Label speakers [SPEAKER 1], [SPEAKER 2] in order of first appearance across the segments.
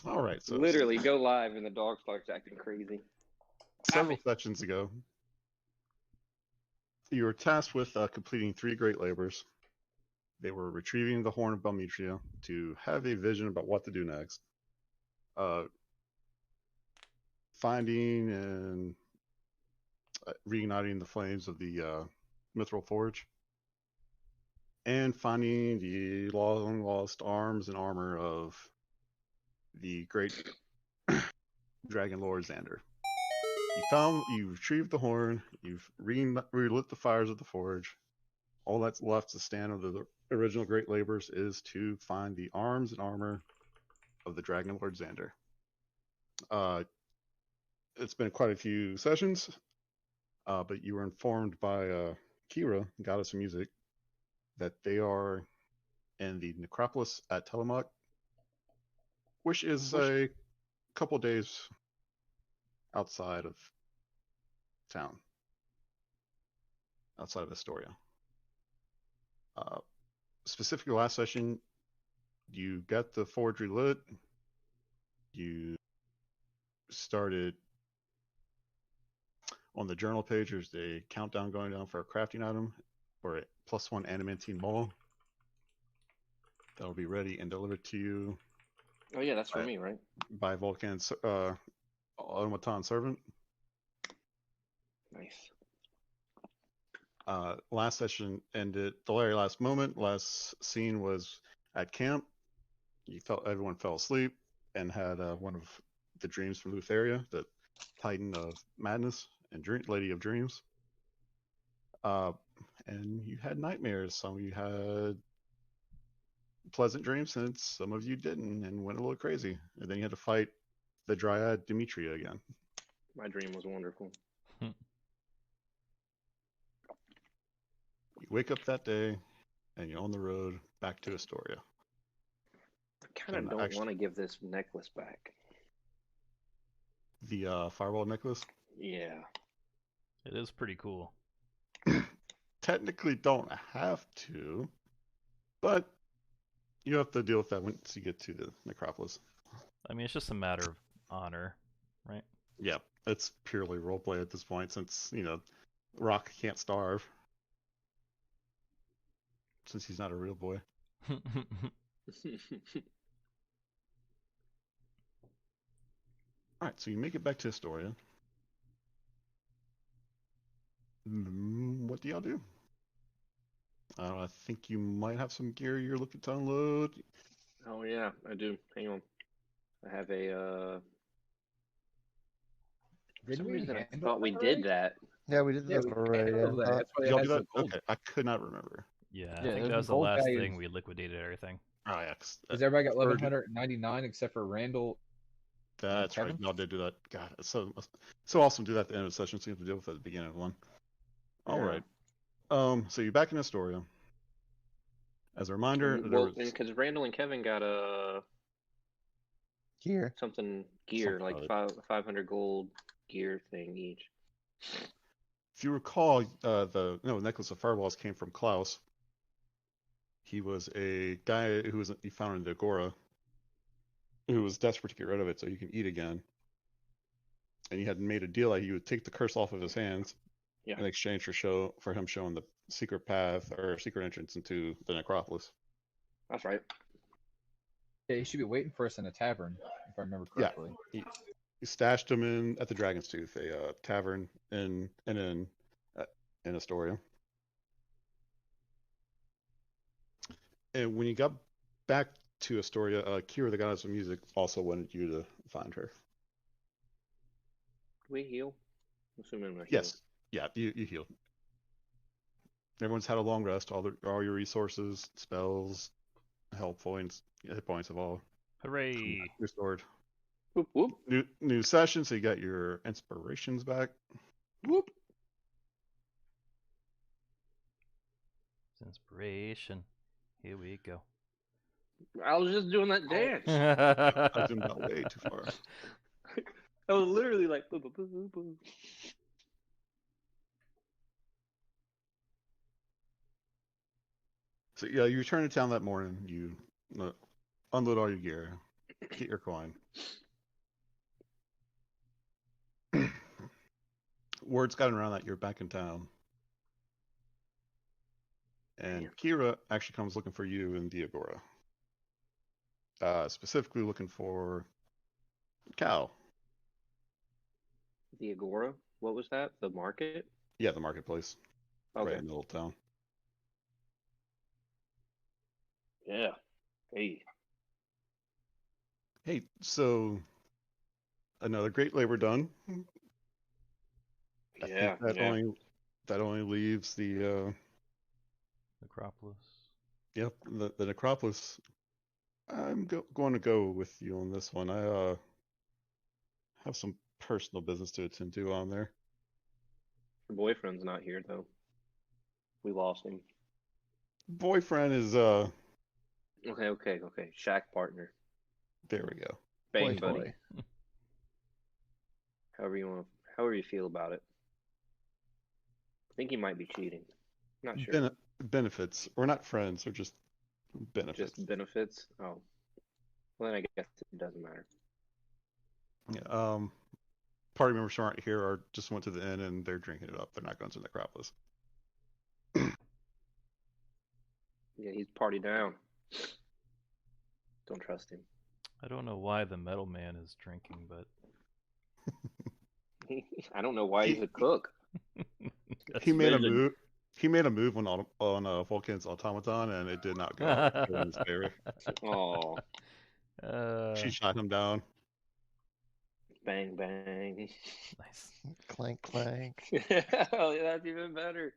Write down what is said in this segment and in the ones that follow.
[SPEAKER 1] All right, so
[SPEAKER 2] Literally go live and the dog starts acting crazy.
[SPEAKER 1] several sessions ago, you were tasked with completing 3 great labors. They were retrieving the horn of Belmetria to have a vision about what to do next, uh, finding and reigniting the flames of the Mithril Forge, and finding the long lost arms and armor of the great Dragonlords Xander. You retrieved the horn, you've relit the fires of the forge. All that's left to stand of the original Great Labors is to find the arms and armor of the Dragonlord Xander. It's been quite a few sessions, but you were informed by Kira, Goddess of Music, that they are in the necropolis at Tillamook, which is a couple days outside of town, outside of Astoria. Specifically, last session, you got the forge relit. You started on the journal page. There's a countdown going down for a crafting item for a +1 adamantine ball. That'll be ready and delivered to you.
[SPEAKER 2] Oh yeah, that's for me, right?
[SPEAKER 1] By Vulcan's automaton servant.
[SPEAKER 2] Nice.
[SPEAKER 1] Last session ended the very last moment. Last scene was at camp. You felt everyone fell asleep and had one of the dreams from Lutheria, the Titan of Madness and Lady of Dreams. And you had nightmares. Some of you had pleasant dreams, and some of you didn't, and went a little crazy. And then you had to fight the Dryad Demetria again.
[SPEAKER 2] My dream was wonderful.
[SPEAKER 1] You wake up that day, and you're on the road back to Astoria.
[SPEAKER 2] I kind of don't want to give this necklace back.
[SPEAKER 1] The Fireball necklace?
[SPEAKER 2] Yeah.
[SPEAKER 3] It is pretty cool.
[SPEAKER 1] Technically don't have to, but you have to deal with that once you get to the necropolis.
[SPEAKER 3] I mean, it's just a matter of honor, right?
[SPEAKER 1] Yeah, it's purely roleplay at this point since, Rock can't starve. Since he's not a real boy. Alright, so you make it back to Astoria. What do y'all do? I think you might have some gear you're looking to unload.
[SPEAKER 2] Oh yeah, I do. Hang on. I have a for some reason I thought we did that.
[SPEAKER 4] Yeah, we did that already.
[SPEAKER 1] Did y'all do that? Okay, I could not remember.
[SPEAKER 3] Yeah, I think that was the last thing we liquidated everything.
[SPEAKER 1] Oh yeah.
[SPEAKER 5] Because everybody got 1199 except for Randall.
[SPEAKER 1] That's right. Y'all did do that. God, it's so awesome to do that at the end of the session, so you have to deal with it at the beginning of one. All right. So you're back in Astoria. As a reminder,
[SPEAKER 2] because Randall and Kevin got a
[SPEAKER 4] gear,
[SPEAKER 2] like 500 gold gear thing each.
[SPEAKER 1] If you recall, the necklace of fireballs came from Klaus. He was a guy he found in the Agora, who was desperate to get rid of it so he can eat again. And he had made a deal that he would take the curse off of his hands in exchange for him showing the secret path or secret entrance into the necropolis.
[SPEAKER 2] That's right.
[SPEAKER 5] Yeah, he should be waiting for us in a tavern, if I remember correctly.
[SPEAKER 1] Yeah, he stashed him at the Dragon's Tooth, a tavern in Astoria. And when you got back to Astoria, Kira, the Goddess of Music, also wanted you to find her.
[SPEAKER 2] We heal? I'm assuming we heal.
[SPEAKER 1] Yes. Yeah, you healed. Everyone's had a long rest. All your resources, spells, health points, hit points have all restored.
[SPEAKER 2] Whoop whoop.
[SPEAKER 1] New session, so you got your inspirations back.
[SPEAKER 2] Whoop.
[SPEAKER 3] Inspiration. Here we go.
[SPEAKER 2] I was just doing that dance.
[SPEAKER 1] I zoomed out way too far.
[SPEAKER 2] I was literally like, boo, boo, boo, boo, boo.
[SPEAKER 1] So yeah, you return to town that morning. You unload all your gear. Get your coin. Word's gotten around that you're back in town. And
[SPEAKER 2] Damn.
[SPEAKER 1] Kira actually comes looking for you in the Agora. Specifically looking for Cal.
[SPEAKER 2] The Agora? What was that? The market?
[SPEAKER 1] Yeah, the marketplace.
[SPEAKER 2] Okay.
[SPEAKER 1] Right in the middle of town.
[SPEAKER 2] Yeah. Hey.
[SPEAKER 1] Hey, so another great labor done. I
[SPEAKER 2] Yeah.
[SPEAKER 1] think that
[SPEAKER 2] Yeah.
[SPEAKER 1] only leaves the
[SPEAKER 3] Necropolis.
[SPEAKER 1] the necropolis. I'm going to go with you on this one. I have some personal business to attend to on there.
[SPEAKER 2] Her boyfriend's not here though. We lost him.
[SPEAKER 1] Boyfriend is
[SPEAKER 2] Okay. Shack partner.
[SPEAKER 1] there we go.
[SPEAKER 2] Bang
[SPEAKER 4] Boy,
[SPEAKER 2] buddy.
[SPEAKER 4] toy.
[SPEAKER 2] However you feel about it. I think he might be cheating. Not sure.
[SPEAKER 1] Benefits. We're not friends, we're just benefits.
[SPEAKER 2] Just benefits. Oh. Well, then I guess it doesn't matter.
[SPEAKER 1] Yeah, party members who aren't here are just went to the inn and they're drinking it up. They're not going to the necropolis.
[SPEAKER 2] Yeah, he's party down. Don't trust him.
[SPEAKER 3] I don't know why the metal man is drinking, but
[SPEAKER 2] I don't know why he's a cook.
[SPEAKER 1] He made a
[SPEAKER 2] Vision.
[SPEAKER 1] move. He made a move on Vulcan's automaton, and it did not go in his favor.
[SPEAKER 2] Oh,
[SPEAKER 1] She shot him down.
[SPEAKER 2] bang bang.
[SPEAKER 3] nice.
[SPEAKER 4] Clank, clank.
[SPEAKER 2] Oh, yeah, that's even better.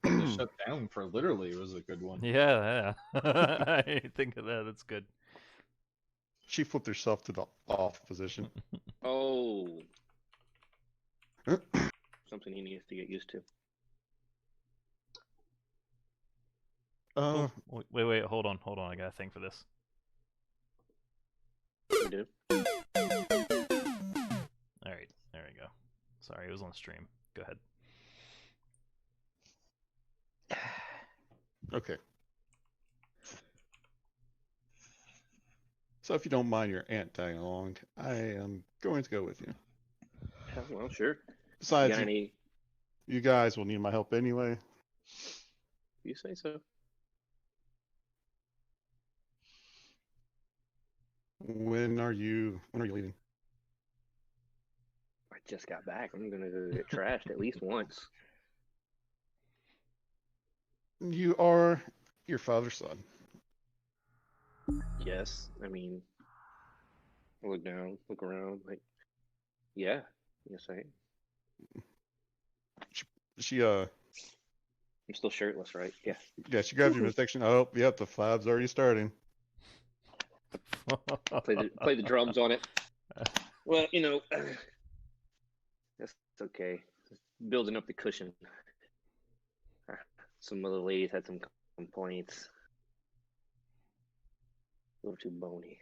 [SPEAKER 5] The shut down for literally was a good one.
[SPEAKER 3] Yeah. I think of that. That's good.
[SPEAKER 1] She flipped herself to the off position.
[SPEAKER 2] Oh, something he needs to get used to.
[SPEAKER 3] Oh, wait. Hold on. I got a thing for this.
[SPEAKER 2] We do.
[SPEAKER 3] All right. There we go. Sorry, it was on stream. Go ahead.
[SPEAKER 1] Okay. So if you don't mind your aunt tagging along, I am going to go with you.
[SPEAKER 2] Yeah, well, sure. You
[SPEAKER 1] Besides,
[SPEAKER 2] got any?
[SPEAKER 1] you guys will need my help anyway.
[SPEAKER 2] You say so.
[SPEAKER 1] When are you leaving?
[SPEAKER 2] I just got back. I'm gonna go get trashed at least once.
[SPEAKER 1] You are your father's son.
[SPEAKER 2] Yes, I mean, I look down, look around, like, yeah, yes, I am.
[SPEAKER 1] She
[SPEAKER 2] I'm still shirtless, right? Yeah.
[SPEAKER 1] yeah, she grabs your midsection. Oh, yep, the flab's already starting.
[SPEAKER 2] Play the drums on it. Well, you know, that's okay. Just building up the cushion. Some other ladies had some complaints. A little too bony.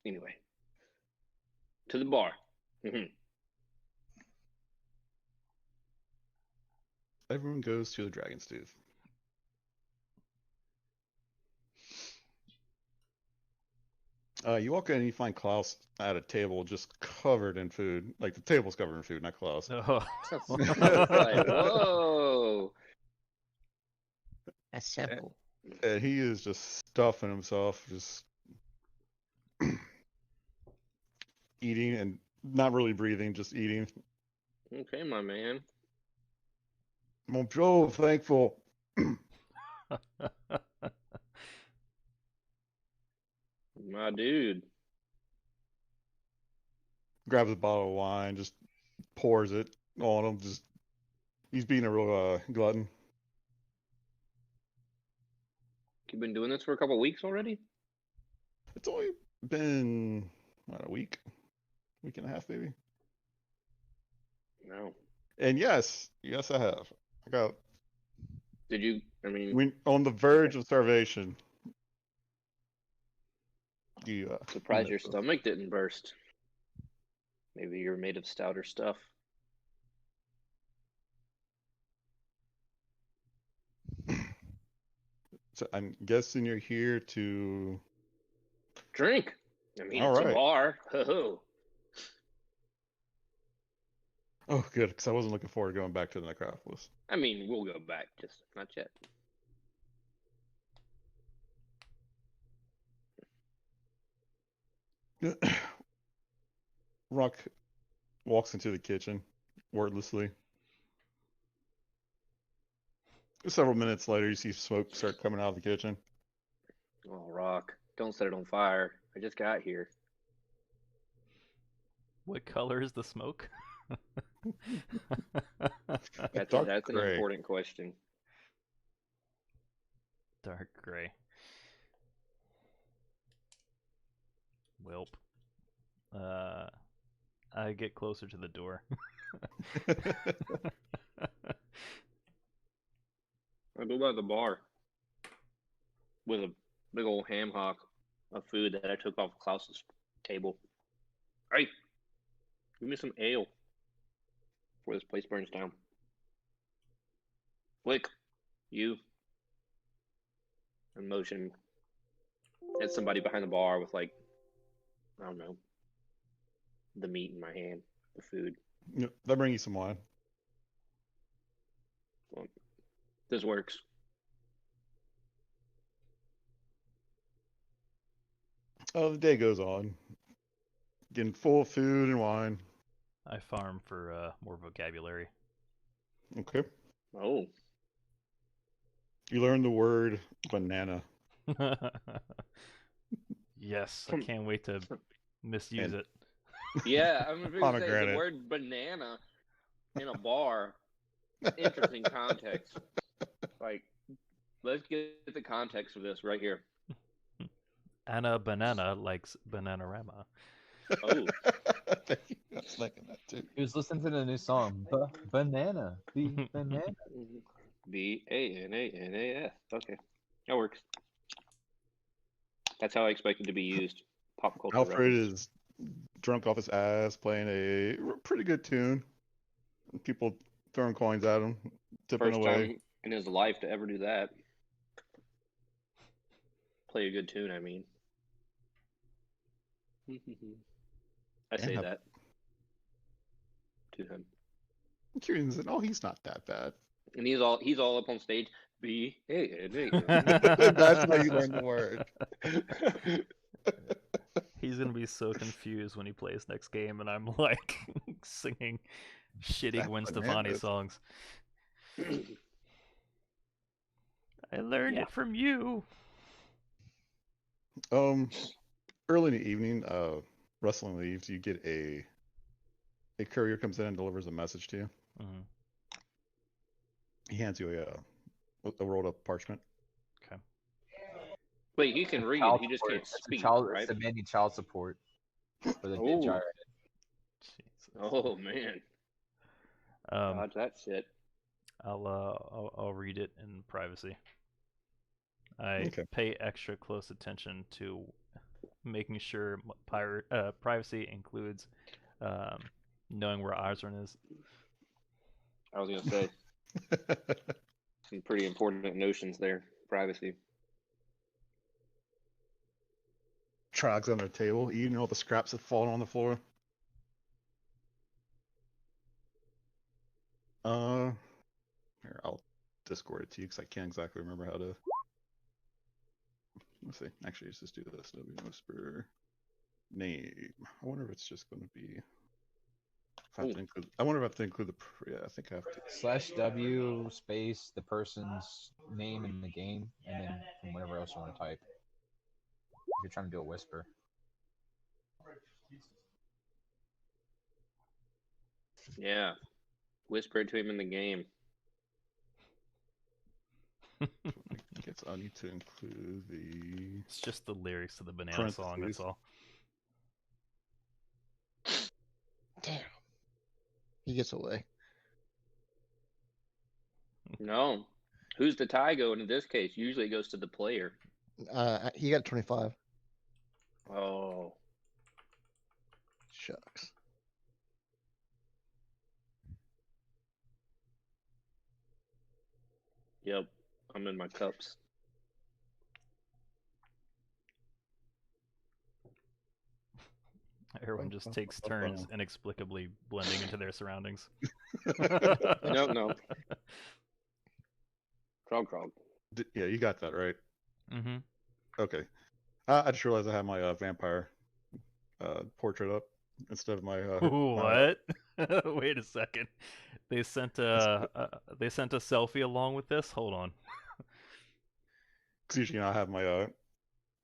[SPEAKER 2] Anyway, to the bar.
[SPEAKER 1] Everyone goes to the Dragon's Tooth. You walk in and you find Klaus at a table just covered in food. Like the table's covered in food, not Klaus.
[SPEAKER 3] Oh.
[SPEAKER 2] Like, whoa.
[SPEAKER 4] That's simple.
[SPEAKER 1] And he is just stuffing himself, just eating and not really breathing, just eating.
[SPEAKER 2] Okay, my man.
[SPEAKER 1] I'm so thankful.
[SPEAKER 2] My dude.
[SPEAKER 1] Grabs a bottle of wine, just pours it on him. Just he's being a real glutton.
[SPEAKER 2] You've been doing this for a couple weeks already?
[SPEAKER 1] It's only been what, a week and a half maybe.
[SPEAKER 2] No.
[SPEAKER 1] And yes, I have. I got.
[SPEAKER 2] Did you? I mean,
[SPEAKER 1] We on the verge of starvation. You
[SPEAKER 2] surprised
[SPEAKER 1] you
[SPEAKER 2] your
[SPEAKER 1] know,
[SPEAKER 2] stomach didn't burst. Maybe you're made of stouter stuff.
[SPEAKER 1] So I'm guessing you're here to.
[SPEAKER 2] Drink. I mean,
[SPEAKER 1] All
[SPEAKER 2] it's
[SPEAKER 1] right.
[SPEAKER 2] a bar. Ho-ho.
[SPEAKER 1] Oh, good, because I wasn't looking forward to going back to the necropolis.
[SPEAKER 2] I mean, we'll go back, just not yet.
[SPEAKER 1] Rock walks into the kitchen wordlessly. Several minutes later, you see smoke start coming out of the kitchen.
[SPEAKER 2] Oh, Rock, don't set it on fire. I just got here.
[SPEAKER 3] What color is the smoke?
[SPEAKER 2] That's
[SPEAKER 1] Dark
[SPEAKER 2] an
[SPEAKER 1] gray.
[SPEAKER 2] important question.
[SPEAKER 3] Dark gray. Welp. I get closer to the door.
[SPEAKER 2] I go by the bar with a big old ham hock of food that I took off Klaus's table. Hey, give me some ale before this place burns down. Quick, you. And motion at somebody behind the bar with, like, I don't know, the meat in my hand, the food.
[SPEAKER 1] Yep, they'll bring you some wine.
[SPEAKER 2] Well, this works.
[SPEAKER 1] Oh, the day goes on. Getting full of food and wine.
[SPEAKER 3] I farm for more vocabulary.
[SPEAKER 1] Okay.
[SPEAKER 2] Oh,
[SPEAKER 1] You learn the word banana.
[SPEAKER 3] Yes, I can't wait to misuse
[SPEAKER 1] And-
[SPEAKER 3] it.
[SPEAKER 2] yeah, I'm going to say the
[SPEAKER 1] Pomegranate.
[SPEAKER 2] word banana in a bar. Interesting context. Like, let's get the context of this right here.
[SPEAKER 3] Anna Banana likes Bananarama.
[SPEAKER 2] Oh,
[SPEAKER 1] Thank you. I was thinking that too.
[SPEAKER 5] He was listening to the new song, Banana. The Banana.
[SPEAKER 2] Banana. Okay, that works. That's how I expect it to be used. Pop culture.
[SPEAKER 1] Alfred
[SPEAKER 2] reference.
[SPEAKER 1] is drunk off his ass, playing a pretty good tune. People throwing coins at him, tipping
[SPEAKER 2] First
[SPEAKER 1] away.
[SPEAKER 2] time in his life to ever do that. Play a good tune, I mean. I say
[SPEAKER 1] Yeah.
[SPEAKER 2] that to him,
[SPEAKER 1] Kieran said, "Oh, he's not that bad."
[SPEAKER 2] and he's all up on stage.
[SPEAKER 1] That's how you learn the word.
[SPEAKER 3] He's gonna be so confused when he plays next game, and I'm like singing shitty
[SPEAKER 1] That's
[SPEAKER 3] Gwen Stefani
[SPEAKER 1] bananas.
[SPEAKER 3] songs. I learned
[SPEAKER 2] Yeah.
[SPEAKER 3] it from you.
[SPEAKER 1] Early in the evening, Rustling leaves. You get a courier comes in and delivers a message to you.
[SPEAKER 3] Mhm.
[SPEAKER 1] He hands you a rolled up parchment.
[SPEAKER 3] Okay.
[SPEAKER 2] Wait, he can read.
[SPEAKER 5] Child
[SPEAKER 2] He just
[SPEAKER 5] support.
[SPEAKER 2] can't
[SPEAKER 5] It's a
[SPEAKER 2] speak,
[SPEAKER 5] child,
[SPEAKER 2] right?
[SPEAKER 5] It's demanding child support for the
[SPEAKER 2] Oh.
[SPEAKER 5] gyro.
[SPEAKER 3] Jesus.
[SPEAKER 2] Oh man, dodge that shit.
[SPEAKER 3] I'll read it in privacy. I
[SPEAKER 1] Okay.
[SPEAKER 3] pay extra close attention to making sure privacy includes knowing where Osborne is.
[SPEAKER 2] I was gonna say some pretty important notions there. Privacy.
[SPEAKER 1] Trog's on their table, eating all the scraps that fallen on the floor. Here, I'll Discord it to you because I can't exactly remember how to. Let's see. Actually, let's just do this. W Whisper name. I wonder if it's just going to be. If I have to include. I wonder if I have to include the. Yeah, I think I have to.
[SPEAKER 5] /W space the person's name in the game, and then from whatever else you want to type. If you're trying to do a whisper.
[SPEAKER 2] Yeah, whisper it to him in the game.
[SPEAKER 1] I guess I need to include the.
[SPEAKER 3] It's just the lyrics to the banana song, that's
[SPEAKER 1] Parentheses.
[SPEAKER 3] all.
[SPEAKER 4] Damn. He gets away.
[SPEAKER 2] No, who's the tie going in this case? Usually it goes to the player.
[SPEAKER 4] He got 25.
[SPEAKER 2] Oh,
[SPEAKER 4] Shucks.
[SPEAKER 2] yep. I'm in my cups.
[SPEAKER 3] Everyone just takes turns inexplicably blending into their surroundings.
[SPEAKER 2] No. Krog.
[SPEAKER 1] Yeah, you got that right.
[SPEAKER 3] Mm-hmm.
[SPEAKER 1] Okay. I just realized I have my vampire portrait up instead of my.
[SPEAKER 3] What? Wait a second. They sent a selfie along with this. Hold on.
[SPEAKER 1] Because usually I have my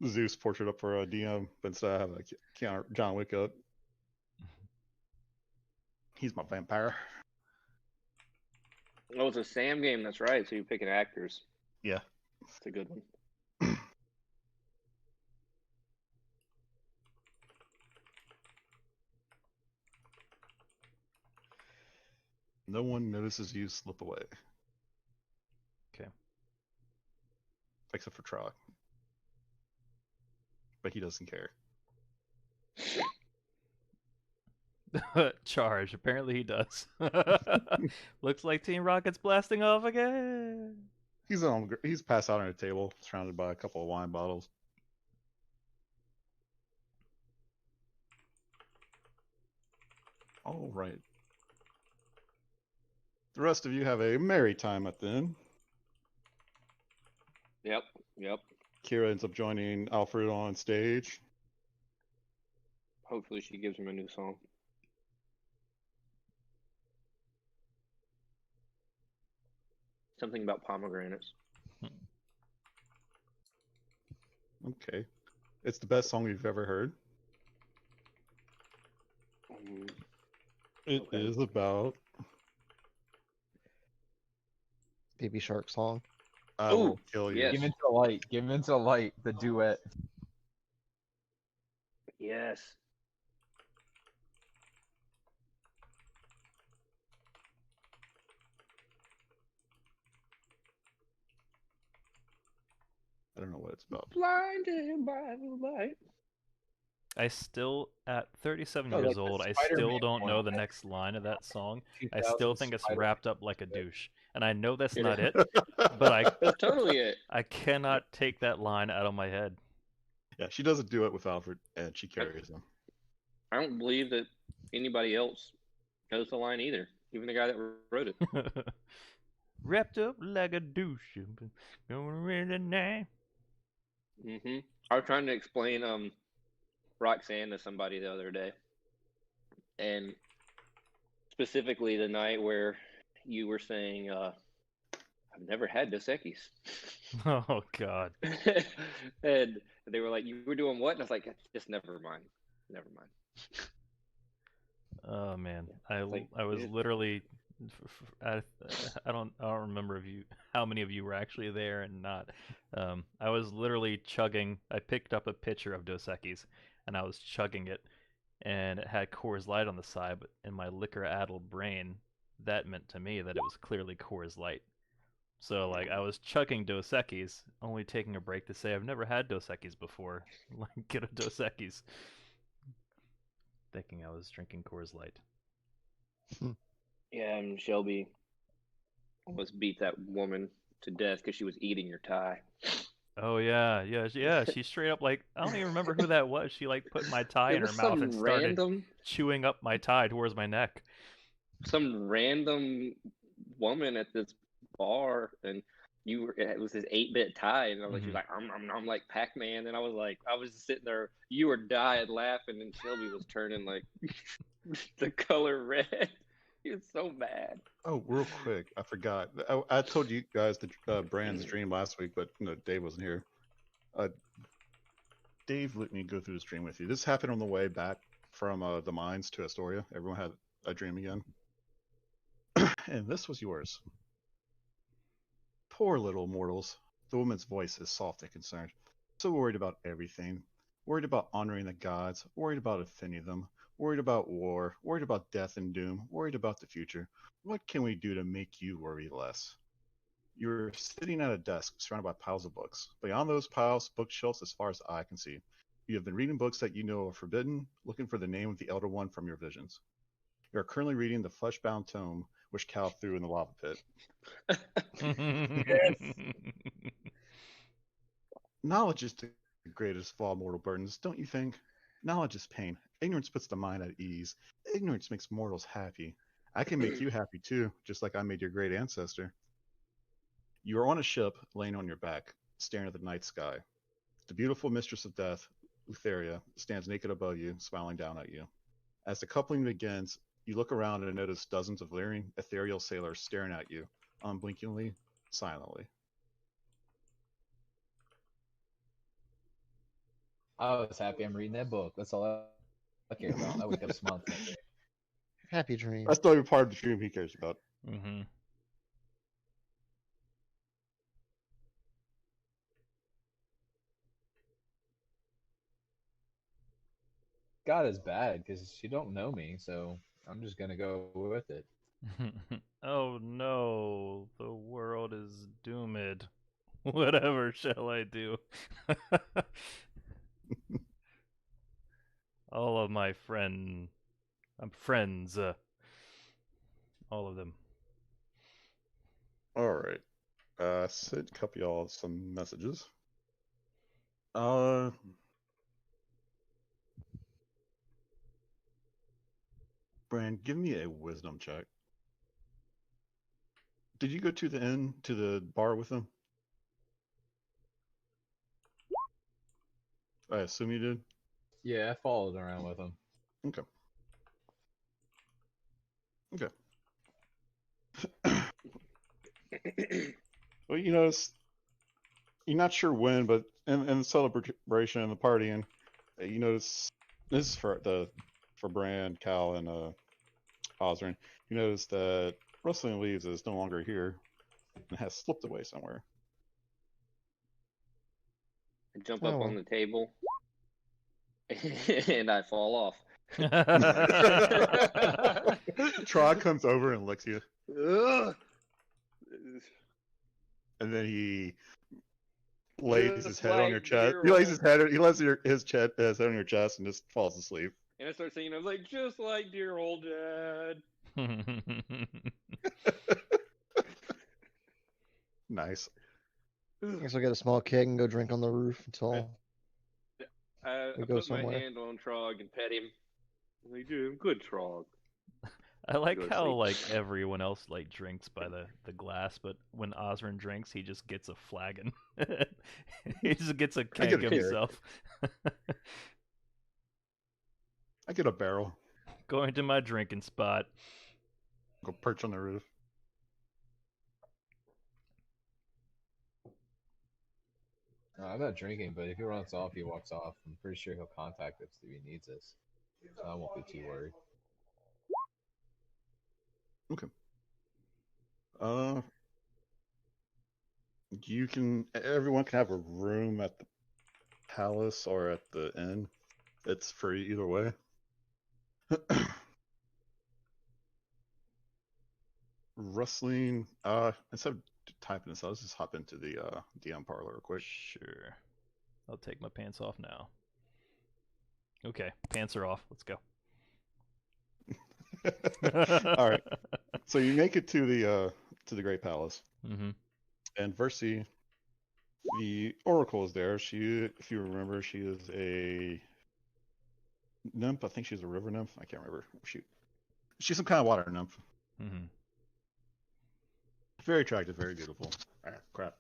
[SPEAKER 1] Zeus portrait up for a DM, but instead I have a John Wick up. He's my vampire.
[SPEAKER 2] Oh, it's a Sam game. That's right. So you're picking actors.
[SPEAKER 1] Yeah.
[SPEAKER 2] It's a good one.
[SPEAKER 1] No one notices you slip away.
[SPEAKER 3] Okay.
[SPEAKER 1] Except for Trog. But he doesn't care.
[SPEAKER 3] Charge. Apparently he does. Looks like Team Rocket's blasting off again.
[SPEAKER 1] He's passed out on a table, surrounded by a couple of wine bottles. All right. The rest of you have a merry time at the inn.
[SPEAKER 2] Yep.
[SPEAKER 1] Kira ends up joining Alfred on stage.
[SPEAKER 2] Hopefully she gives him a new song. Something about pomegranates.
[SPEAKER 1] Okay. It's the best song you've ever heard. It is about
[SPEAKER 4] Baby Shark song.
[SPEAKER 1] I Will Kill You.
[SPEAKER 2] yes.
[SPEAKER 5] Give into light, the duet.
[SPEAKER 2] Yes.
[SPEAKER 1] I don't know what it's about.
[SPEAKER 2] Blinded by the light.
[SPEAKER 3] I still, at 37
[SPEAKER 5] Oh,
[SPEAKER 3] years
[SPEAKER 5] like the
[SPEAKER 3] old, I
[SPEAKER 5] Spider-Man
[SPEAKER 3] still don't
[SPEAKER 5] one.
[SPEAKER 3] know the next line of that song. I still
[SPEAKER 5] 2000
[SPEAKER 3] think it's
[SPEAKER 5] Spider-Man.
[SPEAKER 3] wrapped up like a douche. And I know that's
[SPEAKER 2] It
[SPEAKER 3] not
[SPEAKER 2] is.
[SPEAKER 3] it, but
[SPEAKER 2] That's totally it.
[SPEAKER 3] I cannot take that line out of my head.
[SPEAKER 1] Yeah, she doesn't do it with Alfred, and she carries him.
[SPEAKER 2] I don't believe that anybody else knows the line either. Even the guy that wrote it.
[SPEAKER 3] Wrapped up like a douche. Going really nice.
[SPEAKER 2] I was trying to explain Roxanne to somebody the other day, and specifically the night where you were saying, "I've never had Dos Equis,"
[SPEAKER 3] Oh God.
[SPEAKER 2] and they were like, "You were doing what?" And I was like, "Just never mind."
[SPEAKER 3] Oh man,
[SPEAKER 2] like,
[SPEAKER 3] I was
[SPEAKER 2] it-
[SPEAKER 3] literally, I don't remember how many of you were actually there and not. I was literally chugging. I picked up a pitcher of Dos Equis, and I was chugging it, and it had Coors Light on the side. But in my liquor-addled brain, that meant to me that it was clearly Coors Light. So like I was chugging Dos Equis, only taking a break to say I've never had Dos Equis before. Like get a Dos Equis. Thinking I was drinking Coors Light.
[SPEAKER 2] Yeah, and Shelby almost beat that woman to death because she was eating your tie.
[SPEAKER 3] Oh yeah. She straight up like I don't even remember who that was. She like put my tie
[SPEAKER 2] It
[SPEAKER 3] in her
[SPEAKER 2] was
[SPEAKER 3] mouth and
[SPEAKER 2] some
[SPEAKER 3] started chewing up my tie towards my neck.
[SPEAKER 2] some random woman at this bar, and it was this 8-bit tie, and I was like, she was like, I'm like Pac-Man, and I was just sitting there, you were dying laughing, and Shelby was turning like the color red. He was so mad.
[SPEAKER 1] Oh, real quick, I forgot. I told you guys the Brand's dream last week, but Dave wasn't here. Dave let me go through the stream with you. This happened on the way back from the mines to Astoria. Everyone had a dream again. And this was yours. Poor little mortals. The woman's voice is soft and concerned. So worried about everything. Worried about honoring the gods. Worried about offending them. Worried about war. Worried about death and doom. Worried about the future. What can we do to make you worry less? You're sitting at a desk surrounded by piles of books. Beyond those piles, bookshelves as far as the eye can see. You have been reading books that you know are forbidden, looking for the name of the Elder One from your visions. You are currently reading the flesh-bound tome which Cal threw in the lava pit. Knowledge is the greatest of all mortal burdens, don't you think? Knowledge is pain. Ignorance puts the mind at ease. Ignorance makes mortals happy. I can make you happy too, just like I made your great ancestor. You are on a ship, laying on your back, staring at the night sky. The beautiful mistress of death, Utheria, stands naked above you, smiling down at you. As the coupling begins, you look around and notice dozens of leering, ethereal sailors staring at you, unblinkingly, silently.
[SPEAKER 5] I was happy I'm reading that book. That's all I care about. I wake up smiling.
[SPEAKER 4] Happy dream.
[SPEAKER 1] That's not even part of the dream he cares about.
[SPEAKER 3] Mm-hmm.
[SPEAKER 5] God is bad because you don't know me, so I'm just gonna go with it.
[SPEAKER 3] Oh no, the world is doomed. Whatever shall I do? All of my friends, all of them.
[SPEAKER 1] All right. Sent a couple y'all some messages. Brand, give me a wisdom check. Did you go to the inn, to the bar with him? I assume you did.
[SPEAKER 5] Yeah, I followed around with him.
[SPEAKER 1] Okay. Okay. Well, you know, you're not sure when, but in the celebration and the party, and you notice this is for Brand, Cal, and Osrin. You notice that Rustling Leaves is no longer here and has slipped away somewhere.
[SPEAKER 2] I jump
[SPEAKER 4] Oh,
[SPEAKER 2] up
[SPEAKER 4] well.
[SPEAKER 2] on the table and I fall off.
[SPEAKER 1] Trog comes over and licks you,
[SPEAKER 2] Ugh.
[SPEAKER 1] and then he lays his
[SPEAKER 2] Just
[SPEAKER 1] head on your
[SPEAKER 2] like
[SPEAKER 1] chest.
[SPEAKER 2] dear
[SPEAKER 1] He lays his
[SPEAKER 2] old-
[SPEAKER 1] head. He lays his head on your chest and just falls asleep.
[SPEAKER 2] And I start singing, I was like, just like dear old dad.
[SPEAKER 1] Nice.
[SPEAKER 4] I guess I'll get a small keg and go drink on the roof until
[SPEAKER 2] I
[SPEAKER 4] We go
[SPEAKER 2] put my
[SPEAKER 4] somewhere.
[SPEAKER 2] hand on Trog and pet him. I'm like, dude, good Trog.
[SPEAKER 3] I like
[SPEAKER 2] Go to
[SPEAKER 3] how
[SPEAKER 2] sleep.
[SPEAKER 3] like everyone else like drinks by the glass, but when Osrin drinks, he just gets a flagon. He just gets a
[SPEAKER 1] I get
[SPEAKER 3] keg
[SPEAKER 1] a keg.
[SPEAKER 3] himself.
[SPEAKER 1] I get a barrel.
[SPEAKER 3] Going to my drinking spot.
[SPEAKER 1] Go perch on the roof.
[SPEAKER 5] No, I'm not drinking, but if he runs off, he walks off. I'm pretty sure he'll contact us if he needs us. So I won't be too worried.
[SPEAKER 1] Okay. Everyone can have a room at the palace or at the inn. It's free either way. Rustling. Instead of typing this, let's just hop into the DM parlor real quick.
[SPEAKER 3] Sure. I'll take my pants off now. Okay, pants are off. Let's go.
[SPEAKER 1] All right. So you make it to the Great Palace,
[SPEAKER 3] Mm-hmm.
[SPEAKER 1] and Versi, the Oracle, is there. She, if you remember, she is a nymph. I think she's a river nymph. I can't remember. She's some kind of water nymph.
[SPEAKER 3] Mm-hmm.
[SPEAKER 1] Very attractive, very beautiful. Ah, crap.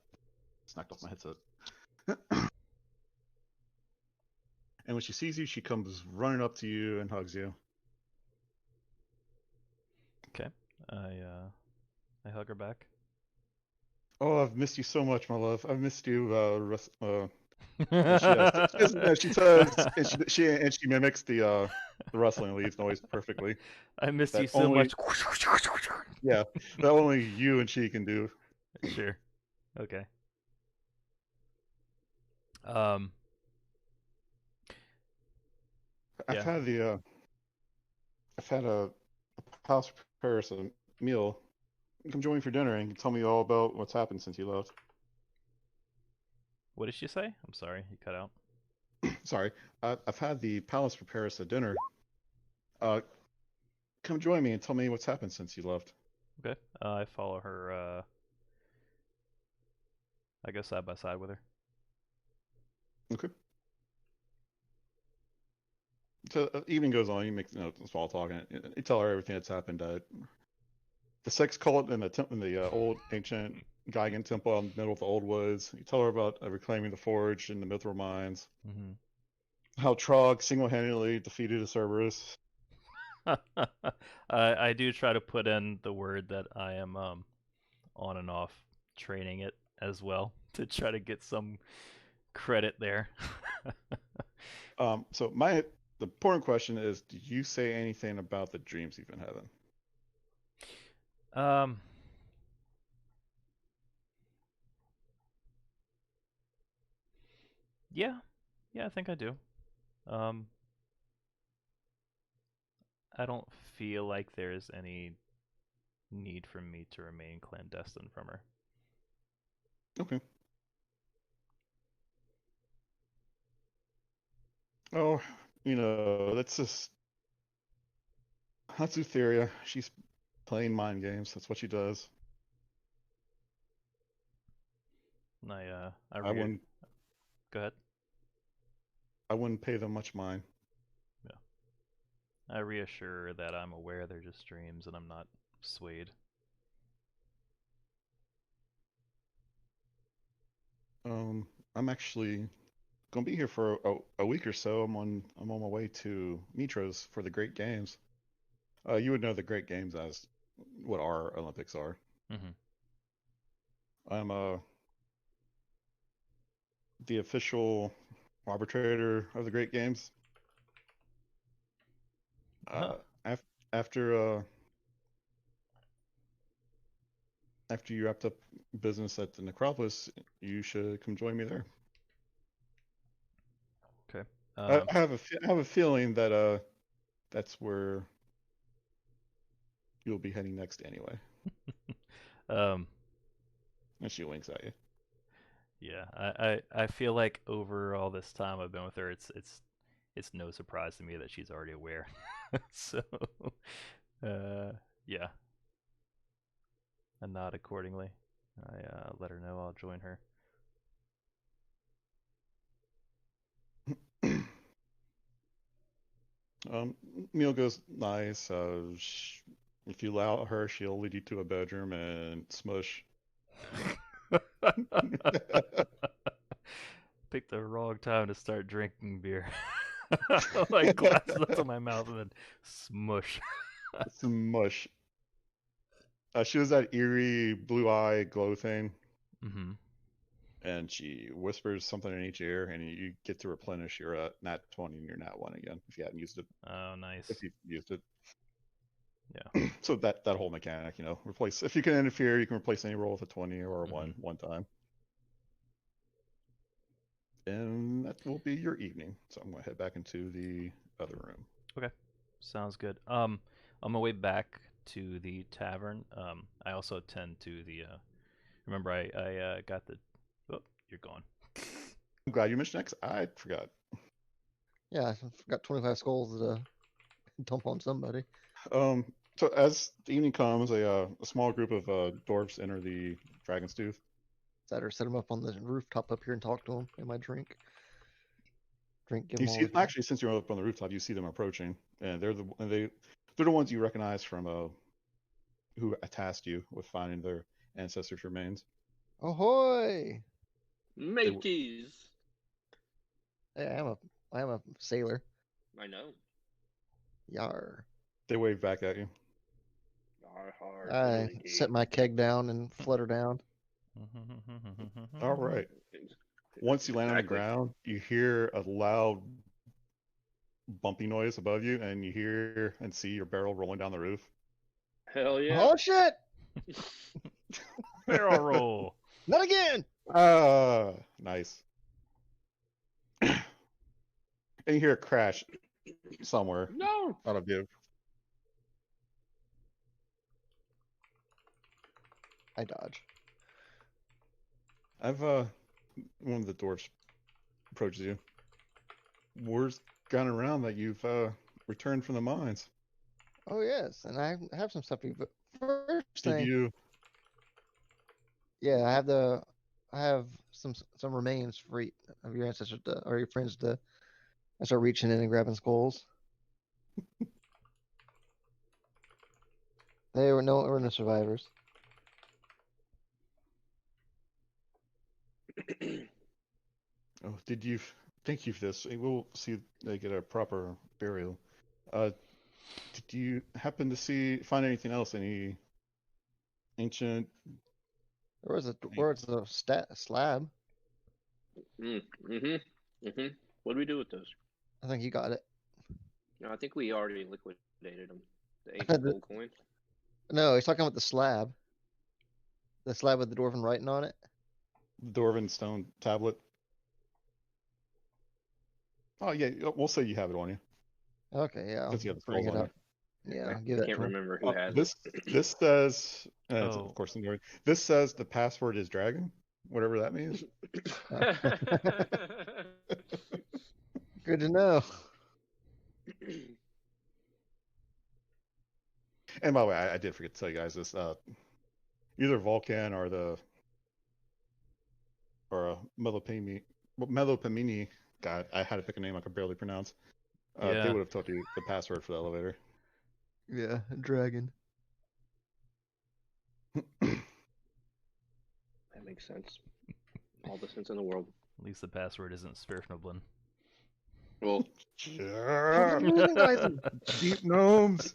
[SPEAKER 1] It's knocked off my headset. And when she sees you, she comes running up to you and hugs you.
[SPEAKER 3] Okay. I hug her back.
[SPEAKER 1] Oh, I've missed you so much, my love. I've missed you. And she says, and she mimics the rustling leaves noise perfectly.
[SPEAKER 3] I miss
[SPEAKER 1] That
[SPEAKER 3] you so
[SPEAKER 1] only-
[SPEAKER 3] much.
[SPEAKER 1] Yeah, that only you and she can do.
[SPEAKER 3] Sure. Okay.
[SPEAKER 1] I've
[SPEAKER 3] Yeah.
[SPEAKER 1] had a house prepare us a meal. Come join me for dinner and tell me all about what's happened since you left.
[SPEAKER 3] What did she say? I'm sorry, you cut out.
[SPEAKER 1] Sorry, I've had the palace prepare us a dinner. Come join me and tell me what's happened since you left.
[SPEAKER 3] Okay. I follow her. I go side by side with her.
[SPEAKER 1] Okay. So evening goes on. You make small talk, and you tell her everything that's happened. The sex cult in the old ancient Geigen temple in the middle of the old woods. You tell her about reclaiming the forge in the Mithril mines.
[SPEAKER 3] Mm-hmm.
[SPEAKER 1] How Trog single-handedly defeated a Cerberus.
[SPEAKER 3] I do try to put in the word that I am on and off training it as well to try to get some credit there.
[SPEAKER 1] So the important question is, do you say anything about the dreams you've been having?
[SPEAKER 3] Yeah, I think I do. I don't feel like there's any need for me to remain clandestine from her.
[SPEAKER 1] Okay. Oh, that's just Hatsutheria. She's playing mind games. That's what she does.
[SPEAKER 3] I
[SPEAKER 1] I wouldn't.
[SPEAKER 3] Go ahead.
[SPEAKER 1] I wouldn't pay them much mind.
[SPEAKER 3] Yeah. I reassure her that I'm aware they're just dreams and I'm not swayed.
[SPEAKER 1] I'm actually gonna be here for a week or so. I'm on my way to Mitros for the Great Games. You would know the Great Games as what our Olympics are.
[SPEAKER 3] Mm-hmm.
[SPEAKER 1] I'm the official arbitrator of the Great Games.
[SPEAKER 3] Huh.
[SPEAKER 1] After you wrapped up business at the Necropolis, you should come join me there.
[SPEAKER 3] Okay.
[SPEAKER 1] I have a feeling that that's where you'll be heading next anyway. And she winks at you.
[SPEAKER 3] Yeah, I feel like over all this time I've been with her, it's no surprise to me that she's already aware. So, yeah, I nod accordingly. I let her know I'll join her.
[SPEAKER 1] Meal goes nice. If you allow her, she'll lead you to a bedroom and smush.
[SPEAKER 3] Picked the wrong time to start drinking beer. Like glasses up to my mouth and then smush.
[SPEAKER 1] Smush. She was that eerie blue eye glow thing.
[SPEAKER 3] Mm-hmm.
[SPEAKER 1] And she whispers something in each ear, and you get to replenish your nat 20 and your nat 1 again if you hadn't used it.
[SPEAKER 3] Oh, nice.
[SPEAKER 1] If you used it.
[SPEAKER 3] Yeah.
[SPEAKER 1] So that whole mechanic, replace, if you can interfere, you can replace any roll with a 20 or a 1 time. And that will be your evening. So I'm going to head back into the other room.
[SPEAKER 3] Okay. Sounds good. On my way back to the tavern, I also tend to the remember I got the oh, you're gone.
[SPEAKER 1] I'm glad you mentioned X. I forgot.
[SPEAKER 4] Yeah, I got 25 skulls to dump on somebody.
[SPEAKER 1] So as the evening comes, a small group of dwarves enter the Dragon's Tooth.
[SPEAKER 4] Set them up on the rooftop up here and talk to them. Get my drink. Give
[SPEAKER 1] You
[SPEAKER 4] them all.
[SPEAKER 1] see, actually, since you're up on the rooftop, you see them approaching, and they're the ones you recognize from who tasked you with finding their ancestors' remains.
[SPEAKER 4] Ahoy!
[SPEAKER 2] Mateys.
[SPEAKER 4] Hey, I am a sailor.
[SPEAKER 2] I know.
[SPEAKER 4] Yar.
[SPEAKER 1] They wave back at you.
[SPEAKER 4] I set my keg down and flutter down.
[SPEAKER 1] All right. Once you land on the ground, you hear a loud bumpy noise above you, and you hear and see your barrel rolling down the roof.
[SPEAKER 2] Hell yeah.
[SPEAKER 4] Oh shit!
[SPEAKER 3] Barrel roll.
[SPEAKER 4] Not again!
[SPEAKER 1] Nice. And you hear a crash somewhere.
[SPEAKER 2] No.
[SPEAKER 1] Out of you.
[SPEAKER 4] I dodge.
[SPEAKER 1] I've one of the dwarves approaches you. Word's gone around that you've returned from the mines.
[SPEAKER 4] Oh yes, and I have some stuff to you. But first
[SPEAKER 1] Did
[SPEAKER 4] thing,
[SPEAKER 1] you?
[SPEAKER 4] yeah, I have some remains for of your ancestors or your friends to. I start reaching in and grabbing skulls. They were no survivors.
[SPEAKER 1] Oh, thank you for this. We'll see if they get a proper burial. Did you happen to find anything else? Any ancient?
[SPEAKER 4] Where's the slab?
[SPEAKER 2] What do we do with those?
[SPEAKER 4] I think you got it.
[SPEAKER 2] No, I think we already liquidated them. The ancient gold coins.
[SPEAKER 4] No, he's talking about the slab. The slab with the dwarven writing on it.
[SPEAKER 1] Dwarven stone tablet. Oh yeah, we'll say you have it on you.
[SPEAKER 4] Okay, yeah. I'll
[SPEAKER 1] Since you have the
[SPEAKER 4] bring
[SPEAKER 1] skulls
[SPEAKER 4] it
[SPEAKER 1] on
[SPEAKER 4] up. Yeah, I'll give
[SPEAKER 2] I
[SPEAKER 4] that
[SPEAKER 2] can't
[SPEAKER 4] to him.
[SPEAKER 2] remember who has
[SPEAKER 1] This says,
[SPEAKER 3] Oh.
[SPEAKER 1] of course, in Norway. This says the password is dragon, whatever that means.
[SPEAKER 4] Good to know.
[SPEAKER 1] And by the way, I did forget to tell you guys this. Either Vulcan or Melopamini guy, I had to pick a name I could barely pronounce. They
[SPEAKER 3] Yeah.
[SPEAKER 1] would have told you the password for the elevator.
[SPEAKER 4] Yeah, dragon.
[SPEAKER 2] That makes sense. All the sense in the world.
[SPEAKER 3] At least the password isn't Svirfnoblin.
[SPEAKER 2] Well,
[SPEAKER 1] Sure. Deep gnomes.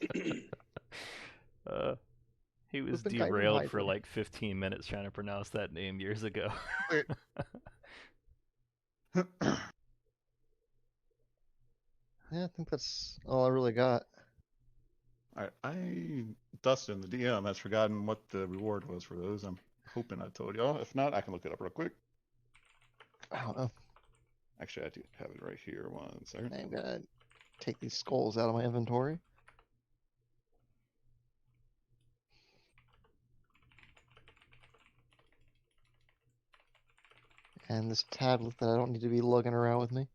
[SPEAKER 3] He was
[SPEAKER 4] Flippin' Titan
[SPEAKER 3] derailed for
[SPEAKER 4] Hydra.
[SPEAKER 3] like 15 minutes trying to pronounce that name years ago.
[SPEAKER 4] Yeah, I think that's all I really got.
[SPEAKER 1] Dustin, the DM, has forgotten what the reward was for those. I'm hoping I told y'all. If not, I can look it up real quick.
[SPEAKER 4] I don't know.
[SPEAKER 1] Actually, I do have it right here. 1 second.
[SPEAKER 4] I'm gonna take these skulls out of my inventory. And this tablet that I don't need to be lugging around with me.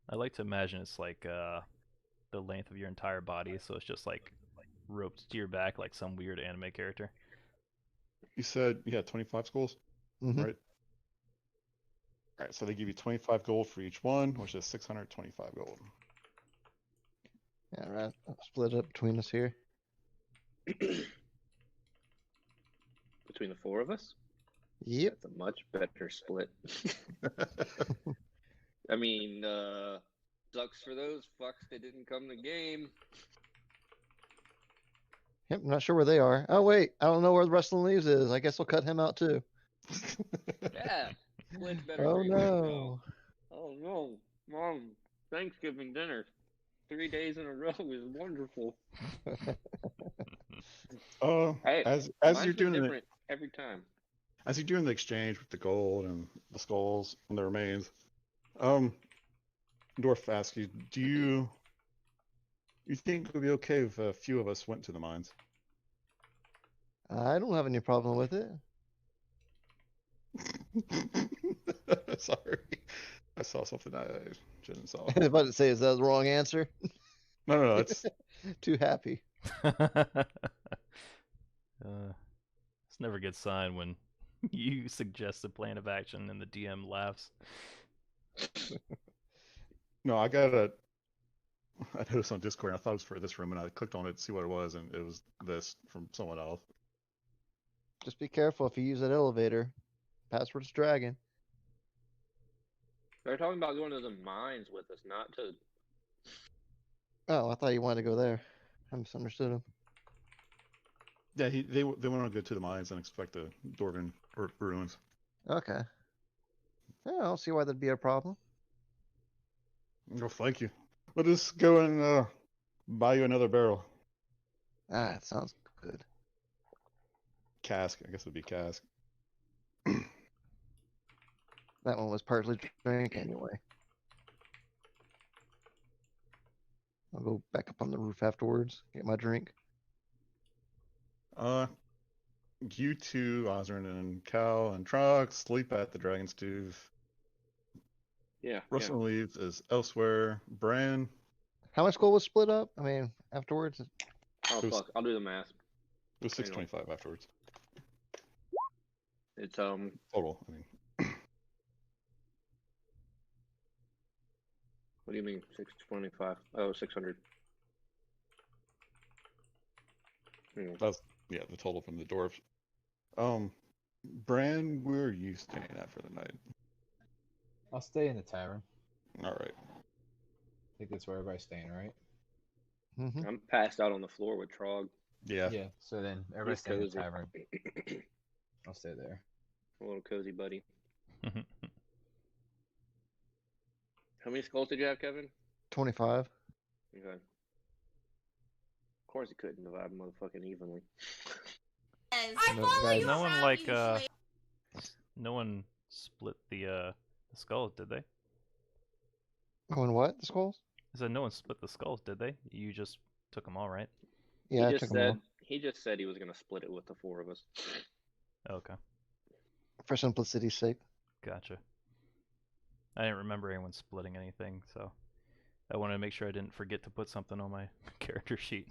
[SPEAKER 3] I like to imagine it's like the length of your entire body, so it's just like roped to your back like some weird anime character.
[SPEAKER 1] You said you had 25 skulls,
[SPEAKER 4] Mhm.
[SPEAKER 1] right? All right, so they give you 25 gold for each one, which is 625 gold.
[SPEAKER 4] Yeah, right. I'll split it up between us here.
[SPEAKER 2] between the four of us,
[SPEAKER 4] Yep.
[SPEAKER 2] that's a much better split. I mean, sucks for those fucks that didn't come to game.
[SPEAKER 4] Yep, I'm not sure where they are. Oh wait, I don't know where the Rustling Leaves is. I guess we'll cut him out too.
[SPEAKER 2] Yeah, split's better.
[SPEAKER 4] Oh
[SPEAKER 2] for you right now.
[SPEAKER 4] no.
[SPEAKER 2] Oh no, Mom! Thanksgiving dinner, 3 days in a row is wonderful. Hey,
[SPEAKER 1] as
[SPEAKER 2] mine's
[SPEAKER 1] you're
[SPEAKER 2] been
[SPEAKER 1] doing
[SPEAKER 2] different every time.
[SPEAKER 1] as you're doing the exchange with the gold and the skulls and the remains, Dwarf asks you, do you think it would be okay if a few of us went to the mines?
[SPEAKER 4] I don't have any problem with it.
[SPEAKER 1] Sorry, I saw something I shouldn't saw.
[SPEAKER 4] I was about to say, is that the wrong answer?
[SPEAKER 1] No, it's
[SPEAKER 4] Too happy.
[SPEAKER 3] It's never a good sign when you suggest a plan of action and the DM laughs.
[SPEAKER 1] no. I noticed on Discord. I thought it was for this room, and I clicked on it to see what it was, and it was this from someone else.
[SPEAKER 4] Just be careful if you use that elevator. Password's dragon.
[SPEAKER 2] They're talking about going to the mines with us, not to.
[SPEAKER 4] Oh, I thought you wanted to go there. I misunderstood him.
[SPEAKER 1] Yeah, they want to go to the mines and expect the Dwarven ruins.
[SPEAKER 4] Okay. Yeah, I don't see why that'd be a problem.
[SPEAKER 1] Oh, thank you. We'll just go and buy you another barrel.
[SPEAKER 4] Ah, it sounds good.
[SPEAKER 1] Cask, I guess it'd be cask.
[SPEAKER 4] That one was partly drink anyway. I'll go back up on the roof afterwards, get my drink.
[SPEAKER 1] You two, Osrin and Cal and Trog, sleep at the Dragon's Tooth.
[SPEAKER 2] Yeah.
[SPEAKER 1] Russell Leaves is elsewhere. Bran,
[SPEAKER 4] How much gold was split up? I mean, afterwards?
[SPEAKER 2] Oh fuck! I'll do the math.
[SPEAKER 1] it was
[SPEAKER 2] Hang on.
[SPEAKER 1] 625 afterwards.
[SPEAKER 2] It's
[SPEAKER 1] Total. I mean,
[SPEAKER 2] what do you mean 625? Oh, 600.
[SPEAKER 1] that's yeah, the total from the dwarves. Bran, where are you staying at for the night?
[SPEAKER 5] I'll stay in the tavern.
[SPEAKER 1] All right.
[SPEAKER 5] I think that's where everybody's staying, right?
[SPEAKER 4] Mm-hmm.
[SPEAKER 2] I'm passed out on the floor with Trog.
[SPEAKER 1] Yeah.
[SPEAKER 5] Yeah. So then everybody's
[SPEAKER 2] He's
[SPEAKER 5] staying in the
[SPEAKER 2] cozy.
[SPEAKER 5] tavern. I'll stay there.
[SPEAKER 2] A little cozy buddy. How many skulls did you have, Kevin?
[SPEAKER 4] 25.
[SPEAKER 2] Okay. Of course he couldn't divide motherfucking evenly.
[SPEAKER 6] I
[SPEAKER 4] No,
[SPEAKER 6] follow
[SPEAKER 4] guys.
[SPEAKER 6] you
[SPEAKER 3] No one
[SPEAKER 6] around
[SPEAKER 3] like
[SPEAKER 6] usually.
[SPEAKER 3] no one split the skulls, did they?
[SPEAKER 4] Going what? The skulls?
[SPEAKER 3] I said no one split the skulls, did they? You just took them all, right?
[SPEAKER 4] Yeah, I
[SPEAKER 2] he
[SPEAKER 4] took
[SPEAKER 2] just
[SPEAKER 4] them all.
[SPEAKER 2] said he just said he was gonna split it with the four of us.
[SPEAKER 3] Okay,
[SPEAKER 4] For simplicity's sake.
[SPEAKER 3] gotcha. I didn't remember anyone splitting anything, so I wanted to make sure I didn't forget to put something on my character sheet.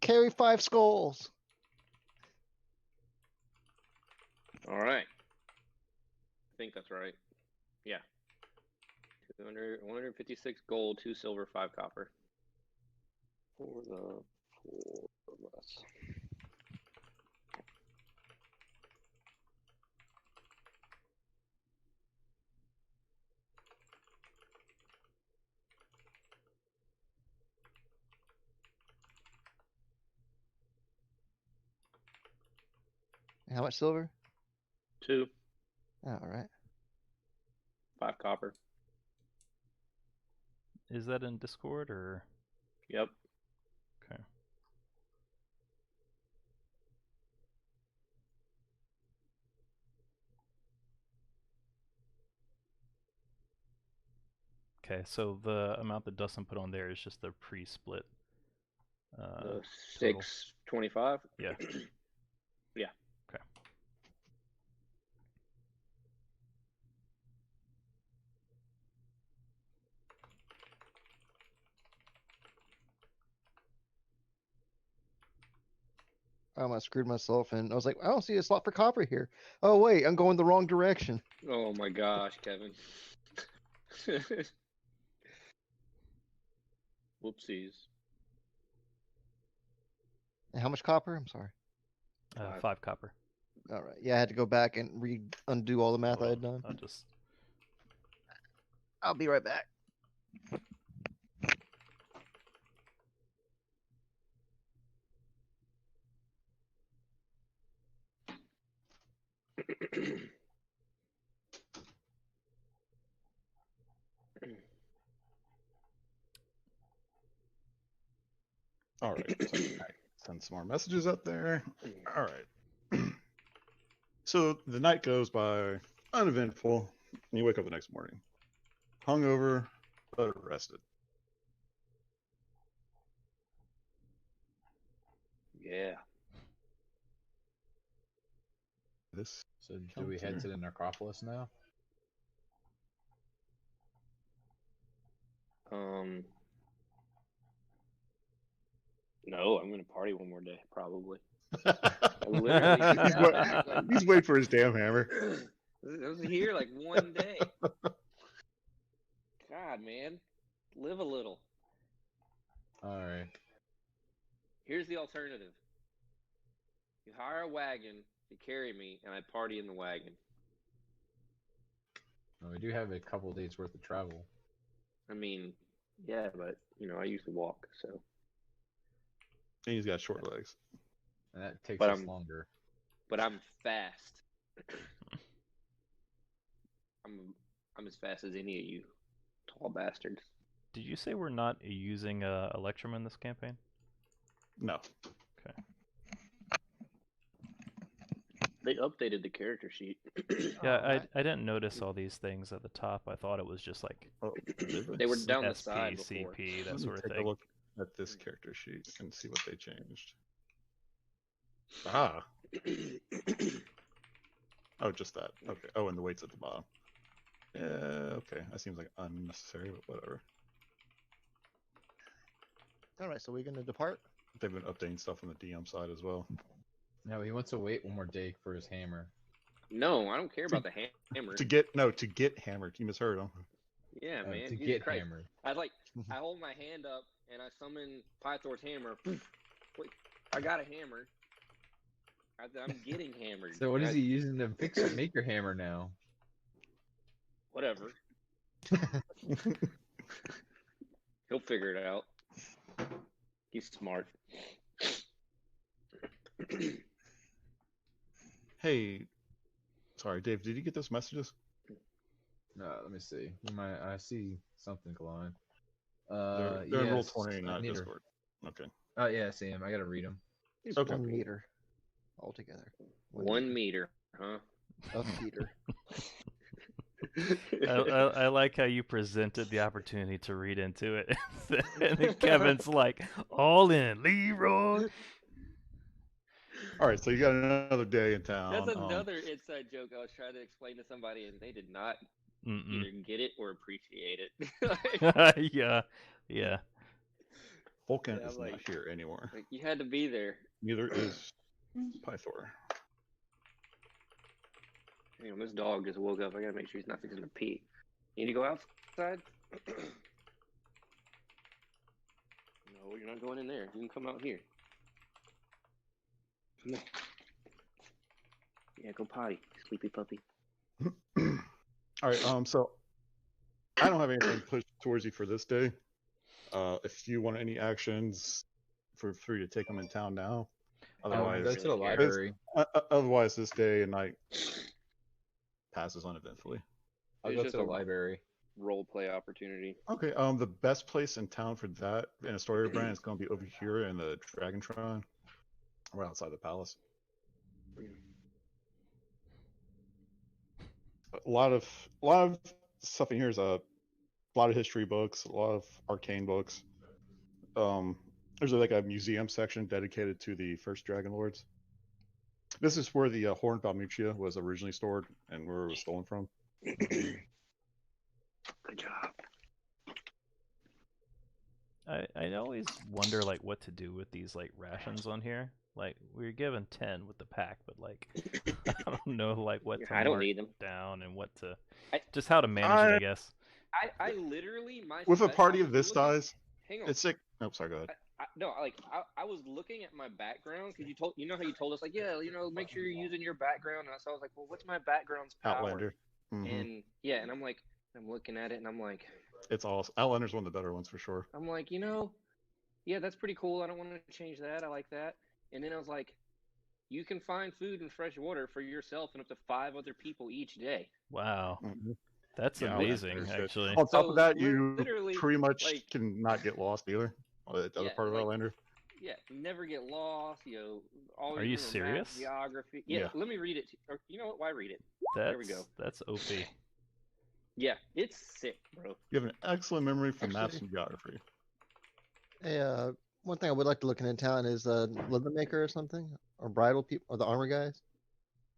[SPEAKER 4] Carry 5 skulls.
[SPEAKER 2] All right. I think that's right. Yeah. 156 gold, 2 silver, 5 copper. For the four of us.
[SPEAKER 4] How much silver?
[SPEAKER 2] 2,
[SPEAKER 4] All right.
[SPEAKER 2] 5 copper.
[SPEAKER 3] Is that in Discord or?
[SPEAKER 2] Yep.
[SPEAKER 3] Okay. Okay, so the amount that Dustin put on there is just the pre-split.
[SPEAKER 2] The
[SPEAKER 3] total.
[SPEAKER 2] 625.
[SPEAKER 3] Yeah.
[SPEAKER 2] Yeah.
[SPEAKER 3] Okay.
[SPEAKER 4] I almost screwed myself and I was like, I don't see a slot for copper here. Oh wait, I'm going the wrong direction.
[SPEAKER 2] Oh my gosh, Kevin. Whoopsies.
[SPEAKER 4] And how much copper? I'm sorry.
[SPEAKER 3] 5 copper.
[SPEAKER 4] All right. Yeah, I had to go back and undo all the math I
[SPEAKER 3] Hold
[SPEAKER 4] had
[SPEAKER 3] on,
[SPEAKER 4] done.
[SPEAKER 3] I'll just.
[SPEAKER 4] I'll be right back.
[SPEAKER 1] All right. So I send some more messages up there. All right. So the night goes by uneventful, and you wake up the next morning, hungover but rested.
[SPEAKER 2] Yeah.
[SPEAKER 1] This
[SPEAKER 5] So do we head to the necropolis now?
[SPEAKER 2] No, I'm gonna party one more day, probably.
[SPEAKER 1] he's, he's waiting for his damn hammer.
[SPEAKER 2] I was here like one day. God, man, live a little.
[SPEAKER 5] All right.
[SPEAKER 2] Here's the alternative: you hire a wagon to carry me, and I party in the wagon.
[SPEAKER 5] Well, we do have a couple days worth of travel.
[SPEAKER 2] I mean, yeah, but I usually walk, so.
[SPEAKER 1] And he's got short legs.
[SPEAKER 5] And that takes
[SPEAKER 2] But
[SPEAKER 5] us
[SPEAKER 2] I'm-
[SPEAKER 5] longer.
[SPEAKER 2] But I'm fast. I'm as fast as any of you tall bastards.
[SPEAKER 3] Did you say we're not using Electrum in this campaign?
[SPEAKER 1] No.
[SPEAKER 2] They updated the character sheet.
[SPEAKER 3] Yeah, I didn't notice all these things at the top. I thought it was just like
[SPEAKER 1] Oh, did they?
[SPEAKER 2] They were down the
[SPEAKER 3] SP,
[SPEAKER 2] side before.
[SPEAKER 3] CP, that
[SPEAKER 1] Let me
[SPEAKER 3] sort of
[SPEAKER 1] take a
[SPEAKER 3] thing.
[SPEAKER 1] look at this character sheet and see what they changed. Ah. Oh, just that. Okay. Oh, and the weights at the bottom. Yeah, okay. That seems like unnecessary, but whatever.
[SPEAKER 4] All right, so we're gonna depart.
[SPEAKER 1] They've been updating stuff on the DM side as well.
[SPEAKER 5] No, he wants to wait one more day for his hammer.
[SPEAKER 2] No, I don't care about the hammer.
[SPEAKER 1] To get hammered. You misheard him.
[SPEAKER 2] Yeah, man.
[SPEAKER 5] To
[SPEAKER 2] Jesus
[SPEAKER 5] get
[SPEAKER 2] Christ.
[SPEAKER 5] hammered.
[SPEAKER 2] I hold my hand up and I summon Pythor's hammer. Wait, I got a hammer. I'm getting hammered.
[SPEAKER 5] So what is he using to make your hammer now?
[SPEAKER 2] Whatever. He'll figure it out. He's smart.
[SPEAKER 1] Hey, sorry, Dave. Did you get those messages?
[SPEAKER 5] Let me see. I see something glowing.
[SPEAKER 1] They're in roll
[SPEAKER 5] yes,
[SPEAKER 1] 20,
[SPEAKER 5] I
[SPEAKER 1] not
[SPEAKER 5] need her.
[SPEAKER 1] Discord. Okay.
[SPEAKER 5] Oh yeah, I see him. I gotta read him.
[SPEAKER 4] It's
[SPEAKER 1] Okay.
[SPEAKER 4] 1 meter altogether.
[SPEAKER 2] 1 meter, huh?
[SPEAKER 4] Of Peter.
[SPEAKER 3] I like how you presented the opportunity to read into it, and then Kevin's like, "All in, Leroy."
[SPEAKER 1] All right, so you got another day in town.
[SPEAKER 2] That's another inside joke I was trying to explain to somebody, and they did not either get it or appreciate it.
[SPEAKER 3] Yeah.
[SPEAKER 1] Vulcan
[SPEAKER 2] Yeah,
[SPEAKER 1] is
[SPEAKER 2] like-
[SPEAKER 1] not here anymore.
[SPEAKER 2] Like, you had to be there.
[SPEAKER 1] Neither is Pythor.
[SPEAKER 2] Damn, this dog just woke up. I gotta make sure he's not fixing to pee. You need to go outside? No, you're not going in there. You can come out here. Come on. Yeah, go potty, sleepy puppy.
[SPEAKER 1] All right, so I don't have anything pushed towards you for this day. If you want any actions, feel free to take them in town now. Otherwise,
[SPEAKER 5] Go to the library.
[SPEAKER 1] Otherwise, this day and night passes uneventfully.
[SPEAKER 5] I'll
[SPEAKER 2] It's
[SPEAKER 5] go to
[SPEAKER 2] just
[SPEAKER 5] the
[SPEAKER 2] a-
[SPEAKER 5] library.
[SPEAKER 2] Role play opportunity.
[SPEAKER 1] Okay, the best place in town for that in Astoria brand is going to be over here in the Dragontron, right outside the palace. A lot of stuff in here is a lot of history books, a lot of arcane books. There's like a museum section dedicated to the first Dragonlords. This is where the Horn Balmuchia was originally stored and where it was stolen from.
[SPEAKER 2] Good job.
[SPEAKER 3] I always wonder like what to do with these like rations on here. Like we were given 10 with the pack, but like I don't know like what to
[SPEAKER 2] I don't
[SPEAKER 3] mark
[SPEAKER 2] need them.
[SPEAKER 3] down and what to
[SPEAKER 2] I-
[SPEAKER 3] just how to manage it, I guess.
[SPEAKER 2] I literally my
[SPEAKER 1] With a
[SPEAKER 2] special-
[SPEAKER 1] party
[SPEAKER 2] I
[SPEAKER 1] of
[SPEAKER 2] was
[SPEAKER 1] this
[SPEAKER 2] looking-
[SPEAKER 1] size,
[SPEAKER 2] Hang on.
[SPEAKER 1] it's sick. Oh, sorry, go ahead.
[SPEAKER 2] I was looking at my background because you know how you told us like make sure you're using your background, and so I was like, well, what's my background's power?
[SPEAKER 1] Outlander. Mhm.
[SPEAKER 2] And yeah, and I'm looking at it and I'm like,
[SPEAKER 1] It's awesome. Outlander's one of the better ones for sure.
[SPEAKER 2] yeah, that's pretty cool. I don't want to change that. I like that. And then I was like, you can find food and fresh water for yourself and up to 5 other people each day.
[SPEAKER 3] Wow.
[SPEAKER 1] Mhm.
[SPEAKER 3] That's
[SPEAKER 1] Yeah,
[SPEAKER 3] amazing,
[SPEAKER 1] Outlander's good.
[SPEAKER 3] actually.
[SPEAKER 1] On top
[SPEAKER 2] So
[SPEAKER 1] of that,
[SPEAKER 2] we're
[SPEAKER 1] you
[SPEAKER 2] literally,
[SPEAKER 1] pretty much
[SPEAKER 2] like-
[SPEAKER 1] can not get lost either. The other
[SPEAKER 2] Yeah,
[SPEAKER 1] part of
[SPEAKER 2] like-
[SPEAKER 1] Outlander.
[SPEAKER 2] Yeah, never get lost. Always
[SPEAKER 3] Are you
[SPEAKER 2] remember math,
[SPEAKER 3] serious?
[SPEAKER 2] Geography.
[SPEAKER 1] Yeah.
[SPEAKER 2] Let me read it. Or, you know what? Why read it?
[SPEAKER 3] That's
[SPEAKER 2] we go.
[SPEAKER 3] That's OP.
[SPEAKER 2] Yeah, it's sick, bro.
[SPEAKER 1] You have an excellent memory for maps
[SPEAKER 4] Actually-
[SPEAKER 1] and geography.
[SPEAKER 4] Hey, one thing I would like to look in town is leather maker or something, or bridal people, or the armor guys.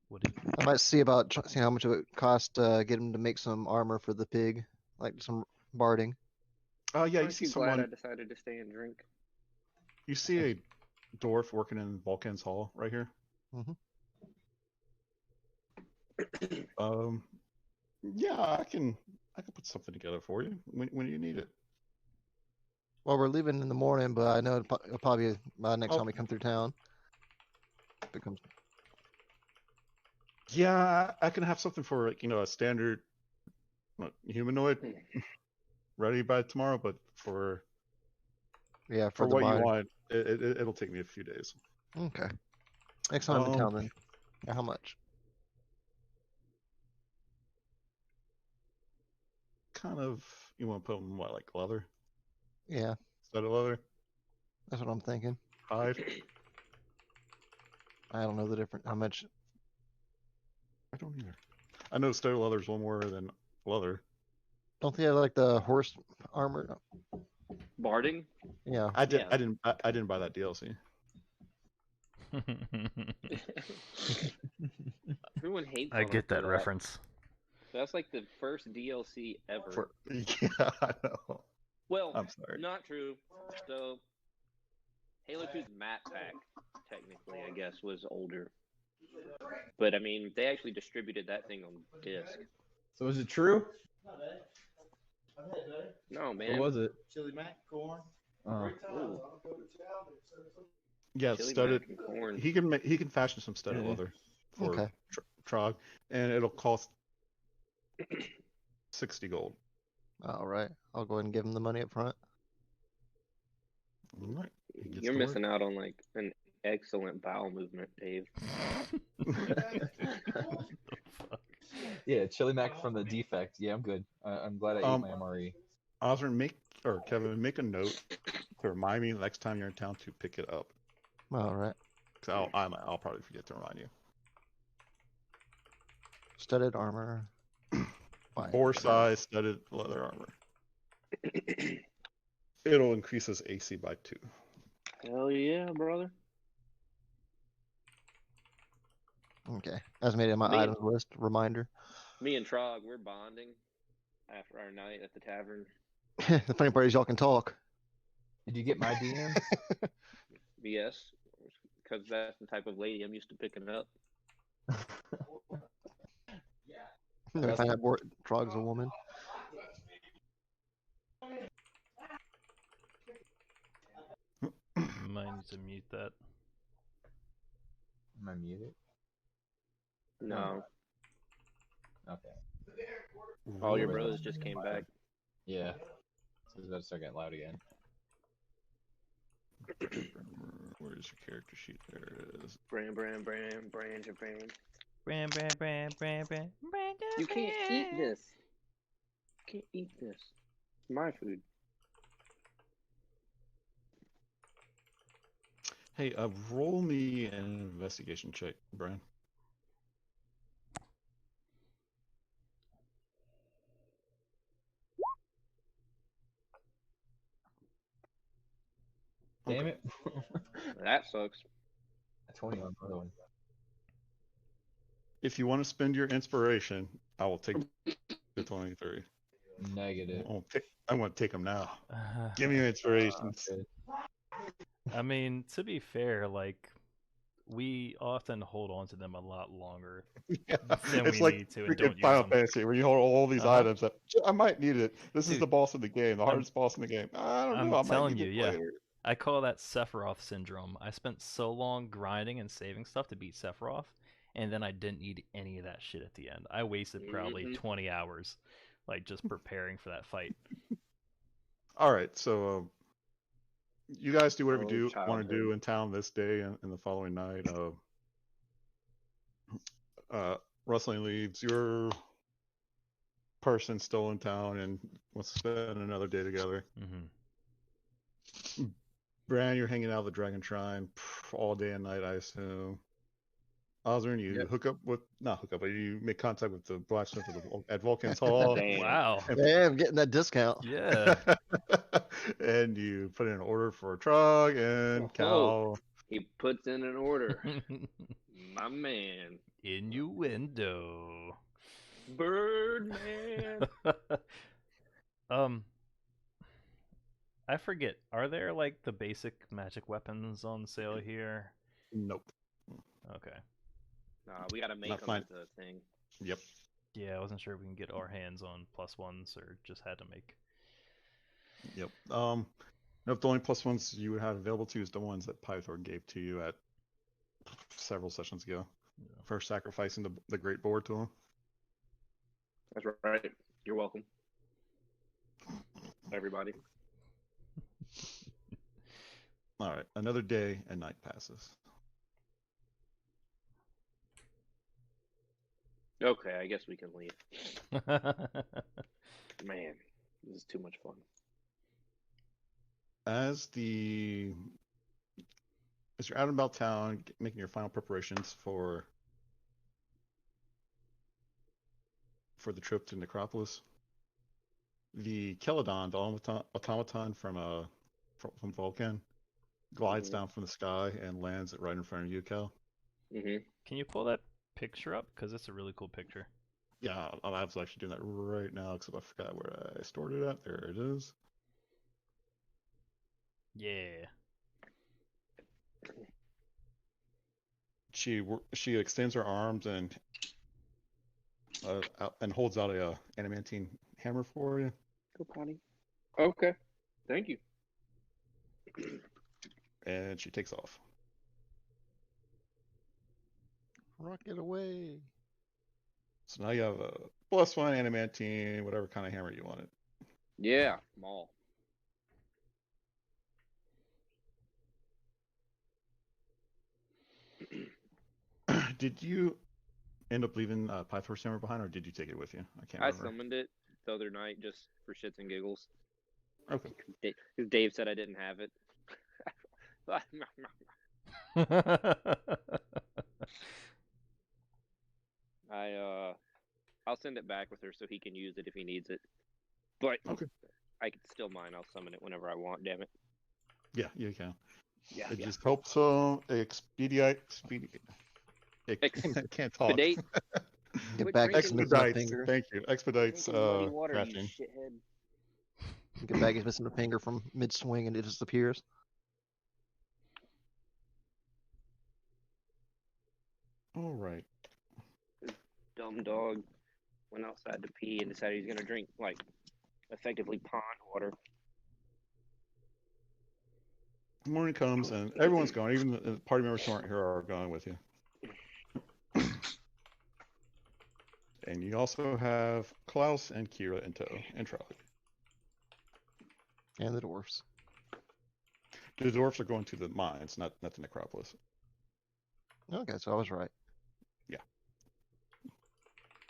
[SPEAKER 3] What did
[SPEAKER 4] I might see about seeing how much it would cost get them to make some armor for the pig, like some barding.
[SPEAKER 1] Oh yeah, you
[SPEAKER 2] Aren't
[SPEAKER 1] see
[SPEAKER 2] you glad I
[SPEAKER 1] someone.
[SPEAKER 2] decided to stay and drink?
[SPEAKER 1] You see a dwarf working in Vulcan's Hall right here.
[SPEAKER 4] Mhm.
[SPEAKER 1] Yeah, I can put something together for you when you need it.
[SPEAKER 4] Well, we're leaving in the morning, but I know it'll probably by next
[SPEAKER 1] Oh.
[SPEAKER 4] time we come through town. Becomes
[SPEAKER 1] Yeah, I can have something for a standard humanoid ready by tomorrow, but for
[SPEAKER 4] yeah
[SPEAKER 1] for
[SPEAKER 4] the
[SPEAKER 1] what you
[SPEAKER 4] barding.
[SPEAKER 1] want, it'll take me a few days.
[SPEAKER 4] Okay. Next time I'm in town, then. Yeah, how much?
[SPEAKER 1] Kind of, you want to put them like leather,
[SPEAKER 4] Yeah,
[SPEAKER 1] instead of leather,
[SPEAKER 4] that's what I'm thinking.
[SPEAKER 1] hide.
[SPEAKER 4] I don't know the difference. How much?
[SPEAKER 1] I don't either. I know studded leather's one more than leather.
[SPEAKER 4] Don't they have like the horse armor?
[SPEAKER 2] Barding?
[SPEAKER 4] Yeah.
[SPEAKER 1] I
[SPEAKER 2] Yeah.
[SPEAKER 1] didn't buy that DLC.
[SPEAKER 2] Everyone hates.
[SPEAKER 3] I
[SPEAKER 2] on
[SPEAKER 3] get
[SPEAKER 2] him for
[SPEAKER 3] that reference.
[SPEAKER 2] That's like the first DLC ever.
[SPEAKER 1] Yeah, I know.
[SPEAKER 2] Well,
[SPEAKER 1] I'm sorry.
[SPEAKER 2] not true. So, Halo 2's map pack, technically, I guess, was older. But I mean, they actually distributed that thing on disc.
[SPEAKER 5] So is it true?
[SPEAKER 2] No, man.
[SPEAKER 5] What was it?
[SPEAKER 7] Chili mac, corn.
[SPEAKER 2] Ooh,
[SPEAKER 1] Yeah, it's
[SPEAKER 2] chili
[SPEAKER 1] studded.
[SPEAKER 2] mac and corn.
[SPEAKER 1] He can fashion some studded
[SPEAKER 5] Yeah.
[SPEAKER 1] leather for
[SPEAKER 4] Okay.
[SPEAKER 1] Trog, and it'll cost 60 gold.
[SPEAKER 4] All right. I'll go ahead and give him the money up front.
[SPEAKER 1] All right. He gets
[SPEAKER 2] You're
[SPEAKER 1] to work.
[SPEAKER 2] missing out on like an excellent bowel movement, Dave.
[SPEAKER 5] Yeah, chili mac from the defect. Yeah, I'm good. I'm glad I ate my MRE.
[SPEAKER 1] Osrin, Kevin, make a note to remind me next time you're in town to pick it up.
[SPEAKER 4] All right.
[SPEAKER 1] Cause I'll probably forget to remind you.
[SPEAKER 4] Studded armor. Fine.
[SPEAKER 1] Boar size studded leather armor. It'll increase his AC by 2.
[SPEAKER 2] Hell yeah, brother.
[SPEAKER 4] Okay. As made it my
[SPEAKER 2] Me-
[SPEAKER 4] items list reminder.
[SPEAKER 2] Me and Trog, we're bonding after our night at the tavern.
[SPEAKER 4] The funny part is y'all can talk.
[SPEAKER 5] Did you get my DM?
[SPEAKER 2] Yes, because that's the type of lady I'm used to picking up.
[SPEAKER 4] Never find out Trog's a woman.
[SPEAKER 3] Might need to mute that.
[SPEAKER 5] Am I muted?
[SPEAKER 2] No,
[SPEAKER 5] Okay.
[SPEAKER 2] all your brothers just came back.
[SPEAKER 5] Yeah. So it's about to start getting loud again.
[SPEAKER 1] Where's your character sheet? There it is.
[SPEAKER 2] Brand.
[SPEAKER 3] Bran.
[SPEAKER 2] You can't eat this. You can't eat this. It's my food.
[SPEAKER 1] Hey, roll me an investigation check, Brian.
[SPEAKER 5] Damn it.
[SPEAKER 2] That sucks.
[SPEAKER 5] A 20 on the other one.
[SPEAKER 1] If you want to spend your inspiration, I will take the 23.
[SPEAKER 5] Negative.
[SPEAKER 1] I want to take them now. Give me your inspirations.
[SPEAKER 5] Okay.
[SPEAKER 3] I mean, to be fair, like we often hold on to them a lot longer
[SPEAKER 1] Yeah.
[SPEAKER 3] than
[SPEAKER 1] It's
[SPEAKER 3] we
[SPEAKER 1] like
[SPEAKER 3] need to and
[SPEAKER 1] freaking
[SPEAKER 3] don't use
[SPEAKER 1] Final
[SPEAKER 3] them.
[SPEAKER 1] Fantasy, where you hold all these
[SPEAKER 3] Uh-huh.
[SPEAKER 1] items that I might need it. This is
[SPEAKER 3] Dude,
[SPEAKER 1] the boss of the game, the hardest boss in the game. I don't know. I
[SPEAKER 3] I'm
[SPEAKER 1] might
[SPEAKER 3] telling
[SPEAKER 1] need
[SPEAKER 3] you,
[SPEAKER 1] it
[SPEAKER 3] yeah.
[SPEAKER 1] later.
[SPEAKER 3] I call that Sephiroth syndrome. I spent so long grinding and saving stuff to beat Sephiroth, and then I didn't need any of that shit at the end. I wasted probably
[SPEAKER 2] Mhm.
[SPEAKER 3] 20 hours, like just preparing for that fight.
[SPEAKER 1] All right, so you guys do whatever
[SPEAKER 2] Oh,
[SPEAKER 1] you want to do
[SPEAKER 2] childhood.
[SPEAKER 1] in town this day and the following night. Rustling leaves. Your person still in town and wants to spend another day together.
[SPEAKER 3] Mm-hmm.
[SPEAKER 1] Bran, you're hanging out at the Dragon Shrine all day and night, I assume. Osborne, you not hook up, but you make contact with the blacksmith at Vulcan's Hall.
[SPEAKER 2] Damn.
[SPEAKER 3] Wow.
[SPEAKER 4] Damn, getting that discount.
[SPEAKER 3] Yeah.
[SPEAKER 1] And you put in an order for a truck and cow.
[SPEAKER 2] He puts in an order. My man.
[SPEAKER 3] Innuendo.
[SPEAKER 2] Birdman.
[SPEAKER 3] I forget. Are there like the basic magic weapons on sale here?
[SPEAKER 1] Nope.
[SPEAKER 3] Okay.
[SPEAKER 2] Nah, we gotta make
[SPEAKER 1] Not
[SPEAKER 2] them
[SPEAKER 1] fine.
[SPEAKER 2] as a thing.
[SPEAKER 1] Yep.
[SPEAKER 3] Yeah, I wasn't sure if we can get our hands on +1s or just had to make.
[SPEAKER 1] Yep. Nope, the only +1s you had available to you is the ones that Pythor gave to you at several sessions ago.
[SPEAKER 3] Yeah.
[SPEAKER 1] For sacrificing the great board to him.
[SPEAKER 2] That's right. You're welcome. Everybody.
[SPEAKER 1] All right, another day and night passes.
[SPEAKER 2] Okay, I guess we can leave. Man, this is too much fun.
[SPEAKER 1] As you're out and about town, making your final preparations for the trip to Necropolis, the Keladon, the automaton from Vulcan, glides down from the sky and lands right in front of you, Kel.
[SPEAKER 2] Mm-hmm.
[SPEAKER 3] Can you pull that picture up? Because it's a really cool picture.
[SPEAKER 1] Yeah, I was actually doing that right now, except I forgot where I stored it at. There it is.
[SPEAKER 3] Yeah.
[SPEAKER 1] she extends her arms and holds out a adamantine hammer for you.
[SPEAKER 2] Go potty. Okay. Thank you.
[SPEAKER 1] And she takes off.
[SPEAKER 4] Rocket away.
[SPEAKER 1] So now you have a +1 adamantine, whatever kind of hammer you wanted.
[SPEAKER 2] Yeah, mall.
[SPEAKER 1] Did you end up leaving Pythor's hammer behind, or did you take it with you? I can't
[SPEAKER 2] I
[SPEAKER 1] remember.
[SPEAKER 2] summoned it the other night just for shits and giggles.
[SPEAKER 1] Okay.
[SPEAKER 2] Because Dave said I didn't have it. I'll send it back with her so he can use it if he needs it. But
[SPEAKER 1] Okay.
[SPEAKER 2] I can still mine. I'll summon it whenever I want. Damn it.
[SPEAKER 1] Yeah, you can.
[SPEAKER 2] Yeah.
[SPEAKER 1] It just helps expedite. I can't talk.
[SPEAKER 2] Expedite.
[SPEAKER 4] Get
[SPEAKER 2] Quit
[SPEAKER 4] back
[SPEAKER 2] drinking.
[SPEAKER 4] missing a
[SPEAKER 1] Expedites.
[SPEAKER 4] finger.
[SPEAKER 1] Thank you. Expedites
[SPEAKER 2] Drinking muddy water, you
[SPEAKER 1] crafting.
[SPEAKER 2] shithead.
[SPEAKER 4] Get back is missing a finger from mid swing and it disappears.
[SPEAKER 1] All right.
[SPEAKER 2] Dumb dog went outside to pee and decided he's gonna drink effectively pond water.
[SPEAKER 1] Morning comes and everyone's gone. Even the party members who aren't here are gone with you. And you also have Klaus and Kira in tow and Charlie.
[SPEAKER 4] And the dwarfs.
[SPEAKER 1] The dwarfs are going to the mines, not the necropolis.
[SPEAKER 4] Okay, so I was right.
[SPEAKER 2] Yeah,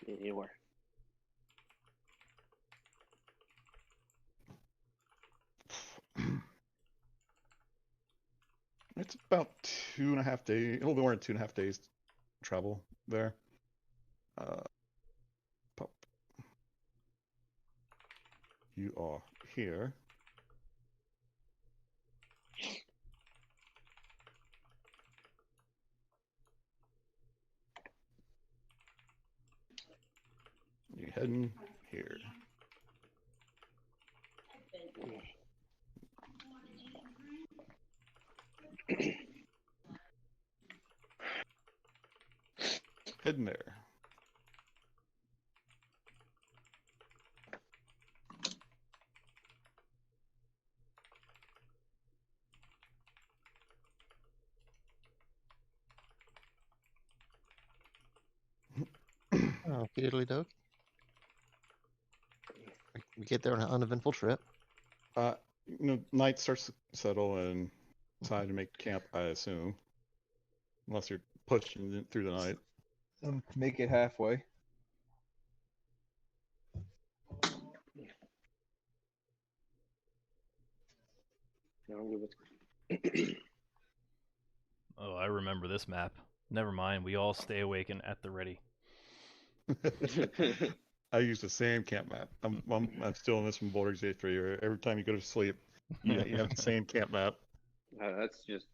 [SPEAKER 2] you were.
[SPEAKER 1] It's about 2.5 days, a little bit more than 2.5 days travel there. Pup. You are here. You're heading here. Heading there.
[SPEAKER 4] Oh, diddly doke. We get there on an uneventful trip.
[SPEAKER 1] Night starts to settle and decide to make camp, I assume. Unless you're pushing it through the night.
[SPEAKER 5] Make it halfway.
[SPEAKER 3] Oh, I remember this map. Never mind, we all stay awake and at the ready.
[SPEAKER 1] I use the same camp map. I'm still in this from Baldur's Gate 3. Every time you go to sleep, you have the same camp map.
[SPEAKER 2] That's just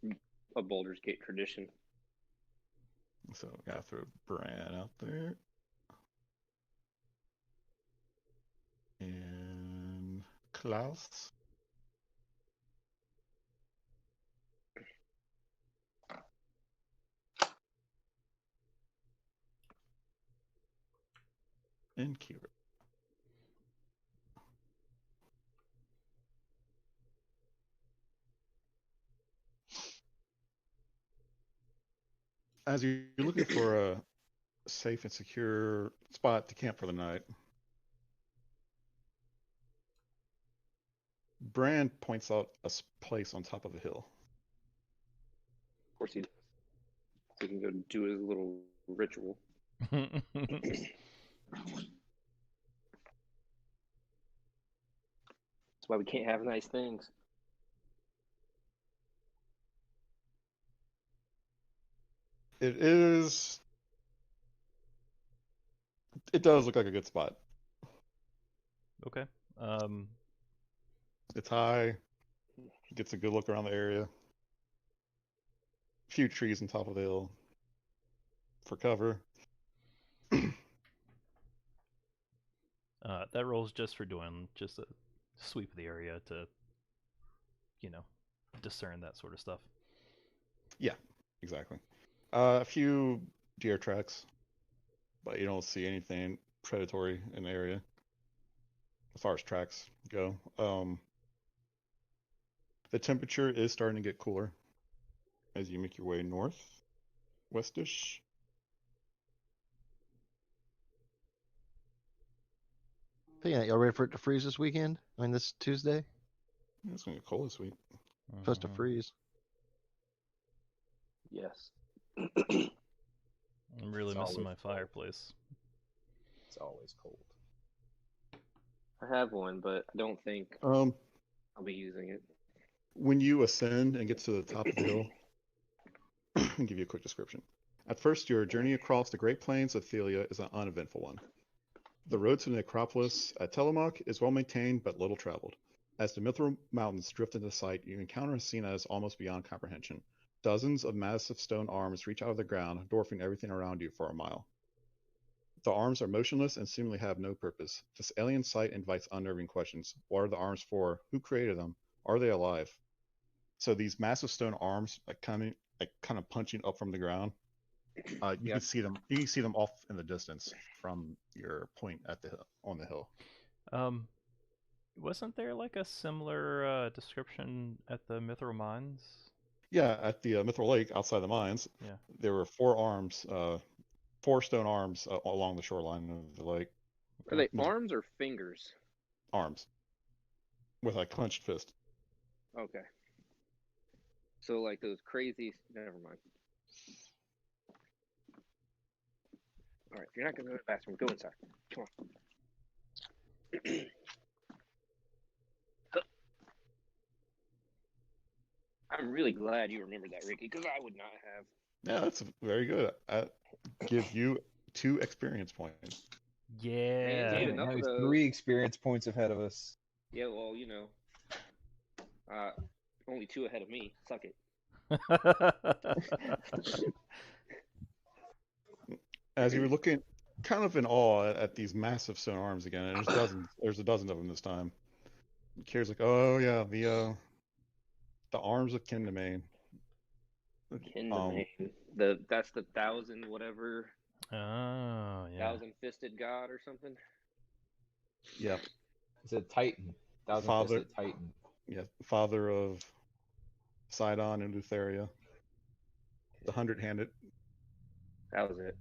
[SPEAKER 2] a Baldur's Gate tradition.
[SPEAKER 1] So gotta throw Bran out there. And Klaus. And Kira. As you're looking for a safe and secure spot to camp for the night, Bran points out a place on top of a hill.
[SPEAKER 2] Of course he does. So he can go do his little ritual. That's why we can't have nice things.
[SPEAKER 1] It does look like a good spot.
[SPEAKER 3] Okay.
[SPEAKER 1] It's high. Gets a good look around the area. A few trees on top of the hill for cover.
[SPEAKER 3] That rolls just for doing just a sweep of the area to, discern that sort of stuff.
[SPEAKER 1] Yeah, exactly. A few deer tracks, but you don't see anything predatory in the area as far as tracks go. The temperature is starting to get cooler as you make your way north, westish.
[SPEAKER 4] But yeah, y'all ready for it to freeze this weekend? I mean, this Tuesday?
[SPEAKER 1] It's gonna get cold this week.
[SPEAKER 4] Supposed to
[SPEAKER 3] Mhm.
[SPEAKER 4] freeze.
[SPEAKER 2] Yes.
[SPEAKER 3] I'm really
[SPEAKER 5] It's
[SPEAKER 3] missing
[SPEAKER 5] always
[SPEAKER 3] my
[SPEAKER 5] cold.
[SPEAKER 3] fireplace.
[SPEAKER 5] It's always cold.
[SPEAKER 2] I have one, but I don't think
[SPEAKER 1] Um,
[SPEAKER 2] I'll be using it.
[SPEAKER 1] when you ascend and get to the top of the hill, I'll give you a quick description. At first, your journey across the Great Plains of Thelia is an uneventful one. The road to the necropolis at Tillamook is well maintained but little traveled. As the Mithril Mountains drift into sight, you encounter a scene that is almost beyond comprehension. Dozens of massive stone arms reach out of the ground, dwarfing everything around you for a mile. The arms are motionless and seemingly have no purpose. This alien sight invites unnerving questions. What are the arms for? Who created them? Are they alive? So these massive stone arms, kind of punching up from the ground, you
[SPEAKER 2] Yeah.
[SPEAKER 1] can see them. You can see them off in the distance from your point at the on the hill.
[SPEAKER 3] Wasn't there like a similar description at the Mithril Mines?
[SPEAKER 1] Yeah, at the Mithril Lake outside the mines,
[SPEAKER 3] Yeah.
[SPEAKER 1] there were four arms, four stone arms along the shoreline of the lake.
[SPEAKER 2] Are they
[SPEAKER 1] Those
[SPEAKER 2] arms or fingers?
[SPEAKER 1] arms with a clenched fist.
[SPEAKER 2] Okay. So like those crazy. Never mind. All right. If you're not gonna go to the bathroom, go inside. Come on. I'm really glad you remembered that, Ricky, because I would not have.
[SPEAKER 1] Yeah, that's very good. I give you 2 experience points.
[SPEAKER 3] Yeah.
[SPEAKER 2] Man,
[SPEAKER 5] Damn
[SPEAKER 2] get
[SPEAKER 5] it,
[SPEAKER 2] enough
[SPEAKER 5] now
[SPEAKER 2] of
[SPEAKER 5] he's
[SPEAKER 2] those.
[SPEAKER 5] 3 experience points ahead of us.
[SPEAKER 2] Yeah, well, you know, only 2 ahead of me. Suck it.
[SPEAKER 1] As you were looking kind of in awe at these massive stone arms again, and there's a dozen of them this time. Kira's like, oh yeah, the arms of Kindamane.
[SPEAKER 2] Kindamane. That's the 1,000 whatever,
[SPEAKER 3] Oh, yeah.
[SPEAKER 2] 1,000-fisted god or something.
[SPEAKER 1] Yeah,
[SPEAKER 5] It's a Titan.
[SPEAKER 1] Father,
[SPEAKER 5] Thousand-fisted Titan.
[SPEAKER 1] yeah, father of Sidon and Lutheria, the 100-handed.
[SPEAKER 2] That was it.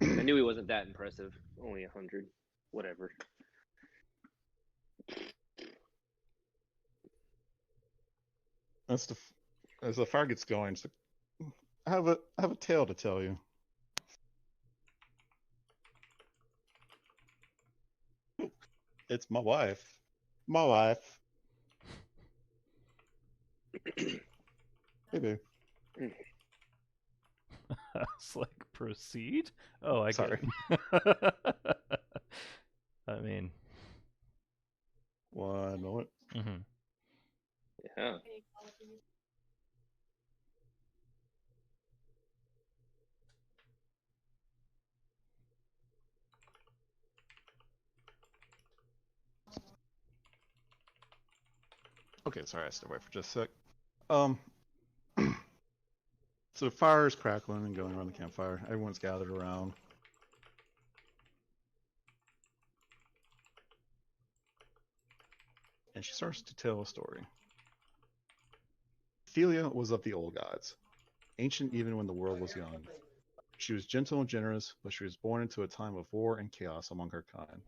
[SPEAKER 2] I knew he wasn't that impressive. Only 100. Whatever.
[SPEAKER 1] As the fire gets going, it's like, I have a tale to tell you. It's my wife. My wife. Hey, babe.
[SPEAKER 3] It's like, proceed? Oh, I
[SPEAKER 1] Sorry.
[SPEAKER 3] get it. I mean,
[SPEAKER 1] 1 moment.
[SPEAKER 3] mhm.
[SPEAKER 2] Yeah.
[SPEAKER 1] Okay, sorry, I stepped away for just a sec. So the fire is crackling and going around the campfire. Everyone's gathered around. And she starts to tell a story. Thelia was of the old gods, ancient even when the world was young. She was gentle and generous, but she was born into a time of war and chaos among her kind.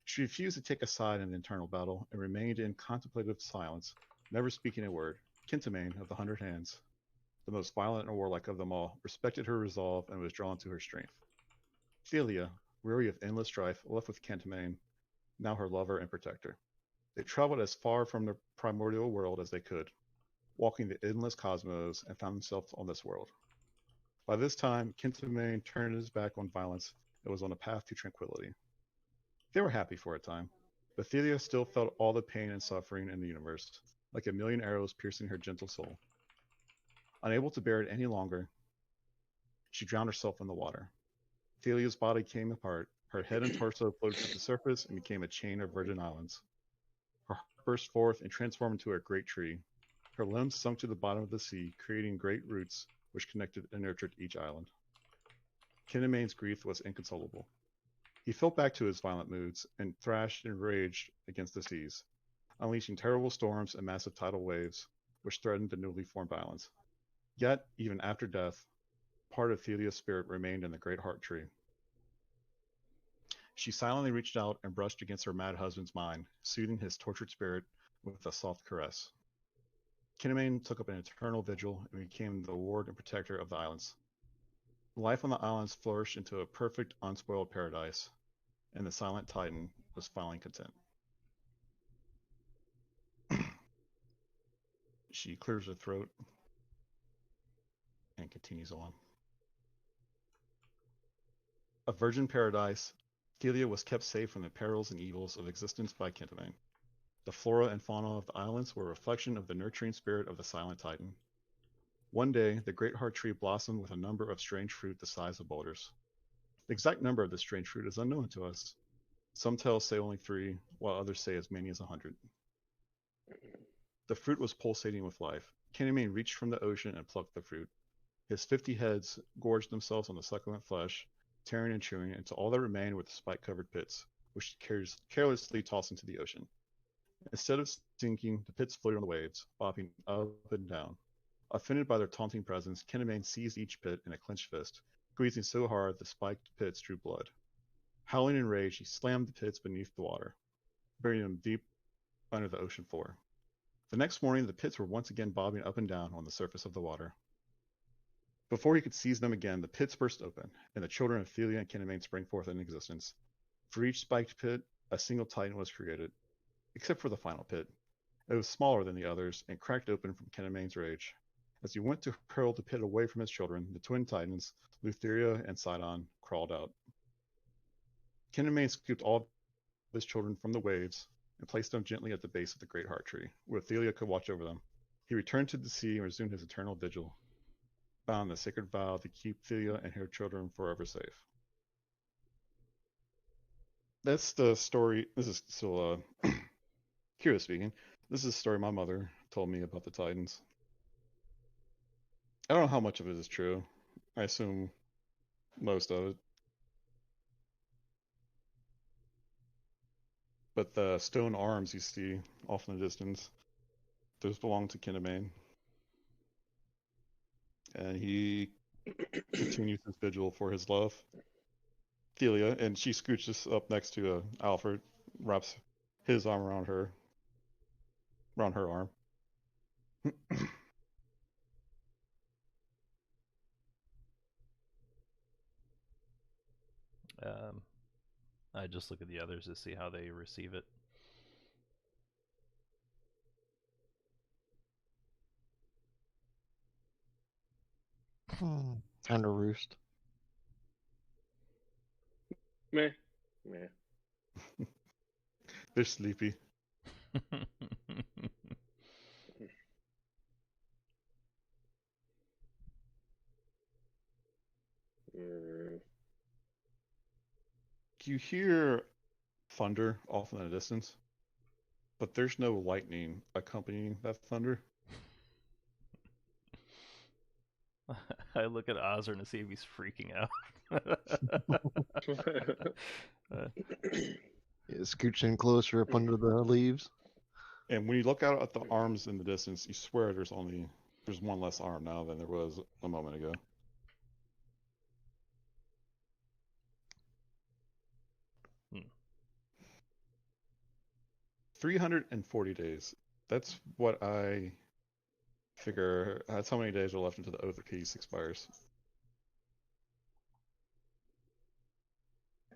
[SPEAKER 1] She refused to take a side in the internal battle and remained in contemplative silence, never speaking a word. Kintamane of the 100 Hands, the most violent and warlike of them all, respected her resolve and was drawn to her strength. Thelia, weary of endless strife, left with Kintamane, now her lover and protector. They traveled as far from the primordial world as they could, walking the endless cosmos, and found themselves on this world. By this time, Kintamane turned his back on violence and was on a path to tranquility. They were happy for a time, but Thelia still felt all the pain and suffering in the universe, like a million arrows piercing her gentle soul. Unable to bear it any longer, she drowned herself in the water. Thelia's body came apart, her head and torso floated to the surface and became a chain of virgin islands. Her heart burst forth and transformed into a great tree. Her limbs sunk to the bottom of the sea, creating great roots which connected and nurtured each island. Kinemane's grief was inconsolable. He fell back to his violent moods and thrashed and raged against the seas, unleashing terrible storms and massive tidal waves, which threatened the newly formed islands. Yet, even after death, part of Thelia's spirit remained in the great heart tree. She silently reached out and brushed against her mad husband's mind, soothing his tortured spirit with a soft caress. Kinemane took up an eternal vigil and became the ward and protector of the islands. Life on the islands flourished into a perfect, unspoiled paradise, and the silent Titan was finally content. She clears her throat and continues on. A virgin paradise, Thelia was kept safe from the perils and evils of existence by Kintamane. The flora and fauna of the islands were a reflection of the nurturing spirit of the silent Titan. One day, the great heart tree blossomed with a number of strange fruit the size of boulders. The exact number of this strange fruit is unknown to us. Some tales say only 3, while others say as many as 100. The fruit was pulsating with life. Kintamane reached from the ocean and plucked the fruit. His 50 heads gorged themselves on the succulent flesh, tearing and chewing until all that remained were the spike-covered pits, which he carelessly tossed into the ocean. Instead of sinking, the pits floated on the waves, bobbing up and down. Offended by their taunting presence, Kintamane seized each pit in a clenched fist, squeezing so hard the spiked pits drew blood. Howling in rage, he slammed the pits beneath the water, burying them deep under the ocean floor. The next morning, the pits were once again bobbing up and down on the surface of the water. Before he could seize them again, the pits burst open, and the children of Thelia and Kintamane sprang forth in existence. For each spiked pit, a single Titan was created, except for the final pit. It was smaller than the others and cracked open from Kinamane's rage. As he went to hurl the pit away from his children, the twin Titans, Lutheria and Sidon, crawled out. Kintamane scooped all of his children from the waves and placed them gently at the base of the great heart tree, where Thelia could watch over them. He returned to the sea and resumed his eternal vigil, bound the sacred vow to keep Thelia and her children forever safe. That's the story. This is still Kira speaking. This is the story my mother told me about the Titans. I don't know how much of it is true. I assume most of it. But the stone arms you see off in the distance, those belong to Kintamane. And he continues his vigil for his love, Thelia, and she scooches up next to Alfred, wraps his arm around her arm.
[SPEAKER 3] I just look at the others to see how they receive it.
[SPEAKER 4] Time to roost.
[SPEAKER 2] Meh. Meh.
[SPEAKER 1] They're sleepy. You hear thunder off in the distance, but there's no lightning accompanying that thunder.
[SPEAKER 3] I look at Ozern to see if he's freaking out.
[SPEAKER 4] Yeah, scooching closer up under the leaves.
[SPEAKER 1] And when you look out at the arms in the distance, you swear there's one less arm now than there was a moment ago.
[SPEAKER 3] Hmm.
[SPEAKER 1] 340 days. That's what I figure. That's how many days are left until the Oath of Peace expires.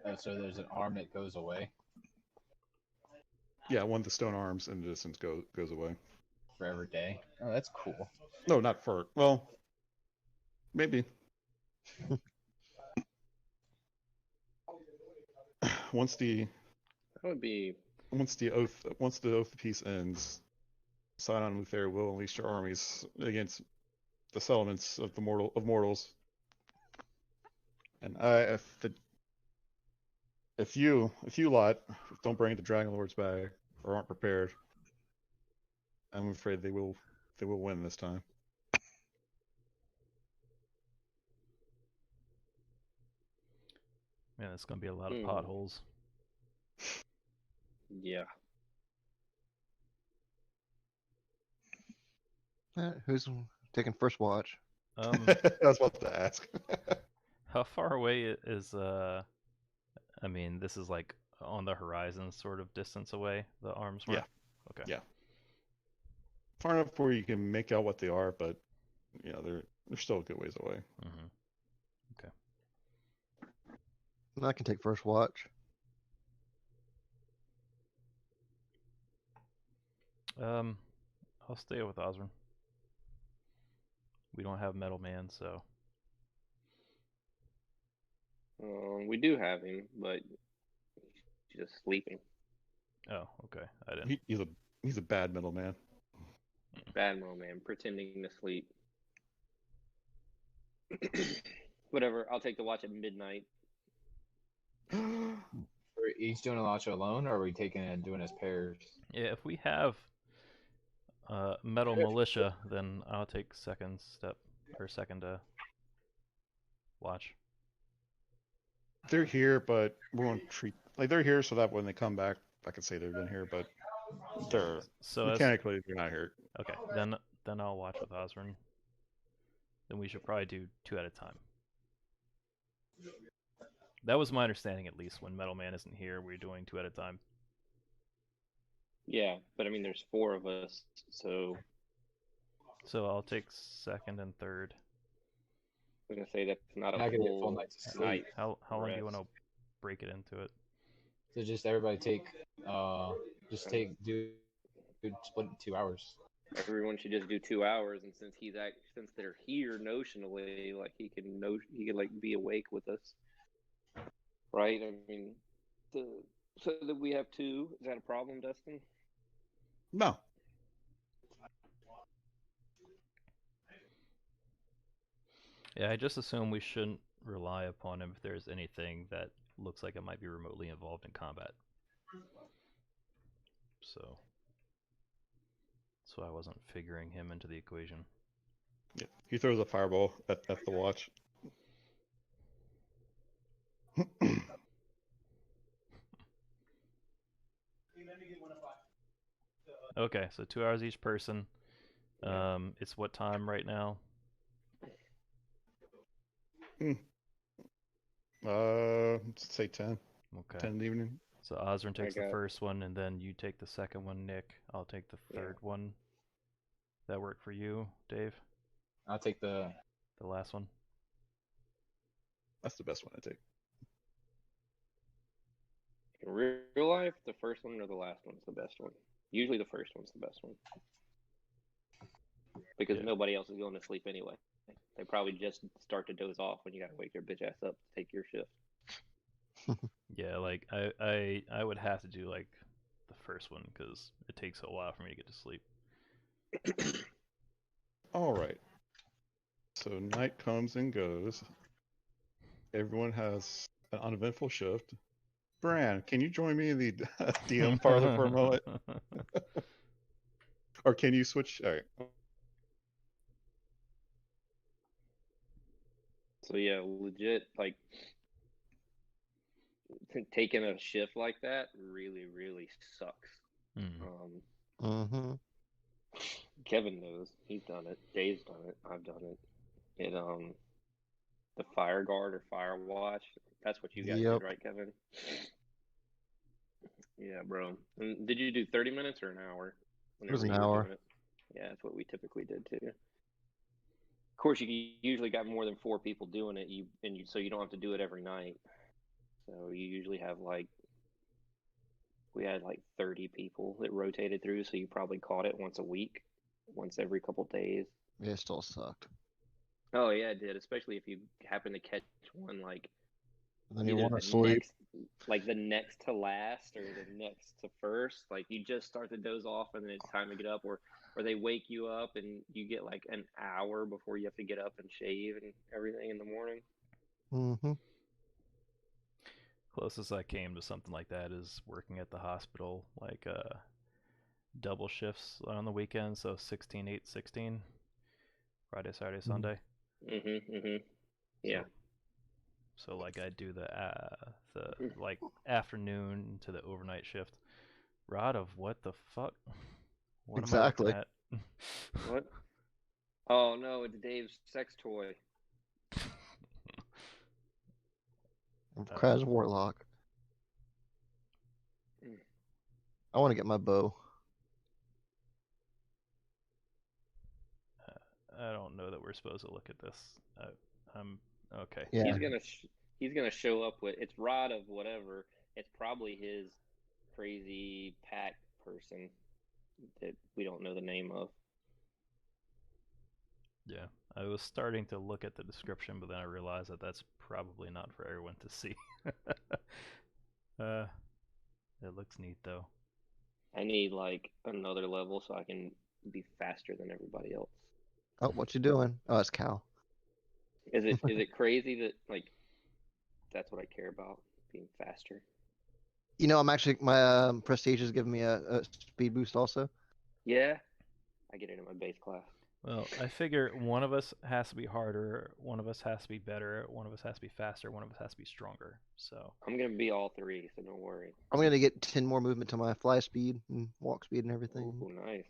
[SPEAKER 5] Oh, so there's an arm that goes away
[SPEAKER 1] Yeah, one of the stone arms in the distance goes away.
[SPEAKER 5] for every day. Oh, that's cool.
[SPEAKER 1] No, not for. Well, maybe. Once the
[SPEAKER 2] That would be.
[SPEAKER 1] Once the oath of peace ends, Sidon and Luther will unleash their armies against the settlements of mortals. And if you lot don't bring the Dragonlords back or aren't prepared, I'm afraid they will win this time.
[SPEAKER 3] Man, it's gonna be a lot of
[SPEAKER 2] Hmm.
[SPEAKER 3] potholes.
[SPEAKER 2] Yeah.
[SPEAKER 4] Who's taking first watch?
[SPEAKER 1] I was about to ask.
[SPEAKER 3] How far away is I mean, this is like on the horizon sort of distance away, the arms were?
[SPEAKER 1] Yeah.
[SPEAKER 3] Okay.
[SPEAKER 1] Yeah. Far enough where you can make out what they are, but they're still a good ways away.
[SPEAKER 3] Mm-hmm.
[SPEAKER 4] I can take first watch.
[SPEAKER 3] I'll stay with Osrin. We don't have Metal Man, so
[SPEAKER 2] We do have him, but he's just sleeping.
[SPEAKER 3] oh, okay. I didn't.
[SPEAKER 1] He's a bad middleman.
[SPEAKER 2] Bad man, pretending to sleep. Whatever. I'll take the watch at midnight.
[SPEAKER 5] Are each doing a watch alone, or are we taking it and doing as pairs?
[SPEAKER 3] Yeah, if we have Metal Militia, then I'll take second watch.
[SPEAKER 1] They're here, but we won't treat they're here so that when they come back, I can say they've been here, but they're mechanically they're not here.
[SPEAKER 3] Okay, then I'll watch with Osrin. Then we should probably do 2 at a time. That was my understanding, at least. When Metal Man isn't here, we're doing 2 at a time.
[SPEAKER 2] Yeah, but I mean, there's 4 of us, so.
[SPEAKER 3] So I'll take second and third.
[SPEAKER 2] I was gonna say that's not
[SPEAKER 5] Not
[SPEAKER 2] a
[SPEAKER 5] gonna get full
[SPEAKER 2] full
[SPEAKER 5] night to sleep.
[SPEAKER 2] night.
[SPEAKER 3] How long do you
[SPEAKER 2] rest.
[SPEAKER 3] want to break it into it?
[SPEAKER 5] So just everybody take, split in 2 hours.
[SPEAKER 2] Everyone should just do 2 hours, and since they're here notionally, like he can like be awake with us, right? I mean, so that we have 2. Is that a problem, Dustin?
[SPEAKER 1] No.
[SPEAKER 3] Yeah, I just assume we shouldn't rely upon him if there's anything that looks like it might be remotely involved in combat. So I wasn't figuring him into the equation.
[SPEAKER 1] Yeah. He throws a fireball at the watch.
[SPEAKER 3] Okay, so 2 hours each person. It's what time right now?
[SPEAKER 1] Let's say 10.
[SPEAKER 3] Okay.
[SPEAKER 1] 10 in the evening.
[SPEAKER 3] So Osrin takes the first one, and then you take the second one, Nick. I'll take the third one. That work for you, Dave?
[SPEAKER 5] I'll take the
[SPEAKER 3] last one.
[SPEAKER 1] That's the best one I take.
[SPEAKER 2] In real life, the first one or the last one's the best one. Usually the first one's the best one. Because nobody else is going to sleep anyway. They probably just start to doze off when you gotta wake your bitch ass up to take your shift.
[SPEAKER 3] Yeah, like I would have to do like the first one because it takes a while for me to get to sleep.
[SPEAKER 1] All right. So night comes and goes. Everyone has an uneventful shift. Bran, can you join me in the DM parlor for a moment? Or can you switch? All right.
[SPEAKER 2] So yeah, legit, like taking a shift like that really, really sucks. Kevin knows. He's done it. Dave's done it. I've done it. The fire guard or fire watch. That's what you guys did, right, Kevin? Yeah, bro. And did you do 30 minutes or an hour?
[SPEAKER 4] It was an hour.
[SPEAKER 2] Yeah, that's what we typically did too. Of course, you usually got more than 4 people doing it. So you don't have to do it every night. So you usually have we had 30 people that rotated through. So you probably caught it once a week, once every couple days.
[SPEAKER 4] Yeah, it still sucked.
[SPEAKER 2] Oh yeah, it did. Especially if you happen to catch one
[SPEAKER 4] then you want to sleep.
[SPEAKER 2] The next to last or the next to first. Like you just start to doze off and then it's time to get up, or they wake you up and you get an hour before you have to get up and shave and everything in the morning.
[SPEAKER 3] Closest I came to something like that is working at the hospital, double shifts on the weekend, so 16, 8, 16, Friday, Saturday, Sunday.
[SPEAKER 2] Yeah.
[SPEAKER 3] So like I do the like afternoon to the overnight shift. Rod of what the fuck? What
[SPEAKER 4] Exactly.
[SPEAKER 3] am I looking at?
[SPEAKER 2] What? Oh no, it's Dave's sex toy.
[SPEAKER 4] Kraz Warlock.
[SPEAKER 2] Mm.
[SPEAKER 4] I want to get my bow.
[SPEAKER 3] I don't know that we're supposed to look at this. I'm okay.
[SPEAKER 4] Yeah.
[SPEAKER 2] He's gonna show up with it's Rod of whatever. It's probably his crazy pack person that we don't know the name of.
[SPEAKER 3] Yeah, I was starting to look at the description, but then I realized that that's probably not for everyone to see. It looks neat though.
[SPEAKER 2] I need like another level so I can be faster than everybody else.
[SPEAKER 4] Oh, what you doing? Oh, it's Cal.
[SPEAKER 2] Is it crazy that like that's what I care about, being faster?
[SPEAKER 4] You know, I'm actually my prestige is giving me a speed boost also.
[SPEAKER 2] Yeah, I get it in my base class.
[SPEAKER 3] Well, I figure one of us has to be harder, one of us has to be better, one of us has to be faster, one of us has to be stronger. So
[SPEAKER 2] I'm gonna be all three, so don't worry.
[SPEAKER 4] I'm gonna get 10 more movement to my fly speed and walk speed and everything.
[SPEAKER 2] Ooh, nice.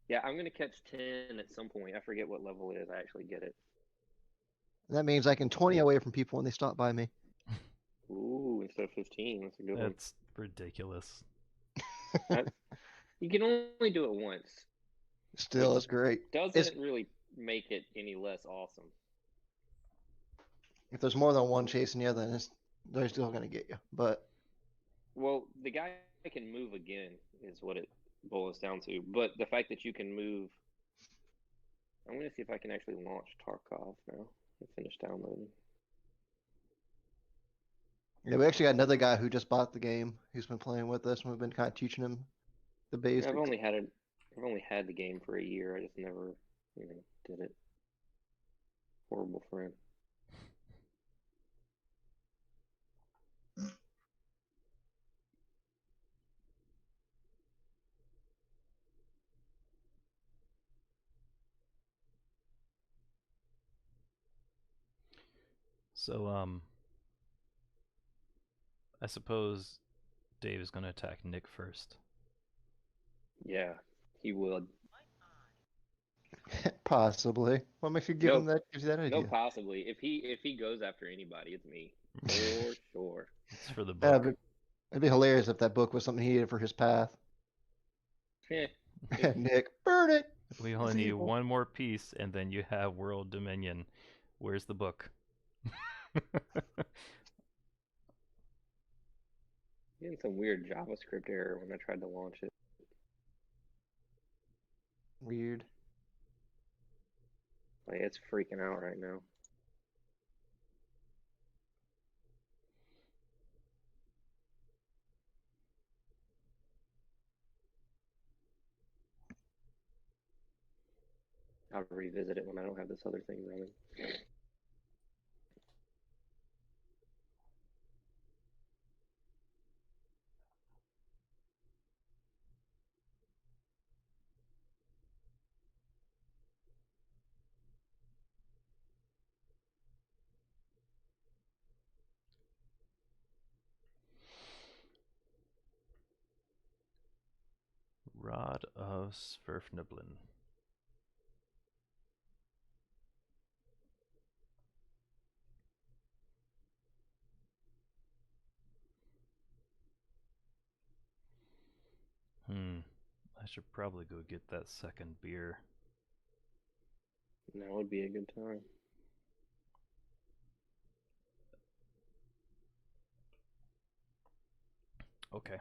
[SPEAKER 2] Yeah, I'm gonna catch 10 at some point. I forget what level it is. I actually get it.
[SPEAKER 4] That means I can 20 away from people when they stop by me.
[SPEAKER 2] Ooh, instead of 15. That's a good one.
[SPEAKER 3] that's ridiculous.
[SPEAKER 2] You can only do it once.
[SPEAKER 4] Still, it's great.
[SPEAKER 2] Doesn't really make it any less awesome.
[SPEAKER 4] If there's more than one chasing you, then they're still gonna get you. But
[SPEAKER 2] Well, the guy can move again is what it boils down to. But the fact that you can move, I'm gonna see if I can actually launch Tarkov now and finish downloading.
[SPEAKER 4] yeah, we actually got another guy who just bought the game. He's been playing with us, and we've been kind of teaching him the basics.
[SPEAKER 2] I've only had the game for a year. I just never, did it. Horrible friend.
[SPEAKER 3] So I suppose Dave is gonna attack Nick first.
[SPEAKER 2] Yeah, he would.
[SPEAKER 4] Possibly. What makes you give him that? Gives you that idea?
[SPEAKER 2] No, possibly. If he goes after anybody, it's me for sure.
[SPEAKER 3] It's for the
[SPEAKER 4] Yeah,
[SPEAKER 3] book.
[SPEAKER 4] but it'd be hilarious if that book was something he needed for his path.
[SPEAKER 2] Heh.
[SPEAKER 4] Nick, burn it.
[SPEAKER 3] We only
[SPEAKER 4] It's
[SPEAKER 3] need
[SPEAKER 4] evil.
[SPEAKER 3] one more piece, and then you have World Dominion. Where's the book?
[SPEAKER 2] Getting some weird JavaScript error when I tried to launch it.
[SPEAKER 4] Weird.
[SPEAKER 2] Like, it's freaking out right now. I'll revisit it when I don't have this other thing running.
[SPEAKER 3] Rod of Sverfniblin. I should probably go get that second beer.
[SPEAKER 2] Now would be a good time.
[SPEAKER 3] Okay.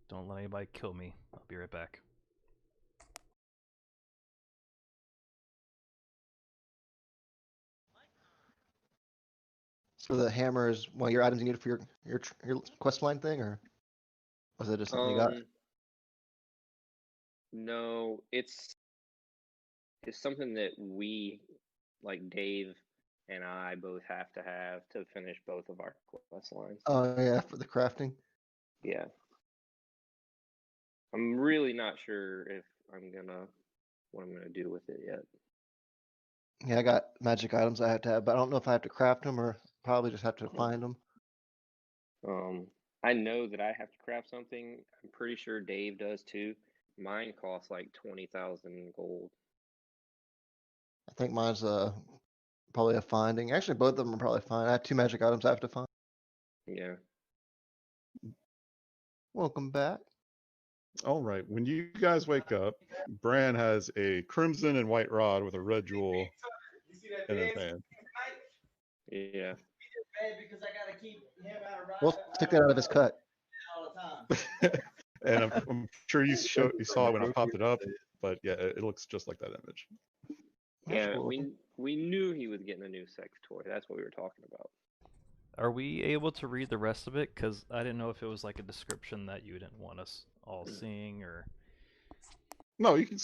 [SPEAKER 3] Don't let anybody kill me. I'll be right back.
[SPEAKER 4] So the hammer is one of your items you need for your quest line thing, or was it just something you got?
[SPEAKER 2] No, it's something that we, like Dave and I, both have to finish both of our quest lines.
[SPEAKER 4] Oh yeah, for the crafting.
[SPEAKER 2] Yeah. I'm really not sure if what I'm gonna do with it yet.
[SPEAKER 4] Yeah, I got magic items I have to have, but I don't know if I have to craft them or probably just have to find them.
[SPEAKER 2] I know that I have to craft something. I'm pretty sure Dave does too. Mine costs like 20,000 gold.
[SPEAKER 4] I think mine's probably a finding. Actually, both of them are probably fine. I have 2 magic items I have to find.
[SPEAKER 2] Yeah.
[SPEAKER 4] Welcome back.
[SPEAKER 1] All right. When you guys wake up, Bran has a crimson and white rod with a red jewel in his hand.
[SPEAKER 2] Yeah.
[SPEAKER 4] We'll stick that out of his cut.
[SPEAKER 1] And I'm sure you saw it when I popped it up, but yeah, it looks just like that image.
[SPEAKER 2] Yeah,
[SPEAKER 4] Cool.
[SPEAKER 2] we knew he was getting a new sex toy. That's what we were talking about.
[SPEAKER 3] Are we able to read the rest of it? Because I didn't know if it was like a description that you didn't want us all seeing, or...
[SPEAKER 1] No, you can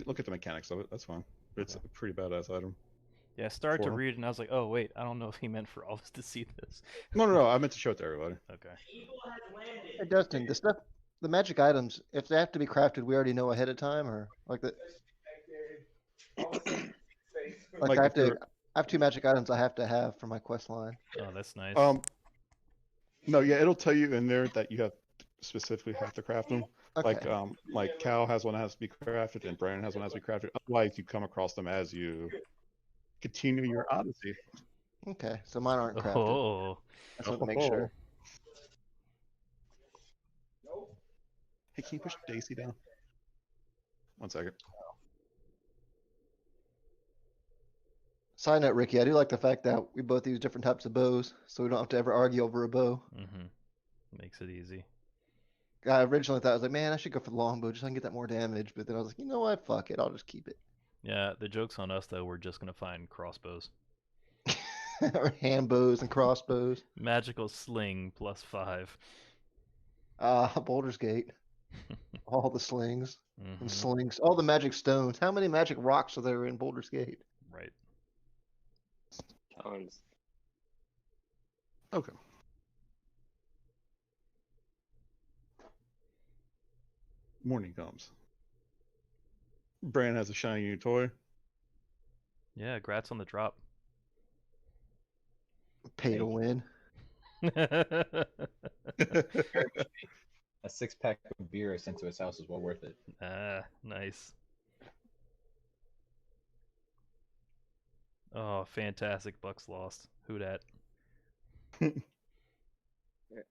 [SPEAKER 1] look at the mechanics of it. That's fine. It's a pretty badass item.
[SPEAKER 3] Yeah, I started to
[SPEAKER 1] For him.
[SPEAKER 3] read it and I was like, oh wait, I don't know if he meant for all of us to see this.
[SPEAKER 1] No. I meant to show it to everybody.
[SPEAKER 3] Okay.
[SPEAKER 4] Hey, Dustin, the magic items, if they have to be crafted, we already know ahead of time, or like the. Like I have 2 magic items I have to have for my quest line.
[SPEAKER 3] Oh, that's nice.
[SPEAKER 1] No, yeah, it'll tell you in there that you have specifically have to craft them.
[SPEAKER 4] Okay.
[SPEAKER 1] Like Cal has one that has to be crafted, and Brandon has one that has to be crafted. Otherwise, you come across them as you continue your Odyssey.
[SPEAKER 4] Okay, so mine aren't crafted.
[SPEAKER 3] Oh.
[SPEAKER 4] I just want to make sure.
[SPEAKER 1] Hey, can you push Daisy down? 1 second.
[SPEAKER 4] Side note, Ricky, I do like the fact that we both use different types of bows, so we don't have to ever argue over a bow.
[SPEAKER 3] Mm-hmm. Makes it easy.
[SPEAKER 4] I originally thought, I was like, man, I should go for the longbow just so I can get that more damage, but then I was like, you know what, fuck it, I'll just keep it.
[SPEAKER 3] Yeah, the joke's on us though, we're just gonna find crossbows.
[SPEAKER 4] Or hand bows and crossbows.
[SPEAKER 3] Magical sling +5.
[SPEAKER 4] Boulder's Gate. All the slings
[SPEAKER 3] Mm-hmm.
[SPEAKER 4] and slings, all the magic stones. How many magic rocks are there in Boulder's Gate?
[SPEAKER 3] Right.
[SPEAKER 2] Tons.
[SPEAKER 1] Okay. Morning comes. Bran has a shiny new toy.
[SPEAKER 3] Yeah, grats on the drop.
[SPEAKER 4] Pay to win.
[SPEAKER 5] A 6-pack of beer I sent to his house is well worth it.
[SPEAKER 3] Ah, nice. Oh, fantastic. Bucks lost. Who dat?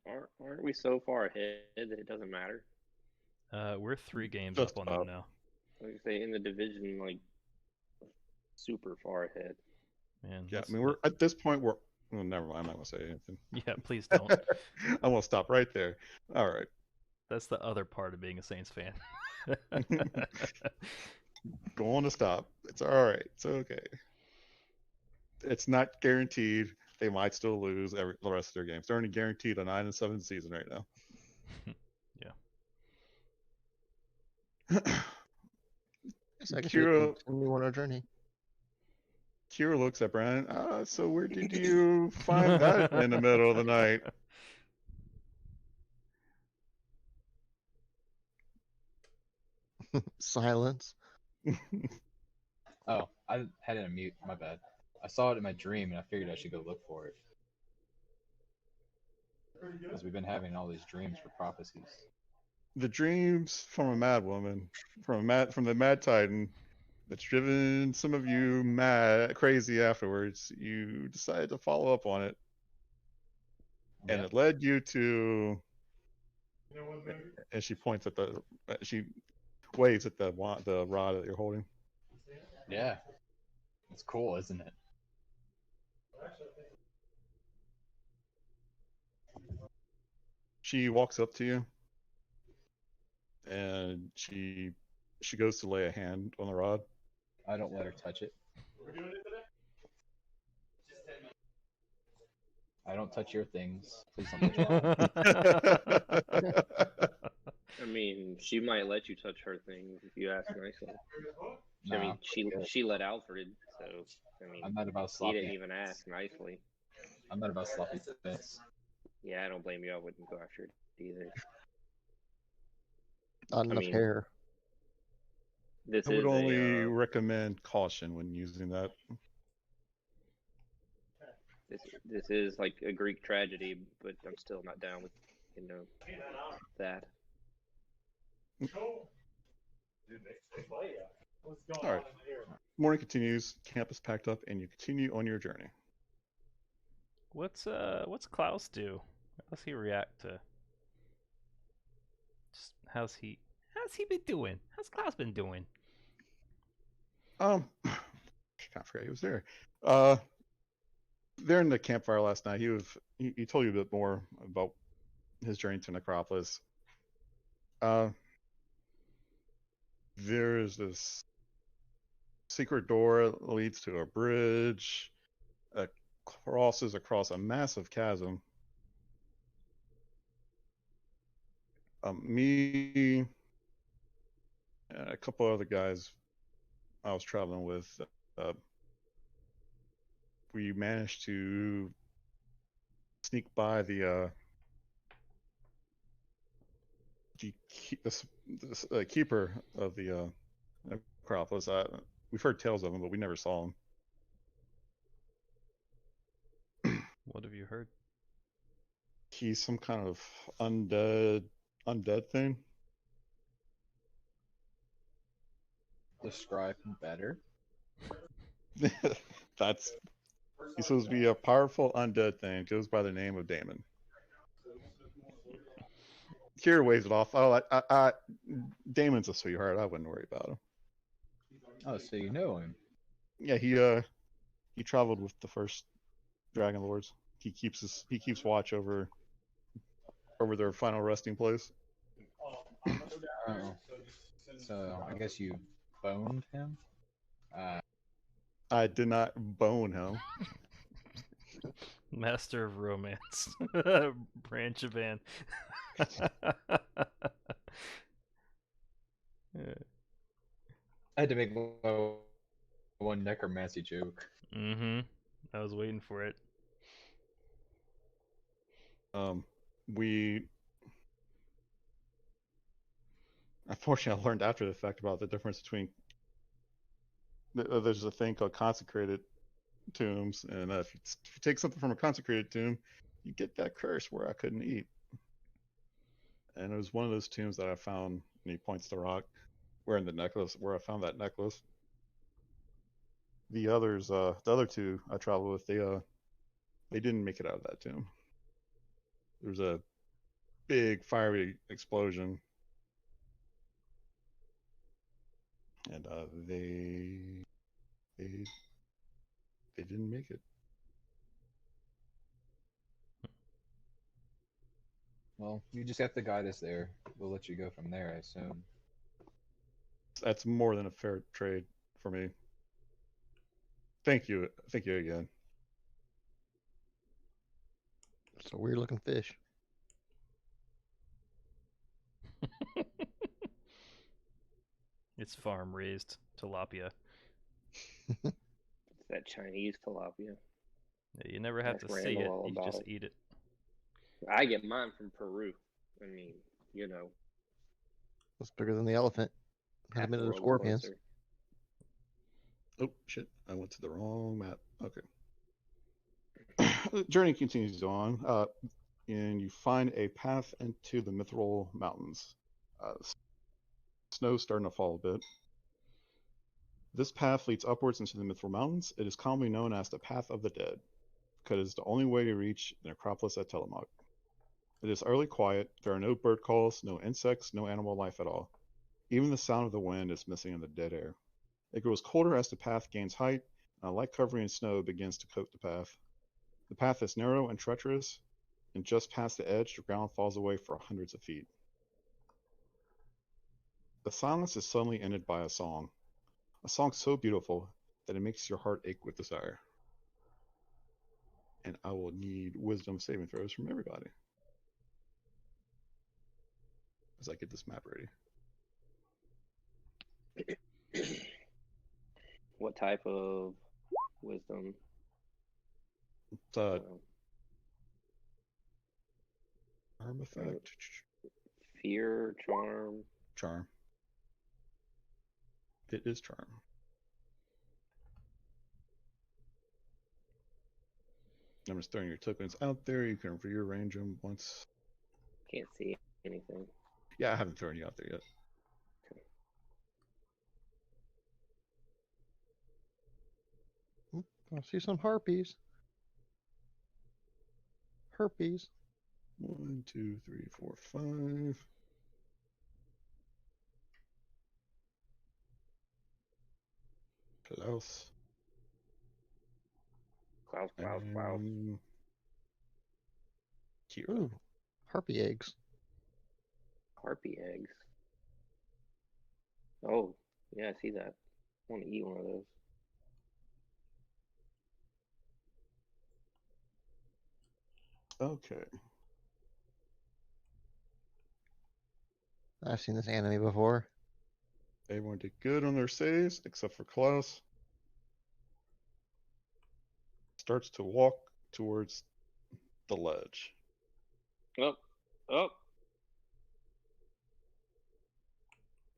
[SPEAKER 2] Aren't we so far ahead that it doesn't matter?
[SPEAKER 3] We're 3 games
[SPEAKER 1] Just
[SPEAKER 3] up on them
[SPEAKER 1] about.
[SPEAKER 3] now.
[SPEAKER 2] Like I say, in the division, like super far ahead.
[SPEAKER 3] Man,
[SPEAKER 1] Yeah,
[SPEAKER 3] let's-
[SPEAKER 1] I mean, we're at this point. Well, never mind. I'm not gonna say anything.
[SPEAKER 3] Yeah, please don't.
[SPEAKER 1] I'm gonna stop right there. All right.
[SPEAKER 3] That's the other part of being a Saints fan.
[SPEAKER 1] Going to stop. It's all right. It's okay. It's not guaranteed. They might still lose the rest of their games. They're only guaranteed a 9-7 season right now.
[SPEAKER 4] So I guess we
[SPEAKER 1] Kira,
[SPEAKER 4] continue on our journey.
[SPEAKER 1] Kira looks at Brandon. So where did you find that in the middle of the night?
[SPEAKER 4] Silence.
[SPEAKER 5] Oh, I had it on mute. My bad. I saw it in my dream, and I figured I should go look for it. Because we've been having all these dreams for prophecies.
[SPEAKER 1] The dreams from a mad woman, from the Mad Titan, that's driven some of you crazy afterwards. You decided to follow up on it, and
[SPEAKER 5] Yeah.
[SPEAKER 1] it led you to. And she points at she waves at the rod that you're holding.
[SPEAKER 5] Yeah. It's cool, isn't it?
[SPEAKER 1] She walks up to you, and she goes to lay a hand on the rod.
[SPEAKER 5] I don't let her touch it. I don't touch your things. Please don't touch mine.
[SPEAKER 2] I mean, she might let you touch her things if you ask nicely. I
[SPEAKER 5] Nah,
[SPEAKER 2] mean, she let Alfred, so I mean,
[SPEAKER 5] I'm not about
[SPEAKER 2] he
[SPEAKER 5] sloppy.
[SPEAKER 2] didn't even ask nicely.
[SPEAKER 5] I'm not about sloppy bits.
[SPEAKER 2] Yeah, I don't blame you. I wouldn't go after it either.
[SPEAKER 4] Not enough
[SPEAKER 2] mean,
[SPEAKER 4] hair.
[SPEAKER 2] This
[SPEAKER 1] I would
[SPEAKER 2] is
[SPEAKER 1] only
[SPEAKER 2] a
[SPEAKER 1] recommend caution when using that.
[SPEAKER 2] This is like a Greek tragedy, but I'm still not down with that.
[SPEAKER 1] All right. Morning continues. Camp is packed up, and you continue on your journey.
[SPEAKER 3] What's Klaus do? How's he react to? Just how's he been doing? How's Klaus been doing?
[SPEAKER 1] I can't forget he was there. There in the campfire last night, he told you a bit more about his journey to Necropolis. There is this secret door that leads to a bridge that crosses across a massive chasm. Me and a couple other guys I was traveling with, we managed to sneak by the keeper of the Necropolis. We've heard tales of him, but we never saw him.
[SPEAKER 3] What have you heard?
[SPEAKER 1] He's some kind of undead thing.
[SPEAKER 5] Describe him better.
[SPEAKER 1] He's supposed to be a powerful undead thing. Goes by the name of Damon. Kira waves it off. Oh, Damon's a sweetheart. I wouldn't worry about him.
[SPEAKER 5] Oh, so you know him?
[SPEAKER 1] Yeah, he traveled with the first Dragonlords. He keeps watch over their final resting place.
[SPEAKER 5] Oh. So I guess you boned him?
[SPEAKER 1] I did not bone him.
[SPEAKER 3] Master of Romance. Branch of Anne.
[SPEAKER 5] I had to make one necromancy joke.
[SPEAKER 3] Mm-hmm. I was waiting for it.
[SPEAKER 1] Unfortunately, I learned after the fact about the difference between. There's a thing called consecrated tombs, and if you take something from a consecrated tomb, you get that curse where I couldn't eat. And it was one of those tombs that I found, and he points to the rock, wearing the necklace, where I found that necklace. The others, the other two I traveled with, they didn't make it out of that tomb. There was a big fiery explosion, and they didn't make it.
[SPEAKER 5] Well, you just have to guide us there. We'll let you go from there, I assume.
[SPEAKER 1] That's more than a fair trade for me. Thank you again.
[SPEAKER 4] It's a weird looking fish.
[SPEAKER 3] It's farm raised tilapia.
[SPEAKER 2] It's that Chinese tilapia.
[SPEAKER 3] Yeah, you never have
[SPEAKER 2] Ask
[SPEAKER 3] to see
[SPEAKER 2] Randall
[SPEAKER 3] it.
[SPEAKER 2] all
[SPEAKER 3] You
[SPEAKER 2] about
[SPEAKER 3] just
[SPEAKER 2] it.
[SPEAKER 3] eat it.
[SPEAKER 2] I get mine from Peru. I mean,
[SPEAKER 4] It's bigger than the elephant. Has
[SPEAKER 2] half
[SPEAKER 4] been
[SPEAKER 2] the
[SPEAKER 4] to the
[SPEAKER 2] world
[SPEAKER 4] scorpions.
[SPEAKER 2] closer.
[SPEAKER 1] Oh shit! I went to the wrong map. Okay. The journey continues on, and you find a path into the Mithril Mountains. Snow's starting to fall a bit. This path leads upwards into the Mithril Mountains. It is commonly known as the Path of the Dead, because it is the only way to reach the necropolis at Tillamook. It is utterly quiet. There are no bird calls, no insects, no animal life at all. Even the sound of the wind is missing in the dead air. It grows colder as the path gains height, and a light covering of snow begins to coat the path. The path is narrow and treacherous, and just past the edge, the ground falls away for hundreds of feet. The silence is suddenly ended by a song so beautiful that it makes your heart ache with desire. And I will need wisdom saving throws from everybody as I get this map ready.
[SPEAKER 2] What type of wisdom?
[SPEAKER 1] Charm effect.
[SPEAKER 2] Fear, charm.
[SPEAKER 1] Charm. It is charm. I'm just throwing your tokens out there. You can rearrange them once.
[SPEAKER 2] Can't see anything.
[SPEAKER 1] Yeah, I haven't thrown you out there yet.
[SPEAKER 4] I see some harpies. Herpes.
[SPEAKER 1] 1, 2, 3, 4, 5. Klaus.
[SPEAKER 2] Klaus.
[SPEAKER 1] And Kira.
[SPEAKER 4] Ooh, harpy eggs.
[SPEAKER 2] Harpy eggs. Oh, yeah, I see that. I want to eat one of those.
[SPEAKER 1] Okay.
[SPEAKER 4] I've seen this anime before.
[SPEAKER 1] Everyone did good on their saves except for Klaus. Starts to walk towards the ledge.
[SPEAKER 2] Oh. I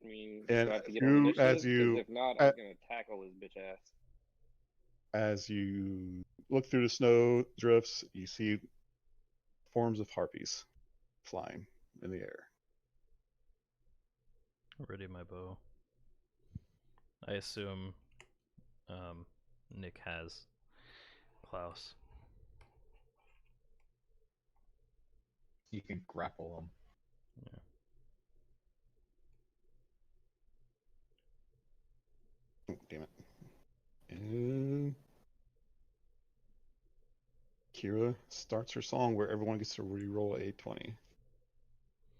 [SPEAKER 2] mean,
[SPEAKER 1] And
[SPEAKER 2] do I have to get on initiative?
[SPEAKER 1] as you
[SPEAKER 2] 'Cause if not, I was going to tackle his bitch ass.
[SPEAKER 1] as you look through the snow drifts, you see forms of harpies flying in the air.
[SPEAKER 3] Ready my bow. I assume Nick has Klaus.
[SPEAKER 5] You can grapple them.
[SPEAKER 1] Oh, damn it. And Kira starts her song where everyone gets to re-roll a 20.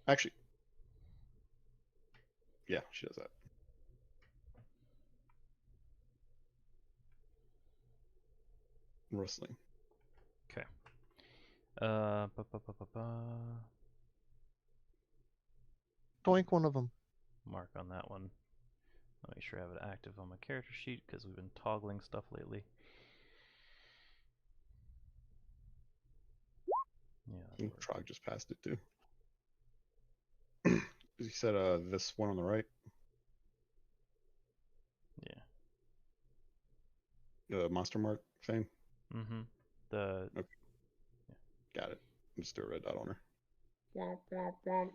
[SPEAKER 1] Actually, yeah, she does that. Rustling.
[SPEAKER 3] Okay.
[SPEAKER 4] Doink one of them.
[SPEAKER 3] Mark on that one. I'll make sure I have it active on my character sheet because we've been toggling stuff lately. Yeah.
[SPEAKER 1] Trog just passed it too. You said this one on the right?
[SPEAKER 3] Yeah.
[SPEAKER 1] The monster mark thing?
[SPEAKER 3] Mm-hmm.
[SPEAKER 1] Okay. Got it. Just do a red dot on her.
[SPEAKER 2] Womp, womp, womp.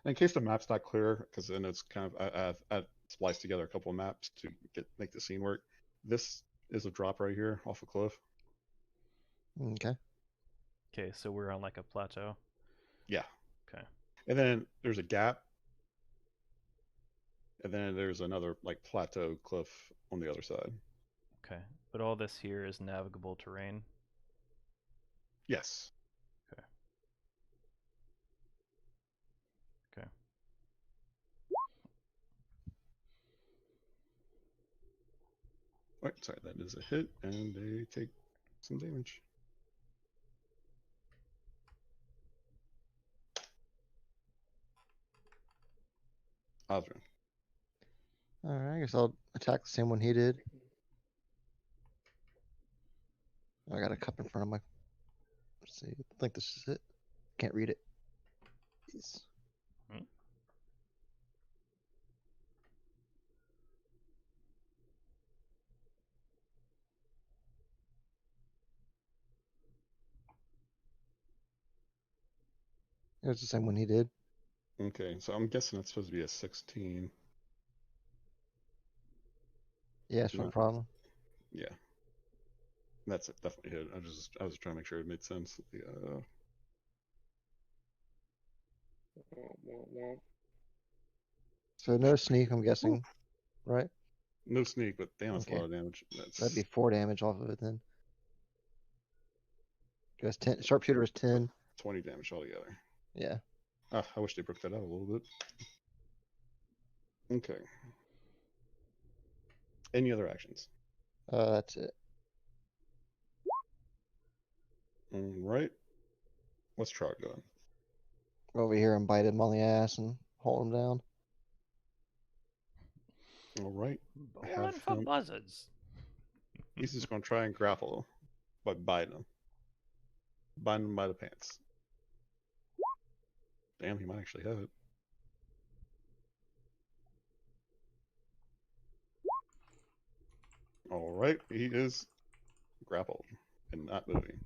[SPEAKER 1] In case the map's not clear, because then it's kind of I spliced together a couple of maps to make the scene work. This is a drop right here off a cliff.
[SPEAKER 4] Okay.
[SPEAKER 3] Okay, so we're on like a plateau.
[SPEAKER 1] Yeah.
[SPEAKER 3] Okay.
[SPEAKER 1] And then there's a gap. And then there's another like plateau cliff on the other side.
[SPEAKER 3] Okay. But all this here is navigable terrain.
[SPEAKER 1] Yes.
[SPEAKER 3] Okay. Okay.
[SPEAKER 1] Wait, sorry, that is a hit, and they take some damage. Osrin.
[SPEAKER 4] Alright, I guess I'll attack the same one he did. I got a cup in front of my. Let's see. I think this is it. Can't read it. Jeez. It was the same one he did.
[SPEAKER 1] Okay, so I'm guessing it's supposed to be a 16.
[SPEAKER 4] Yeah, it's no
[SPEAKER 1] No.
[SPEAKER 4] problem.
[SPEAKER 1] Yeah. That's it, definitely hit. I was trying to make sure it made sense.
[SPEAKER 2] Womp, womp, womp.
[SPEAKER 4] So no sneak, I'm guessing, right?
[SPEAKER 1] No sneak, but damn, that's
[SPEAKER 4] Okay.
[SPEAKER 1] a lot of damage.
[SPEAKER 4] That'd be 4 damage off of it then. Because 10 sharpshooter is 10.
[SPEAKER 1] 20 damage altogether.
[SPEAKER 4] Yeah.
[SPEAKER 1] I wish they broke that out a little bit. Okay. Any other actions?
[SPEAKER 4] That's it.
[SPEAKER 1] All right. What's Trog doing?
[SPEAKER 4] Over here and bite him on the ass and hold him down.
[SPEAKER 1] All right.
[SPEAKER 3] Bowling for
[SPEAKER 1] him-
[SPEAKER 3] buzzards.
[SPEAKER 1] He's just going to try and grapple by biting him. Biting him by the pants. Damn, he might actually have it. All right. He is grappled and not moving.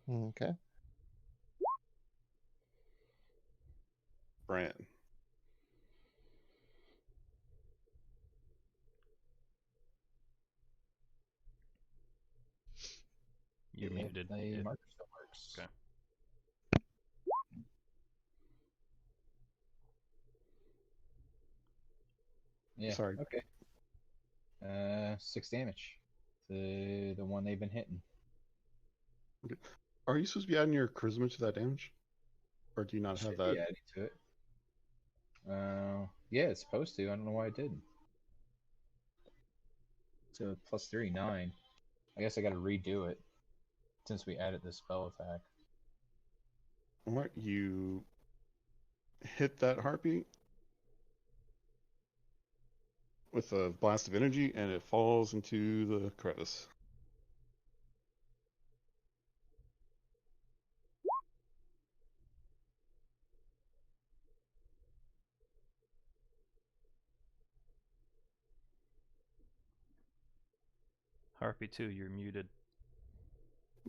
[SPEAKER 4] Okay.
[SPEAKER 1] Bran.
[SPEAKER 3] You're
[SPEAKER 5] Yep,
[SPEAKER 3] muted.
[SPEAKER 5] the
[SPEAKER 3] It-
[SPEAKER 5] marker still works.
[SPEAKER 3] Okay.
[SPEAKER 5] Yeah.
[SPEAKER 1] Sorry.
[SPEAKER 5] Okay. 6 damage to the one they've been hitting.
[SPEAKER 1] Are you supposed to be adding your charisma to that damage? Or do you not have
[SPEAKER 5] Should be
[SPEAKER 1] that?
[SPEAKER 5] adding to it. Yeah, it's supposed to. I don't know why it didn't. So +3, 9. I guess I got to redo it since we added this spell attack.
[SPEAKER 1] What? You hit that harpy with a blast of energy and it falls into the crevice.
[SPEAKER 3] Harpy 2, you're muted.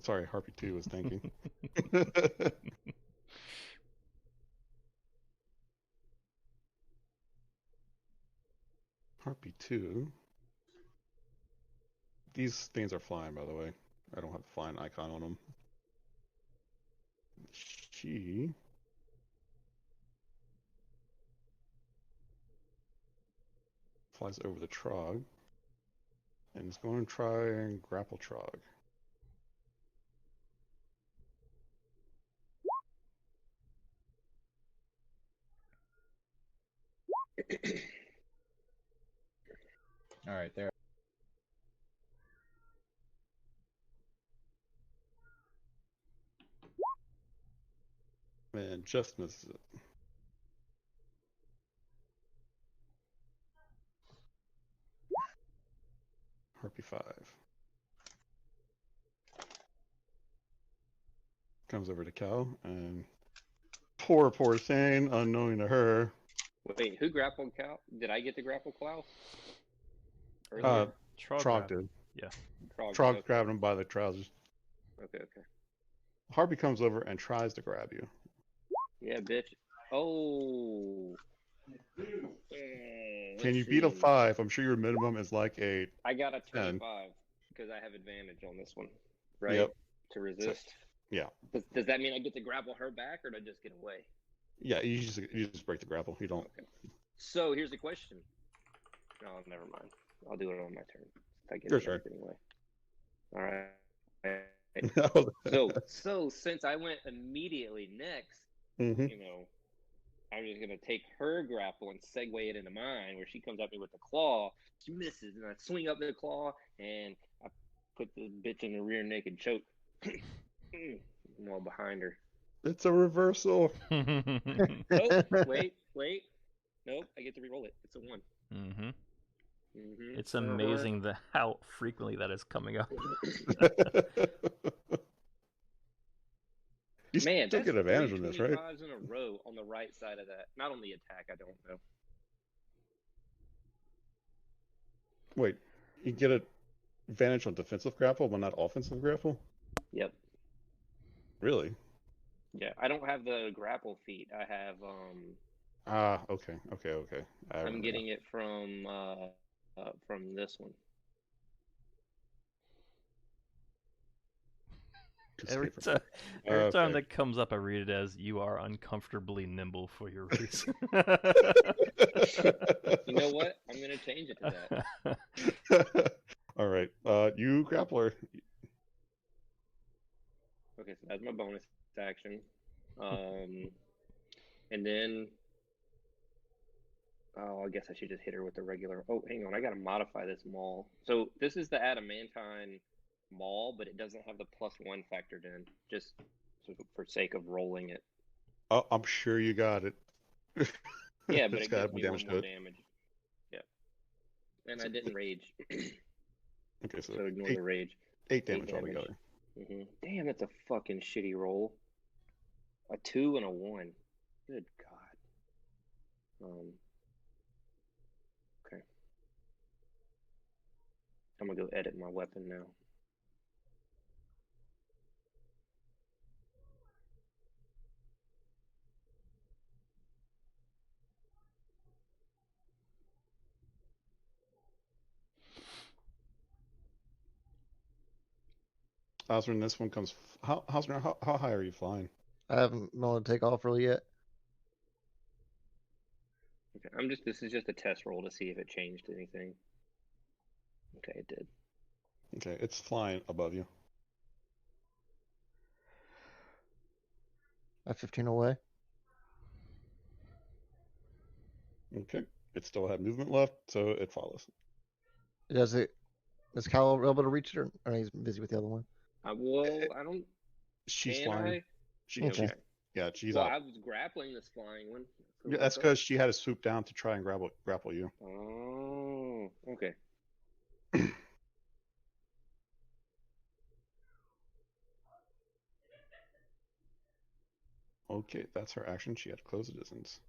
[SPEAKER 1] Sorry, Harpy 2 was tanking. Harpy 2. These things are flying, by the way. I don't have the flying icon on them. She flies over the Trog and is going to try and grapple Trog.
[SPEAKER 5] All right, there.
[SPEAKER 1] And just misses it. Harpy 5. Comes over to Cal and poor thing, unknowing to her.
[SPEAKER 2] Wait, who grappled Cal? Did I get to grapple Klaus?
[SPEAKER 1] Uh,
[SPEAKER 3] Trog
[SPEAKER 1] Trog
[SPEAKER 3] grab.
[SPEAKER 1] did.
[SPEAKER 3] Yeah.
[SPEAKER 1] Trog
[SPEAKER 2] okay.
[SPEAKER 1] grabbed him by the trousers.
[SPEAKER 2] Okay, okay.
[SPEAKER 1] Harpy comes over and tries to grab you.
[SPEAKER 2] Yeah, bitch. Oh.
[SPEAKER 1] Can you beat a 5? I'm sure your minimum is like a
[SPEAKER 2] I got a
[SPEAKER 1] 10.
[SPEAKER 2] 25 because I have advantage on this one, right?
[SPEAKER 1] Yep.
[SPEAKER 2] To resist.
[SPEAKER 1] Yeah.
[SPEAKER 2] Does that mean I get to grapple her back, or do I just get away?
[SPEAKER 1] Yeah, you just break the grapple. You don't.
[SPEAKER 2] Okay. So here's the question. No, never mind. I'll do it on my turn. If I get
[SPEAKER 1] Your
[SPEAKER 2] it
[SPEAKER 1] turn.
[SPEAKER 2] anyway. All right. So since I went immediately next,
[SPEAKER 1] Mhm.
[SPEAKER 2] you know, I'm just gonna take her grapple and segue it into mine, where she comes at me with the claw. She misses, and I swing up the claw, and I put the bitch in the rear naked choke. I'm all behind her.
[SPEAKER 1] It's a reversal.
[SPEAKER 2] Oh, wait. Nope, I get to re-roll it. It's a 1.
[SPEAKER 3] Mm-hmm.
[SPEAKER 2] Mm-hmm.
[SPEAKER 3] It's amazing how frequently that is coming up.
[SPEAKER 1] You
[SPEAKER 2] Man,
[SPEAKER 1] still
[SPEAKER 2] that's
[SPEAKER 1] get advantage on
[SPEAKER 2] 3
[SPEAKER 1] this, right?
[SPEAKER 2] 25s in a row on the right side of that. Not on the attack, I don't know.
[SPEAKER 1] Wait, you get an advantage on defensive grapple, but not offensive grapple?
[SPEAKER 2] Yep.
[SPEAKER 1] Really?
[SPEAKER 2] Yeah, I don't have the grapple feat. I have
[SPEAKER 1] Okay.
[SPEAKER 2] I'm getting it from this one.
[SPEAKER 3] Every time that comes up, I read it as "you are uncomfortably nimble for your race."
[SPEAKER 2] You know what? I'm gonna change it to that.
[SPEAKER 1] All right. You grapple her.
[SPEAKER 2] Okay, so that's my bonus action. And then I guess I should just hit her with the regular. Oh, hang on, I gotta modify this maul. So this is the adamantine maul, but it doesn't have the +1 factored in, just for sake of rolling it.
[SPEAKER 1] Oh, I'm sure you got it.
[SPEAKER 2] Yeah, but
[SPEAKER 1] It's
[SPEAKER 2] it
[SPEAKER 1] got
[SPEAKER 2] gives me
[SPEAKER 1] damage
[SPEAKER 2] 1
[SPEAKER 1] to
[SPEAKER 2] more
[SPEAKER 1] it.
[SPEAKER 2] damage. Yeah, and I didn't rage,
[SPEAKER 1] Okay, so
[SPEAKER 2] so ignore the rage.
[SPEAKER 1] 8 damage altogether.
[SPEAKER 2] Damn, that's a fucking shitty roll. A 2 and a 1. Good God. Okay. I'm gonna go edit my weapon now.
[SPEAKER 1] Osmond, this one comes. Osmond, how high are you flying?
[SPEAKER 4] I haven't been able to take off really yet.
[SPEAKER 2] Okay, this is just a test roll to see if it changed anything. Okay, it did.
[SPEAKER 1] Okay, it's flying above you.
[SPEAKER 4] I'm 15 away.
[SPEAKER 1] Okay, it still had movement left, so it follows.
[SPEAKER 4] Is Kyle able to reach it, or he's busy with the other one?
[SPEAKER 2] Well, I don't.
[SPEAKER 1] She's
[SPEAKER 2] Can
[SPEAKER 1] flying.
[SPEAKER 2] I?
[SPEAKER 4] Okay.
[SPEAKER 1] Yeah, she's
[SPEAKER 2] Well,
[SPEAKER 1] up.
[SPEAKER 2] I was grappling this flying one. So
[SPEAKER 1] Yeah, that's
[SPEAKER 2] what's up?
[SPEAKER 1] because she had to swoop down to try and grapple you.
[SPEAKER 2] Oh, okay.
[SPEAKER 1] Okay, that's her action. She had to close the distance.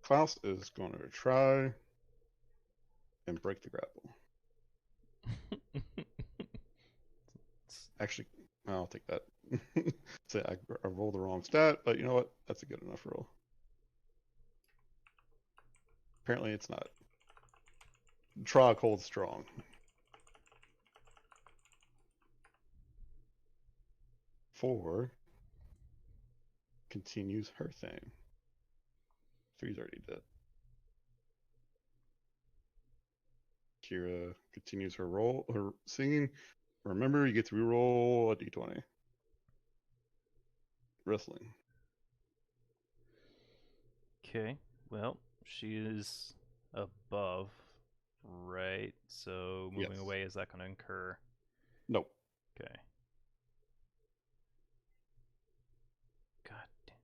[SPEAKER 1] Klaus is going to try and break the grapple. Actually, I'll take that. Say I rolled the wrong stat, but you know what? That's a good enough roll. Apparently, it's not. Trog holds strong. Four continues her thing. Three's already dead. Kira continues her singing. Remember, you get to reroll a d20. Wrestling.
[SPEAKER 3] Okay, well, she is above, right? So moving
[SPEAKER 1] Yes.
[SPEAKER 3] away, is that going to incur?
[SPEAKER 1] Nope.
[SPEAKER 3] Okay. God damn.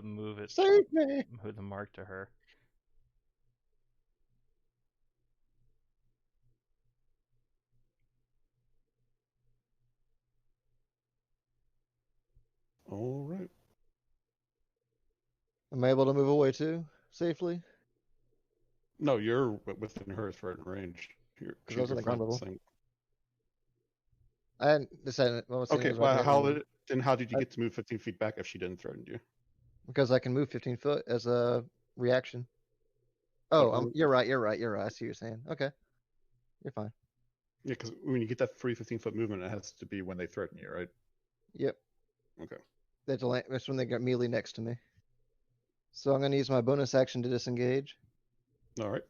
[SPEAKER 3] Move it.
[SPEAKER 4] Save me!
[SPEAKER 3] Move the mark to her.
[SPEAKER 1] All right.
[SPEAKER 4] Am I able to move away too safely?
[SPEAKER 1] No, you're within her threat range.
[SPEAKER 4] Because I was on the ground level.
[SPEAKER 1] Same.
[SPEAKER 4] I hadn't decided what I was saying.
[SPEAKER 1] Okay,
[SPEAKER 4] is
[SPEAKER 1] well,
[SPEAKER 4] right
[SPEAKER 1] how did you get to move 15 feet back if she didn't threaten you?
[SPEAKER 4] because I can move 15 foot as a reaction. Oh,
[SPEAKER 1] But
[SPEAKER 4] you're right. I see what you're saying. Okay, you're fine.
[SPEAKER 1] yeah, because when you get that free 15-foot movement, it has to be when they threaten you, right?
[SPEAKER 4] Yep.
[SPEAKER 1] Okay.
[SPEAKER 4] That's when they get melee next to me. So I'm gonna use my bonus action to disengage.
[SPEAKER 1] All right.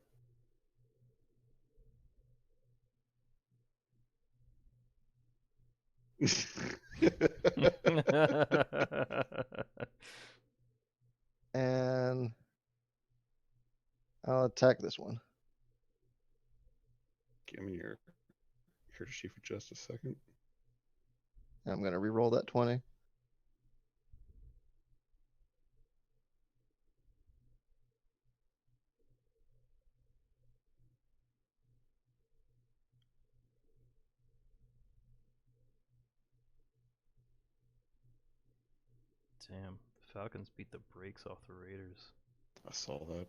[SPEAKER 4] And I'll attack this one.
[SPEAKER 1] Give me your here to she for just a second.
[SPEAKER 4] I'm gonna re-roll that 20.
[SPEAKER 3] Damn, the Falcons beat the brakes off the Raiders.
[SPEAKER 1] I saw that.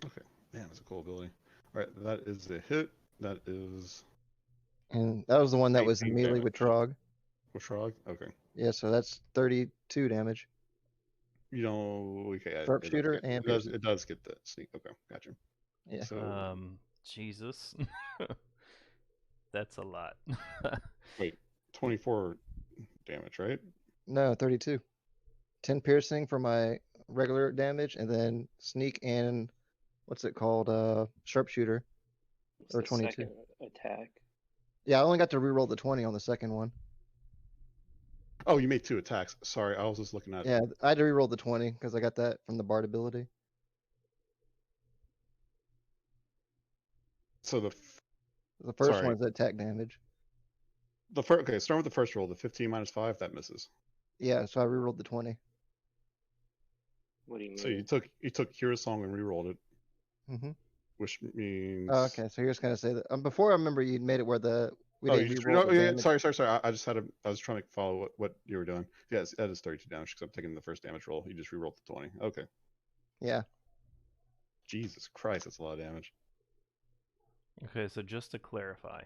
[SPEAKER 1] Okay. Man, that's a cool ability. All right, that is a hit. That is
[SPEAKER 4] And that was the one that was
[SPEAKER 1] 18
[SPEAKER 4] melee with
[SPEAKER 1] damage.
[SPEAKER 4] Trog.
[SPEAKER 1] with Shrog. Okay.
[SPEAKER 4] Yeah, so that's 32 damage.
[SPEAKER 1] You know, okay.
[SPEAKER 4] Sharpshooter and piercing.
[SPEAKER 1] it does get the sneak. Okay, gotcha.
[SPEAKER 4] Yeah.
[SPEAKER 1] So
[SPEAKER 3] Jesus. That's a lot.
[SPEAKER 1] wait, 24 damage, right?
[SPEAKER 4] No, 32. 10 piercing for my regular damage, and then sneak and what's it called? Sharpshooter.
[SPEAKER 2] It's
[SPEAKER 4] Or
[SPEAKER 2] the
[SPEAKER 4] 22.
[SPEAKER 2] second attack.
[SPEAKER 4] Yeah, I only got to reroll the 20 on the second one.
[SPEAKER 1] Oh, you made two attacks. Sorry, I was just looking at.
[SPEAKER 4] Yeah, I had to reroll the 20 because I got that from the Bard ability.
[SPEAKER 1] So the
[SPEAKER 4] first
[SPEAKER 1] sorry.
[SPEAKER 4] one's attack damage.
[SPEAKER 1] Okay, start with the first roll. The 15 minus 5 that misses.
[SPEAKER 4] Yeah, so I rerolled the 20.
[SPEAKER 2] What do you mean?
[SPEAKER 1] So you took Kira's song and rerolled it,
[SPEAKER 4] Mm-hmm.
[SPEAKER 1] which means
[SPEAKER 4] Oh, okay, so you're just gonna say that. Before I remember you made it where the We
[SPEAKER 1] Oh,
[SPEAKER 4] didn't
[SPEAKER 1] you just
[SPEAKER 4] re-roll
[SPEAKER 1] no,
[SPEAKER 4] the
[SPEAKER 1] yeah,
[SPEAKER 4] damage.
[SPEAKER 1] sorry. I just had I was trying to follow what you were doing. Yes, that is 32 damage because I'm taking the first damage roll. You just re-rolled the 20. Okay.
[SPEAKER 4] Yeah.
[SPEAKER 1] Jesus Christ, that's a lot of damage.
[SPEAKER 3] Okay, so just to clarify,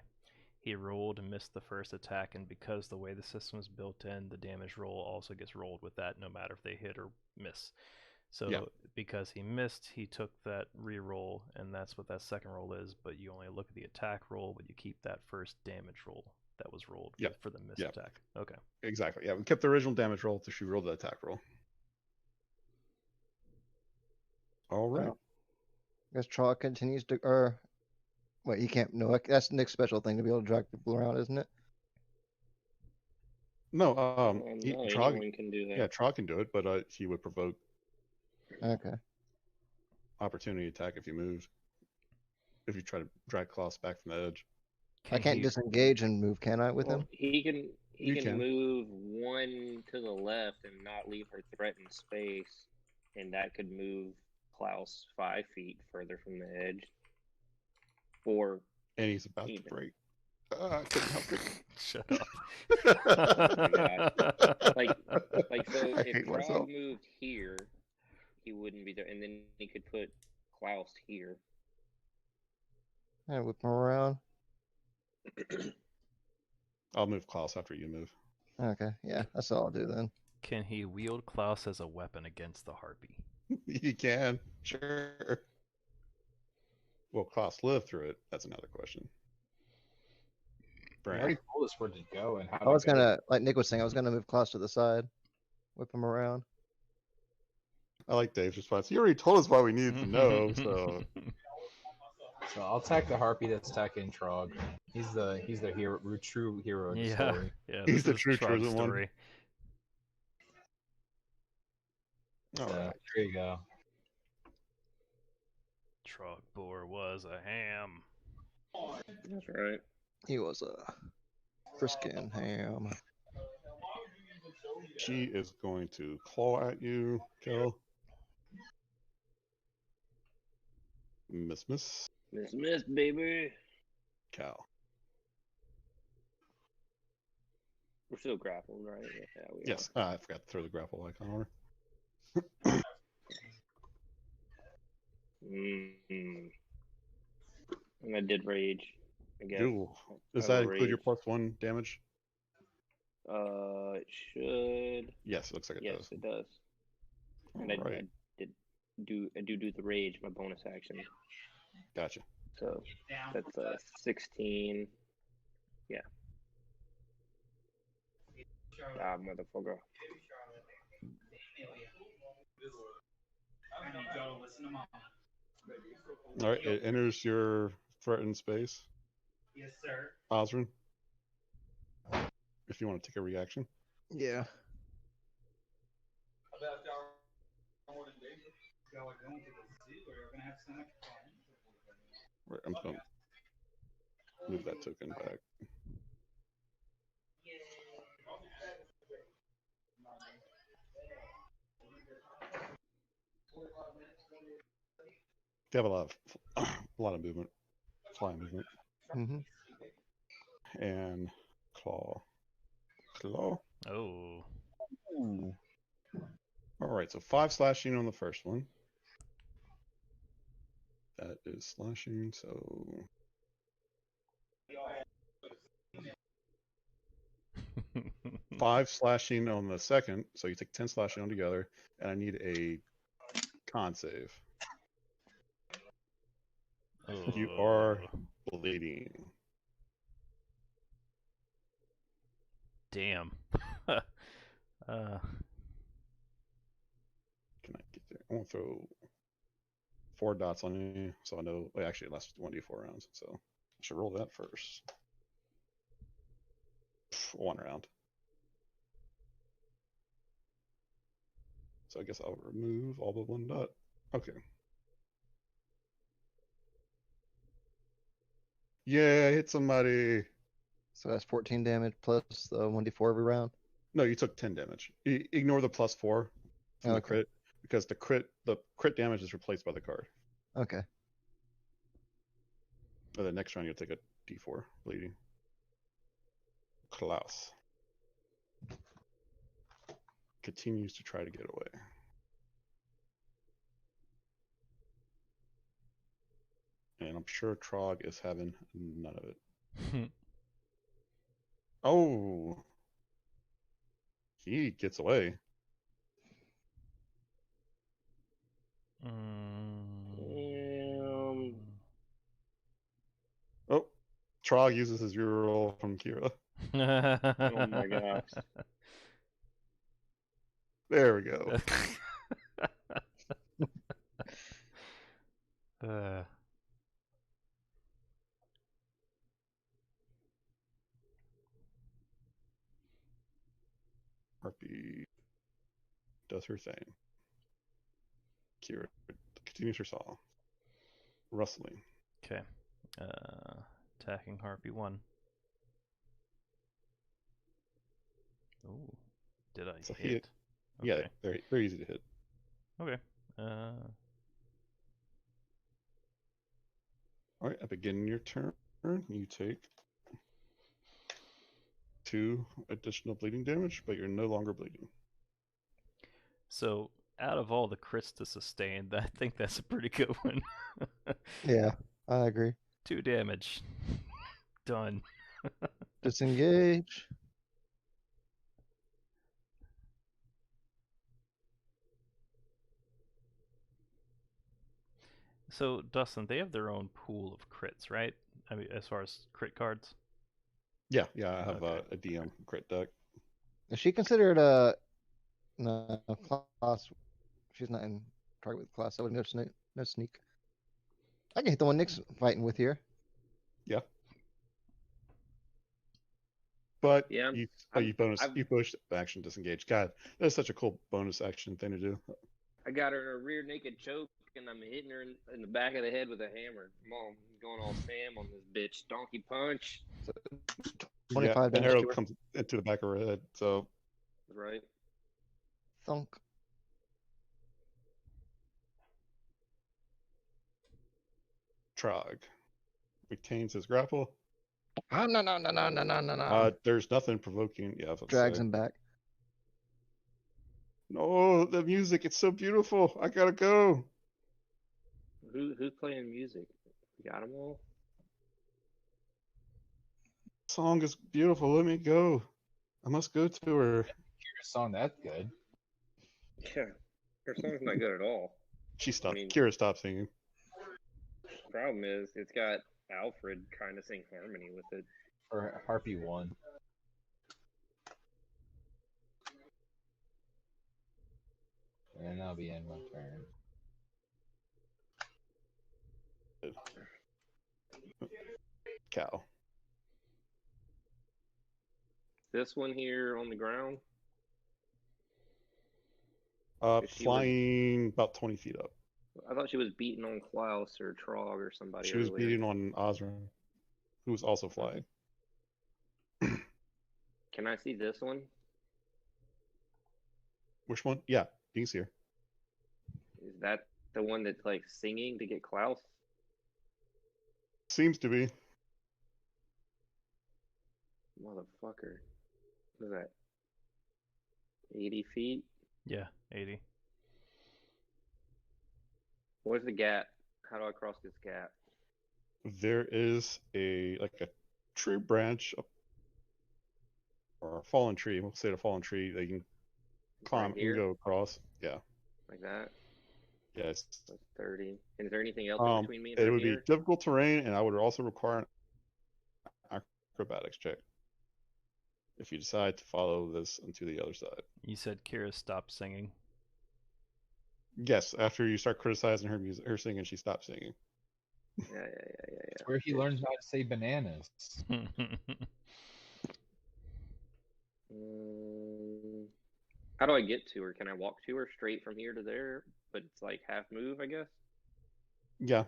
[SPEAKER 3] he rolled and missed the first attack, and because the way the system is built in, the damage roll also gets rolled with that, no matter if they hit or miss. So
[SPEAKER 1] Yeah.
[SPEAKER 3] because he missed, he took that re-roll, and that's what that second roll is. But you only look at the attack roll, but you keep that first damage roll that was rolled
[SPEAKER 1] Yeah.
[SPEAKER 3] for the missed
[SPEAKER 1] Yeah.
[SPEAKER 3] attack. Okay.
[SPEAKER 1] Exactly. Yeah, we kept the original damage roll to she rolled the attack roll. All right.
[SPEAKER 4] Oh. I guess Trog continues to, or wait, he can't. No, that's Nick's special thing to be able to drag people around, isn't it?
[SPEAKER 1] No,
[SPEAKER 2] No,
[SPEAKER 1] Trog,
[SPEAKER 2] anyone can do that.
[SPEAKER 1] yeah, Trog can do it, but he would provoke
[SPEAKER 4] Okay.
[SPEAKER 1] opportunity attack if you moved. If you try to drag Klaus back from the edge.
[SPEAKER 4] I can't disengage and move, can I, with
[SPEAKER 2] Well,
[SPEAKER 4] him?
[SPEAKER 2] he can
[SPEAKER 1] You can.
[SPEAKER 2] move one to the left and not leave her threatened space, and that could move Klaus 5 feet further from the edge. Or
[SPEAKER 1] And he's about to break. I couldn't help it.
[SPEAKER 3] Shut up.
[SPEAKER 2] like so,
[SPEAKER 1] I
[SPEAKER 2] if
[SPEAKER 1] hate
[SPEAKER 2] Trog
[SPEAKER 1] myself.
[SPEAKER 2] moved here, he wouldn't be there, and then he could put Klaus here.
[SPEAKER 4] And whip him around.
[SPEAKER 1] I'll move Klaus after you move.
[SPEAKER 4] Okay, yeah, that's all I'll do then.
[SPEAKER 3] Can he wield Klaus as a weapon against the harpy?
[SPEAKER 1] You can, sure. Will Klaus live through it? That's another question.
[SPEAKER 5] You
[SPEAKER 1] Brand.
[SPEAKER 5] already told us where to go and how
[SPEAKER 4] I was
[SPEAKER 5] to go.
[SPEAKER 4] gonna, like Nick was saying, I was gonna move Klaus to the side, whip him around.
[SPEAKER 1] I like Dave's response. You already told us why we needed to know, so
[SPEAKER 5] So I'll attack the harpy that's attacking Trog. He's the hero, true hero of the story.
[SPEAKER 3] Yeah,
[SPEAKER 1] He's
[SPEAKER 3] this
[SPEAKER 1] the
[SPEAKER 3] is
[SPEAKER 1] true
[SPEAKER 3] Trog's
[SPEAKER 1] chosen one.
[SPEAKER 3] story.
[SPEAKER 1] all
[SPEAKER 5] So,
[SPEAKER 1] right.
[SPEAKER 5] there you go.
[SPEAKER 3] Trogbor was a ham.
[SPEAKER 2] That's right.
[SPEAKER 4] He was a friskin ham.
[SPEAKER 1] She is going to claw at you, Kel. Miss,
[SPEAKER 2] Miss, baby.
[SPEAKER 1] Cal.
[SPEAKER 2] We're still grappled, right? Yeah, we
[SPEAKER 1] Yes, I forgot to throw the grapple icon on her.
[SPEAKER 2] are. And I did rage. I guess.
[SPEAKER 1] Ooh. Does
[SPEAKER 2] I
[SPEAKER 1] that
[SPEAKER 2] will
[SPEAKER 1] include your
[SPEAKER 2] rage.
[SPEAKER 1] +1 damage?
[SPEAKER 2] It should.
[SPEAKER 1] Yes, it looks like it
[SPEAKER 2] Yes,
[SPEAKER 1] does.
[SPEAKER 2] it does. And
[SPEAKER 1] All right.
[SPEAKER 2] I do the rage, my bonus action.
[SPEAKER 1] Gotcha.
[SPEAKER 2] So that's 16. Yeah. Ah, motherfucker.
[SPEAKER 1] All right, it enters your threatened space.
[SPEAKER 7] Yes, sir.
[SPEAKER 1] Osrin, if you want to take a reaction.
[SPEAKER 4] Yeah.
[SPEAKER 7] Y'all are going to the zoo, or you're gonna have so much fun.
[SPEAKER 1] Right, I'm going to move that token back. They have a lot of movement, flying movement,
[SPEAKER 4] Mm-hmm.
[SPEAKER 1] and claw.
[SPEAKER 3] Oh.
[SPEAKER 1] All right, so 5 slashing on the first one. That is slashing, so 5 slashing on the second, so you take 10 slashing on together, and I need a con save. You are bleeding.
[SPEAKER 3] Damn.
[SPEAKER 1] Can I get there? I want to throw 4 dots on you, so I know. Well, actually, it lasts 1d4 rounds, so I should roll that first. 1 round. So I guess I'll remove all but 1 dot. Okay. Yeah, hit somebody.
[SPEAKER 4] So that's 14 damage plus the 1d4 every round.
[SPEAKER 1] No, you took 10 damage. Ignore the +4 from the
[SPEAKER 4] Okay.
[SPEAKER 1] crit, because the crit damage is replaced by the card.
[SPEAKER 4] Okay.
[SPEAKER 1] The next round you'll take a d4 bleeding. Klaus continues to try to get away. And I'm sure Trog is having none of it. Oh, he gets away. Oh, Trog uses his reroll from Kira.
[SPEAKER 2] Oh my gosh.
[SPEAKER 1] There we go. Harpy does her thing. Kira continues her song. Rustling.
[SPEAKER 3] Okay. Attacking Harpy 1. Ooh. Did I
[SPEAKER 1] It's a
[SPEAKER 3] hit?
[SPEAKER 1] hit.
[SPEAKER 3] Okay.
[SPEAKER 1] Yeah, very, very easy to hit.
[SPEAKER 3] Okay.
[SPEAKER 1] All right, at the beginning of your turn, you take 2 additional bleeding damage, but you're no longer bleeding.
[SPEAKER 3] So, out of all the crits to sustain, I think that's a pretty good one.
[SPEAKER 4] Yeah, I agree.
[SPEAKER 3] 2 damage. Done.
[SPEAKER 4] Disengage.
[SPEAKER 3] So, Dustin, they have their own pool of crits, right? I mean, as far as crit cards?
[SPEAKER 1] Yeah, I have
[SPEAKER 3] Okay.
[SPEAKER 1] a DM crit deck.
[SPEAKER 4] Is she considered a no class? She's not in target with class. So no sneak. No sneak. I can hit the one Nick's fighting with here.
[SPEAKER 1] Yeah. But
[SPEAKER 2] Yeah,
[SPEAKER 1] you
[SPEAKER 2] I've-
[SPEAKER 1] bonus action disengage. God, that's such a cool bonus action thing to do.
[SPEAKER 2] I got her in a rear naked choke, and I'm hitting her in the back of the head with a hammer. Come on, I'm going all Sam on this bitch. Donkey punch.
[SPEAKER 4] 25
[SPEAKER 1] yeah, an
[SPEAKER 4] damage
[SPEAKER 1] arrow
[SPEAKER 4] to her.
[SPEAKER 1] comes into the back of her head. So
[SPEAKER 2] Right.
[SPEAKER 4] Thunk.
[SPEAKER 1] Trog retains his grapple.
[SPEAKER 4] Oh, no.
[SPEAKER 1] There's nothing provoking. Yeah, I was about to
[SPEAKER 4] Drags
[SPEAKER 1] say.
[SPEAKER 4] him back.
[SPEAKER 1] No, the music, it's so beautiful. I gotta go.
[SPEAKER 2] Who's playing music? You got them all?
[SPEAKER 1] Song is beautiful. Let me go. I must go to her.
[SPEAKER 5] Your song that good.
[SPEAKER 2] Yeah. Her song's not good at all.
[SPEAKER 1] She stopped.
[SPEAKER 2] mean-
[SPEAKER 1] Kira stopped singing.
[SPEAKER 2] Problem is, it's got Alfred kind of sing harmony with it.
[SPEAKER 5] For Harpy 1. And that'll be end my turn.
[SPEAKER 1] Cow.
[SPEAKER 2] This one here on the ground. If she was-
[SPEAKER 1] Flying about 20 feet up.
[SPEAKER 2] I thought she was beating on Klaus or Trog or somebody
[SPEAKER 1] She was
[SPEAKER 2] earlier.
[SPEAKER 1] beating on Osram, who was also flying.
[SPEAKER 2] Can I see this one?
[SPEAKER 1] Which one? Yeah, you can see her.
[SPEAKER 2] Is that the one that's like singing to get Klaus?
[SPEAKER 1] Seems to be.
[SPEAKER 2] Motherfucker. What is that? 80 feet?
[SPEAKER 3] Yeah, 80.
[SPEAKER 2] Where's the gap? How do I cross this gap?
[SPEAKER 1] There is a tree branch or a fallen tree. We'll say a fallen tree that you can climb
[SPEAKER 2] Right here?
[SPEAKER 1] and go across. Yeah.
[SPEAKER 2] Like that?
[SPEAKER 1] Yes.
[SPEAKER 2] That's 30. And is there anything else in between me and
[SPEAKER 1] It
[SPEAKER 2] her
[SPEAKER 1] would be
[SPEAKER 2] here?
[SPEAKER 1] difficult terrain, and I would also require an acrobatics check if you decide to follow this into the other side.
[SPEAKER 3] You said Kira stopped singing.
[SPEAKER 1] Yes, after you start criticizing her music, her singing, she stops singing.
[SPEAKER 2] Yeah.
[SPEAKER 5] It's where he learns how to say bananas.
[SPEAKER 2] How do I get to her? Can I walk to her straight from here to there? But it's like half move, I guess?
[SPEAKER 1] Yeah.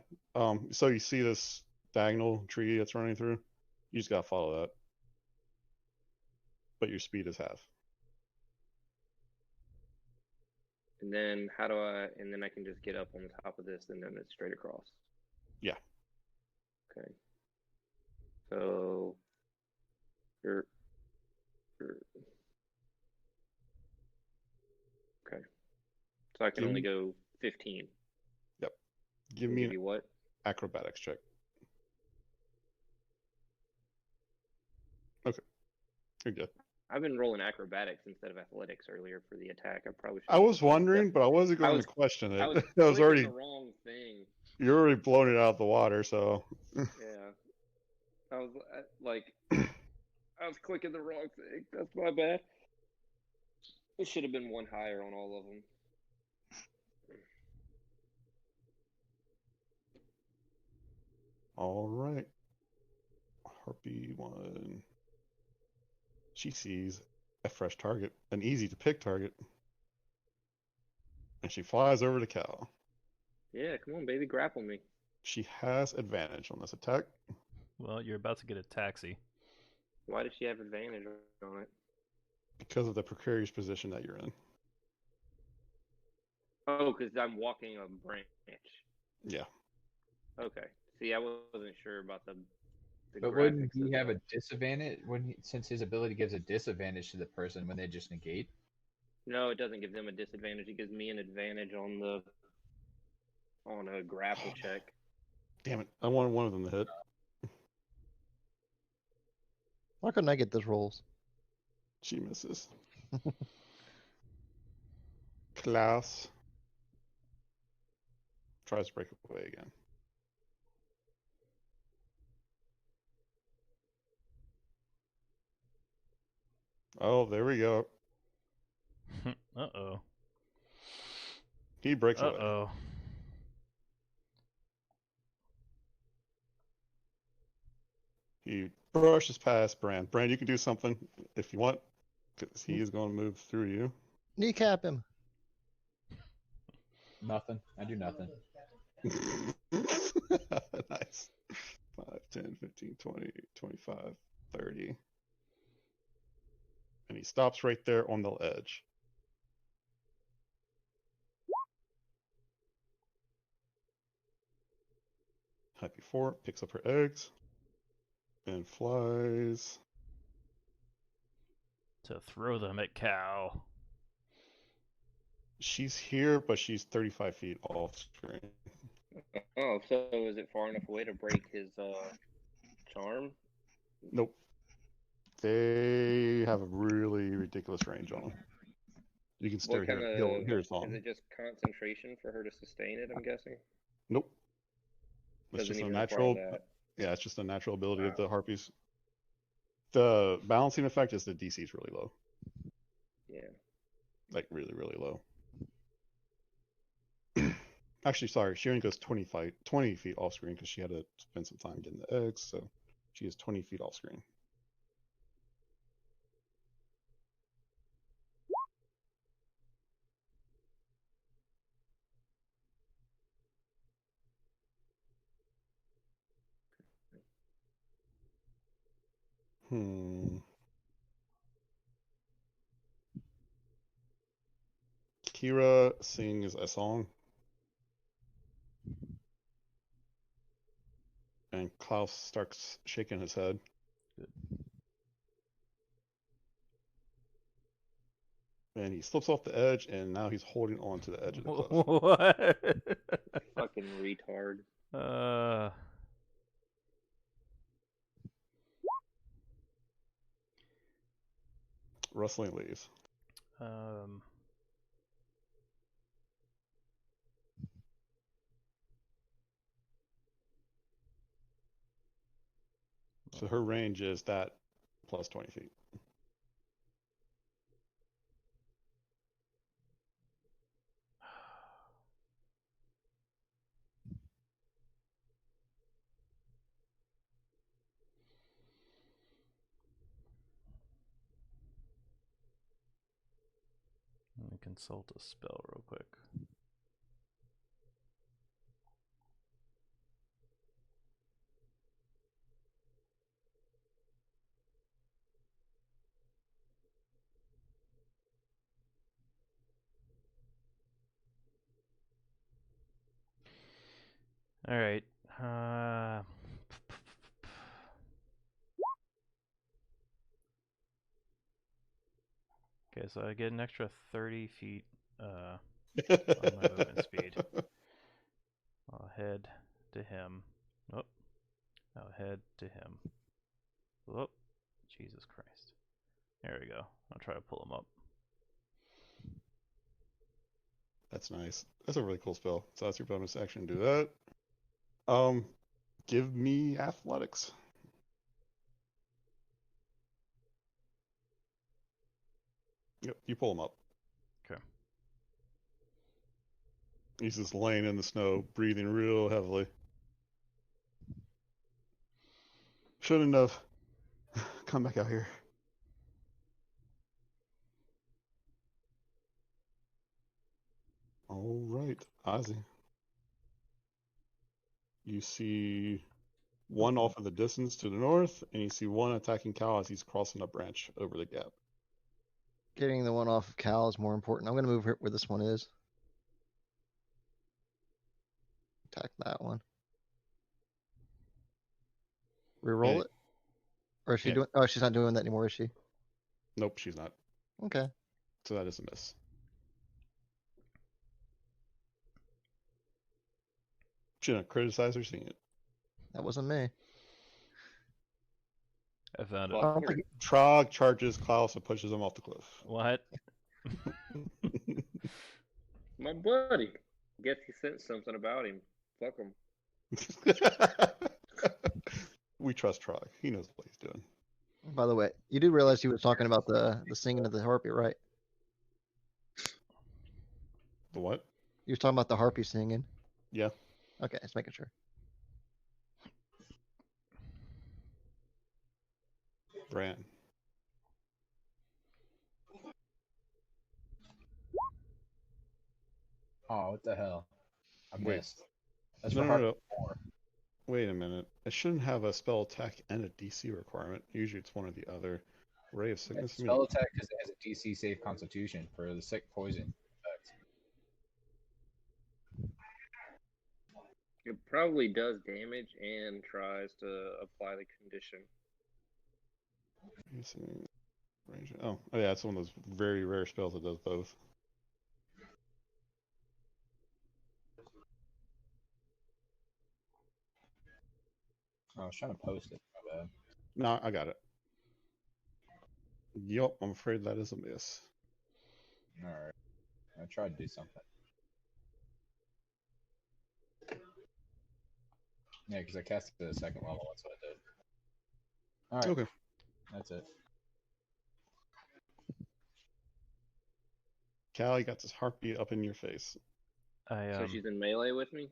[SPEAKER 1] So you see this diagonal tree that's running through? You just gotta follow that. But your speed is half.
[SPEAKER 2] And then and then I can just get up on the top of this and then it's straight across.
[SPEAKER 1] Yeah.
[SPEAKER 2] Okay. So So I can
[SPEAKER 1] Give
[SPEAKER 2] only
[SPEAKER 1] me-
[SPEAKER 2] go 15.
[SPEAKER 1] Give
[SPEAKER 2] They
[SPEAKER 1] me
[SPEAKER 2] give
[SPEAKER 1] an
[SPEAKER 2] you what?
[SPEAKER 1] acrobatics check. Okay, you're good.
[SPEAKER 2] I've been rolling acrobatics instead of athletics earlier for the attack. I probably should.
[SPEAKER 1] I was wondering, but I wasn't going
[SPEAKER 2] was-
[SPEAKER 1] to question it.
[SPEAKER 2] I was
[SPEAKER 1] I was
[SPEAKER 2] clicking
[SPEAKER 1] already
[SPEAKER 2] the wrong thing.
[SPEAKER 1] you're already blowing it out of the water, so
[SPEAKER 2] Yeah. I was like, I was clicking the wrong thing. That's my bad. It should have been one higher on all of them.
[SPEAKER 1] all right. Harpy 1. She sees a fresh target, an easy to pick target, and she flies over to Cal.
[SPEAKER 2] Yeah, come on, baby, grapple me.
[SPEAKER 1] She has advantage on this attack.
[SPEAKER 3] Well, you're about to get a taxi.
[SPEAKER 2] Why does she have advantage on it?
[SPEAKER 1] Because of the precarious position that you're in.
[SPEAKER 2] Oh, because I'm walking a branch.
[SPEAKER 1] Yeah.
[SPEAKER 2] Okay. See, I wasn't sure about the
[SPEAKER 5] But wouldn't
[SPEAKER 2] graphics
[SPEAKER 5] he
[SPEAKER 2] of
[SPEAKER 5] have a
[SPEAKER 2] that.
[SPEAKER 5] disadvantage since his ability gives a disadvantage to the person when they just negate?
[SPEAKER 2] No, it doesn't give them a disadvantage. It gives me an advantage on a grapple check.
[SPEAKER 1] Damn it. I wanted one of them to hit.
[SPEAKER 4] Why couldn't I get those rolls?
[SPEAKER 1] She misses. Klaus tries to break away again. Oh, there we go.
[SPEAKER 3] Uh-oh.
[SPEAKER 1] He breaks away.
[SPEAKER 3] Uh-oh.
[SPEAKER 1] He brushes past Brand. Brand, you can do something if you want, because he is going to move through you.
[SPEAKER 4] Kneecap him.
[SPEAKER 5] Nothing. I do nothing.
[SPEAKER 1] Nice. 5, 10, 15, 20, 25, 30. And he stops right there on the edge. Happy 4 picks up her eggs and flies.
[SPEAKER 3] To throw them at Cal.
[SPEAKER 1] She's here, but she's 35 feet off screen.
[SPEAKER 2] Oh, so is it far enough away to break his charm?
[SPEAKER 1] Nope. They have a really ridiculous range on them. You can still
[SPEAKER 2] What kind of
[SPEAKER 1] hear his
[SPEAKER 2] is
[SPEAKER 1] song.
[SPEAKER 2] it? Just concentration for her to sustain it? I'm guessing.
[SPEAKER 1] Nope. It's
[SPEAKER 2] Doesn't
[SPEAKER 1] just a
[SPEAKER 2] even
[SPEAKER 1] natural.
[SPEAKER 2] require that.
[SPEAKER 1] Yeah, it's just a natural ability of
[SPEAKER 2] Wow.
[SPEAKER 1] the harpies. The balancing effect is the DC is really low.
[SPEAKER 2] Yeah.
[SPEAKER 1] Like really, really low. Actually, sorry, she only goes 20 feet off screen because she had to spend some time getting the eggs, so she is 20 feet off screen. Kira sings a song. And Klaus starts shaking his head.
[SPEAKER 3] Good.
[SPEAKER 1] And he slips off the edge, and now he's holding on to the edge of the cliff.
[SPEAKER 3] What?
[SPEAKER 2] Fucking retard.
[SPEAKER 1] Rustling leaves. So her range is that plus 20 feet.
[SPEAKER 3] Let me consult a spell real quick. All right. Okay, so I get an extra 30 feet on my movement speed. I'll head to him. Oh, I'll head to him. Oh, Jesus Christ. There we go. I'll try to pull him up.
[SPEAKER 1] That's nice. That's a really cool spell. So that's your bonus action. Do that. Give me athletics. Yep, you pull him up.
[SPEAKER 3] Okay.
[SPEAKER 1] He's just laying in the snow, breathing real heavily. Shouldn't have come back out here. All right, Ozzy. You see one off in the distance to the north, and you see one attacking Cal as he's crossing a branch over the gap.
[SPEAKER 4] Getting the one off of Cal is more important. I'm gonna move where this one is. Attack that one. Reroll
[SPEAKER 1] Yeah.
[SPEAKER 4] it? Or is she
[SPEAKER 1] Yeah.
[SPEAKER 4] doing? Oh, she's not doing that anymore, is she?
[SPEAKER 1] Nope, she's not.
[SPEAKER 4] Okay.
[SPEAKER 1] So that is a miss. Shouldn't criticize her seeing it.
[SPEAKER 4] That wasn't me.
[SPEAKER 3] I found it.
[SPEAKER 2] Fuck.
[SPEAKER 4] I don't think
[SPEAKER 1] Trog charges Klaus and pushes him off the cliff.
[SPEAKER 3] What?
[SPEAKER 2] My buddy. Guess he sensed something about him. Fuck him.
[SPEAKER 1] We trust Trog. He knows what he's doing.
[SPEAKER 4] By the way, you do realize he was talking about the singing of the harpy, right?
[SPEAKER 1] The what?
[SPEAKER 4] You were talking about the harpy singing.
[SPEAKER 1] Yeah.
[SPEAKER 4] Okay, just making sure.
[SPEAKER 1] Bran.
[SPEAKER 5] Oh, what the hell? I
[SPEAKER 1] Wait.
[SPEAKER 5] missed. That's
[SPEAKER 1] No,
[SPEAKER 5] for
[SPEAKER 1] no,
[SPEAKER 5] hard
[SPEAKER 1] no.
[SPEAKER 5] four.
[SPEAKER 1] Wait a minute. It shouldn't have a spell attack and a DC requirement. Usually it's one or the other. Ray of Sickness.
[SPEAKER 5] Spell attack because it has a DC save Constitution for the sick poison effect.
[SPEAKER 2] It probably does damage and tries to apply the condition.
[SPEAKER 1] Oh, yeah, it's one of those very rare spells that does both.
[SPEAKER 5] I was trying to post it. My bad.
[SPEAKER 1] No, I got it. Yup, I'm afraid that is a miss.
[SPEAKER 5] Alright. I tried to do something. Yeah, because I cast it at the second level. That's what I did. Alright.
[SPEAKER 1] Okay.
[SPEAKER 5] That's it.
[SPEAKER 1] Cal, you got this harpy up in your face.
[SPEAKER 2] So she's in melee with me?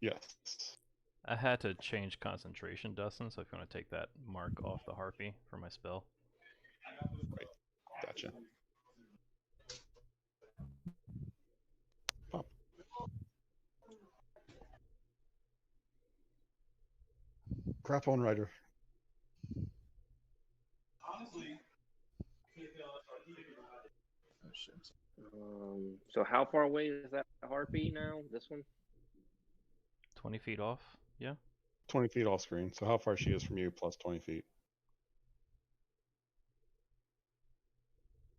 [SPEAKER 1] Yes.
[SPEAKER 3] I had to change concentration, Dustin, so if you want to take that mark off the harpy for my spell.
[SPEAKER 1] Right. Gotcha. Pop. Crap on Rider.
[SPEAKER 5] Oh, shit.
[SPEAKER 2] So how far away is that harpy now? This one?
[SPEAKER 3] 20 feet off? Yeah?
[SPEAKER 1] 20 feet off screen. So how far she is from you plus 20 feet.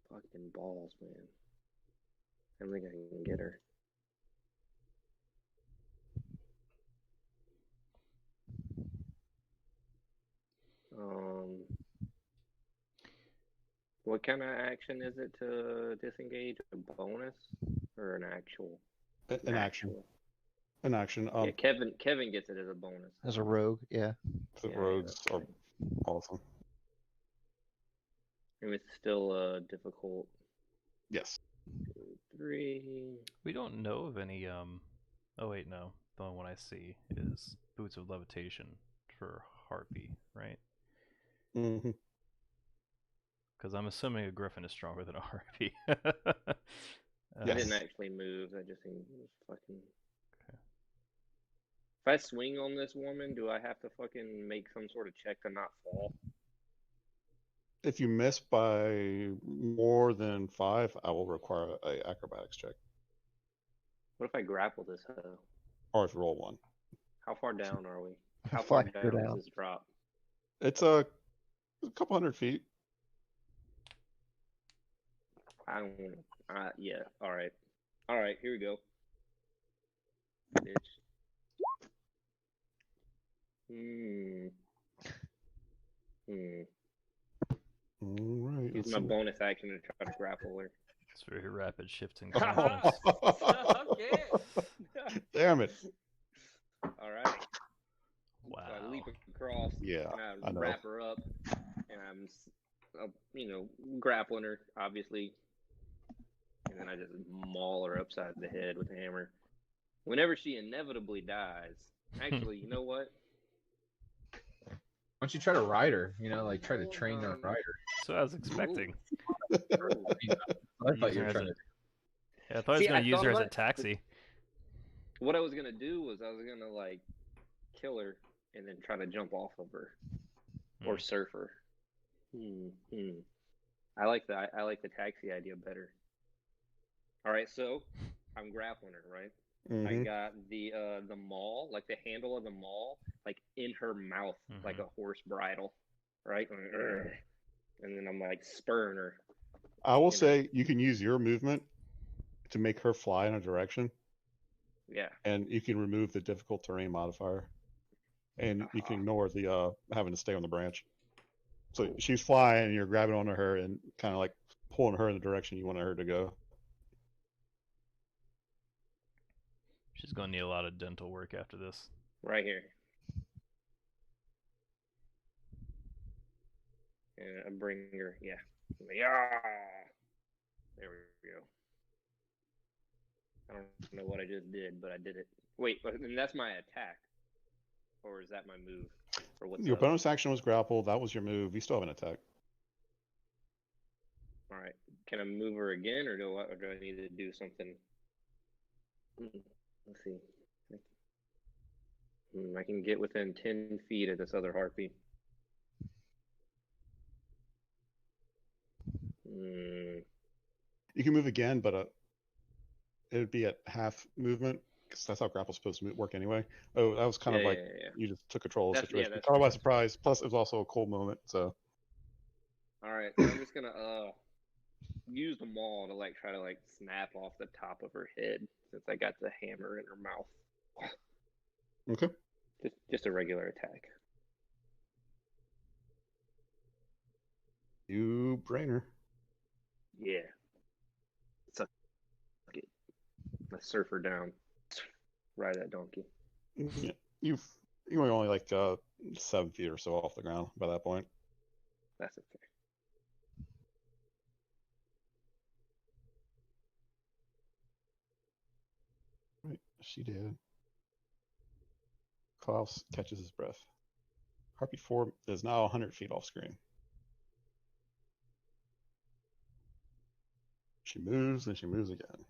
[SPEAKER 2] Fucking balls, man. I don't think I can get her. What kind of action is it to disengage? A bonus or an actual?
[SPEAKER 1] An action. An action.
[SPEAKER 2] Yeah, Kevin gets it as a bonus.
[SPEAKER 4] As a rogue, yeah.
[SPEAKER 1] The
[SPEAKER 2] Yeah,
[SPEAKER 1] rogues
[SPEAKER 2] that's
[SPEAKER 1] are
[SPEAKER 2] fine.
[SPEAKER 1] awesome.
[SPEAKER 2] And it's still difficult.
[SPEAKER 1] Yes.
[SPEAKER 2] 2, 3.
[SPEAKER 3] We don't know of any, oh wait, no. The only one I see is Boots of Levitation for Harpy, right?
[SPEAKER 1] Mm-hmm.
[SPEAKER 3] Because I'm assuming a Griffin is stronger than a Harpy.
[SPEAKER 2] I
[SPEAKER 1] Yes.
[SPEAKER 2] didn't actually move. I just think it was fucking. Okay. If I swing on this woman, do I have to fucking make some sort of check to not fall?
[SPEAKER 1] If you miss by more than 5, I will require a acrobatics check.
[SPEAKER 2] What if I grapple this hoe?
[SPEAKER 1] Or if you roll 1.
[SPEAKER 2] How far down are we? How far down is this drop?
[SPEAKER 1] It's a couple hundred feet.
[SPEAKER 2] I don't. Yeah. All right. All right, here we go. Bitch.
[SPEAKER 1] All right.
[SPEAKER 2] Use my bonus action to try to grapple her.
[SPEAKER 3] It's very rapid shifting
[SPEAKER 2] Ah,
[SPEAKER 3] confidence.
[SPEAKER 2] okay.
[SPEAKER 1] Damn it.
[SPEAKER 2] All right.
[SPEAKER 3] Wow.
[SPEAKER 2] So I leap across.
[SPEAKER 1] Yeah,
[SPEAKER 2] And
[SPEAKER 1] I know.
[SPEAKER 2] wrap her up, and I'm, grappling her, obviously. And then I just maul her upside the head with a hammer. Whenever she inevitably dies, actually, you know what?
[SPEAKER 5] Why don't you try to ride her? Like try to train her rider.
[SPEAKER 3] So I was expecting.
[SPEAKER 2] Ooh.
[SPEAKER 5] I thought you were trying to.
[SPEAKER 3] Yeah, I thought he was
[SPEAKER 2] See,
[SPEAKER 3] gonna
[SPEAKER 2] I
[SPEAKER 3] use
[SPEAKER 2] thought
[SPEAKER 3] her as a
[SPEAKER 2] about it.
[SPEAKER 3] taxi.
[SPEAKER 2] What I was gonna do was I was gonna like kill her and then try to jump off of her or surf her. I like the taxi idea better. All right, so I'm grappling her, right? I
[SPEAKER 1] Mhm.
[SPEAKER 2] got the maul, like the handle of the maul, like in her mouth, like a horse bridle, right? And then I'm like spurring her.
[SPEAKER 1] I will say you can use your movement to make her fly in a direction,
[SPEAKER 2] Yeah.
[SPEAKER 1] and you can remove the difficult terrain modifier, and you can ignore the having to stay on the branch. So
[SPEAKER 2] Cool.
[SPEAKER 1] she's flying, and you're grabbing onto her and kind of like pulling her in the direction you want her to go.
[SPEAKER 3] She's gonna need a lot of dental work after this.
[SPEAKER 2] Right here. And I bring her, yeah. There we go. I don't know what I just did, but I did it. Wait, and that's my attack, or is that my move? Or what's
[SPEAKER 1] Your
[SPEAKER 2] up?
[SPEAKER 1] bonus action was grapple. That was your move. You still have an attack.
[SPEAKER 2] All right. Can I move her again, or do I need to do something? Let's see. I can get within 10 feet of this other harpy.
[SPEAKER 1] You can move again, but it would be at half movement because that's how grapple's supposed to work anyway. Oh, that was kind of like you just took control of the situation.
[SPEAKER 2] That's
[SPEAKER 1] Caught her by
[SPEAKER 2] right.
[SPEAKER 1] surprise. Plus, it was also a cool moment. So.
[SPEAKER 2] All right, so I'm just gonna use the maul to like try to like snap off the top of her head since I got the hammer in her mouth.
[SPEAKER 1] Okay.
[SPEAKER 2] Just a regular attack.
[SPEAKER 1] You brain her.
[SPEAKER 2] Yeah. Suck it. Let's surf her down. Ride that donkey.
[SPEAKER 1] Yeah. You were only like 7 feet or so off the ground by that point.
[SPEAKER 2] That's okay.
[SPEAKER 1] Right, she did. Klaus catches his breath. Harpy 4 is now 100 feet off screen. She moves, and she moves again.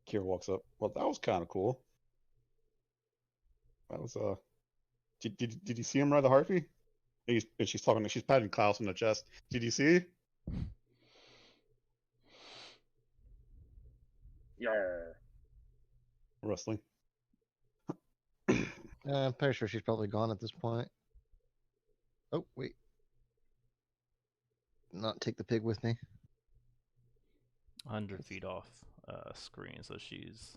[SPEAKER 1] Kira walks up. Well, that was kind of cool. That was Did you see him ride the harpy? And she's talking. She's patting Klaus on the chest. Did you see?
[SPEAKER 2] Yeah.
[SPEAKER 1] Wrestling.
[SPEAKER 4] I'm pretty sure she's probably gone at this point. Oh, wait. Not take the pig with me.
[SPEAKER 3] 100 feet off screen, so she's.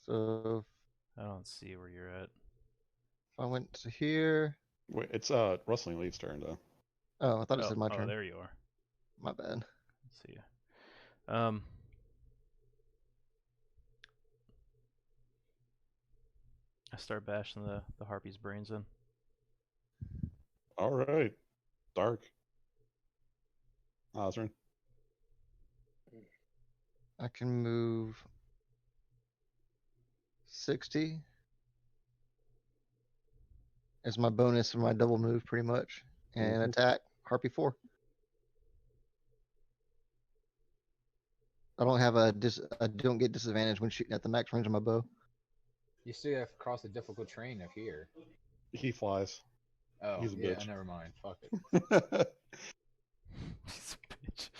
[SPEAKER 4] So
[SPEAKER 3] I don't see where you're at.
[SPEAKER 4] if I went to here.
[SPEAKER 1] Wait, it's Wrestling Leaf's turn though.
[SPEAKER 4] Oh, I thought it said my turn.
[SPEAKER 3] Oh, there you are.
[SPEAKER 4] My bad.
[SPEAKER 3] Let's see. I start bashing the harpy's brains in.
[SPEAKER 1] All right, Dark. Osrin.
[SPEAKER 4] I can move 60 as my bonus for my double move, pretty much, and attack Harpy 4. I don't have I don't get disadvantage when shooting at the max range of my bow.
[SPEAKER 5] You still have to cross the difficult terrain up here.
[SPEAKER 1] He flies.
[SPEAKER 5] Oh,
[SPEAKER 1] He's a
[SPEAKER 5] yeah,
[SPEAKER 1] bitch.
[SPEAKER 5] never mind. Fuck it.
[SPEAKER 3] He's a bitch.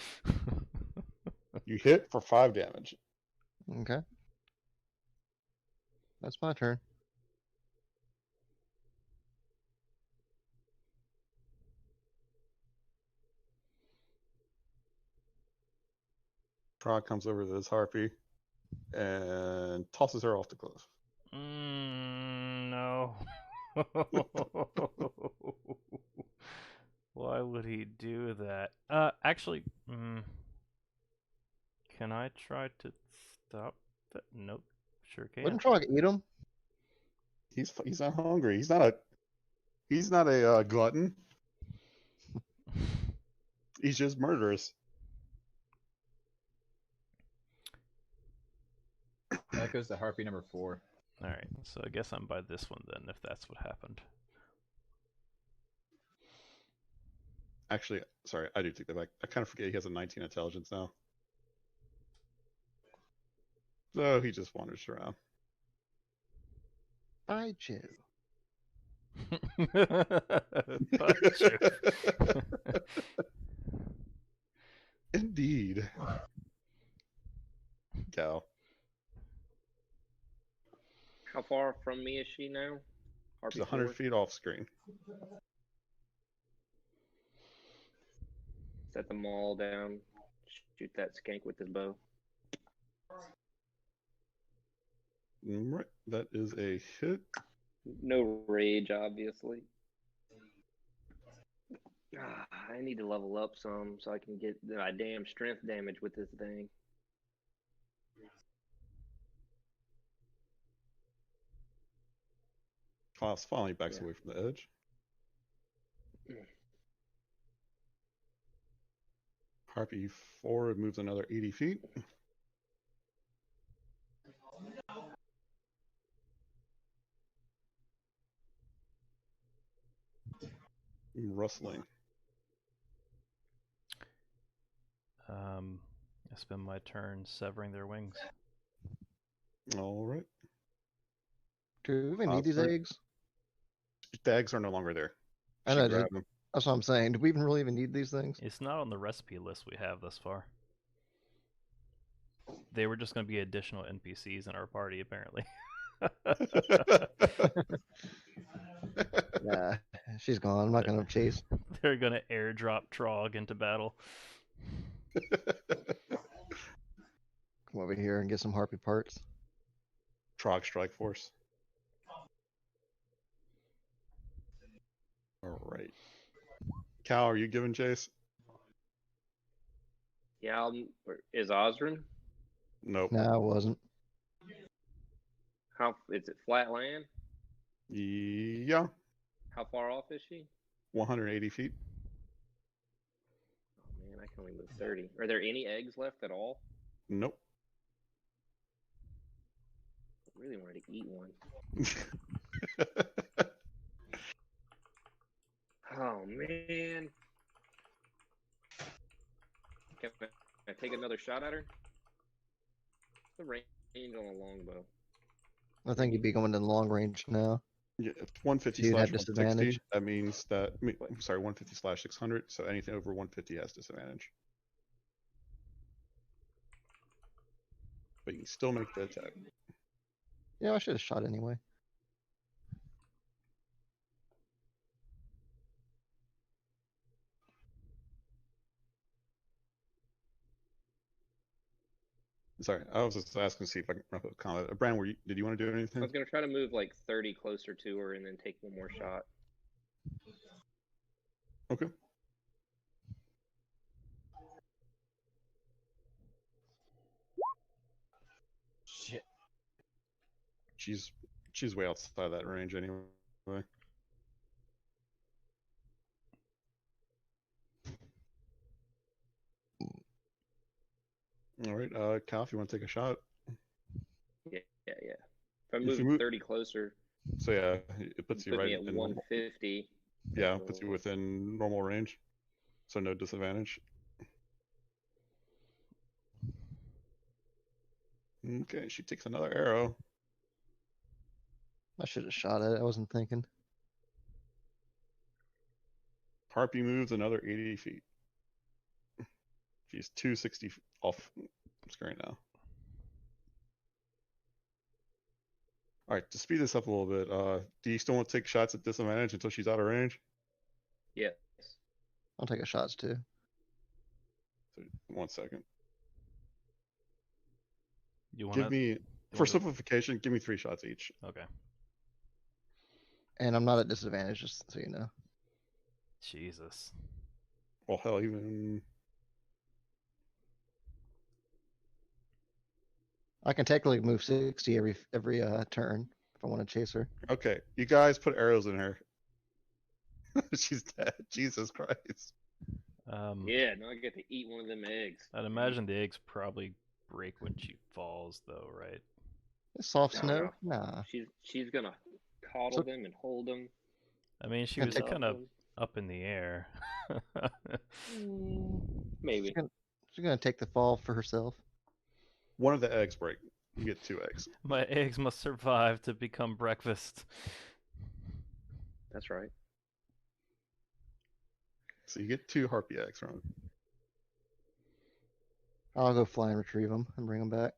[SPEAKER 1] You hit for 5 damage.
[SPEAKER 4] Okay. That's my turn.
[SPEAKER 1] Trog comes over to this harpy and tosses her off the cliff.
[SPEAKER 3] No. Why would he do that? Actually, can I try to stop that? Nope. Sure can.
[SPEAKER 4] Wouldn't Trog eat him?
[SPEAKER 1] He's not hungry. He's not a glutton. He's just murderous.
[SPEAKER 5] That goes to harpy number 4.
[SPEAKER 3] Alright, so I guess I'm by this one then, if that's what happened.
[SPEAKER 1] Actually, sorry, I do take that back. I kind of forget he has a 19 intelligence now. So he just wanders around.
[SPEAKER 4] By Joe.
[SPEAKER 3] Gotcha.
[SPEAKER 1] Indeed. Gal.
[SPEAKER 2] How far from me is she now?
[SPEAKER 1] She's 100 feet off screen.
[SPEAKER 2] Set them all down. Shoot that skank with his bow.
[SPEAKER 1] Right, that is a hit.
[SPEAKER 2] No rage, obviously. I need to level up some so I can get my damn strength damage with this thing.
[SPEAKER 1] Klaus finally backs away from the edge. Harpy 4 moves another 80 feet. Rustling.
[SPEAKER 3] I spend my turn severing their wings.
[SPEAKER 1] All right.
[SPEAKER 4] Do we even need these
[SPEAKER 1] Sorry.
[SPEAKER 4] eggs?
[SPEAKER 1] The eggs are no longer there.
[SPEAKER 4] I
[SPEAKER 1] She
[SPEAKER 4] know,
[SPEAKER 1] grabbed them.
[SPEAKER 4] that's what I'm saying. Do we even really even need these things?
[SPEAKER 3] It's not on the recipe list we have thus far. They were just going to be additional NPCs in our party, apparently.
[SPEAKER 4] Nah, she's gone. I'm not gonna chase.
[SPEAKER 3] They're going to airdrop Trog into battle.
[SPEAKER 4] Come over here and get some harpy parts.
[SPEAKER 1] Trog Strike Force. All right. Cal, are you giving chase?
[SPEAKER 2] Yeah, is Osrin?
[SPEAKER 1] Nope.
[SPEAKER 4] No, I wasn't.
[SPEAKER 2] How is it? Flat land?
[SPEAKER 1] Yeah.
[SPEAKER 2] How far off is she?
[SPEAKER 1] 180 feet.
[SPEAKER 2] Oh man, I can only move 30. Are there any eggs left at all?
[SPEAKER 1] Nope.
[SPEAKER 2] I really wanted to eat one. Oh man. Can I take another shot at her? The range on a longbow.
[SPEAKER 4] I think you'd be going in long range now.
[SPEAKER 1] Yeah, it's 150
[SPEAKER 4] You'd
[SPEAKER 1] slash
[SPEAKER 4] have
[SPEAKER 1] 160.
[SPEAKER 4] disadvantage.
[SPEAKER 1] That means that, I'm sorry, 150 slash 600. So anything over 150 has disadvantage. But you can still make the attack.
[SPEAKER 4] Yeah, I should have shot anyway.
[SPEAKER 1] Sorry, I was just asking to see if I can wrap up the comment. Brand, did you want to do
[SPEAKER 2] I
[SPEAKER 1] anything?
[SPEAKER 2] was gonna try to move like 30 closer to her and then take one more shot.
[SPEAKER 1] Okay.
[SPEAKER 5] Shit.
[SPEAKER 1] She's way outside that range anyway. All right, Cal, if you want to take a shot.
[SPEAKER 2] Yeah. If I
[SPEAKER 1] If
[SPEAKER 2] move
[SPEAKER 1] you move-
[SPEAKER 2] 30 closer,
[SPEAKER 1] So yeah, it puts you
[SPEAKER 2] put
[SPEAKER 1] right
[SPEAKER 2] me at
[SPEAKER 1] in normal,
[SPEAKER 2] 150.
[SPEAKER 1] yeah, it puts you within normal range. So no disadvantage. Okay, she takes another arrow.
[SPEAKER 4] I should have shot it. I wasn't thinking.
[SPEAKER 1] Harpy moves another 80 feet. She's 260 off screen now. All right, to speed this up a little bit, do you still want to take shots at disadvantage until she's out of range?
[SPEAKER 2] Yes.
[SPEAKER 4] I'll take a shots too.
[SPEAKER 1] So 1 second.
[SPEAKER 3] You want
[SPEAKER 1] Give me, for
[SPEAKER 3] wanna-
[SPEAKER 1] simplification, give me 3 shots each.
[SPEAKER 3] Okay.
[SPEAKER 4] And I'm not at disadvantage, just so you know.
[SPEAKER 3] Jesus.
[SPEAKER 1] Well, hell, even
[SPEAKER 4] I can technically move 60 every turn if I want to chase her.
[SPEAKER 1] okay. You guys put arrows in her. She's dead. Jesus Christ.
[SPEAKER 2] Yeah, now I get to eat one of them eggs.
[SPEAKER 3] I'd imagine the eggs probably break when she falls, though, right?
[SPEAKER 4] Soft
[SPEAKER 2] No,
[SPEAKER 4] snow? Nah.
[SPEAKER 2] She's gonna coddle them and hold them.
[SPEAKER 3] I mean, she
[SPEAKER 4] And
[SPEAKER 3] was
[SPEAKER 4] take-
[SPEAKER 3] kind of up in the air.
[SPEAKER 2] Maybe.
[SPEAKER 4] She's gonna take the fall for herself.
[SPEAKER 1] One of the eggs break. You get 2 eggs.
[SPEAKER 3] My eggs must survive to become breakfast.
[SPEAKER 2] That's right.
[SPEAKER 1] So you get 2 harpy eggs from it.
[SPEAKER 4] I'll go fly and retrieve them and bring them back.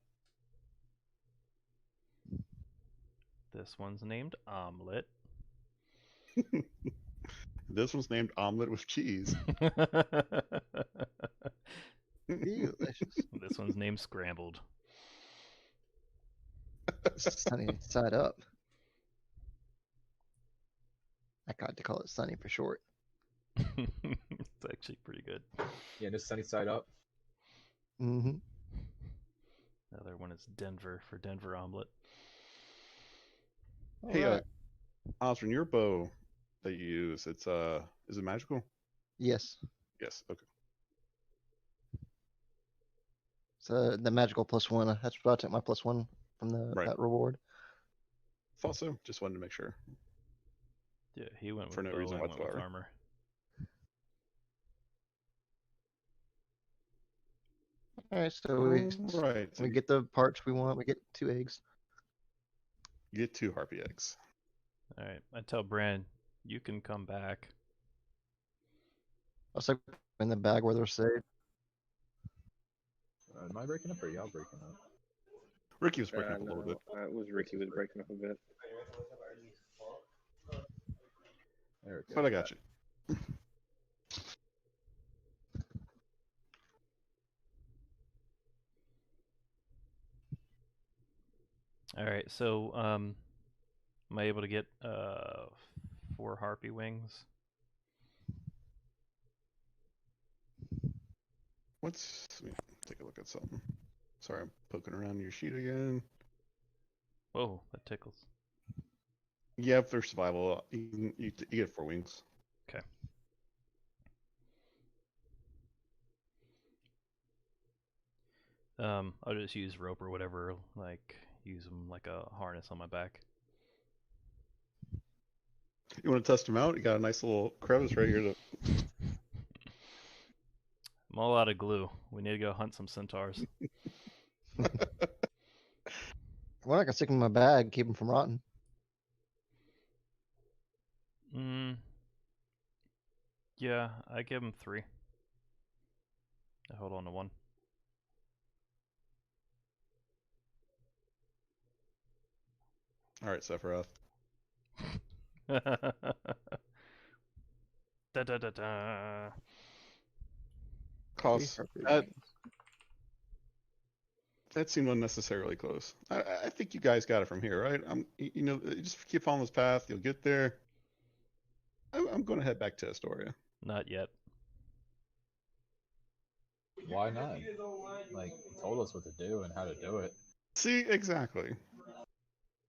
[SPEAKER 3] This one's named Omelet.
[SPEAKER 1] This one's named Omelet with Cheese.
[SPEAKER 4] Delicious.
[SPEAKER 3] This one's named Scrambled.
[SPEAKER 4] Sunny side up. I got to call it Sunny for short.
[SPEAKER 3] It's actually pretty good.
[SPEAKER 5] Yeah, just sunny side up.
[SPEAKER 4] Mm-hmm.
[SPEAKER 3] Another one is Denver for Denver Omelet.
[SPEAKER 1] Hey, Osrin, your bow that you use, it's is it magical?
[SPEAKER 4] Yes.
[SPEAKER 1] Yes. Okay.
[SPEAKER 4] So the magical +1. That's where I took my +1 from
[SPEAKER 1] Right.
[SPEAKER 4] that reward.
[SPEAKER 1] Thought so. Just wanted to make sure.
[SPEAKER 3] Yeah, he went with
[SPEAKER 1] For no
[SPEAKER 3] bow,
[SPEAKER 1] reason
[SPEAKER 3] I went with
[SPEAKER 1] whatsoever.
[SPEAKER 3] armor.
[SPEAKER 4] All right, so we
[SPEAKER 1] Right. So
[SPEAKER 4] we
[SPEAKER 1] you
[SPEAKER 4] get the parts we want. We get 2 eggs.
[SPEAKER 1] get 2 harpy eggs.
[SPEAKER 3] All right, I tell Bran, you can come back.
[SPEAKER 4] I'll stick them in the bag where they're saved.
[SPEAKER 5] Am I breaking up or y'all breaking up?
[SPEAKER 1] Ricky was breaking up a little bit.
[SPEAKER 2] It was Ricky was breaking up a bit.
[SPEAKER 5] There we go.
[SPEAKER 1] But I got you.
[SPEAKER 3] All right, so am I able to get 4 harpy wings?
[SPEAKER 1] Let me take a look at something. Sorry, I'm poking around your sheet again.
[SPEAKER 3] Whoa, that tickles.
[SPEAKER 1] Yeah, if they're survival, you get 4 wings.
[SPEAKER 3] Okay. I'll just use rope or whatever, like use them like a harness on my back.
[SPEAKER 1] You want to test them out? You got a nice little crevice right here.
[SPEAKER 3] I'm all out of glue. We need to go hunt some centaurs.
[SPEAKER 4] Well, I can stick them in my bag, keep them from rotting.
[SPEAKER 3] Yeah, I give him 3. I hold on to 1.
[SPEAKER 1] All right, Sephiroth.
[SPEAKER 3] Da da da da.
[SPEAKER 1] Cost
[SPEAKER 4] Harpy
[SPEAKER 1] that
[SPEAKER 4] wings.
[SPEAKER 1] that seemed unnecessarily close. I think you guys got it from here, right? You know, just keep following this path. You'll get there. I'm going to head back to Astoria.
[SPEAKER 3] Not yet.
[SPEAKER 5] Why not? Like, he told us what to do and how to do it.
[SPEAKER 1] See, exactly.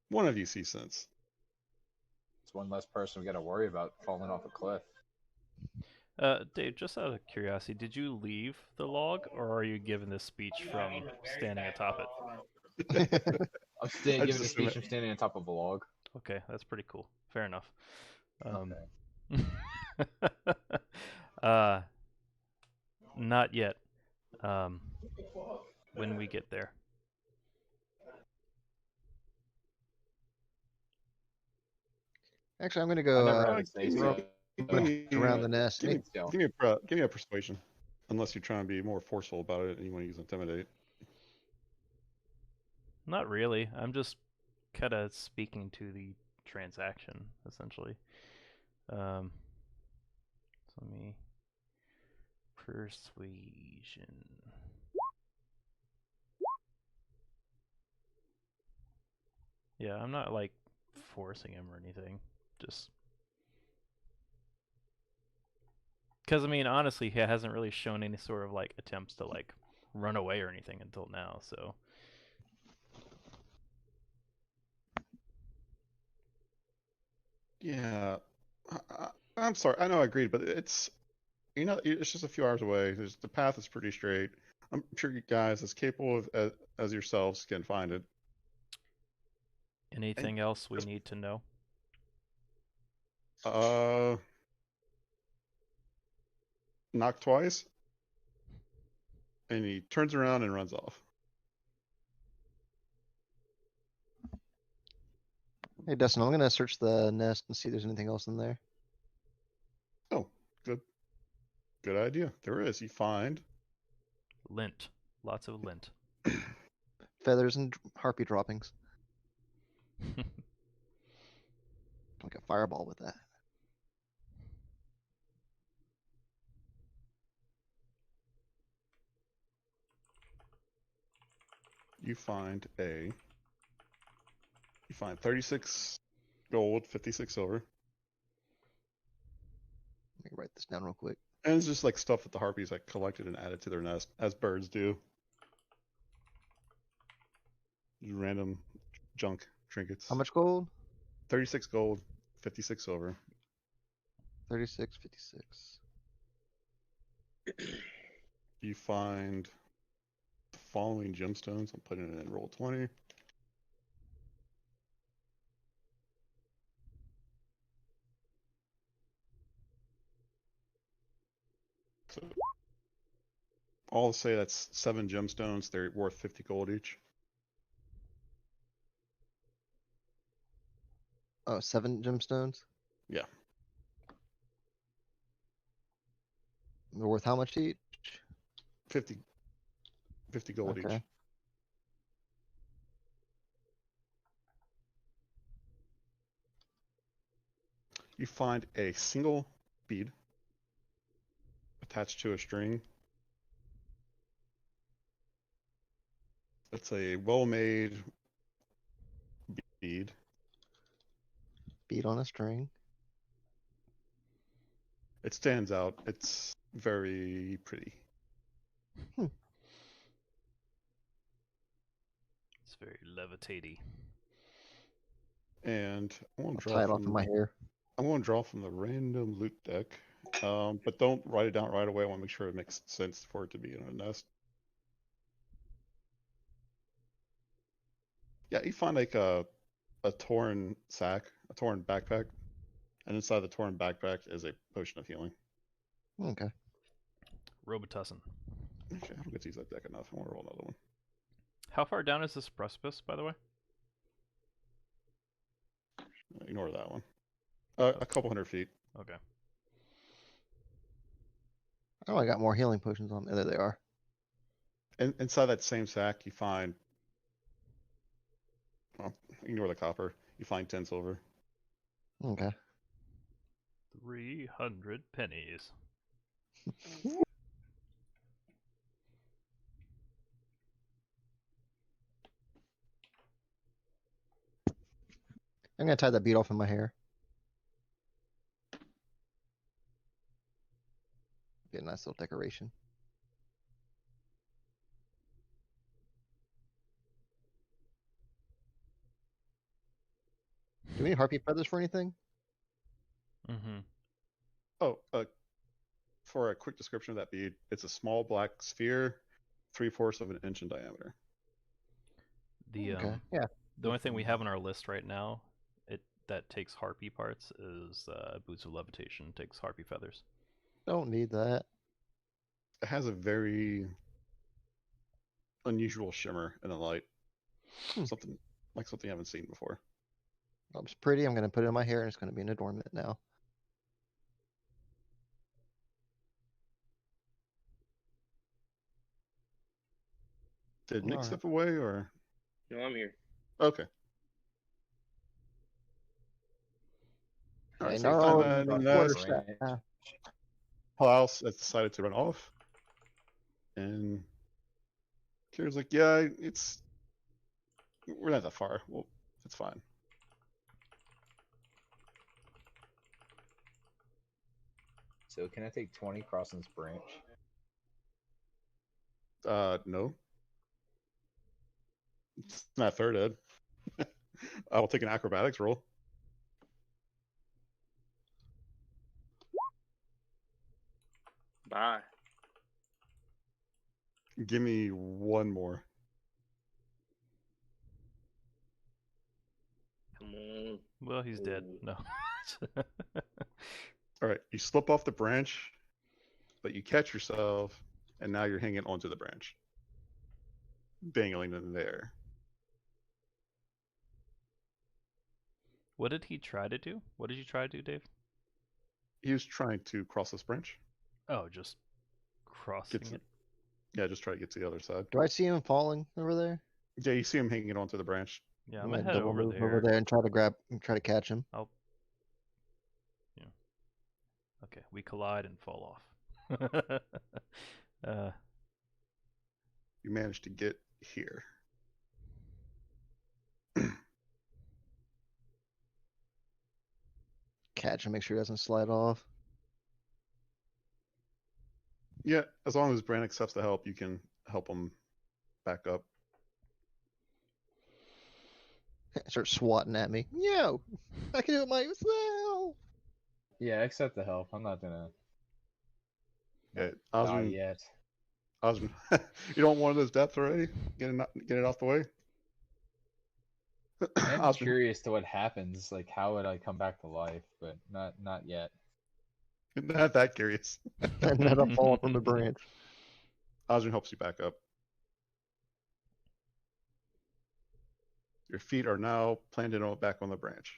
[SPEAKER 1] One of you sees sense.
[SPEAKER 5] It's one less person we got to worry about falling off a cliff.
[SPEAKER 3] Dave, just out of curiosity, did you leave the log, or are you giving this speech from standing atop it?
[SPEAKER 5] I'm
[SPEAKER 1] I
[SPEAKER 5] giving
[SPEAKER 1] just
[SPEAKER 5] a
[SPEAKER 1] assume
[SPEAKER 5] speech
[SPEAKER 1] it-
[SPEAKER 5] from standing on top of a log.
[SPEAKER 3] Okay, that's pretty cool. Fair enough.
[SPEAKER 5] Okay.
[SPEAKER 3] Not yet. When we get there.
[SPEAKER 4] Actually, I'm gonna
[SPEAKER 5] I
[SPEAKER 4] go
[SPEAKER 5] never had to say
[SPEAKER 1] rope-
[SPEAKER 5] so.
[SPEAKER 4] around the nest.
[SPEAKER 1] Give me,
[SPEAKER 5] Yeah.
[SPEAKER 1] give me a persuasion, unless you're trying to be more forceful about it and you want to use intimidate.
[SPEAKER 3] Not really. I'm just kind of speaking to the transaction, essentially. So let me persuasion. Yeah, I'm not like forcing him or anything. Just because I mean, honestly, he hasn't really shown any sort of like attempts to like run away or anything until now. So
[SPEAKER 1] Yeah, I'm sorry. I know I agreed, but it's it's just a few hours away. The path is pretty straight. I'm sure you guys, as capable as yourselves, can find it.
[SPEAKER 3] anything else we
[SPEAKER 1] just-
[SPEAKER 3] need to know?
[SPEAKER 1] Knock twice, and he turns around and runs off.
[SPEAKER 4] Hey, Dustin, I'm gonna search the nest and see if there's anything else in there.
[SPEAKER 1] Oh, good idea. There is. You find
[SPEAKER 3] Lint, lots of lint.
[SPEAKER 4] Feathers and harpy droppings. Like a fireball with that.
[SPEAKER 1] you find 36 gold, 56 silver,
[SPEAKER 4] Let me write this down real quick.
[SPEAKER 1] and it's just like stuff that the harpies like collected and added to their nest, as birds do. Just random junk trinkets.
[SPEAKER 4] How much gold?
[SPEAKER 1] 36 gold, 56 silver.
[SPEAKER 4] 36, 56.
[SPEAKER 1] You find the following gemstones. I'm putting it in roll 20. So I'll say that's 7 gemstones. They're worth 50 gold each.
[SPEAKER 4] Oh, 7 gemstones?
[SPEAKER 1] Yeah.
[SPEAKER 4] They're worth how much each?
[SPEAKER 1] 50 gold
[SPEAKER 4] Okay.
[SPEAKER 1] each. You find a single bead attached to a string. It's a well-made bead.
[SPEAKER 4] Bead on a string.
[SPEAKER 1] It stands out. It's very pretty.
[SPEAKER 3] It's very levitaty.
[SPEAKER 1] And I want
[SPEAKER 4] I'll
[SPEAKER 1] to draw
[SPEAKER 4] tie it off in
[SPEAKER 1] from
[SPEAKER 4] my hair.
[SPEAKER 1] I'm going to draw from the random loot deck. But don't write it down right away. I want to make sure it makes sense for it to be in a nest. Yeah, you find like a torn sack, a torn backpack, and inside the torn backpack is a potion of healing.
[SPEAKER 4] Okay.
[SPEAKER 3] Robitussin.
[SPEAKER 1] Actually, I don't get to use that deck enough. I want to roll another one.
[SPEAKER 3] How far down is this precipice, by the way?
[SPEAKER 1] Ignore that one. A couple 100 feet.
[SPEAKER 3] Okay.
[SPEAKER 4] Oh, I got more healing potions on. There they are.
[SPEAKER 1] And inside that same sack, you find. Well, ignore the copper. You find 10 silver.
[SPEAKER 4] Okay.
[SPEAKER 3] 300 pennies.
[SPEAKER 4] I'm gonna tie that bead off in my hair. Be a nice little decoration. Do we need harpy feathers for anything?
[SPEAKER 3] Mm-hmm.
[SPEAKER 1] Oh, for a quick description of that bead, it's a small black sphere, 3/4 of an inch in diameter.
[SPEAKER 3] The
[SPEAKER 4] Okay. Yeah.
[SPEAKER 3] the only thing we have on our list right now, that takes harpy parts is boots of levitation. Takes harpy feathers.
[SPEAKER 4] Don't need that.
[SPEAKER 1] It has a very unusual shimmer in the light. Something you haven't seen before.
[SPEAKER 4] Oh, it's pretty. I'm gonna put it in my hair, and it's gonna be an adornment now.
[SPEAKER 1] Did Nick
[SPEAKER 4] Alright.
[SPEAKER 1] step away or?
[SPEAKER 2] No, I'm here.
[SPEAKER 1] Okay. All right,
[SPEAKER 4] And
[SPEAKER 1] so you
[SPEAKER 4] our
[SPEAKER 1] find
[SPEAKER 4] own
[SPEAKER 1] that, and
[SPEAKER 5] Cross
[SPEAKER 1] then
[SPEAKER 4] quarter
[SPEAKER 5] the
[SPEAKER 1] that's
[SPEAKER 5] branch.
[SPEAKER 1] Klaus has decided to run off, and Kira's like, "Yeah, we're not that far. Well, it's fine."
[SPEAKER 5] So can I take 20 crossing this branch?
[SPEAKER 1] No, it's not third ed. I will take an acrobatics roll.
[SPEAKER 2] Bye.
[SPEAKER 1] Give me one more.
[SPEAKER 2] Come on.
[SPEAKER 3] Well, he's dead.
[SPEAKER 2] Ooh.
[SPEAKER 3] No.
[SPEAKER 1] All right, you slip off the branch, but you catch yourself, and now you're hanging onto the branch, dangling in there.
[SPEAKER 3] What did he try to do? What did you try to do, Dave?
[SPEAKER 1] He was trying to cross this branch.
[SPEAKER 3] Oh, just crossing
[SPEAKER 1] Get to,
[SPEAKER 3] it.
[SPEAKER 1] yeah, just try to get to the other side.
[SPEAKER 4] Do I see him falling over there?
[SPEAKER 1] Yeah, you see him hanging onto the branch.
[SPEAKER 3] Yeah,
[SPEAKER 4] I'm
[SPEAKER 3] I'm
[SPEAKER 4] gonna
[SPEAKER 3] gonna head
[SPEAKER 4] double
[SPEAKER 3] over
[SPEAKER 4] move
[SPEAKER 3] there.
[SPEAKER 4] over there and try to catch him.
[SPEAKER 3] I'll. Yeah. Okay, we collide and fall off.
[SPEAKER 1] You managed to get here.
[SPEAKER 4] Catch him, make sure he doesn't slide off.
[SPEAKER 1] Yeah, as long as Bran accepts the help, you can help him back up.
[SPEAKER 4] Start swatting at me. Yo, I can do it myself.
[SPEAKER 5] Yeah, accept the help. I'm not gonna
[SPEAKER 1] Yeah,
[SPEAKER 5] die
[SPEAKER 1] Osmond,
[SPEAKER 5] yet.
[SPEAKER 1] Osmond, you don't want those deaths already? Get it off the way.
[SPEAKER 5] I'm
[SPEAKER 1] Osmond,
[SPEAKER 5] curious to what happens. Like, how would I come back to life? But not yet.
[SPEAKER 1] not that curious.
[SPEAKER 4] And then I'm falling from the branch.
[SPEAKER 1] Osmond helps you back up. Your feet are now planted back on the branch.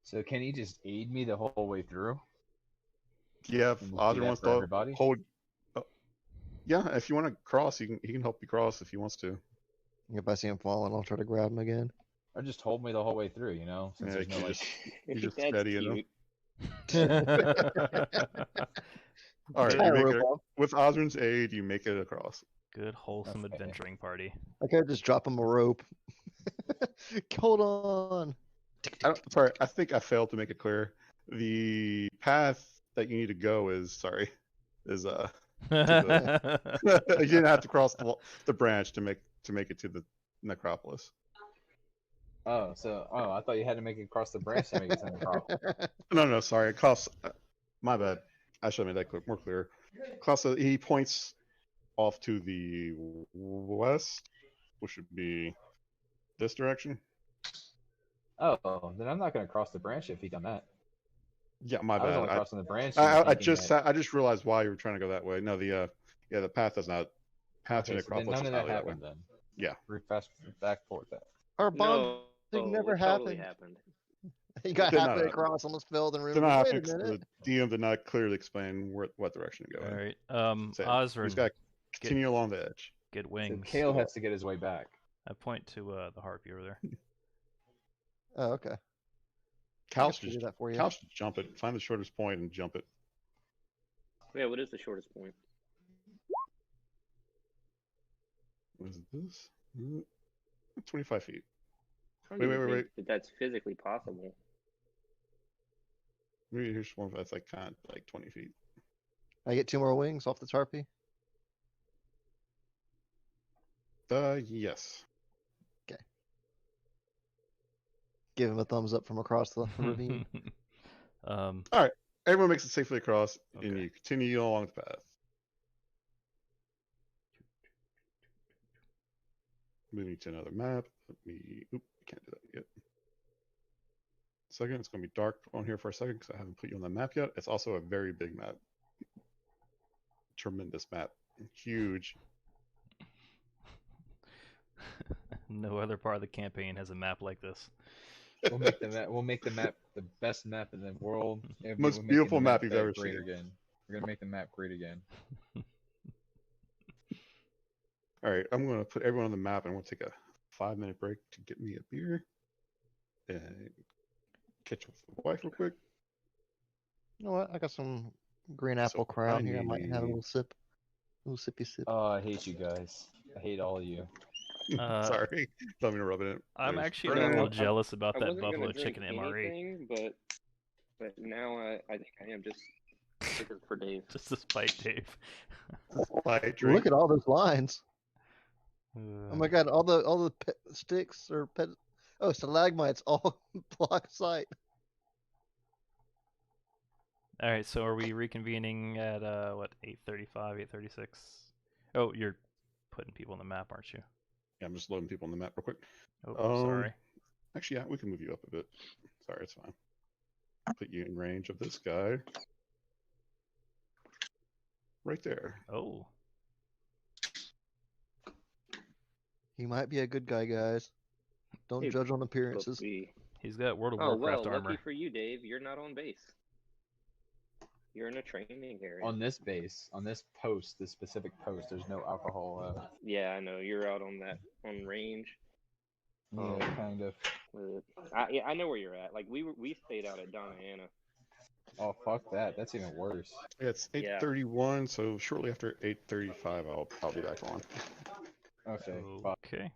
[SPEAKER 5] So can he just aid me the whole way through?
[SPEAKER 1] Yeah, if
[SPEAKER 5] Can we do
[SPEAKER 1] Osmond
[SPEAKER 5] that
[SPEAKER 1] wants
[SPEAKER 5] for
[SPEAKER 1] to
[SPEAKER 5] everybody?
[SPEAKER 1] hold. Yeah, if you want to cross, he can help you cross if he wants to.
[SPEAKER 4] If I see him falling, I'll try to grab him again.
[SPEAKER 5] Or just hold me the whole way through, you know? Since
[SPEAKER 1] Yeah,
[SPEAKER 5] there's no
[SPEAKER 1] you
[SPEAKER 5] like
[SPEAKER 1] just
[SPEAKER 2] That's
[SPEAKER 1] steady him.
[SPEAKER 2] cute.
[SPEAKER 1] All right,
[SPEAKER 3] Good-
[SPEAKER 1] you
[SPEAKER 4] Tie a
[SPEAKER 1] make
[SPEAKER 4] rope
[SPEAKER 1] it
[SPEAKER 4] off.
[SPEAKER 1] with Osmond's aid. You make it across.
[SPEAKER 3] Good wholesome
[SPEAKER 5] Okay.
[SPEAKER 3] adventuring party.
[SPEAKER 4] I could just drop him a rope. Hold on.
[SPEAKER 1] Sorry, I think I failed to make it clear. The path that you need to go is you didn't have to cross the branch to make it to the necropolis.
[SPEAKER 5] I thought you had to make it across the branch to make it to the necropolis.
[SPEAKER 1] No, sorry. Klaus, my bad. I should have made that more clear. Klaus, he points off to the west, which should be this direction.
[SPEAKER 5] Oh, then I'm not gonna cross the branch if he done that.
[SPEAKER 1] Yeah, my
[SPEAKER 5] I was
[SPEAKER 1] bad.
[SPEAKER 5] only crossing the branch.
[SPEAKER 1] I just realized why you were trying to go that way. No, the path does not. Path to
[SPEAKER 5] Okay, so then
[SPEAKER 1] necropolis
[SPEAKER 5] none
[SPEAKER 1] is
[SPEAKER 5] of
[SPEAKER 1] not
[SPEAKER 5] that
[SPEAKER 1] that way.
[SPEAKER 5] happened then.
[SPEAKER 1] Yeah.
[SPEAKER 5] Fast back forward that.
[SPEAKER 4] Our bond
[SPEAKER 2] No,
[SPEAKER 4] thing never
[SPEAKER 2] it totally
[SPEAKER 4] happened.
[SPEAKER 2] happened.
[SPEAKER 4] He got
[SPEAKER 1] Did not
[SPEAKER 4] halfway
[SPEAKER 1] happen.
[SPEAKER 4] across, almost filled, and
[SPEAKER 1] They're
[SPEAKER 4] remembered.
[SPEAKER 1] not
[SPEAKER 4] Wait a
[SPEAKER 1] happening 'cause
[SPEAKER 4] minute.
[SPEAKER 1] the DM did not clearly explain what direction to go
[SPEAKER 3] All
[SPEAKER 1] in.
[SPEAKER 3] right.
[SPEAKER 1] So, you
[SPEAKER 3] Osrin,
[SPEAKER 1] just got to continue along the edge.
[SPEAKER 3] get
[SPEAKER 5] So
[SPEAKER 3] wings.
[SPEAKER 5] Kale has to get his way back.
[SPEAKER 3] I point to the harpy over there.
[SPEAKER 4] Oh, okay.
[SPEAKER 1] Cal
[SPEAKER 4] I
[SPEAKER 1] should
[SPEAKER 4] can do
[SPEAKER 1] just,
[SPEAKER 4] that for you.
[SPEAKER 1] Cal should jump it. Find the shortest point and jump it.
[SPEAKER 2] Yeah, what is the shortest point?
[SPEAKER 1] What is this? 25 feet.
[SPEAKER 2] How do you
[SPEAKER 1] Wait.
[SPEAKER 2] think that that's physically possible?
[SPEAKER 1] Maybe here's one that's like kind of like 20 feet.
[SPEAKER 4] I get 2 more wings off this harpy.
[SPEAKER 1] Yes.
[SPEAKER 4] Give him a thumbs up from across the ravine.
[SPEAKER 1] Everyone makes it safely across, and
[SPEAKER 3] Okay.
[SPEAKER 1] you continue along the path. Moving to another map. Can't do that yet. Second, it's going to be dark on here for a second because I haven't put you on the map yet. It's also a very big map. Tremendous map. Huge.
[SPEAKER 3] No other part of the campaign has a map like this.
[SPEAKER 5] We'll make the map. We'll make the map the best map in the world. And
[SPEAKER 1] Most
[SPEAKER 5] we're making
[SPEAKER 1] beautiful
[SPEAKER 5] the
[SPEAKER 1] map you've
[SPEAKER 5] that
[SPEAKER 1] ever
[SPEAKER 5] great
[SPEAKER 1] seen.
[SPEAKER 5] Again. We're gonna make the map great again.
[SPEAKER 1] All right, I'm going to put everyone on the map, and we'll take a 5-minute break to get me a beer and catch up with the wife real quick.
[SPEAKER 4] You know what? I got some green
[SPEAKER 1] So
[SPEAKER 4] apple crown here. I might have a
[SPEAKER 1] need-
[SPEAKER 4] little sip. A little sippy sip.
[SPEAKER 5] Oh, I hate you guys. I hate all of you.
[SPEAKER 1] Sorry, don't mean to rub it in.
[SPEAKER 3] I'm
[SPEAKER 1] There's
[SPEAKER 3] actually a
[SPEAKER 1] Brad.
[SPEAKER 3] little jealous about
[SPEAKER 2] I
[SPEAKER 3] that
[SPEAKER 2] wasn't
[SPEAKER 3] buffalo
[SPEAKER 2] gonna drink
[SPEAKER 3] chicken MRE.
[SPEAKER 2] anything, but now I think I am just sicker for Dave.
[SPEAKER 3] Just to spite Dave.
[SPEAKER 1] Light drink.
[SPEAKER 4] Look at all those lines. Oh my god, all the sticks or stalagmites all block sight.
[SPEAKER 3] All right, so are we reconvening at what 8:35, 8:36? Oh, you're putting people on the map, aren't you?
[SPEAKER 1] Yeah, I'm just loading people on the map real quick.
[SPEAKER 3] Oh, sorry.
[SPEAKER 1] Actually, yeah, we can move you up a bit. Sorry, it's fine. Put you in range of this guy. Right there.
[SPEAKER 3] Oh,
[SPEAKER 4] He might be a good guy, guys. Don't
[SPEAKER 2] Hey,
[SPEAKER 4] judge on appearances.
[SPEAKER 2] Be.
[SPEAKER 3] he's got World of
[SPEAKER 2] Oh
[SPEAKER 3] Warcraft
[SPEAKER 2] well,
[SPEAKER 3] armor.
[SPEAKER 2] lucky for you, Dave. You're not on base. You're in a training area.
[SPEAKER 5] On this base, on this post, this specific post, there's no alcohol.
[SPEAKER 2] Yeah, I know. You're out on range.
[SPEAKER 5] Yeah, kind of.
[SPEAKER 2] I know where you're at. Like we stayed out at Donna Ana.
[SPEAKER 5] Oh, fuck that. That's even worse.
[SPEAKER 1] Yeah, it's
[SPEAKER 2] Yeah.
[SPEAKER 1] 8:31, so shortly after 8:35, I'll be back on.
[SPEAKER 5] Okay, bye.
[SPEAKER 3] Okay.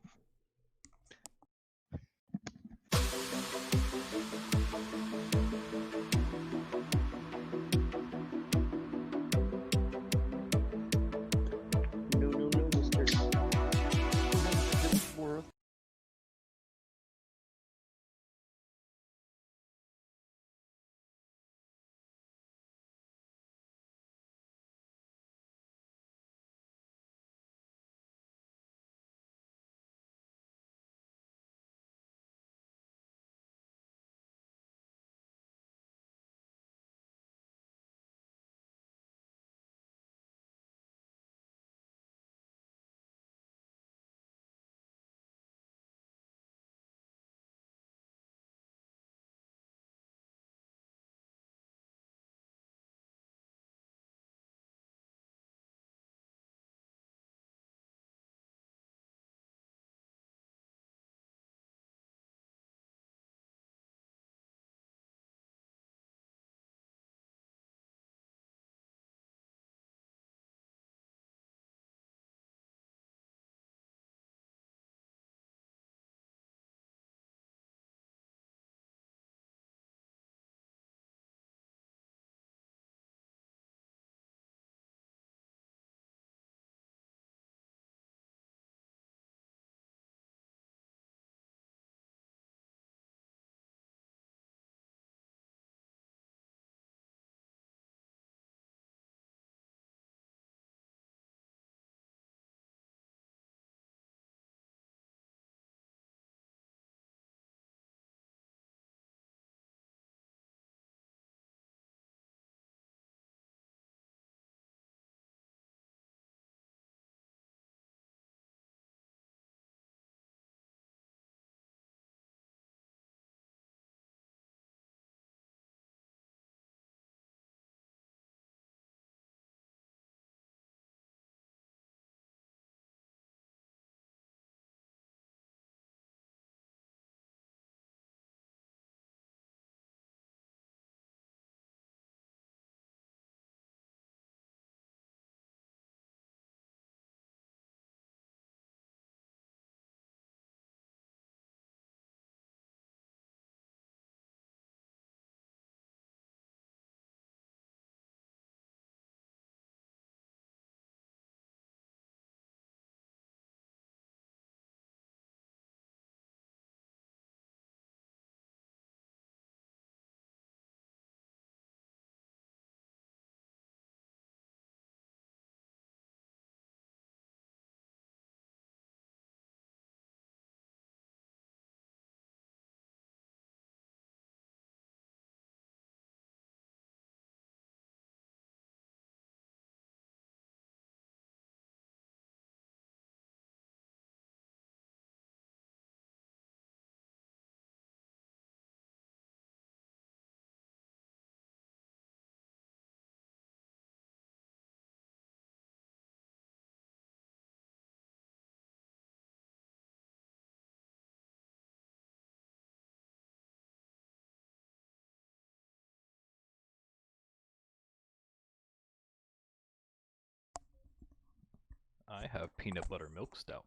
[SPEAKER 3] I have peanut butter milk stout.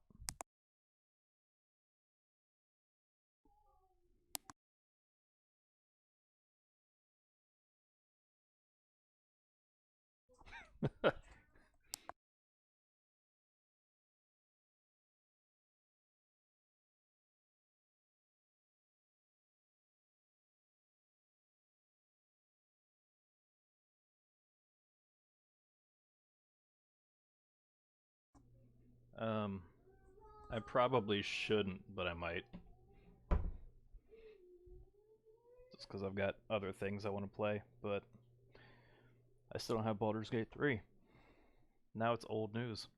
[SPEAKER 3] I probably shouldn't, but I might. Just because I've got other things I want to play, but I still don't have Baldur's Gate 3. Now it's old news.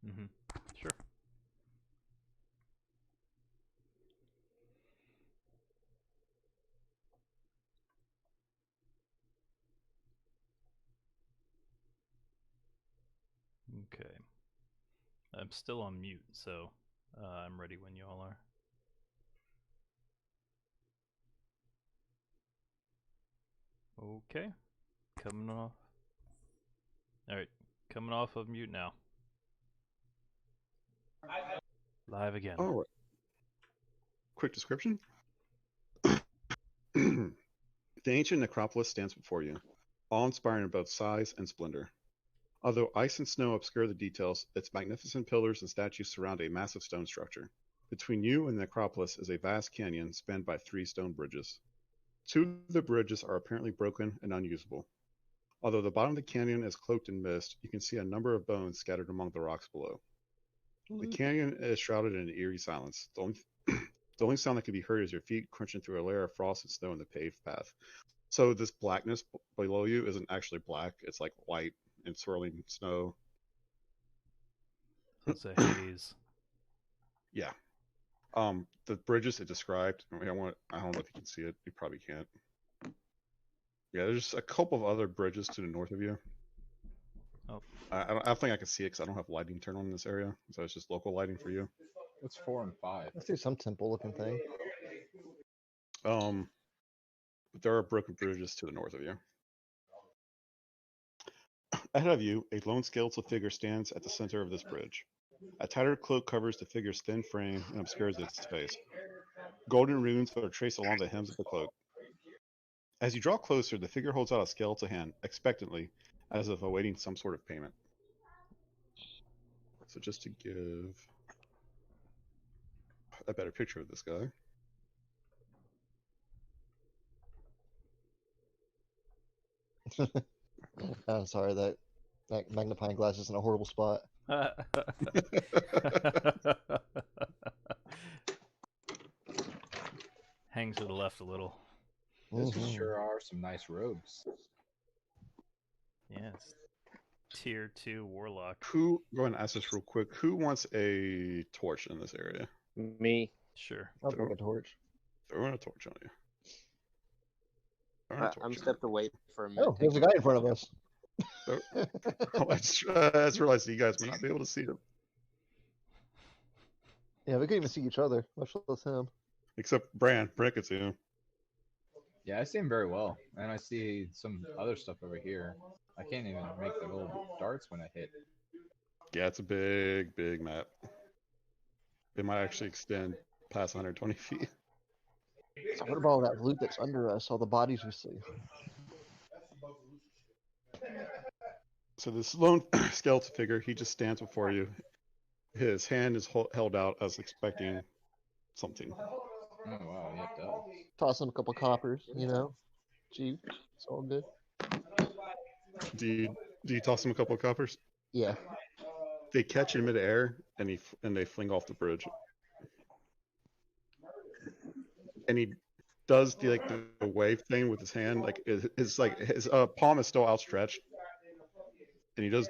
[SPEAKER 3] Mm-hmm. Sure. Okay. I'm still on mute, so I'm ready when you all are. Okay. Coming off. Alright. Coming off of mute now. Live again.
[SPEAKER 1] All right. Quick description. The ancient necropolis stands before you, awe-inspiring in both size and splendor. Although ice and snow obscure the details, its magnificent pillars and statues surround a massive stone structure. Between you and the necropolis is a vast canyon spanned by 3 stone bridges. 2 of the bridges are apparently broken and unusable. Although the bottom of the canyon is cloaked in mist, you can see a number of bones scattered among the rocks below. The canyon is shrouded in an eerie silence. The only sound that can be heard is your feet crunching through a layer of frost and snow in the paved path. So this blackness below you isn't actually black, it's like white and swirling snow.
[SPEAKER 3] It's a haze.
[SPEAKER 1] Yeah. The bridges it described, I don't know if you can see it, you probably can't. Yeah, there's a couple of other bridges to the north of you.
[SPEAKER 3] Oh.
[SPEAKER 1] I don't think I can see it because I don't have lighting turned on in this area, so it's just local lighting for you.
[SPEAKER 5] What's 4 and 5?
[SPEAKER 4] I see some temple looking thing.
[SPEAKER 1] But there are broken bridges to the north of you. Ahead of you, a lone skeletal figure stands at the center of this bridge. A tattered cloak covers the figure's thin frame and obscures its face. Golden runes are traced along the hems of the cloak. As you draw closer, the figure holds out a skeletal hand, expectantly, as if awaiting some sort of payment. So just to give a better picture of this guy.
[SPEAKER 4] I'm sorry that magnifying glass is in a horrible spot.
[SPEAKER 3] Hangs to the left a little.
[SPEAKER 5] Those
[SPEAKER 4] Mhm.
[SPEAKER 5] sure are some nice robes.
[SPEAKER 3] Yes. Tier 2 Warlock.
[SPEAKER 1] Go ahead and ask this real quick. Who wants a torch in this area?
[SPEAKER 2] Me.
[SPEAKER 3] Sure.
[SPEAKER 4] I'll take a torch.
[SPEAKER 1] Throw in a torch on you. Throw in a torch
[SPEAKER 2] I'm
[SPEAKER 1] on
[SPEAKER 2] stepped away for a minute.
[SPEAKER 4] Oh, there's a guy in front of us.
[SPEAKER 1] you. Oh, I just realized that you guys may not be able to see him.
[SPEAKER 4] Yeah, we couldn't even see each other, much less him.
[SPEAKER 1] Except Bran can see him.
[SPEAKER 5] Yeah, I see him very well. And I see some other stuff over here. I can't even make the little darts when I hit.
[SPEAKER 1] Yeah, it's a big, big map. It might actually extend past 120 feet.
[SPEAKER 4] So what about all that loot that's under us, all the bodies we see?
[SPEAKER 1] So this lone skeleton figure, he just stands before you. His hand is held out as expecting something.
[SPEAKER 5] Oh, wow, yeah, it does.
[SPEAKER 4] Toss him a couple coppers, you know? Gee, it's all good.
[SPEAKER 1] Do you toss him a couple of coppers?
[SPEAKER 4] Yeah.
[SPEAKER 1] They catch in midair and they fling off the bridge. And he does the wave thing with his hand, like his palm is still outstretched, and he does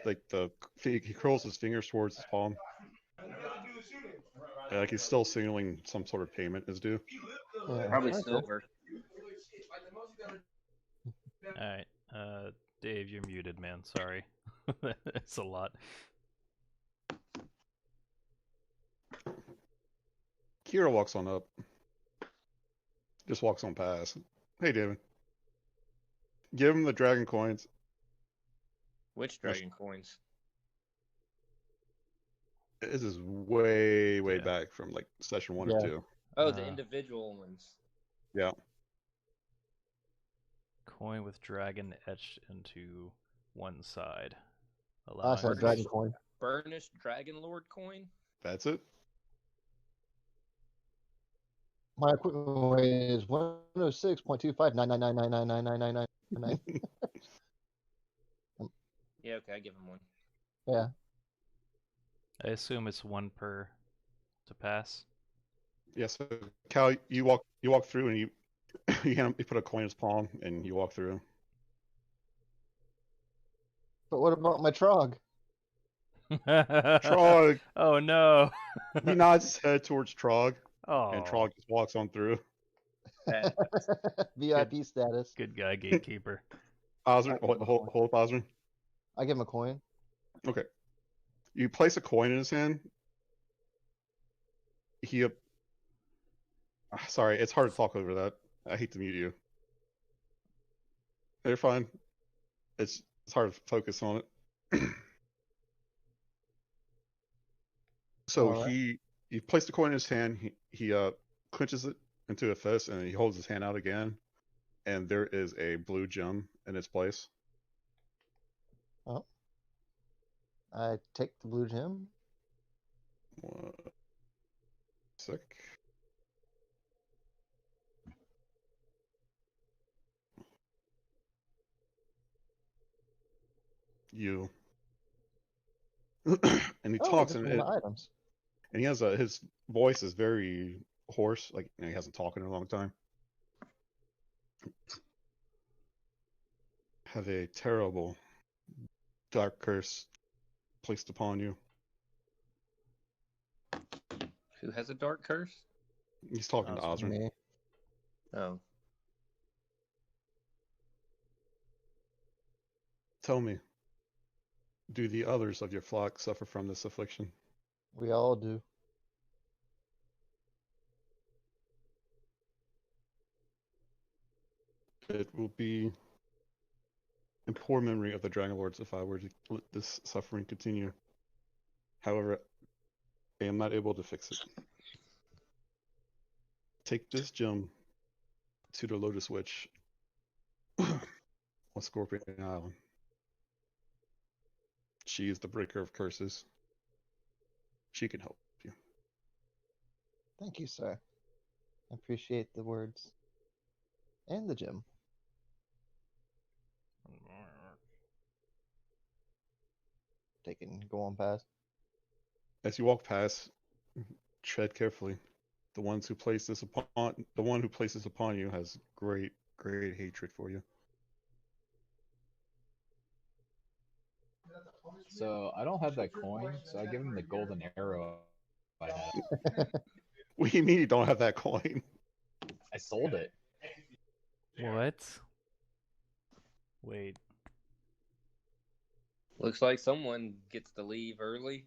[SPEAKER 1] he curls his fingers towards his palm, like he's still signaling some sort of payment is due.
[SPEAKER 4] Yeah,
[SPEAKER 2] Probably
[SPEAKER 4] that's
[SPEAKER 2] silver.
[SPEAKER 3] Alright. Dave, you're muted, man. Sorry. It's a lot.
[SPEAKER 1] Kira walks on up. Just walks on past. Hey, David. Give him the dragon coins.
[SPEAKER 2] Which dragon coins?
[SPEAKER 1] This is way
[SPEAKER 3] Yeah.
[SPEAKER 1] back from like session 1
[SPEAKER 4] Yeah.
[SPEAKER 1] or 2.
[SPEAKER 2] Oh, the individual ones.
[SPEAKER 1] Yeah.
[SPEAKER 3] Coin with dragon etched into one side.
[SPEAKER 4] I said
[SPEAKER 3] Allowing
[SPEAKER 4] dragon coin.
[SPEAKER 2] Burnished Dragonlord coin?
[SPEAKER 1] That's it.
[SPEAKER 4] My equipment weight is 106.259999999999.
[SPEAKER 2] Yeah, okay, I give him one.
[SPEAKER 4] Yeah.
[SPEAKER 3] I assume it's one per to pass.
[SPEAKER 1] Yeah, so Cal, you walk through and you you put a coin in his palm and you walk through.
[SPEAKER 4] But what about my trog?
[SPEAKER 1] Trog,
[SPEAKER 3] Oh no.
[SPEAKER 1] he nods his head towards Trog,
[SPEAKER 3] Oh.
[SPEAKER 1] and Trog just walks on through.
[SPEAKER 2] That-
[SPEAKER 4] VIP status.
[SPEAKER 3] Good guy, gatekeeper.
[SPEAKER 1] Osrin, hold up, Osrin.
[SPEAKER 4] I give him a coin.
[SPEAKER 1] Okay. You place a coin in his hand. He. Sorry, it's hard to talk over that. I hate to mute you. You're fine. It's hard to focus on it. So
[SPEAKER 4] Alright.
[SPEAKER 1] you place the coin in his hand. He clenches it into a fist, and he holds his hand out again, and there is a blue gem in its place.
[SPEAKER 4] Oh. I take the blue gem.
[SPEAKER 1] 1 sec. You. And he
[SPEAKER 4] Oh,
[SPEAKER 1] talks,
[SPEAKER 4] just
[SPEAKER 1] and
[SPEAKER 4] one of the items.
[SPEAKER 1] he has his voice is very hoarse, like he hasn't talked in a long time. Have a terrible dark curse placed upon you.
[SPEAKER 2] Who has a dark curse?
[SPEAKER 1] He's talking to Osrin.
[SPEAKER 4] Me.
[SPEAKER 2] Oh.
[SPEAKER 1] Tell me, do the others of your flock suffer from this affliction?
[SPEAKER 4] We all do.
[SPEAKER 1] It will be in poor memory of the Dragonlords if I were to let this suffering continue. However, I am not able to fix it. Take this gem to the Lotus Witch on Scorpion Island. She is the breaker of curses. She can help you.
[SPEAKER 4] Thank you, sir. I appreciate the words. And the gem. Take it and go on past.
[SPEAKER 1] As you walk past, tread carefully. The one who places this upon you has great hatred for you.
[SPEAKER 5] So I don't have that coin, so I give him the golden arrow I have.
[SPEAKER 1] What do you mean you don't have that coin?
[SPEAKER 5] I sold it.
[SPEAKER 3] What? Wait.
[SPEAKER 2] Looks like someone gets to leave early.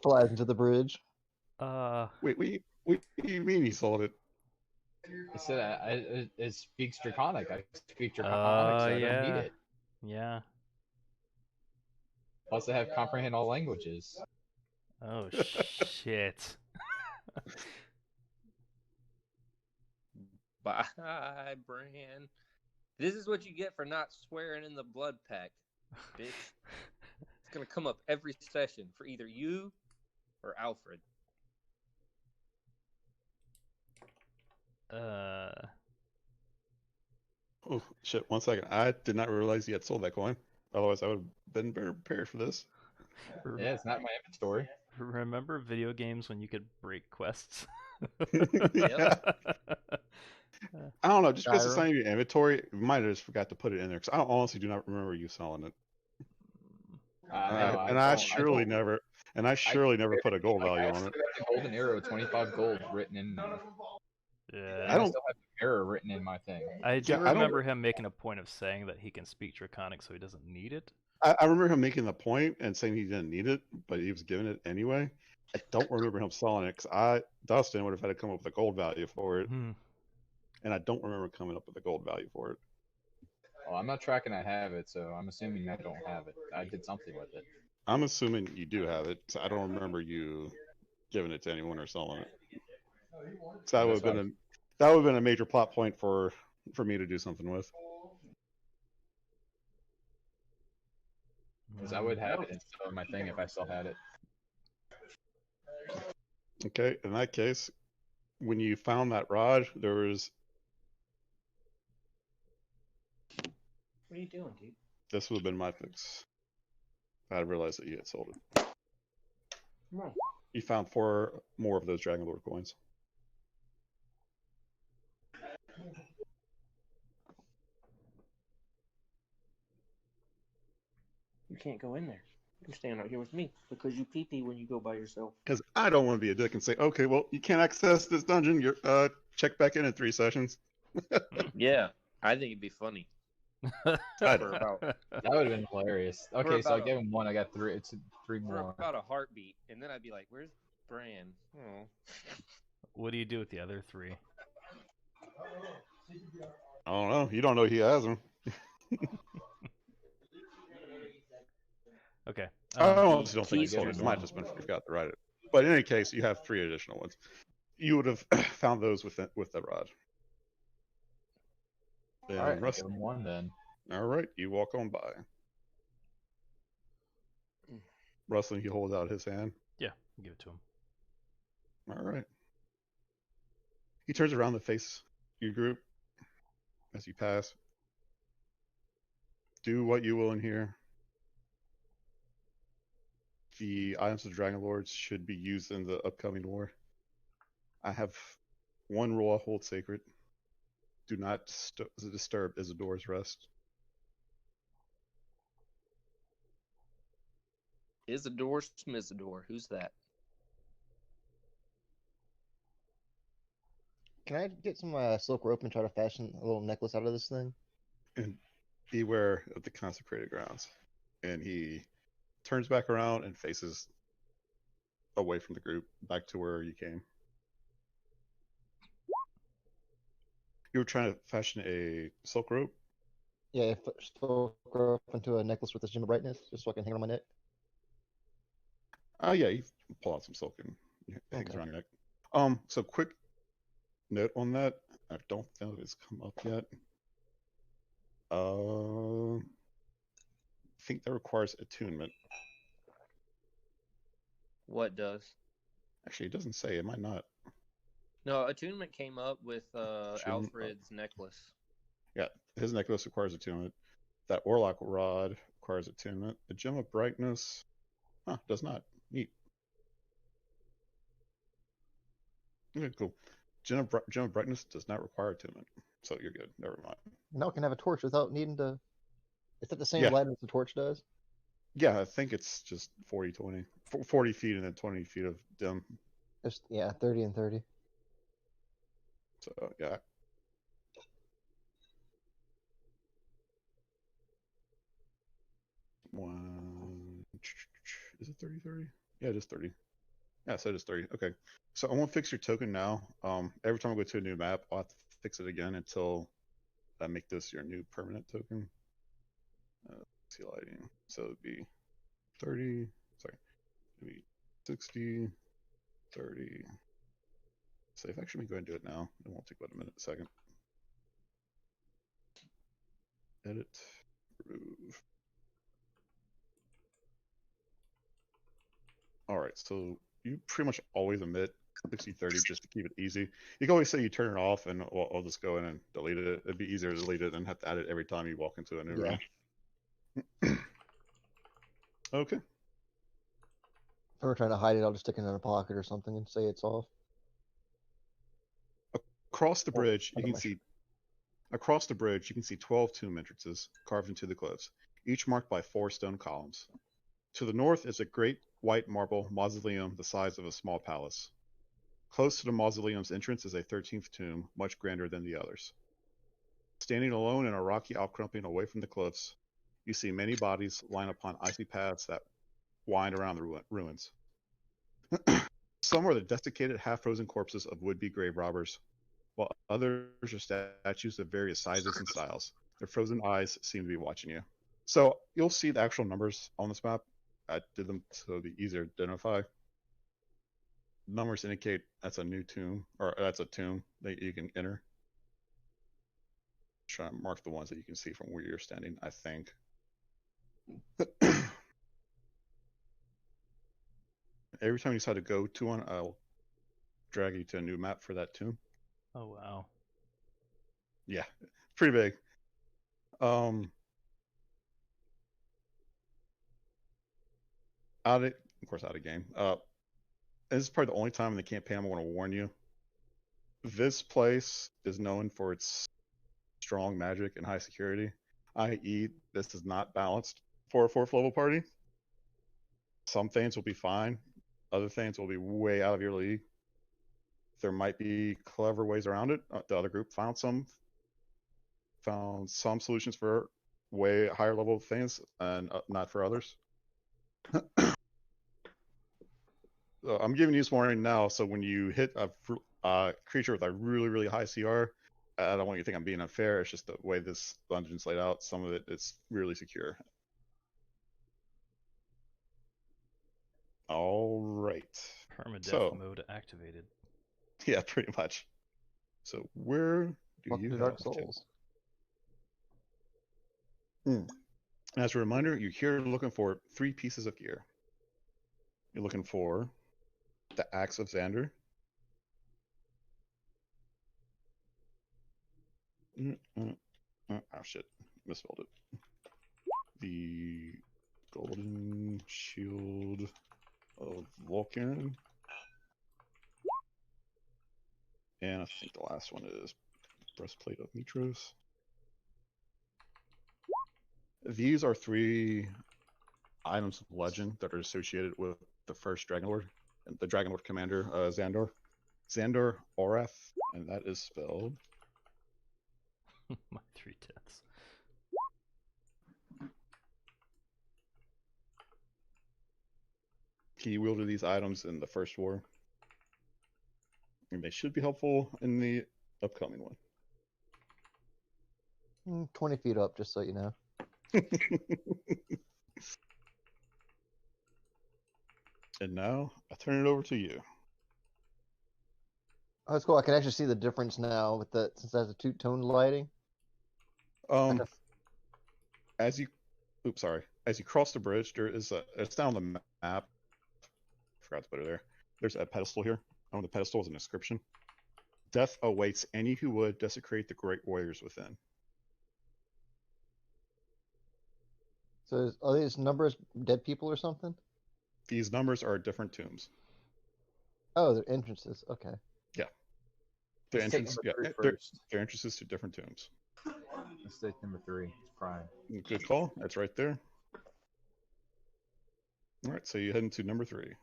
[SPEAKER 4] Flies into the bridge.
[SPEAKER 1] Wait, what do you mean he sold it?
[SPEAKER 5] I said it speaks Draconic. I speak Draconic, so I don't need
[SPEAKER 3] yeah.
[SPEAKER 5] it.
[SPEAKER 3] Yeah.
[SPEAKER 5] Plus, I have comprehend all languages.
[SPEAKER 3] Oh shit.
[SPEAKER 2] Bye, Bran. This is what you get for not swearing in the blood pact, bitch. It's gonna come up every session for either you or Alfred.
[SPEAKER 1] Oh shit! 1 second. I did not realize he had sold that coin. Otherwise, I would have been better prepared for this.
[SPEAKER 5] Yeah, it's not in my inventory.
[SPEAKER 3] Remember video games when you could break quests?
[SPEAKER 1] Yeah. I don't know. Just because it's
[SPEAKER 4] Skyrim.
[SPEAKER 1] not in your inventory, you might have just forgot to put it in there. Because I honestly do not remember you selling it. I surely never put a gold value
[SPEAKER 5] I
[SPEAKER 1] on
[SPEAKER 5] still
[SPEAKER 1] it.
[SPEAKER 5] have the golden arrow, 25 gold written in there.
[SPEAKER 3] Yeah.
[SPEAKER 5] And I still have the arrow written in my thing.
[SPEAKER 3] I do
[SPEAKER 1] Yeah, I don't-
[SPEAKER 3] remember him making a point of saying that he can speak Draconic, so he doesn't need it.
[SPEAKER 1] I remember him making the point and saying he didn't need it, but he was giving it anyway. I don't remember him selling it because Dustin would have had to come up with a gold value for it,
[SPEAKER 3] Hmm.
[SPEAKER 1] and I don't remember coming up with a gold value for it.
[SPEAKER 5] Well, I'm not tracking I have it, so I'm assuming I don't have it. I did something with it.
[SPEAKER 1] I'm assuming you do have it. So I don't remember you giving it to anyone or selling it. So that would have been a major plot point for me to do something with.
[SPEAKER 5] Because I would have it instead of my thing if I still had it.
[SPEAKER 1] Okay, in that case, when you found that rod, there was
[SPEAKER 2] What are you doing, dude?
[SPEAKER 1] this would have been my fix. I realized that you had sold it.
[SPEAKER 2] Come on.
[SPEAKER 1] You found 4 more of those Dragonlord coins.
[SPEAKER 2] You can't go in there. You stand out here with me because you pee-pee when you go by yourself.
[SPEAKER 1] Because I don't want to be a dick and say, okay, well, you can't access this dungeon. You're check back in 3 sessions.
[SPEAKER 2] Yeah, I think it'd be funny.
[SPEAKER 1] I
[SPEAKER 2] For
[SPEAKER 1] don't.
[SPEAKER 2] about
[SPEAKER 5] That would have been hilarious. Okay, so I
[SPEAKER 2] about
[SPEAKER 5] gave him 1. I got 3. It's 3
[SPEAKER 2] for
[SPEAKER 5] more.
[SPEAKER 2] about a heartbeat, and then I'd be like, "Where's Bran?" Oh.
[SPEAKER 3] What do you do with the other 3?
[SPEAKER 1] I don't know. You don't know he has them.
[SPEAKER 3] Okay.
[SPEAKER 1] I don't
[SPEAKER 2] He-
[SPEAKER 1] think he
[SPEAKER 2] he's-
[SPEAKER 1] sold it. It might have just been forgot to write it. But in any case, you have 3 additional ones. You would have found those with the rod. And
[SPEAKER 5] All right,
[SPEAKER 1] Russ,
[SPEAKER 5] give him 1 then.
[SPEAKER 1] all right, you walk on by. Rustling, he holds out his hand.
[SPEAKER 3] Yeah, give it to him.
[SPEAKER 1] All right. He turns around to face your group as you pass. Do what you will in here. The items of Dragonlords should be used in the upcoming war. I have 1 rule I hold sacred. Do not disturb Isidore's rest.
[SPEAKER 2] Isidore Smizadore. Who's that?
[SPEAKER 4] Can I get some silk rope and try to fashion a little necklace out of this thing?
[SPEAKER 1] And beware of the consecrated grounds. And he turns back around and faces away from the group, back to where you came. You were trying to fashion a silk rope?
[SPEAKER 4] Yeah, silk rope into a necklace with this gem of brightness, just so I can hang it on my neck.
[SPEAKER 1] Oh yeah, you pull out some silk and it hangs
[SPEAKER 4] Okay.
[SPEAKER 1] around your neck. So quick note on that. I don't think it's come up yet. I think that requires attunement.
[SPEAKER 2] What does?
[SPEAKER 1] Actually, it doesn't say. It might not.
[SPEAKER 2] No, attunement came up with
[SPEAKER 1] Gem-
[SPEAKER 2] Alfred's necklace.
[SPEAKER 1] Yeah, his necklace requires attunement. That Warlock rod requires attunement. The Gem of Brightness, does not. Neat. Okay, cool. Gem of Brightness does not require attunement, so you're good. Never mind.
[SPEAKER 4] Now I can have a torch without needing to. Is that the same
[SPEAKER 1] Yeah.
[SPEAKER 4] light as the torch does?
[SPEAKER 1] Yeah, I think it's just 40 feet and then 20 feet of dim.
[SPEAKER 4] Just, yeah, 30 and 30.
[SPEAKER 1] So yeah. One. Is it 30? Yeah, it is 30. Yeah, so it is 30. Okay. So I won't fix your token now. Every time I go to a new map, I'll have to fix it again until I make this your new permanent token. See lighting. So it'd be 30. Sorry. It'd be 60, 30. Save. Actually, let me go ahead and do it now. It won't take about a second. Edit. Remove. All right, so you pretty much always omit 60/30 just to keep it easy. You can always say you turn it off, and I'll just go in and delete it. It'd be easier to delete it than have to add it every time you walk into a new room. Okay.
[SPEAKER 4] If we're trying to hide it, I'll just stick it in a pocket or something and say it's off.
[SPEAKER 1] Across the bridge,
[SPEAKER 4] I
[SPEAKER 1] you
[SPEAKER 4] got
[SPEAKER 1] can
[SPEAKER 4] my
[SPEAKER 1] see. Across the bridge, you can see 12 tomb entrances carved into the cliffs, each marked by 4 stone columns. To the north is a great white marble mausoleum the size of a small palace. Close to the mausoleum's entrance is a 13th tomb, much grander than the others. Standing alone in a rocky outcropping away from the cliffs, you see many bodies lying upon icy paths that wind around the ruins. Some are the desiccated, half-frozen corpses of would-be grave robbers, while others are statues of various sizes and styles. Their frozen eyes seem to be watching you. So you'll see the actual numbers on this map. I did them to be easier to identify. Numbers indicate that's a new tomb, or that's a tomb that you can enter. Try to mark the ones that you can see from where you're standing, I think. Every time you decide to go to one, I'll drag you to a new map for that tomb.
[SPEAKER 3] Oh wow.
[SPEAKER 1] Yeah, pretty big. Of course, out of game. This is probably the only time in the campaign I'm going to warn you. This place is known for its strong magic and high security, i.e., this is not balanced for a 4th level party. Some things will be fine, other things will be way out of your league. There might be clever ways around it. The other group found some solutions for way higher level things, and not for others. I'm giving you this warning now, so when you hit a creature with a really, really high CR, I don't want you to think I'm being unfair. It's just the way this dungeon's laid out. Some of it is really secure. All right.
[SPEAKER 3] Permadeath mode activated.
[SPEAKER 1] Yeah, pretty much. So where do
[SPEAKER 4] Welcome
[SPEAKER 1] you
[SPEAKER 4] to Dark Souls.
[SPEAKER 1] As a reminder, you're here looking for 3 pieces of gear. You're looking for the Axe of Xander. Oh shit, misspelled it. The Golden Shield of Vulcan. And I think the last one is Breastplate of Mitros. These are 3 items of legend that are associated with the first Dragonlord, and the Dragonlord commander, Xandor Orath, and that is spelled
[SPEAKER 3] My 3 deaths.
[SPEAKER 1] He wielded these items in the first war, and they should be helpful in the upcoming one.
[SPEAKER 4] 20 feet up, just so you know.
[SPEAKER 1] And now I turn it over to you.
[SPEAKER 4] Oh, that's cool. I can actually see the difference now with the since it has a two-tone lighting.
[SPEAKER 1] As you cross the bridge, there is it's down on the map. Forgot to put it there. There's a pedestal here. On the pedestal is an inscription. Death awaits any who would desecrate the great warriors within.
[SPEAKER 4] So are these numbers dead people or something?
[SPEAKER 1] These numbers are different tombs.
[SPEAKER 4] Oh, they're entrances. Okay.
[SPEAKER 1] Yeah. They're
[SPEAKER 5] Let's take
[SPEAKER 1] entrances.
[SPEAKER 5] number
[SPEAKER 1] Yeah,
[SPEAKER 5] 3 first.
[SPEAKER 1] they're entrances to different tombs.
[SPEAKER 5] Let's take number 3. Prime.
[SPEAKER 1] Good call. That's right there. All right, so you head into number 3.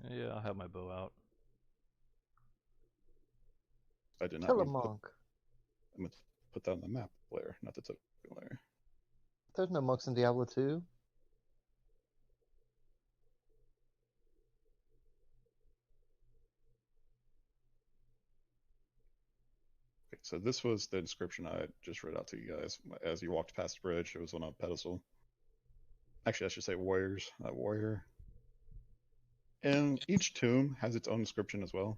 [SPEAKER 3] Yeah, I'll have my bow out.
[SPEAKER 1] I did not.
[SPEAKER 4] Kill a monk.
[SPEAKER 1] I'm gonna put that on the map layer, not the token layer.
[SPEAKER 4] There's no monks in Diablo 2.
[SPEAKER 1] Okay, so this was the description I just read out to you guys. As you walked past the bridge, it was on a pedestal. Actually, I should say warriors, not warrior. And each tomb has its own description as well.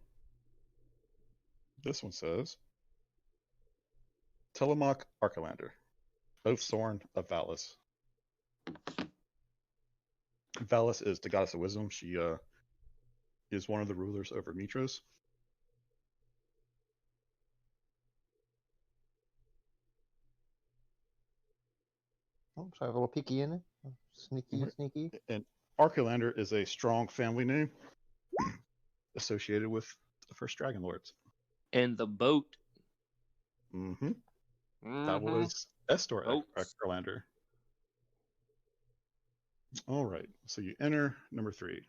[SPEAKER 1] This one says, Tillamook Archelander, Oathsworn of Valis. Valis is the goddess of wisdom. She is one of the rulers over Mitros.
[SPEAKER 4] Oh, so I have a little peeky in it. Sneaky, sneaky.
[SPEAKER 1] And Archelander is a strong family name associated with the first Dragonlords.
[SPEAKER 2] And the boat.
[SPEAKER 1] Mm-hmm. That was Estor Archelander. All right, so you enter number 3.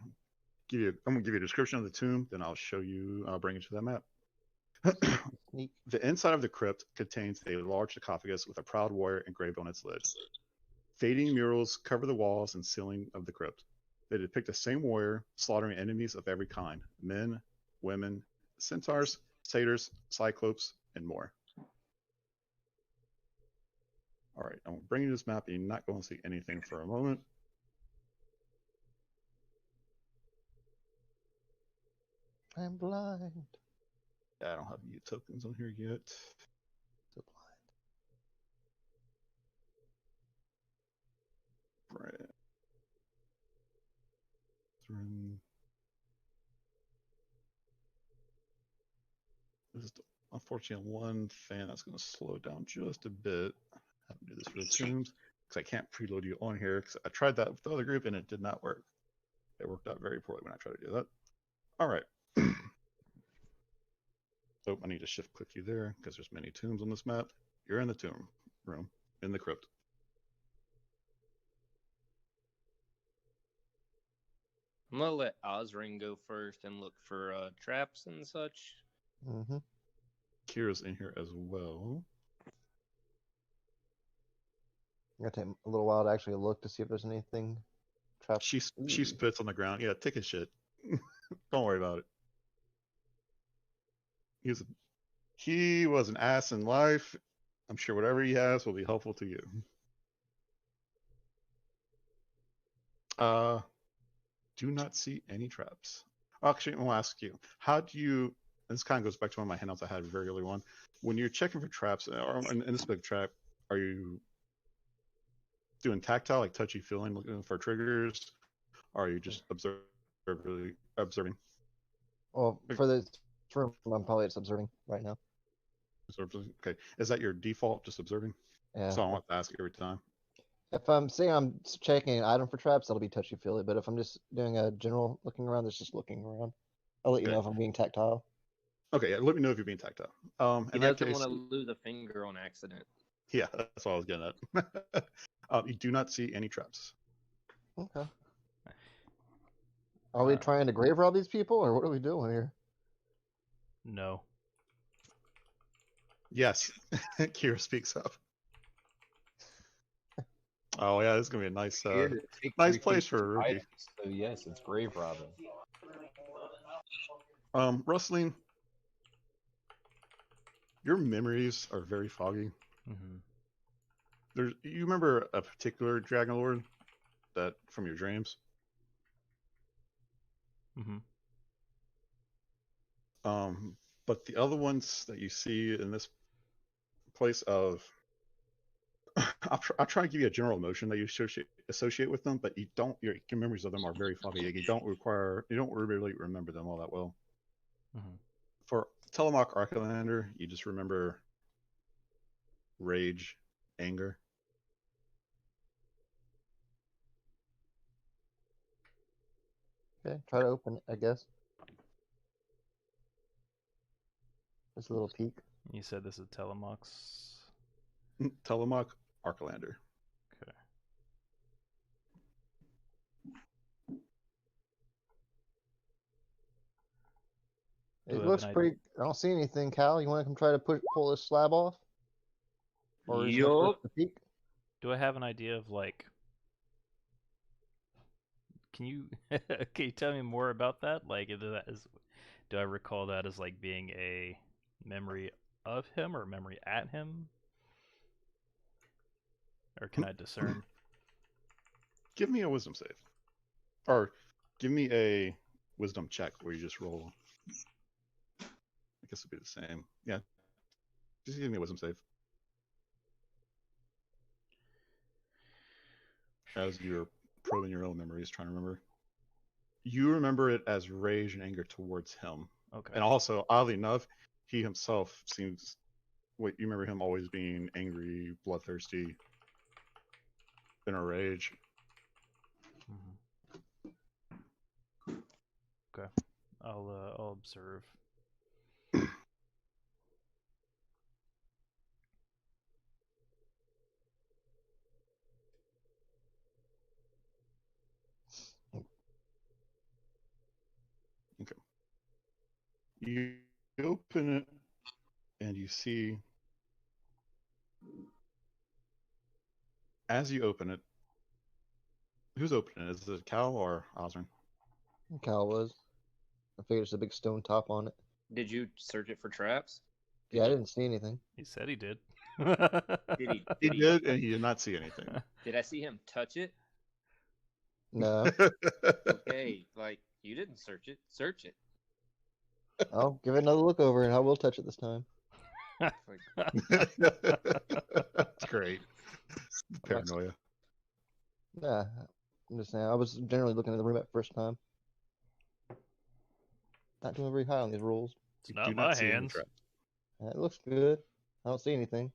[SPEAKER 1] I'm gonna give you a description of the tomb, then I'll bring you to that map.
[SPEAKER 4] Sneak.
[SPEAKER 1] The inside of the crypt contains a large sarcophagus with a proud warrior engraved on its lid. Fading murals cover the walls and ceiling of the crypt. They depict the same warrior slaughtering enemies of every kind: men, women, centaurs, satyrs, cyclopes, and more. All right, I'm bringing you this map, and you're not going to see anything for a moment.
[SPEAKER 4] I'm blind.
[SPEAKER 1] I don't have any tokens on here yet.
[SPEAKER 4] So blind.
[SPEAKER 1] Right. This is unfortunately one thing that's going to slow down just a bit. I have to do this for the tombs because I can't preload you on here. Because I tried that with the other group and it did not work. It worked out very poorly when I tried to do that. All right. So I need to shift click you there because there's many tombs on this map. You're in the tomb room, in the crypt.
[SPEAKER 2] I'm gonna let Osring go first and look for traps and such.
[SPEAKER 4] Mm-hmm.
[SPEAKER 1] Kira's in here as well.
[SPEAKER 4] Gonna take a little while to actually look to see if there's anything trapped.
[SPEAKER 1] She spits on the ground. Yeah, take a shit. Don't worry about it. He was an ass in life. I'm sure whatever he has will be helpful to you. Do not see any traps. Actually, I'm gonna ask you, how do you? This kind of goes back to one of my handouts I had very early on. When you're checking for traps, or in this big trap, are you doing tactile, like touchy feeling, looking for triggers, or are you just observing?
[SPEAKER 4] Well, for this room, I'm probably just observing right now.
[SPEAKER 1] Okay, is that your default, just observing?
[SPEAKER 4] Yeah.
[SPEAKER 1] So I want to ask every time.
[SPEAKER 4] If I'm saying I'm checking an item for traps, that'll be touchy feely. But if I'm just doing a general looking around, that's just looking around. I'll let you
[SPEAKER 1] Okay.
[SPEAKER 4] know if I'm being tactile.
[SPEAKER 1] Okay, yeah, let me know if you're being tactile.
[SPEAKER 2] He
[SPEAKER 1] In that
[SPEAKER 2] doesn't
[SPEAKER 1] case,
[SPEAKER 2] want to lose a finger on accident.
[SPEAKER 1] yeah, that's what I was getting at. You do not see any traps.
[SPEAKER 4] Okay. Are we trying to grave rob these people, or what are we doing here?
[SPEAKER 3] No.
[SPEAKER 1] Yes, Kira speaks up. Oh yeah, this is gonna be a nice,
[SPEAKER 5] Here to take
[SPEAKER 1] nice
[SPEAKER 5] 3
[SPEAKER 1] place for a
[SPEAKER 5] people's
[SPEAKER 1] rookie.
[SPEAKER 5] items, so yes, it's grave robbing.
[SPEAKER 1] Rustling, your memories are very foggy.
[SPEAKER 3] Mm-hmm.
[SPEAKER 1] You remember a particular Dragonlord that from your dreams?
[SPEAKER 3] Mm-hmm.
[SPEAKER 1] But the other ones that you see in this place of, I'll try to give you a general emotion that you associate with them, but you don't. Your memories of them are very foggy. You don't really remember them all that well.
[SPEAKER 3] Mm-hmm.
[SPEAKER 1] For Telemark Archelander, you just remember rage, anger.
[SPEAKER 4] Okay, try to open it, I guess. Just a little peek.
[SPEAKER 3] You said this is Telemox.
[SPEAKER 1] Telemark Archelander.
[SPEAKER 3] Okay. Do I
[SPEAKER 4] It
[SPEAKER 3] have
[SPEAKER 4] looks
[SPEAKER 3] an
[SPEAKER 4] pretty. I don't see anything, Cal. You want to come try to pull this slab off? Or is it
[SPEAKER 2] Yup.
[SPEAKER 4] worth the peek?
[SPEAKER 3] Do I have an idea of like? Can you can you tell me more about that? Like, do I recall that as like being a memory of him or memory at him, or can I discern?
[SPEAKER 1] Give me a wisdom save, or give me a wisdom check where you just roll. I guess it'd be the same. Yeah, just give me a wisdom save. As you're probing your own memories, trying to remember. You remember it as rage and anger towards him.
[SPEAKER 3] Okay.
[SPEAKER 1] And also, oddly enough, he himself seems. Wait, you remember him always being angry, bloodthirsty, in a rage.
[SPEAKER 3] Mm-hmm. Okay. I'll observe.
[SPEAKER 1] Okay. You open it, and you see. As you open it, Who's opening? Is it Cal or Osrin?
[SPEAKER 4] Cal was. I figured it's a big stone top on it.
[SPEAKER 2] Did you search it for traps?
[SPEAKER 4] Yeah, I didn't see anything.
[SPEAKER 3] He said he did.
[SPEAKER 2] Did he?
[SPEAKER 1] He did, and he did not see anything.
[SPEAKER 2] Did I see him touch it?
[SPEAKER 4] No.
[SPEAKER 2] Okay, like you didn't search it. Search it.
[SPEAKER 4] I'll give it another look over and I will touch it this time.
[SPEAKER 2] Like,
[SPEAKER 1] That's great. Paranoia.
[SPEAKER 4] Yeah. I'm just saying, I was generally looking at the room at first time. Not doing very high on these rolls.
[SPEAKER 3] It's
[SPEAKER 1] You
[SPEAKER 3] not
[SPEAKER 1] do
[SPEAKER 3] my
[SPEAKER 1] see any
[SPEAKER 3] hands.
[SPEAKER 1] traps.
[SPEAKER 4] It looks good. I don't see anything.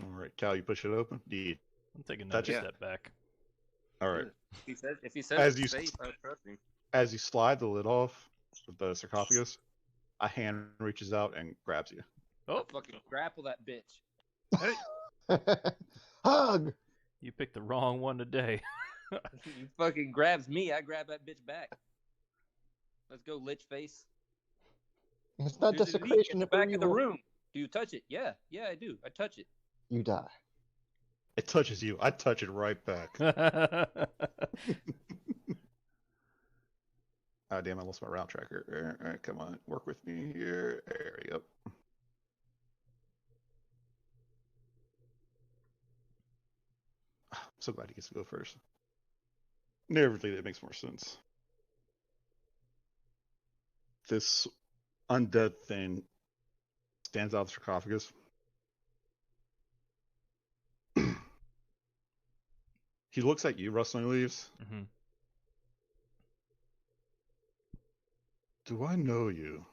[SPEAKER 1] All right, Cal, you push it open. Indeed.
[SPEAKER 3] I'm taking another
[SPEAKER 1] Touch it.
[SPEAKER 3] step back.
[SPEAKER 1] All right.
[SPEAKER 2] if he says
[SPEAKER 1] As
[SPEAKER 2] it's
[SPEAKER 1] you
[SPEAKER 2] safe, I trust him.
[SPEAKER 1] As you slide the lid off of the sarcophagus, a hand reaches out and grabs you.
[SPEAKER 3] Oh,
[SPEAKER 2] Fucking grapple that bitch.
[SPEAKER 4] Hug!
[SPEAKER 3] you picked the wrong one today.
[SPEAKER 2] He fucking grabs me. I grab that bitch back. Let's go, lich face.
[SPEAKER 4] It's not
[SPEAKER 2] There's a leak
[SPEAKER 4] desecration
[SPEAKER 2] in the
[SPEAKER 4] if
[SPEAKER 2] back of the
[SPEAKER 4] evil.
[SPEAKER 2] room. Do you touch it? Yeah, I do. I touch it.
[SPEAKER 4] You die.
[SPEAKER 1] It touches you. I touch it right back. Oh, damn, I lost my route tracker. All right, come on. Work with me here. There we go. I'm so glad he gets to go first. Narratively, that makes more sense. This undead thing stands out of the sarcophagus. He looks at you, rustling leaves.
[SPEAKER 3] hmm
[SPEAKER 1] Do I know you?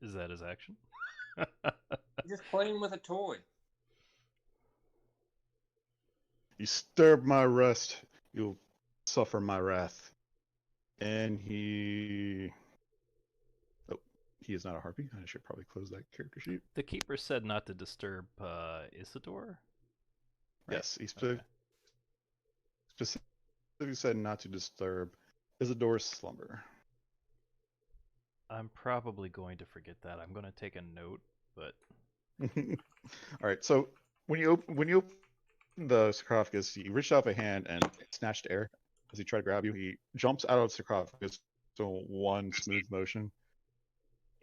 [SPEAKER 3] Is that his action?
[SPEAKER 2] He's just playing with a toy.
[SPEAKER 1] You disturb my rest, you'll suffer my wrath. And he... Oh, he is not a harpy. I should probably close that character sheet.
[SPEAKER 3] The keeper said not to disturb Isidore. Right?
[SPEAKER 1] Yes, he
[SPEAKER 3] Okay.
[SPEAKER 1] specifically said not to disturb Isidore's slumber.
[SPEAKER 3] I'm probably going to forget that. I'm going to take a note, but
[SPEAKER 1] All right, so when you open the sarcophagus, he reached out a hand and snatched air as he tried to grab you. He jumps out of the sarcophagus, so one smooth motion.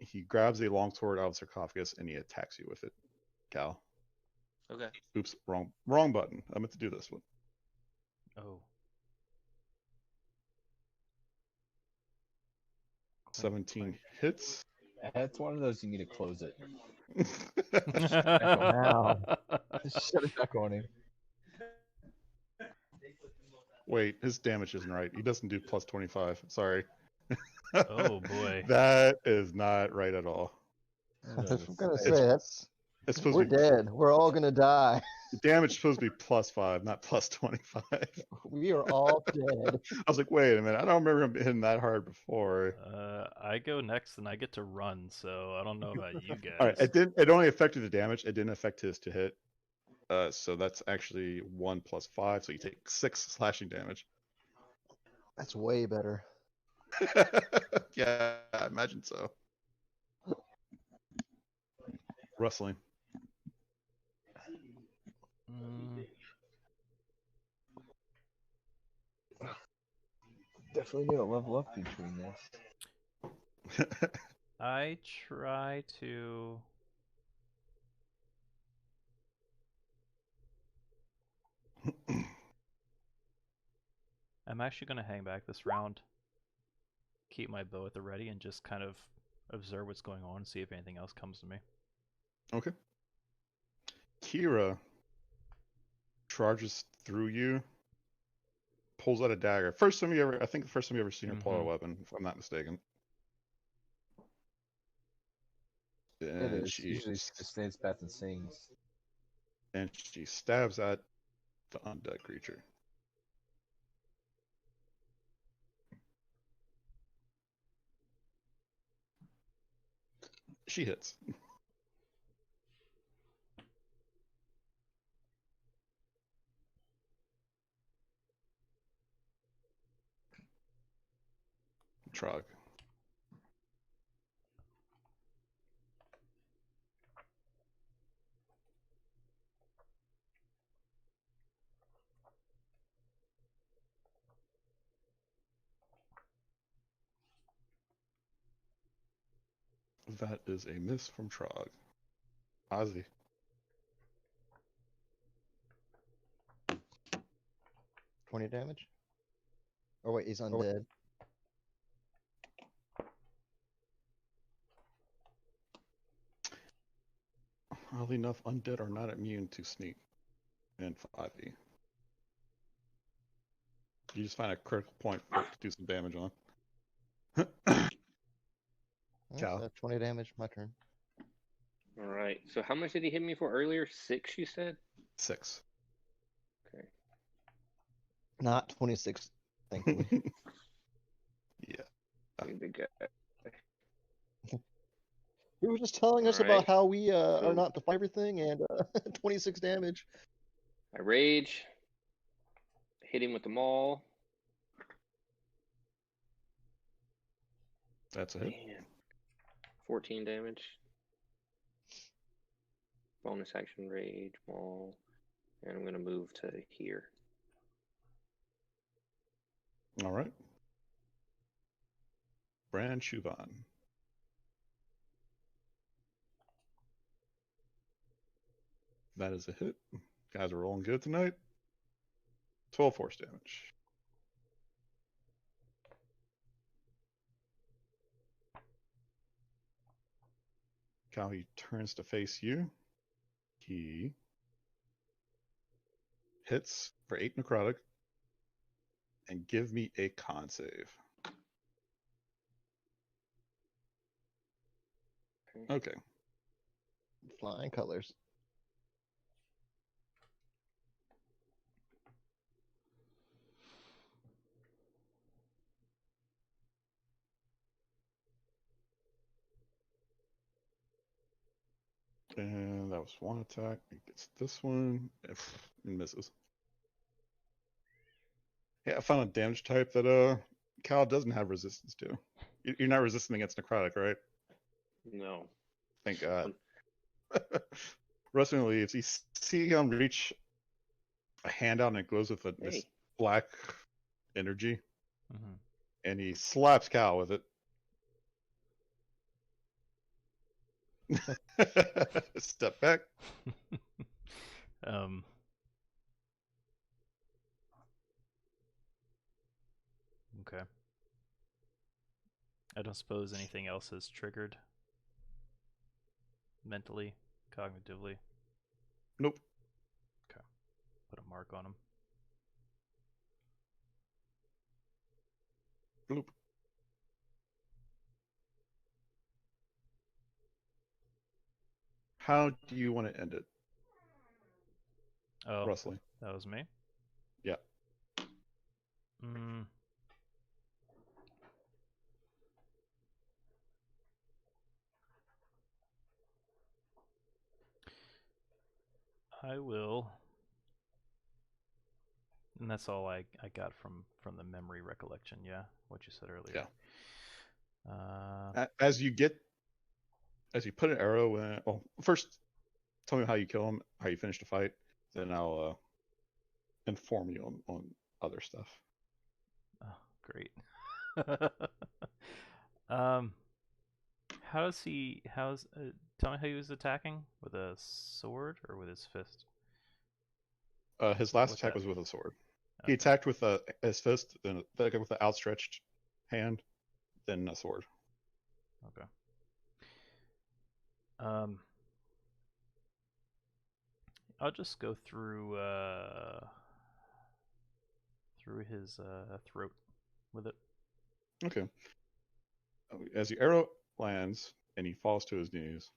[SPEAKER 1] He grabs a longsword out of the sarcophagus and he attacks you with it. Cal.
[SPEAKER 2] Okay.
[SPEAKER 1] Oops, wrong button. I meant to do this one.
[SPEAKER 3] oh.
[SPEAKER 1] 17 hits.
[SPEAKER 5] That's one of those you need to close it.
[SPEAKER 4] Wow.
[SPEAKER 5] Just shut it back on him.
[SPEAKER 1] Wait, his damage isn't right. He doesn't do plus 25. Sorry.
[SPEAKER 3] Oh, boy.
[SPEAKER 1] That is not right at all.
[SPEAKER 4] I was gonna
[SPEAKER 1] It's-
[SPEAKER 4] say that's
[SPEAKER 1] It's supposed
[SPEAKER 4] we're
[SPEAKER 1] to be
[SPEAKER 4] dead. We're all gonna die.
[SPEAKER 1] the damage is supposed to be plus 5, not plus 25.
[SPEAKER 4] We are all dead.
[SPEAKER 1] I was like, wait a minute, I don't remember him hitting that hard before.
[SPEAKER 3] I go next and I get to run, so I don't know about you guys.
[SPEAKER 1] All right, it only affected the damage. It didn't affect his to hit. So that's actually 1 plus 5, so you take 6 slashing damage.
[SPEAKER 4] That's way better.
[SPEAKER 1] Yeah, I imagine so. Rustling.
[SPEAKER 3] Mm,
[SPEAKER 5] Definitely need to level up between this.
[SPEAKER 3] I try to. I'm actually going to hang back this round, keep my bow at the ready, and just kind of observe what's going on and see if anything else comes to me.
[SPEAKER 1] Okay. Kira charges through you, pulls out a dagger. I think the first time you ever seen her pull out a weapon, if I'm not mistaken.
[SPEAKER 5] It
[SPEAKER 1] And
[SPEAKER 5] is. Usually she just stands back and sings.
[SPEAKER 1] she stabs at the undead creature. She hits. Trog. That is a miss from Trog. Ozzy.
[SPEAKER 4] 20 damage. Oh wait, he's undead.
[SPEAKER 1] Oddly enough, undead are not immune to sneak and 5e. You just find a critical point for it to do some damage on. Cal.
[SPEAKER 4] 20 damage. My turn.
[SPEAKER 2] All right. So how much did he hit me for earlier? 6, you said?
[SPEAKER 1] 6.
[SPEAKER 2] Okay.
[SPEAKER 4] Not 26, thankfully.
[SPEAKER 1] Yeah.
[SPEAKER 2] Pretty big guy.
[SPEAKER 4] He was just telling us
[SPEAKER 2] Alright.
[SPEAKER 4] about how we are
[SPEAKER 2] So-
[SPEAKER 4] not to fight everything, and 26 damage.
[SPEAKER 2] I rage. Hit him with the maul.
[SPEAKER 1] That's a hit.
[SPEAKER 2] Man. 14 damage. Bonus action rage, maul. And I'm going to move to here.
[SPEAKER 1] All right. Brand Shuban. That is a hit. Guys are rolling good tonight. 12 force damage. Cal, he turns to face you. He hits for 8 necrotic. And give me a con save. Okay.
[SPEAKER 4] Flying colors.
[SPEAKER 1] And that was one attack. He gets this one. And misses. Yeah, I found a damage type that Cal doesn't have resistance to. You're not resistant against necrotic, right?
[SPEAKER 2] No.
[SPEAKER 1] Thank God. Rustling leaves. You see him reach a hand out and it glows with this
[SPEAKER 2] Hey.
[SPEAKER 1] black energy.
[SPEAKER 3] Mm-hmm.
[SPEAKER 1] And he slaps Cal with it. Step back.
[SPEAKER 3] um. Okay. I don't suppose anything else is triggered mentally, cognitively.
[SPEAKER 1] Nope.
[SPEAKER 3] Okay. Put a mark on him.
[SPEAKER 1] Bloop. How do you want to end it,
[SPEAKER 3] Oh,
[SPEAKER 1] Rustling?
[SPEAKER 3] that was me?
[SPEAKER 1] Yeah.
[SPEAKER 3] Mm. I will. And that's all I got from the memory recollection, yeah? What you said earlier.
[SPEAKER 1] Yeah. As you put an arrow in, well, first tell me how you kill him, how you finish the fight, then I'll inform you on other stuff.
[SPEAKER 3] Oh, great. How's tell me how he was attacking? With a sword or with his fist?
[SPEAKER 1] His last
[SPEAKER 3] With
[SPEAKER 1] attack
[SPEAKER 3] that.
[SPEAKER 1] was with a sword.
[SPEAKER 3] Okay.
[SPEAKER 1] He attacked with his fist, then with the outstretched hand, then a sword.
[SPEAKER 3] Okay. I'll just go through his throat with it.
[SPEAKER 1] Okay. As the arrow lands and he falls to his knees,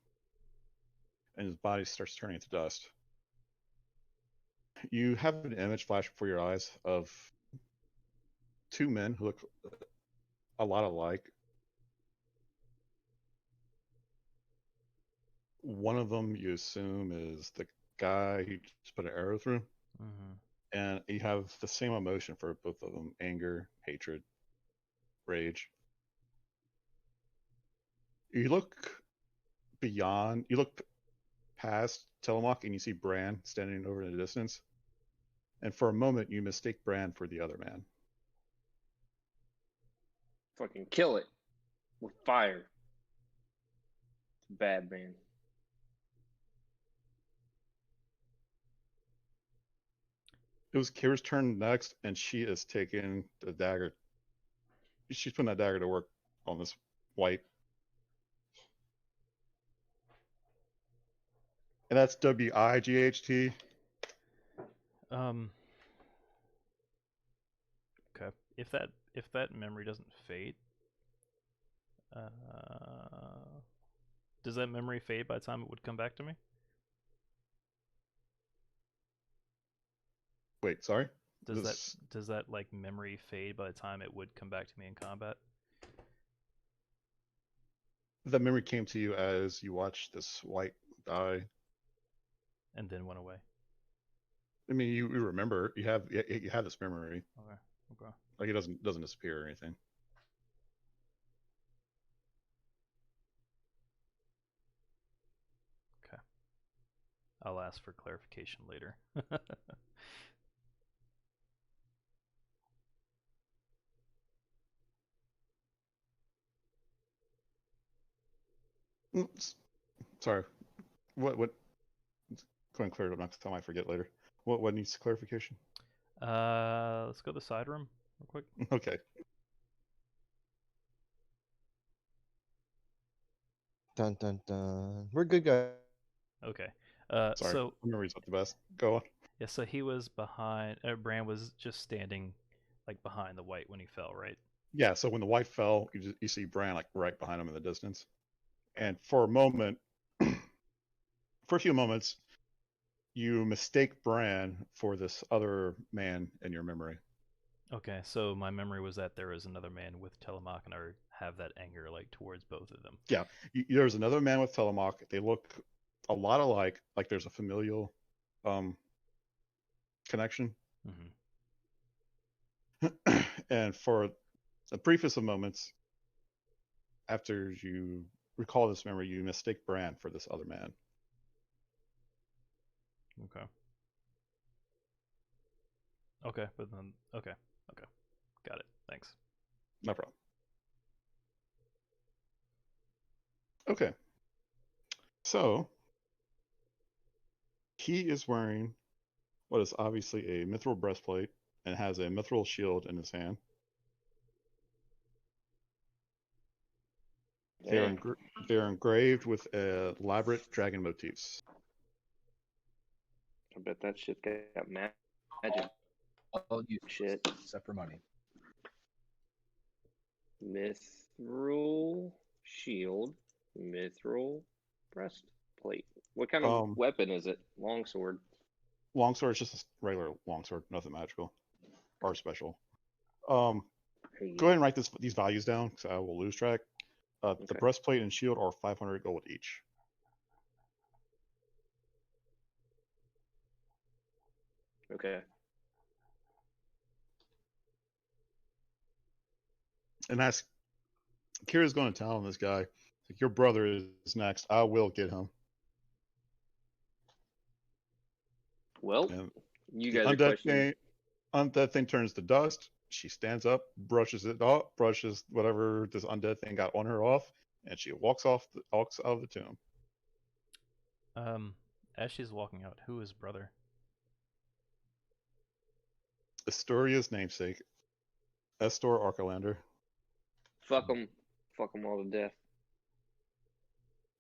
[SPEAKER 1] and his body starts turning to dust, you have an image flash before your eyes of 2 men who look a lot alike. One of them you assume is the guy who just put an arrow through.
[SPEAKER 3] Mm-hmm.
[SPEAKER 1] And you have the same emotion for both of them: anger, hatred, rage. You look beyond. You look past Tillamook, and you see Bran standing over in the distance. And for a moment, you mistake Bran for the other man.
[SPEAKER 2] Fucking kill it with fire. Bad man.
[SPEAKER 1] It was Kira's turn next, and she is taking the dagger. She's putting that dagger to work on this white. And that's WIGHT.
[SPEAKER 3] Okay. If that memory doesn't fade, does that memory fade by the time it would come back to me?
[SPEAKER 1] Wait, sorry?
[SPEAKER 3] Does that like memory fade by the time it would come back to me in combat?
[SPEAKER 1] The memory came to you as you watched this white die.
[SPEAKER 3] And then went away.
[SPEAKER 1] I mean, you remember. You have this memory.
[SPEAKER 3] Okay.
[SPEAKER 1] Like it doesn't disappear or anything.
[SPEAKER 3] Okay. I'll ask for clarification later.
[SPEAKER 1] Sorry. What? Go ahead and clear it up next time. I forget later. What needs clarification?
[SPEAKER 3] Let's go to the side room real quick.
[SPEAKER 1] Okay.
[SPEAKER 4] Dun dun dun. We're good guys.
[SPEAKER 3] Okay.
[SPEAKER 1] Sorry.
[SPEAKER 3] So
[SPEAKER 1] Memory's not the best. Go on.
[SPEAKER 3] yeah, so he was behind. Bran was just standing, like behind the white when he fell, right?
[SPEAKER 1] Yeah. So when the white fell, you see Bran like right behind him in the distance, and for a moment, for a few moments, you mistake Bran for this other man in your memory.
[SPEAKER 3] Okay, so my memory was that there was another man with Telemach, and I have that anger like towards both of them.
[SPEAKER 1] Yeah, there's another man with Telemach. They look a lot alike. Like there's a familial connection.
[SPEAKER 3] Mm-hmm.
[SPEAKER 1] And for the briefest of moments, after you recall this memory, you mistake Bran for this other man.
[SPEAKER 3] Okay, but then okay, got it. Thanks.
[SPEAKER 1] No problem. Okay, so he is wearing what is obviously a mithril breastplate and has a mithril shield in his hand. They're engraved with elaborate dragon motifs.
[SPEAKER 2] I bet that shit got magic.
[SPEAKER 5] I'll use
[SPEAKER 2] Shit.
[SPEAKER 5] except for money.
[SPEAKER 2] Mithril shield, mithril breastplate. What kind of weapon is it? Longsword.
[SPEAKER 1] Longsword is just a regular longsword, nothing magical or special. Go ahead and write these values down because I will lose track. The breastplate and shield are 500 gold each.
[SPEAKER 2] Okay.
[SPEAKER 1] And that's Kira's going to tell him this guy, like, your brother is next. I will get him.
[SPEAKER 2] Well,
[SPEAKER 1] And
[SPEAKER 2] you
[SPEAKER 1] the
[SPEAKER 2] guys are questioning.
[SPEAKER 1] undead thing turns to dust. She stands up, brushes it off, brushes whatever this undead thing got on her off, and she walks out of the tomb.
[SPEAKER 3] As she's walking out, who is brother?
[SPEAKER 1] Asturia's namesake, Estor Archelander.
[SPEAKER 2] Fuck them all to death.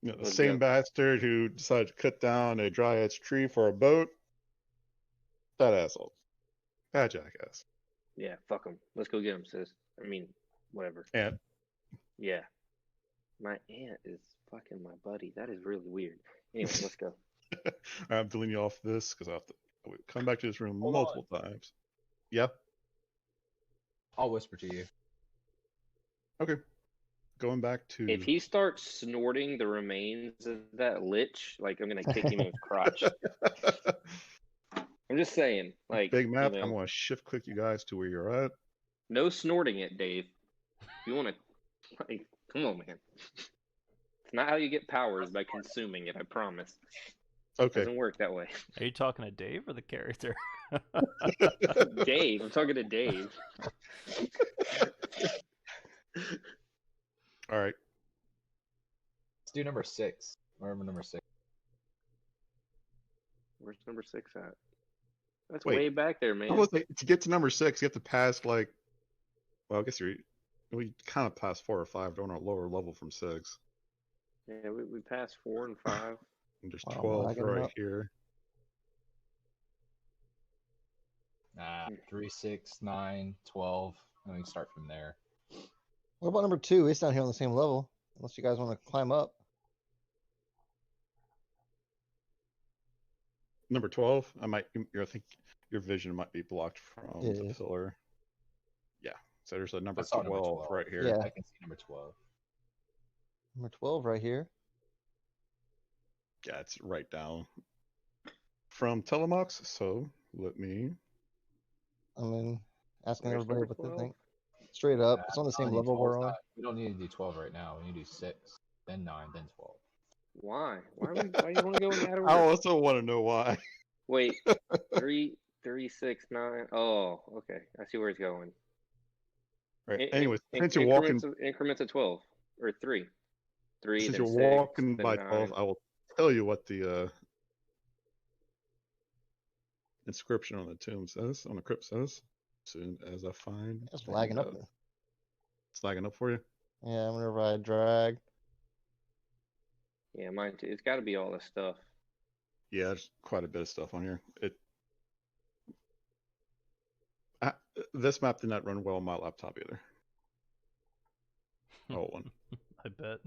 [SPEAKER 1] You know, the
[SPEAKER 2] Let's
[SPEAKER 1] same
[SPEAKER 2] go.
[SPEAKER 1] bastard who decided to cut down a dryad's tree for a boat. That asshole. That jackass.
[SPEAKER 2] Yeah, fuck them. Let's go get him, sis. I mean, whatever.
[SPEAKER 1] And
[SPEAKER 2] Yeah. My aunt is fucking my buddy. That is really weird. Anyway, let's go.
[SPEAKER 1] I'm deleting you off this because I have to come back to this room
[SPEAKER 5] Hold
[SPEAKER 1] multiple times. Yeah.
[SPEAKER 5] I'll whisper to you.
[SPEAKER 1] Okay. Going back to.
[SPEAKER 2] If he starts snorting the remains of that lich, like I'm gonna kick him in his crotch. I'm just saying, like
[SPEAKER 1] Big map,
[SPEAKER 2] you know,
[SPEAKER 1] I'm going to shift click you guys to where you're at.
[SPEAKER 2] no snorting it, Dave. You want to, like, come on, man. It's not how you get powers by consuming it. I promise.
[SPEAKER 1] Okay.
[SPEAKER 2] Doesn't work that way.
[SPEAKER 3] Are you talking to Dave or the character?
[SPEAKER 2] Dave, I'm talking to Dave.
[SPEAKER 1] All right.
[SPEAKER 5] Let's do number 6. Wherever number 6.
[SPEAKER 2] Where's number 6 at? That's
[SPEAKER 1] Wait.
[SPEAKER 2] way back there, man.
[SPEAKER 1] Almost like, to get to number 6, you have to pass like. Well, I guess we kind of passed 4 or 5. Going on a lower level from 6.
[SPEAKER 2] Yeah, we passed 4 and 5.
[SPEAKER 1] And there's
[SPEAKER 4] Wow,
[SPEAKER 1] 12
[SPEAKER 4] lagging
[SPEAKER 1] right
[SPEAKER 4] up.
[SPEAKER 1] here.
[SPEAKER 5] 3, 6, 9, 12. And we can start from there.
[SPEAKER 4] What about number 2? It's down here on the same level. Unless you guys want to climb up.
[SPEAKER 1] Number 12. I think your vision might be blocked from
[SPEAKER 4] Yeah.
[SPEAKER 1] the pillar. Yeah. So there's a number
[SPEAKER 5] I saw
[SPEAKER 1] 12,
[SPEAKER 5] number 12.
[SPEAKER 1] right here.
[SPEAKER 4] Yeah.
[SPEAKER 5] I can see number 12.
[SPEAKER 4] Number 12 right here.
[SPEAKER 1] Yeah, it's right down from Telemox. So let me.
[SPEAKER 4] I mean, asking
[SPEAKER 2] Where's
[SPEAKER 4] everybody
[SPEAKER 2] number
[SPEAKER 4] what
[SPEAKER 2] 12?
[SPEAKER 4] they think. Straight up.
[SPEAKER 5] Yeah,
[SPEAKER 4] It's on the
[SPEAKER 5] I'm
[SPEAKER 4] same
[SPEAKER 5] telling you,
[SPEAKER 4] level
[SPEAKER 5] 12's
[SPEAKER 4] we're on.
[SPEAKER 5] not- We don't need to do 12 right now. We need to do 6, then 9, then 12.
[SPEAKER 2] Why? Why you want to go in that order?
[SPEAKER 1] I also want to know why.
[SPEAKER 2] Wait, 3, 3, 6, 9. Oh, okay. I see where it's going.
[SPEAKER 1] Right. Anyways, since you're walking,
[SPEAKER 2] increments of 12 or 3. 3.
[SPEAKER 1] since
[SPEAKER 2] then
[SPEAKER 1] you're
[SPEAKER 2] 6,
[SPEAKER 1] walking
[SPEAKER 2] then
[SPEAKER 1] by
[SPEAKER 2] 9.
[SPEAKER 1] 12, I will tell you what the inscription on the tomb says, on the crypt says. As soon as I find.
[SPEAKER 4] It's lagging up.
[SPEAKER 1] It's lagging up for you.
[SPEAKER 4] Yeah, whenever I drag.
[SPEAKER 2] Yeah, mine too. It's got to be all this stuff.
[SPEAKER 1] Yeah, there's quite a bit of stuff on here. This map did not run well on my laptop either. Oh, one.
[SPEAKER 3] I bet.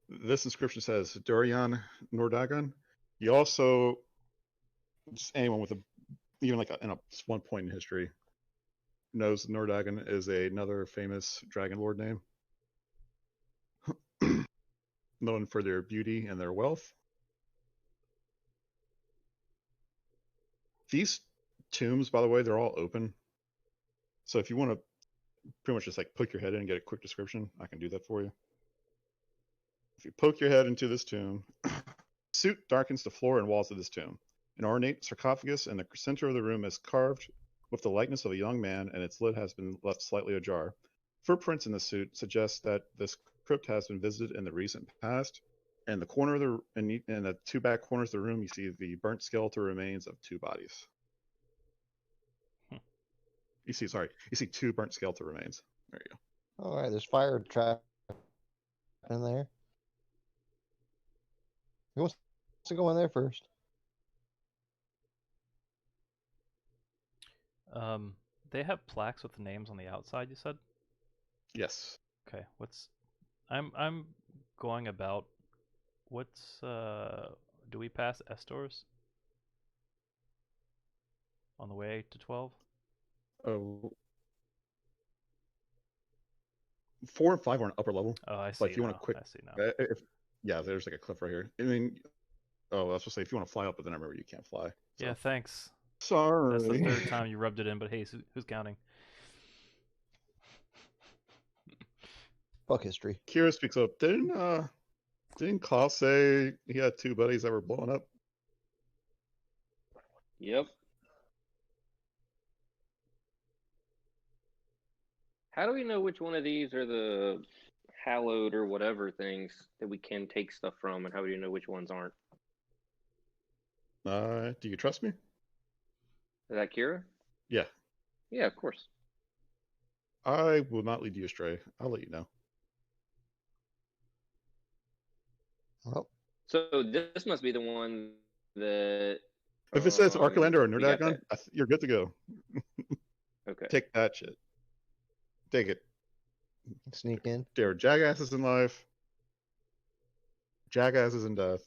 [SPEAKER 1] This inscription says Dorian Nordagon. You also, just anyone with even like just one point in history knows Nordagon is another famous Dragonlord name. Known for their beauty and their wealth. These tombs, by the way, they're all open. So if you want to pretty much just like poke your head in and get a quick description, I can do that for you. If you poke your head into this tomb, soot darkens the floor and walls of this tomb. An ornate sarcophagus in the center of the room is carved with the likeness of a young man, and its lid has been left slightly ajar. Footprints in the soot suggest that this crypt has been visited in the recent past. In the corner of in the 2 back corners of the room, you see the burnt skeletal remains of 2 bodies. You see 2 burnt skeletal remains. There you go.
[SPEAKER 4] All right, there's fire trap in there. Who wants to go in there first?
[SPEAKER 3] They have plaques with the names on the outside, you said?
[SPEAKER 1] Yes.
[SPEAKER 3] Okay, I'm going about do we pass Estors on the way to 12?
[SPEAKER 1] Oh. 4 and 5 are on upper level.
[SPEAKER 3] Oh, I see.
[SPEAKER 1] But if you want to quick,
[SPEAKER 3] I see now.
[SPEAKER 1] Yeah, there's like a cliff right here. I mean, I was supposed to say if you want to fly up, but then I remember you can't fly. So.
[SPEAKER 3] Yeah, thanks.
[SPEAKER 1] Sorry.
[SPEAKER 3] That's the 3rd time you rubbed it in, but hey, who's counting?
[SPEAKER 4] Fuck history.
[SPEAKER 1] Kira speaks up. Didn't Klaus say he had 2 buddies that were blowing up?
[SPEAKER 2] Yep. How do we know which one of these are the hallowed or whatever things that we can take stuff from, and how do you know which ones aren't?
[SPEAKER 1] Do you trust me?
[SPEAKER 2] Is that Kira?
[SPEAKER 1] Yeah.
[SPEAKER 2] Yeah, of course.
[SPEAKER 1] I will not lead you astray. I'll let you know.
[SPEAKER 4] Well,
[SPEAKER 2] So this must be the one that.
[SPEAKER 1] If it says Arcalander or
[SPEAKER 2] we got
[SPEAKER 1] Nerdagon, you're good to go.
[SPEAKER 2] Okay.
[SPEAKER 1] Take that shit. Take it.
[SPEAKER 4] sneak in.
[SPEAKER 1] There are jackasses in life. Jackasses in death.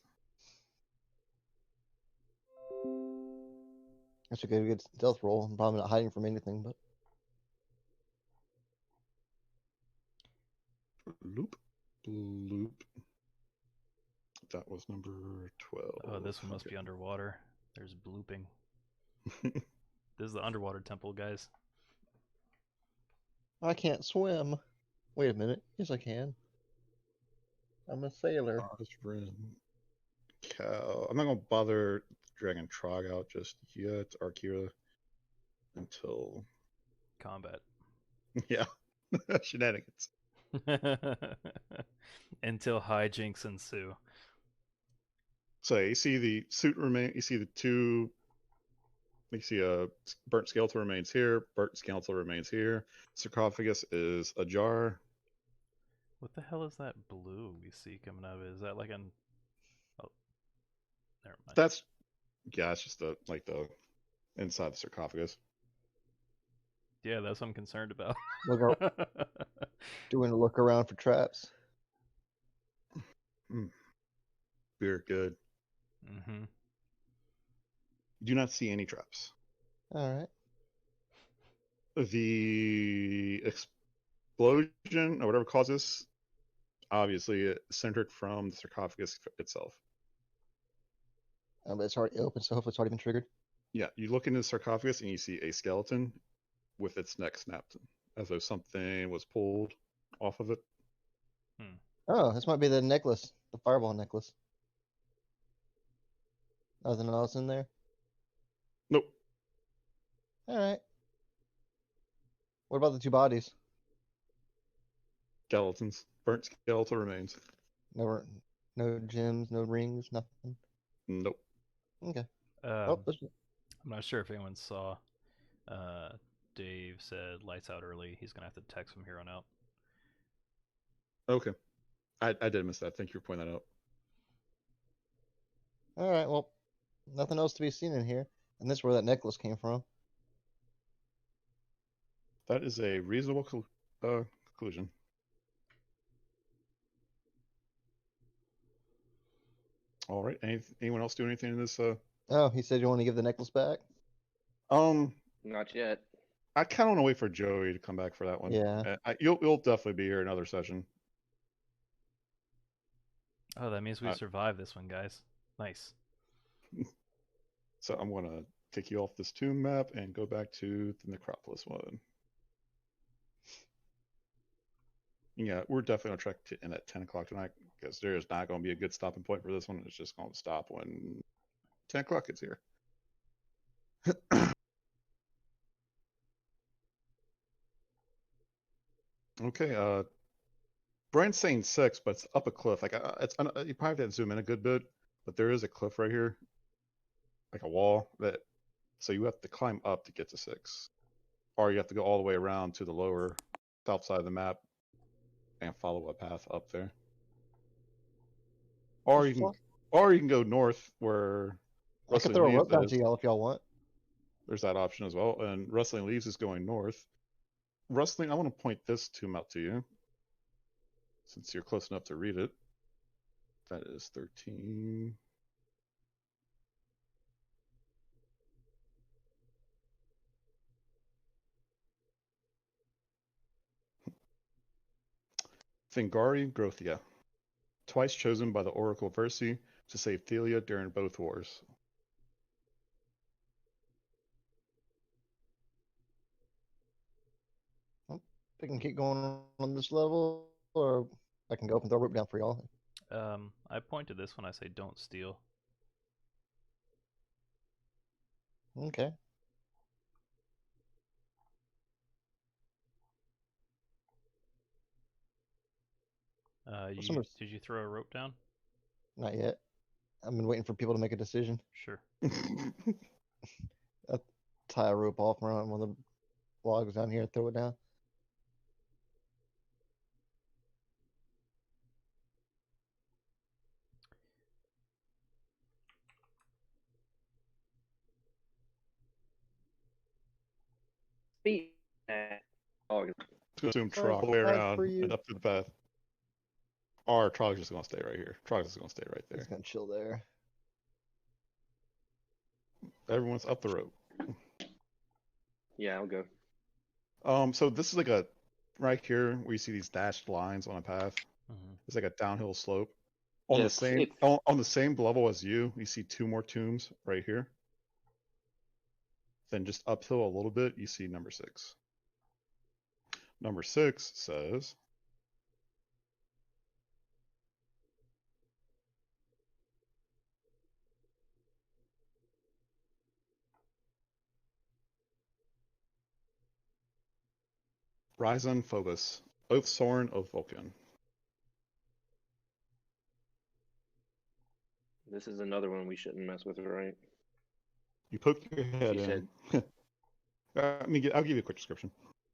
[SPEAKER 4] That's a good stealth roll. I'm probably not hiding from anything, but
[SPEAKER 1] Loop. Loop. That was number 12.
[SPEAKER 3] Oh, this one must
[SPEAKER 1] Okay.
[SPEAKER 3] be underwater. There's blooping. This is the underwater temple, guys.
[SPEAKER 4] I can't swim. Wait a minute. Yes, I can. I'm a sailor.
[SPEAKER 1] Osrin, Cow. I'm not gonna bother Dragon Trog out just yet, Arkira, until
[SPEAKER 3] Combat.
[SPEAKER 1] yeah, shenanigans.
[SPEAKER 3] Until hijinks ensue.
[SPEAKER 1] So you see the suit remain. You see the two. You see a burnt skeletal remains here. Burnt skeletal remains here. Sarcophagus is ajar.
[SPEAKER 3] What the hell is that blue we see coming out of it? Is that like an... Oh, never mind.
[SPEAKER 1] That's yeah. It's just the inside the sarcophagus.
[SPEAKER 3] Yeah, that's what I'm concerned about.
[SPEAKER 4] Look out, doing a look around for traps.
[SPEAKER 1] Beer good.
[SPEAKER 3] Mm-hmm.
[SPEAKER 1] Do not see any traps.
[SPEAKER 4] All right.
[SPEAKER 1] The explosion or whatever caused this, obviously it centered from the sarcophagus itself.
[SPEAKER 4] But it's already open, so hopefully it's already been triggered.
[SPEAKER 1] Yeah, you look into the sarcophagus and you see a skeleton with its neck snapped, as though something was pulled off of it.
[SPEAKER 4] Oh, this might be the necklace, the fireball necklace. Nothing else in there?
[SPEAKER 1] Nope.
[SPEAKER 4] All right. What about the two bodies?
[SPEAKER 1] Skeletons. Burnt skeletal remains.
[SPEAKER 4] No, no gems, no rings, nothing.
[SPEAKER 1] Nope.
[SPEAKER 4] Okay.
[SPEAKER 3] I'm
[SPEAKER 4] There's-
[SPEAKER 3] not sure if anyone saw. Dave said lights out early. He's gonna have to text from here on out.
[SPEAKER 1] Okay. I did miss that. Thank you for pointing that out.
[SPEAKER 4] all right. Well, nothing else to be seen in here, and this is where that necklace came from.
[SPEAKER 1] That is a reasonable conclusion. All right. Anyone else do anything in this?
[SPEAKER 4] Oh, he said you want to give the necklace back.
[SPEAKER 2] Not yet.
[SPEAKER 1] I kind of want to wait for Joey to come back for that one.
[SPEAKER 4] Yeah.
[SPEAKER 1] You'll definitely be here another session.
[SPEAKER 3] Oh, that means we survived this one, guys. Nice.
[SPEAKER 1] So I'm gonna take you off this tomb map and go back to the Necropolis one. Yeah, we're definitely gonna try to end at 10 o'clock tonight because there is not gonna be a good stopping point for this one. It's just gonna stop when 10 o'clock gets here. Okay, Brian's saying 6, but it's up a cliff. Like you probably have to zoom in a good bit, but there is a cliff right here, like a wall that. So you have to climb up to get to 6, or you have to go all the way around to the lower south side of the map and follow a path up there. Or you can go north where
[SPEAKER 4] I
[SPEAKER 1] Rustling
[SPEAKER 4] can throw a
[SPEAKER 1] Leaves
[SPEAKER 4] rope down
[SPEAKER 1] is.
[SPEAKER 4] to y'all if y'all want.
[SPEAKER 1] There's that option as well. And Rustling Leaves is going north. Rustling, I want to point this tomb out to you, since you're close enough to read it. That is 13. Thingari Grothia, twice chosen by the Oracle Versi to save Thelia during both wars.
[SPEAKER 4] I can keep going on this level, or I can go up and throw a rope down for y'all.
[SPEAKER 3] I point to this one. I say, don't steal.
[SPEAKER 4] Okay.
[SPEAKER 3] Did you throw a rope down?
[SPEAKER 4] Not yet. I've been waiting for people to make a decision.
[SPEAKER 3] Sure.
[SPEAKER 4] I'll tie a rope off around one of the logs down here and throw it down.
[SPEAKER 2] Oh,
[SPEAKER 1] Assume
[SPEAKER 4] Oh,
[SPEAKER 1] Trog all the way
[SPEAKER 4] path
[SPEAKER 1] around
[SPEAKER 4] for you.
[SPEAKER 1] and up to the path. Or Trog's just gonna stay right here. Trog's just gonna stay right there.
[SPEAKER 4] It's gonna chill there.
[SPEAKER 1] Everyone's up the rope.
[SPEAKER 2] yeah, I'll go.
[SPEAKER 1] So this is like a right here where you see these dashed lines on a path.
[SPEAKER 3] Mm-hmm.
[SPEAKER 1] It's like a downhill slope. On
[SPEAKER 2] Yeah,
[SPEAKER 1] the
[SPEAKER 2] it's-
[SPEAKER 1] same
[SPEAKER 2] it's-
[SPEAKER 1] on the same level as you see 2 more tombs right here. Then just uphill a little bit, you see number 6. Number 6 says, Rhizon Phobos, Oathsorn of Vulcan.
[SPEAKER 2] This is another one we shouldn't mess with, right?
[SPEAKER 1] You poke your head
[SPEAKER 2] She
[SPEAKER 1] in. I'll give you a quick description.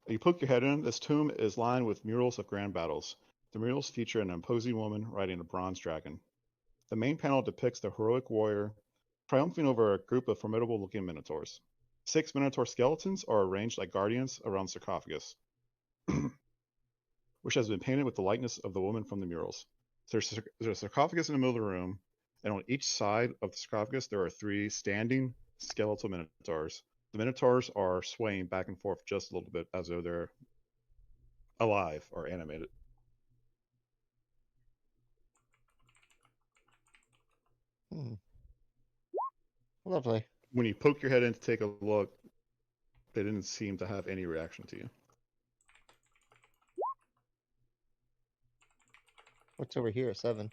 [SPEAKER 1] You poke your head in. This tomb is lined with murals of grand battles. The murals feature an imposing woman riding a bronze dragon. The main panel depicts the heroic warrior triumphing over a group of formidable-looking minotaurs. 6 minotaur skeletons are arranged like guardians around the sarcophagus, which has been painted with the likeness of the woman from the murals. There's a sarcophagus in the middle of the room, and on each side of the sarcophagus there are 3 standing skeletal minotaurs. The minotaurs are swaying back and forth just a little bit as though they're alive or animated.
[SPEAKER 4] Lovely.
[SPEAKER 1] When you poke your head in to take a look, they didn't seem to have any reaction to you.
[SPEAKER 4] What's over here? 7.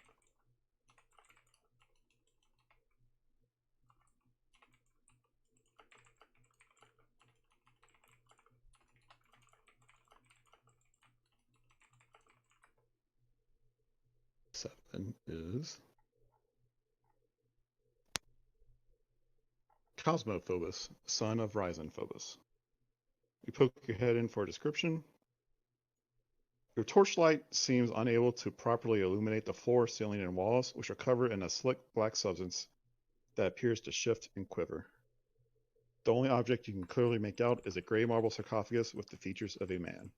[SPEAKER 1] Seven is Cosmophobos, son of Rhizon Phobos. You poke your head in for a description. Your torchlight seems unable to properly illuminate the floor, ceiling, and walls, which are covered in a slick black substance that appears to shift and quiver. The only object you can clearly make out is a gray marble sarcophagus with the features of a man.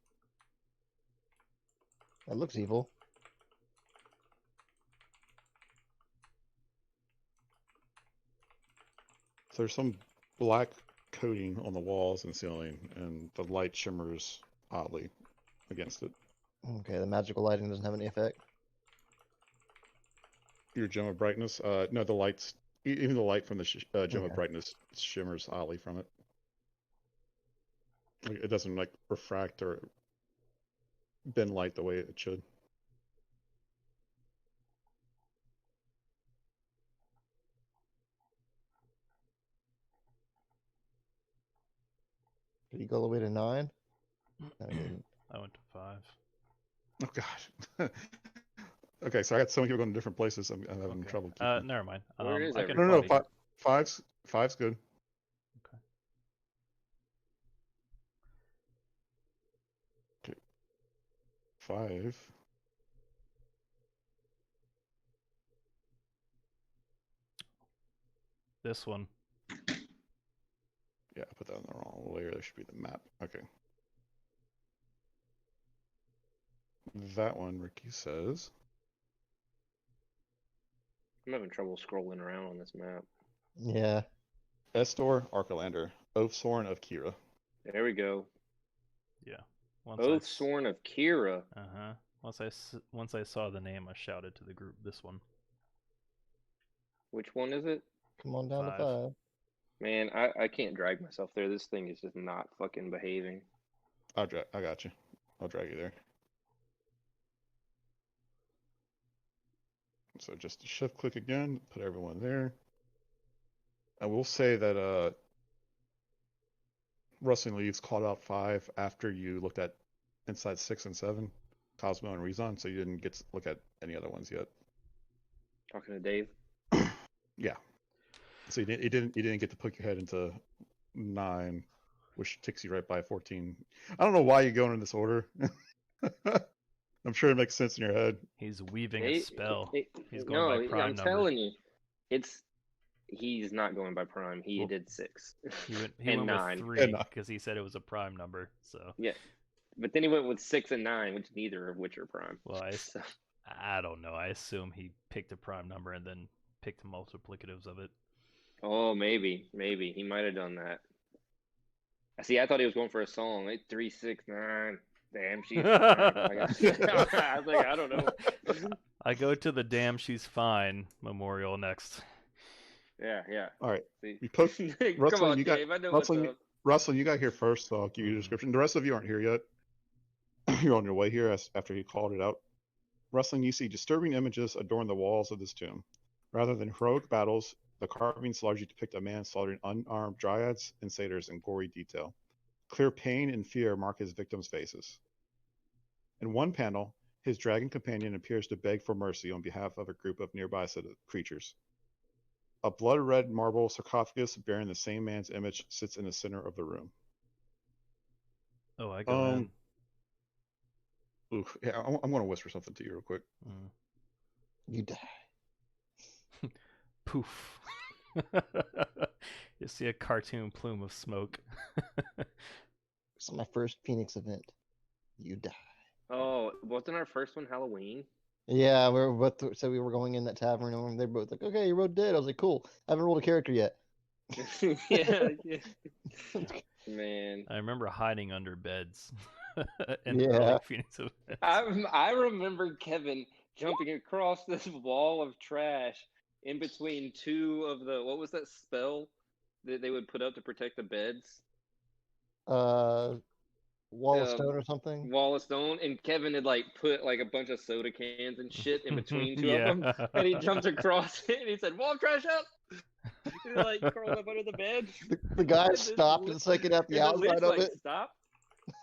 [SPEAKER 4] That looks evil.
[SPEAKER 1] So there's some black coating on the walls and ceiling, and the light shimmers oddly against it.
[SPEAKER 4] Okay, the magical lighting doesn't have any effect.
[SPEAKER 1] Your gem of brightness? No, the lights, even the light from the gem of
[SPEAKER 4] Okay.
[SPEAKER 1] brightness shimmers oddly from it. Like, it doesn't like refract or bend light the way it should.
[SPEAKER 4] Did you go all the way to 9? No, he didn't.
[SPEAKER 3] I went to 5.
[SPEAKER 1] Oh gosh. Okay, so I got so many people going to different places. I'm having
[SPEAKER 3] Okay.
[SPEAKER 1] trouble keeping.
[SPEAKER 3] Never mind.
[SPEAKER 2] Where is
[SPEAKER 3] I can
[SPEAKER 1] No,
[SPEAKER 2] everybody?
[SPEAKER 1] five's good.
[SPEAKER 3] Okay.
[SPEAKER 1] Okay. 5.
[SPEAKER 3] This one.
[SPEAKER 1] Yeah, I put that on the wrong layer. There should be the map. Okay. That one, Ricky says.
[SPEAKER 2] I'm having trouble scrolling around on this map.
[SPEAKER 4] Yeah.
[SPEAKER 1] Estor Archelander, Oathsorn of Kira.
[SPEAKER 2] There we go.
[SPEAKER 3] Yeah.
[SPEAKER 2] Oathsorn of Kira.
[SPEAKER 3] Uh-huh. Once I saw the name, I shouted to the group, this one.
[SPEAKER 2] Which one is it?
[SPEAKER 4] Come on down
[SPEAKER 3] 5.
[SPEAKER 4] to 5.
[SPEAKER 2] Man, I can't drag myself there. This thing is just not fucking behaving.
[SPEAKER 1] I got you. I'll drag you there. So just shift click again, put everyone there. I will say that Rustling Leaves called out 5 after you looked at inside 6 and 7, Cosmo and Rezon, so you didn't get to look at any other ones yet.
[SPEAKER 2] Talking to Dave.
[SPEAKER 1] Yeah. So you didn't get to poke your head into 9, which takes you right by 14. I don't know why you're going in this order. I'm sure it makes sense in your head.
[SPEAKER 3] He's weaving a spell. He's going
[SPEAKER 2] no,
[SPEAKER 3] by prime
[SPEAKER 2] I'm
[SPEAKER 3] numbers.
[SPEAKER 2] telling you, he's not going by prime. He
[SPEAKER 3] Well,
[SPEAKER 2] did 6.
[SPEAKER 3] He went
[SPEAKER 2] and
[SPEAKER 3] with
[SPEAKER 2] 9.
[SPEAKER 3] 3 because he said it was a prime number. So
[SPEAKER 2] Yeah, but then he went with 6 and 9, which neither of which are prime.
[SPEAKER 3] Well,
[SPEAKER 2] So,
[SPEAKER 3] I don't know. I assume he picked a prime number and then picked multiplicatives of it.
[SPEAKER 2] oh, maybe he might have done that. See, I thought he was going for a song. Like 3, 6, 9. Damn, she's fine. I was like, I don't know.
[SPEAKER 3] I go to the Damn She's Fine memorial next.
[SPEAKER 2] Yeah.
[SPEAKER 1] All right.
[SPEAKER 2] See?
[SPEAKER 1] You post
[SPEAKER 2] Come
[SPEAKER 1] Russell,
[SPEAKER 2] on,
[SPEAKER 1] you got
[SPEAKER 2] Dave. I know
[SPEAKER 1] Russell,
[SPEAKER 2] what's up.
[SPEAKER 1] Russell, you got here first, so I'll give you a description. The rest of you aren't here yet. You're on your way here after he called it out. Rustling, you see disturbing images adorn the walls of this tomb. Rather than heroic battles, the carvings largely depict a man slaughtering unarmed dryads and satyrs in gory detail. Clear pain and fear mark his victims' faces. In one panel, his dragon companion appears to beg for mercy on behalf of a group of nearby creatures. A blood-red marble sarcophagus bearing the same man's image sits in the center of the room.
[SPEAKER 3] Oh, I go in.
[SPEAKER 1] Ooh, yeah, I'm going to whisper something to you real quick.
[SPEAKER 4] You die.
[SPEAKER 3] Poof. You see a cartoon plume of smoke.
[SPEAKER 4] It's my first Phoenix event. You die.
[SPEAKER 2] Oh, wasn't our first one Halloween?
[SPEAKER 4] Yeah, we were both said we were going in that tavern, and they're both like, "Okay, you rode dead." I was like, "Cool. I haven't rolled a character yet."
[SPEAKER 2] Yeah. Man,
[SPEAKER 3] I remember hiding under beds in
[SPEAKER 4] Yeah.
[SPEAKER 3] early Phoenix events.
[SPEAKER 2] I remember Kevin jumping across this wall of trash in between two of the what was that spell that they would put up to protect the beds?
[SPEAKER 4] Wall of stone or something.
[SPEAKER 2] Wall of stone, and Kevin had like put like a bunch of soda cans and shit in between two
[SPEAKER 3] Yeah.
[SPEAKER 2] of them, and he jumped across it and he said, "Wall trash up!" And he like curled up under the bed.
[SPEAKER 4] The guy
[SPEAKER 2] And this
[SPEAKER 4] stopped
[SPEAKER 2] li-
[SPEAKER 4] a second at the
[SPEAKER 2] and the
[SPEAKER 4] outside
[SPEAKER 2] lid,
[SPEAKER 4] of
[SPEAKER 2] like,
[SPEAKER 4] it.
[SPEAKER 2] stopped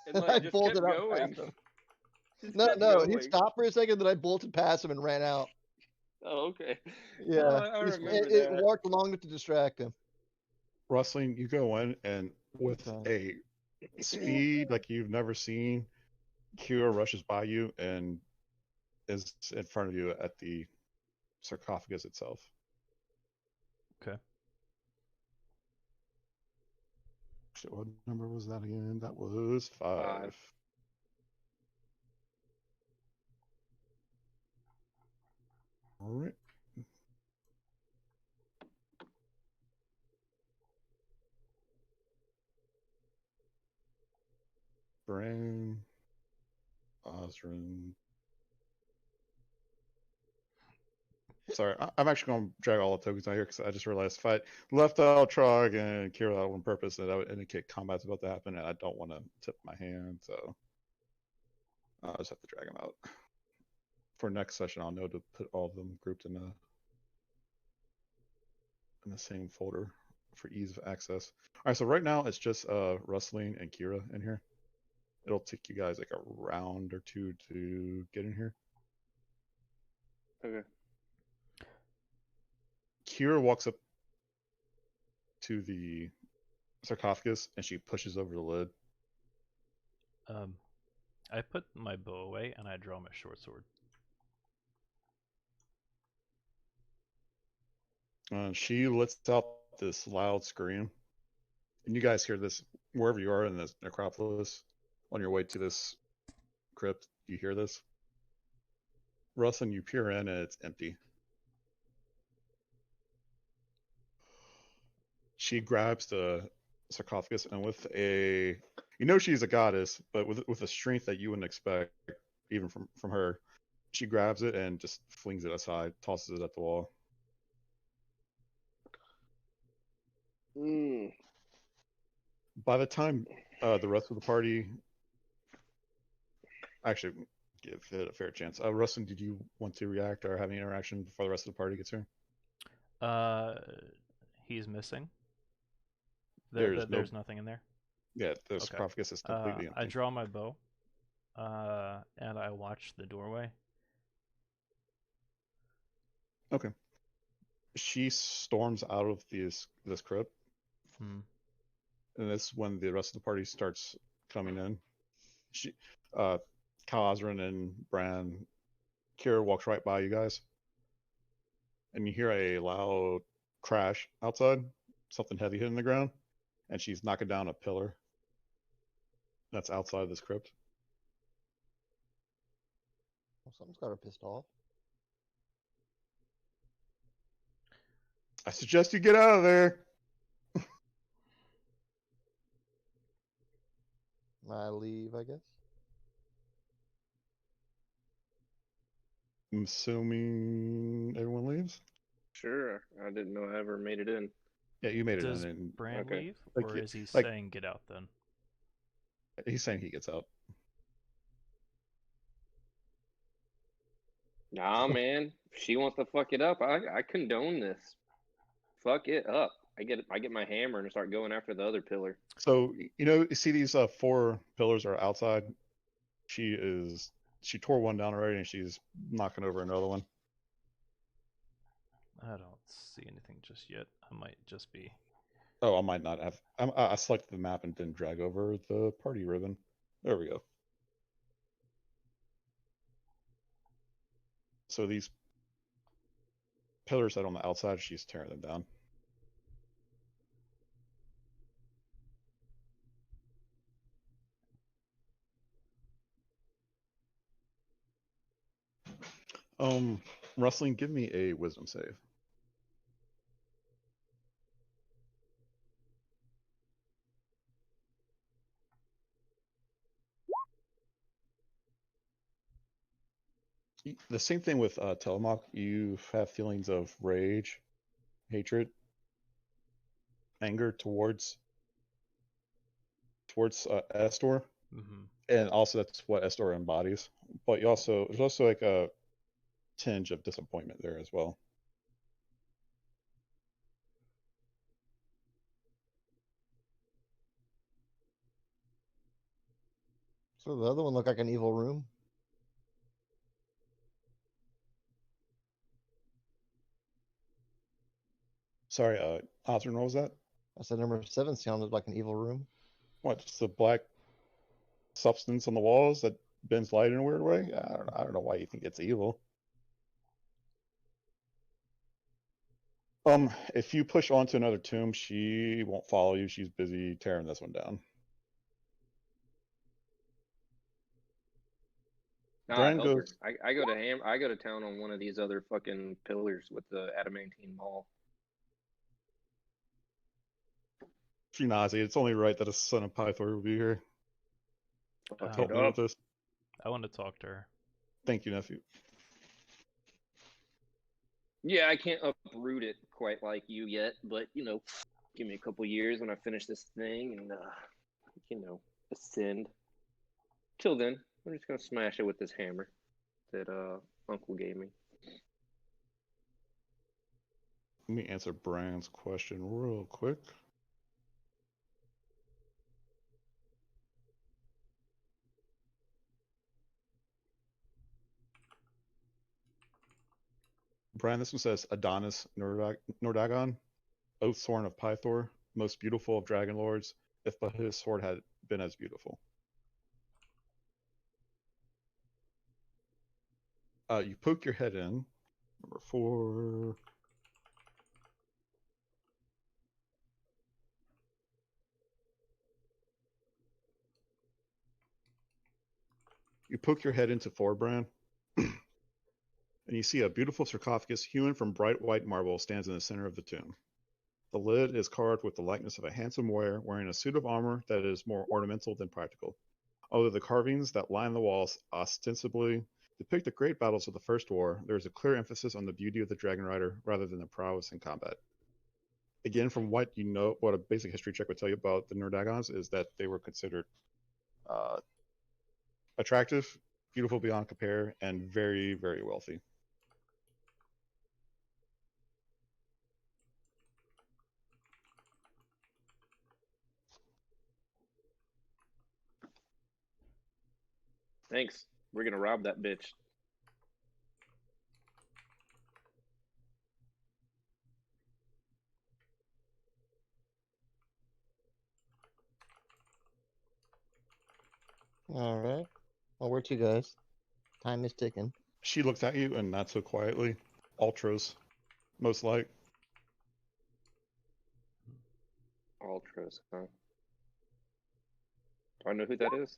[SPEAKER 2] and
[SPEAKER 4] And
[SPEAKER 2] like
[SPEAKER 4] I
[SPEAKER 2] just
[SPEAKER 4] bolted
[SPEAKER 2] kept
[SPEAKER 4] out
[SPEAKER 2] going.
[SPEAKER 4] past him.
[SPEAKER 2] Just
[SPEAKER 4] No,
[SPEAKER 2] kept
[SPEAKER 4] no, he
[SPEAKER 2] going.
[SPEAKER 4] stopped for a second, then I bolted past him and ran out.
[SPEAKER 2] Oh, okay.
[SPEAKER 4] Yeah,
[SPEAKER 2] I remember
[SPEAKER 4] it
[SPEAKER 2] that.
[SPEAKER 4] worked long enough to distract him.
[SPEAKER 1] Rustling, you go in, and with
[SPEAKER 4] Okay.
[SPEAKER 1] a speed like you've never seen, Kira rushes by you and is in front of you at the sarcophagus itself.
[SPEAKER 3] Okay.
[SPEAKER 1] Shit, what number was that again? That was 5. All right. Bran, Osrin. Sorry, I'm actually going to drag all the tokens out here because I just realized if I left out Trog and Kira out on purpose, that would indicate combat's about to happen, and I don't want to tip my hand, so I'll just have to drag them out. For next session, I'll know to put all of them grouped in the same folder for ease of access. All right, so right now it's just Rustling and Kira in here. It'll take you guys like a round or two to get in here.
[SPEAKER 2] Okay.
[SPEAKER 1] Kira walks up to the sarcophagus and she pushes over the lid.
[SPEAKER 3] I put my bow away and I draw my short sword.
[SPEAKER 1] She lets out this loud scream, and you guys hear this wherever you are in the necropolis. On your way to this crypt, you hear this. Russ, and you peer in, and it's empty. She grabs the sarcophagus, and with a, you know, she's a goddess, but with a strength that you wouldn't expect, even from her, she grabs it and just flings it aside, tosses it at the wall. By the time the rest of the party, actually, give it a fair chance. Rustin, did you want to react or have any interaction before the rest of the party gets here?
[SPEAKER 3] He's missing.
[SPEAKER 1] There's
[SPEAKER 3] nothing in there.
[SPEAKER 1] Yeah, the sarcophagus is completely empty.
[SPEAKER 3] I draw my bow, and I watch the doorway.
[SPEAKER 1] Okay. She storms out of this crypt. And that's when the rest of the party starts coming in. She, Kazrin and Bran, Kira walks right by you guys, and you hear a loud crash outside. Something heavy hitting the ground, and she's knocking down a pillar that's outside this crypt.
[SPEAKER 4] Well, something's got her pissed off.
[SPEAKER 1] I suggest you get out of there.
[SPEAKER 4] I leave, I guess.
[SPEAKER 1] I'm assuming everyone leaves.
[SPEAKER 2] Sure, I didn't know I ever made it in.
[SPEAKER 1] Yeah, you made it
[SPEAKER 3] Does
[SPEAKER 1] in. And
[SPEAKER 3] Bran
[SPEAKER 2] okay.
[SPEAKER 3] leave,
[SPEAKER 1] Like,
[SPEAKER 3] or is he
[SPEAKER 1] like-
[SPEAKER 3] saying get out then?
[SPEAKER 1] he's saying he gets out.
[SPEAKER 2] Nah, man. If she wants to fuck it up, I condone this. Fuck it up. I get my hammer and start going after the other pillar.
[SPEAKER 1] So you see these 4 pillars are outside. She is she tore one down already, and she's knocking over another one.
[SPEAKER 3] I don't see anything just yet. I might just be.
[SPEAKER 1] Oh, I might not have. I selected the map and didn't drag over the party ribbon. There we go. So these pillars that are on the outside, she's tearing them down. Rustling, give me a wisdom save. The same thing with Telemach. You have feelings of rage, hatred, anger towards Estor,
[SPEAKER 3] Mm-hmm.
[SPEAKER 1] and also that's what Estor embodies. But there's also like a tinge of disappointment there as well.
[SPEAKER 4] So the other one looked like an evil room.
[SPEAKER 1] Sorry, Osrin, what was that?
[SPEAKER 4] I said number 7 sounded like an evil room.
[SPEAKER 1] What, just the black substance on the walls that bends light in a weird way? I don't know why you think it's evil. If you push onto another tomb, she won't follow you. She's busy tearing this one down.
[SPEAKER 2] Nah,
[SPEAKER 1] Brian
[SPEAKER 2] help her.
[SPEAKER 1] goes.
[SPEAKER 2] I go to town on one of these other fucking pillars with the adamantine ball.
[SPEAKER 1] She nods. It's only right that a son of Pythor will be here.
[SPEAKER 2] Fuck
[SPEAKER 1] Help
[SPEAKER 2] it
[SPEAKER 1] me
[SPEAKER 2] up.
[SPEAKER 1] with this.
[SPEAKER 3] I want to talk to her.
[SPEAKER 1] Thank you, nephew.
[SPEAKER 2] Yeah, I can't uproot it quite like you yet, but you know, give me a couple years when I finish this thing and you know, ascend. Till then, I'm just gonna smash it with this hammer that Uncle gave me.
[SPEAKER 1] Let me answer Brian's question real quick. Brian, this one says Adonis Nordagon, Oathsworn of Pythor, most beautiful of Dragonlords, if but his sword had been as beautiful. You poke your head in. Number 4. You poke your head into 4, Brian, and you see a beautiful sarcophagus hewn from bright white marble stands in the center of the tomb. The lid is carved with the likeness of a handsome warrior wearing a suit of armor that is more ornamental than practical. Although the carvings that line the walls ostensibly depict the great battles of the First War, there is a clear emphasis on the beauty of the dragon rider rather than the prowess in combat. Again, from what you know, what a basic history check would tell you about the Nordagons is that they were considered attractive, beautiful beyond compare, and very, very wealthy.
[SPEAKER 2] Thanks. We're gonna rob that bitch.
[SPEAKER 4] All right. Well, where to, guys? Time is ticking.
[SPEAKER 1] She looks at you and not so quietly. Ultras, most like.
[SPEAKER 2] Ultras, huh? Do I know who that is?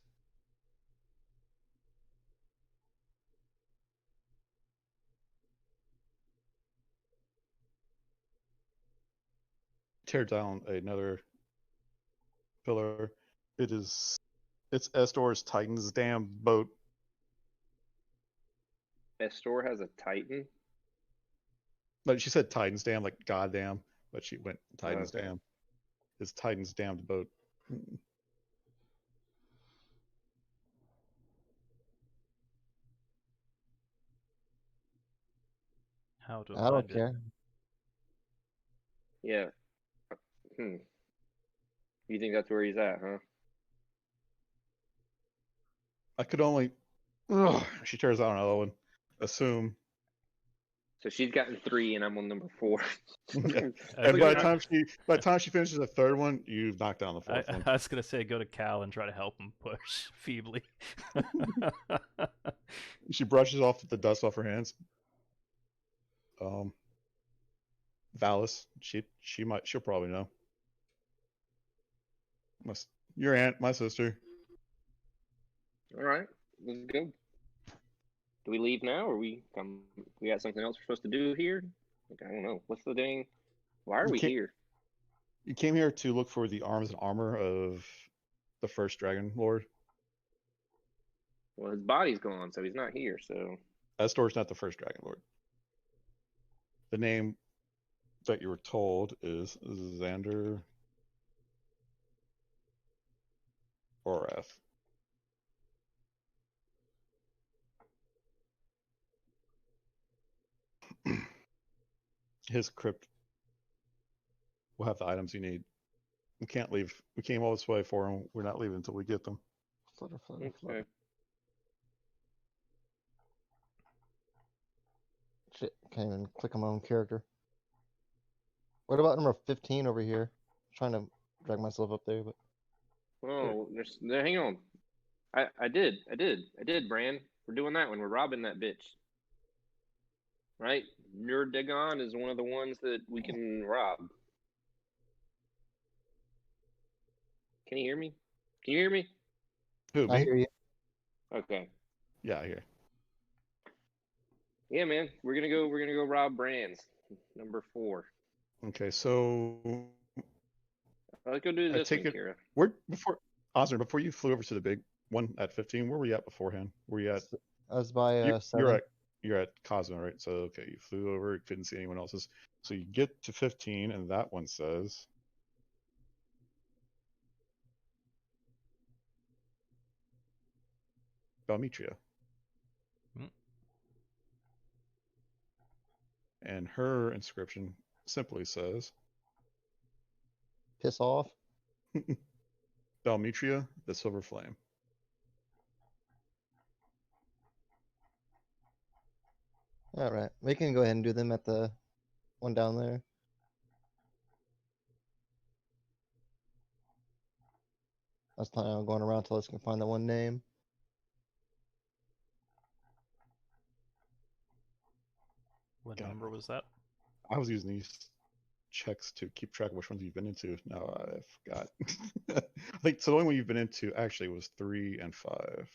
[SPEAKER 1] Tear down another pillar. It's Estor's Titan's Dam boat.
[SPEAKER 2] Estor has a Titan.
[SPEAKER 1] But she said Titan's Dam, like goddamn, but she went Titan's
[SPEAKER 2] Okay.
[SPEAKER 1] Dam. His Titan's damned boat.
[SPEAKER 3] How to
[SPEAKER 4] I don't
[SPEAKER 3] find it?
[SPEAKER 4] care.
[SPEAKER 2] Yeah. You think that's where he's at, huh?
[SPEAKER 1] I could only Ugh, she tears out another one. Assume.
[SPEAKER 2] So she's gotten 3, and I'm on number 4.
[SPEAKER 1] Yeah.
[SPEAKER 3] I
[SPEAKER 1] And
[SPEAKER 3] was
[SPEAKER 1] by
[SPEAKER 3] gonna-
[SPEAKER 1] the time she finishes the third one, you've knocked down the fourth one.
[SPEAKER 3] I was gonna say go to Cal and try to help him push feebly.
[SPEAKER 1] She brushes off the dust off her hands. Valis, she'll probably know. Your aunt, my sister.
[SPEAKER 2] All right, let's go. Do we leave now, or we got something else we're supposed to do here? Like, I don't know. What's the dang? Why are
[SPEAKER 1] You
[SPEAKER 2] we
[SPEAKER 1] can't-
[SPEAKER 2] here?
[SPEAKER 1] You came here to look for the arms and armor of the first Dragonlord.
[SPEAKER 2] Well, his body's gone, so he's not here. So
[SPEAKER 1] Astor's not the first Dragonlord. The name that you were told is Xander Orath. His crypt will have the items you need. We can't leave. We came all this way for him. We're not leaving until we get them.
[SPEAKER 4] Flutter, flutter,
[SPEAKER 2] okay.
[SPEAKER 4] flutter. Shit, can't even click on my own character. What about number 15 over here? Trying to drag myself up there, but
[SPEAKER 2] Oh, hang on. I did, Bran. We're doing that one. We're robbing that bitch. Right? Dagon is one of the ones that we can rob. Can you hear me? Can you hear me?
[SPEAKER 1] Who,
[SPEAKER 4] I
[SPEAKER 1] me?
[SPEAKER 4] hear you.
[SPEAKER 2] Okay.
[SPEAKER 1] Yeah, I hear.
[SPEAKER 2] Yeah, man. We're gonna go rob Bran's. Number 4.
[SPEAKER 1] Okay, so
[SPEAKER 2] Let's go do
[SPEAKER 1] I
[SPEAKER 2] this
[SPEAKER 1] take
[SPEAKER 2] one,
[SPEAKER 1] it-
[SPEAKER 2] Kira.
[SPEAKER 1] before you flew over to the big one at 15, where were you at beforehand? Were you at
[SPEAKER 4] I was by
[SPEAKER 1] you're
[SPEAKER 4] 7.
[SPEAKER 1] you're at Cosmo, right? So okay, you flew over, couldn't see anyone else's. So you get to 15, and that one says Belmetria.
[SPEAKER 3] Hmm.
[SPEAKER 1] And her inscription simply says
[SPEAKER 4] Piss off.
[SPEAKER 1] Belmetria, the Silver Flame.
[SPEAKER 4] All right, we can go ahead and do them at the one down there. I was planning on going around till I can find the one name.
[SPEAKER 3] What
[SPEAKER 1] Got it.
[SPEAKER 3] number was that?
[SPEAKER 1] I was using these checks to keep track of which ones you've been into. Now I forgot. I think so. The only one you've been into actually was 3 and 5.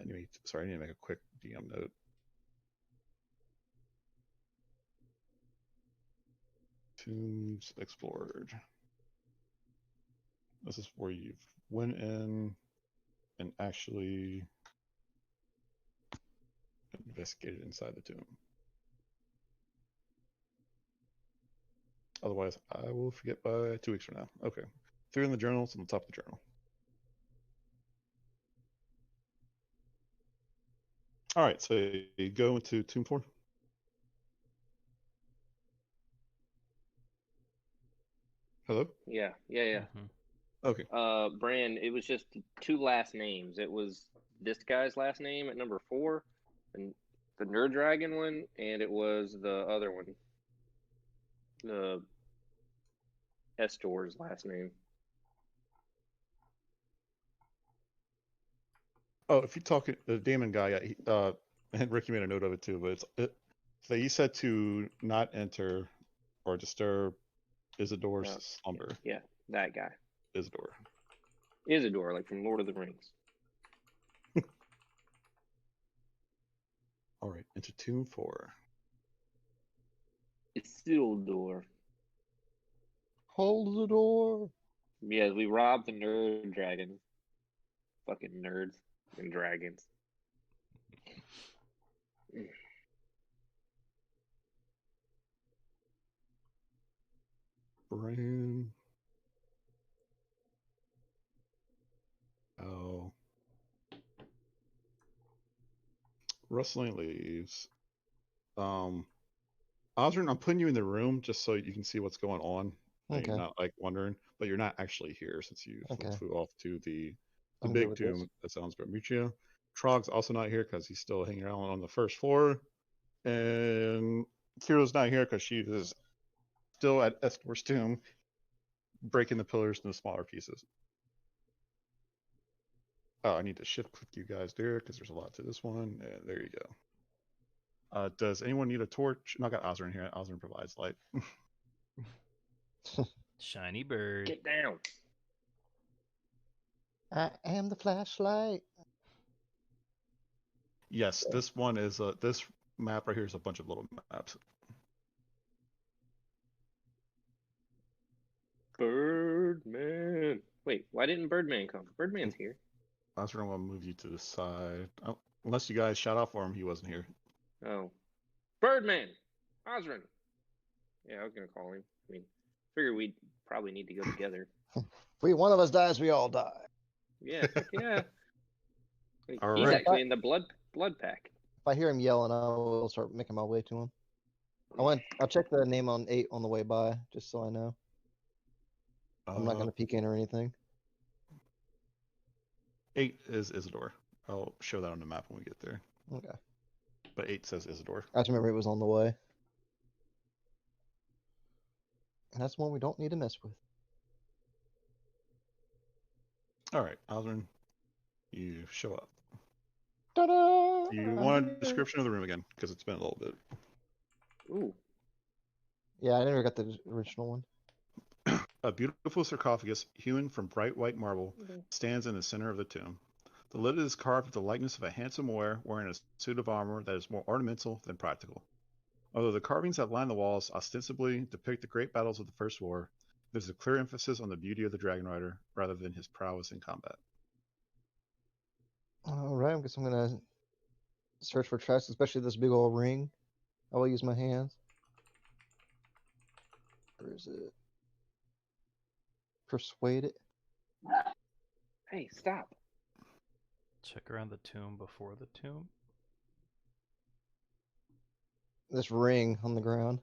[SPEAKER 1] Anyway, sorry, I need to make a quick DM note. Tombs explored. This is where you've went in and actually investigated inside the tomb. Otherwise, I will forget by 2 weeks from now. Okay. 3 in the journal, it's on the top of the journal. All right, so you go into Tomb 4. Hello?
[SPEAKER 2] Yeah.
[SPEAKER 3] Mhm.
[SPEAKER 1] Okay.
[SPEAKER 2] Bran, it was just 2 last names. It was this guy's last name at number 4, and the Nerd Dragon one, and it was the other one. The Estor's last name.
[SPEAKER 1] Oh, if you talk the Damon guy, yeah, and Ricky made a note of it too, but so he said to not enter or disturb Isidore's
[SPEAKER 2] Oh,
[SPEAKER 1] slumber.
[SPEAKER 2] Yeah, that guy.
[SPEAKER 1] Isidore.
[SPEAKER 2] Isidore, like from Lord of the Rings.
[SPEAKER 1] All right, into Tomb 4.
[SPEAKER 2] Isildur.
[SPEAKER 4] Hold the door.
[SPEAKER 2] Yeah, we robbed the Nerd Dragon. Fucking nerds and dragons.
[SPEAKER 1] Bran. Oh. Rustling leaves. Osrin, I'm putting you in the room just so you can see what's going on. And
[SPEAKER 4] Okay.
[SPEAKER 1] you're not like wondering, but you're not actually here since you
[SPEAKER 4] Okay.
[SPEAKER 1] flew off to the
[SPEAKER 4] I'm good
[SPEAKER 1] big
[SPEAKER 4] with this.
[SPEAKER 1] tomb that sounds Bermudia. Trog's also not here because he's still hanging around on the first floor. And Kiro's not here because she is still at Estor's tomb, breaking the pillars into smaller pieces. Oh, I need to shift click you guys there because there's a lot to this one. And there you go. Does anyone need a torch? No, I got Ozrin here. Ozrin provides light.
[SPEAKER 3] Shiny bird.
[SPEAKER 2] Get down.
[SPEAKER 4] I am the flashlight.
[SPEAKER 1] Yes, this one is this map right here is a bunch of little maps.
[SPEAKER 2] Birdman. Wait, why didn't Birdman come? Birdman's here.
[SPEAKER 1] Ozrin, I want to move you to the side. Oh, unless you guys shout out for him, he wasn't here.
[SPEAKER 2] Oh. Birdman! Osrin! Yeah, I was gonna call him. I mean, figure we'd probably need to go together.
[SPEAKER 4] If one of us dies, we all die.
[SPEAKER 2] Yeah, heck yeah.
[SPEAKER 1] All
[SPEAKER 2] He's
[SPEAKER 1] right.
[SPEAKER 2] actually in the blood pack.
[SPEAKER 4] If I hear him yelling, I will start making my way to him. I'll check the name on 8 on the way by, just so I know. I'm not gonna peek in or anything.
[SPEAKER 1] 8 is Isidore. I'll show that on the map when we get there.
[SPEAKER 4] Okay.
[SPEAKER 1] But 8 says Isidore.
[SPEAKER 4] I just remember it was on the way. And that's one we don't need to mess with.
[SPEAKER 1] All right, Ozrin, you show up.
[SPEAKER 4] Ta-da!
[SPEAKER 1] You want a description of the room again? Because it's been a little bit.
[SPEAKER 2] Ooh.
[SPEAKER 4] Yeah, I never got the original one.
[SPEAKER 1] A beautiful sarcophagus, hewn from bright white marble, stands in the center of the tomb. The lid is carved with the likeness of a handsome warrior wearing a suit of armor that is more ornamental than practical. Although the carvings that line the walls ostensibly depict the great battles of the First War, there's a clear emphasis on the beauty of the Dragon Rider rather than his prowess in combat.
[SPEAKER 4] Alright, I guess I'm gonna search for traps, especially this big old ring. I will use my hands. Where is it? Persuade it.
[SPEAKER 2] Hey, stop.
[SPEAKER 3] Check around the tomb before the tomb.
[SPEAKER 4] This ring on the ground.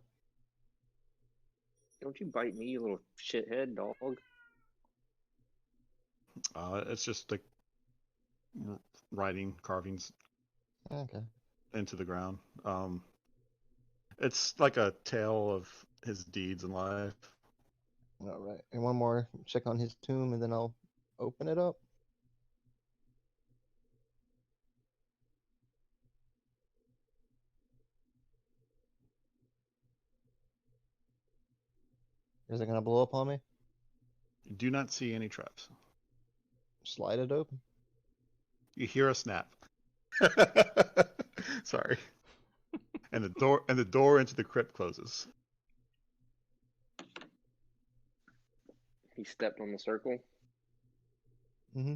[SPEAKER 2] Don't you bite me, you little shithead dog.
[SPEAKER 1] It's just like writing carvings
[SPEAKER 4] Okay.
[SPEAKER 1] into the ground. It's like a tale of his deeds in life.
[SPEAKER 4] Alright. And one more check on his tomb and then I'll open it up. Is it gonna blow up on me?
[SPEAKER 1] You do not see any traps.
[SPEAKER 4] Slide it open.
[SPEAKER 1] You hear a snap. Sorry. And the door into the crypt closes.
[SPEAKER 2] He stepped on the circle.
[SPEAKER 4] Mm-hmm.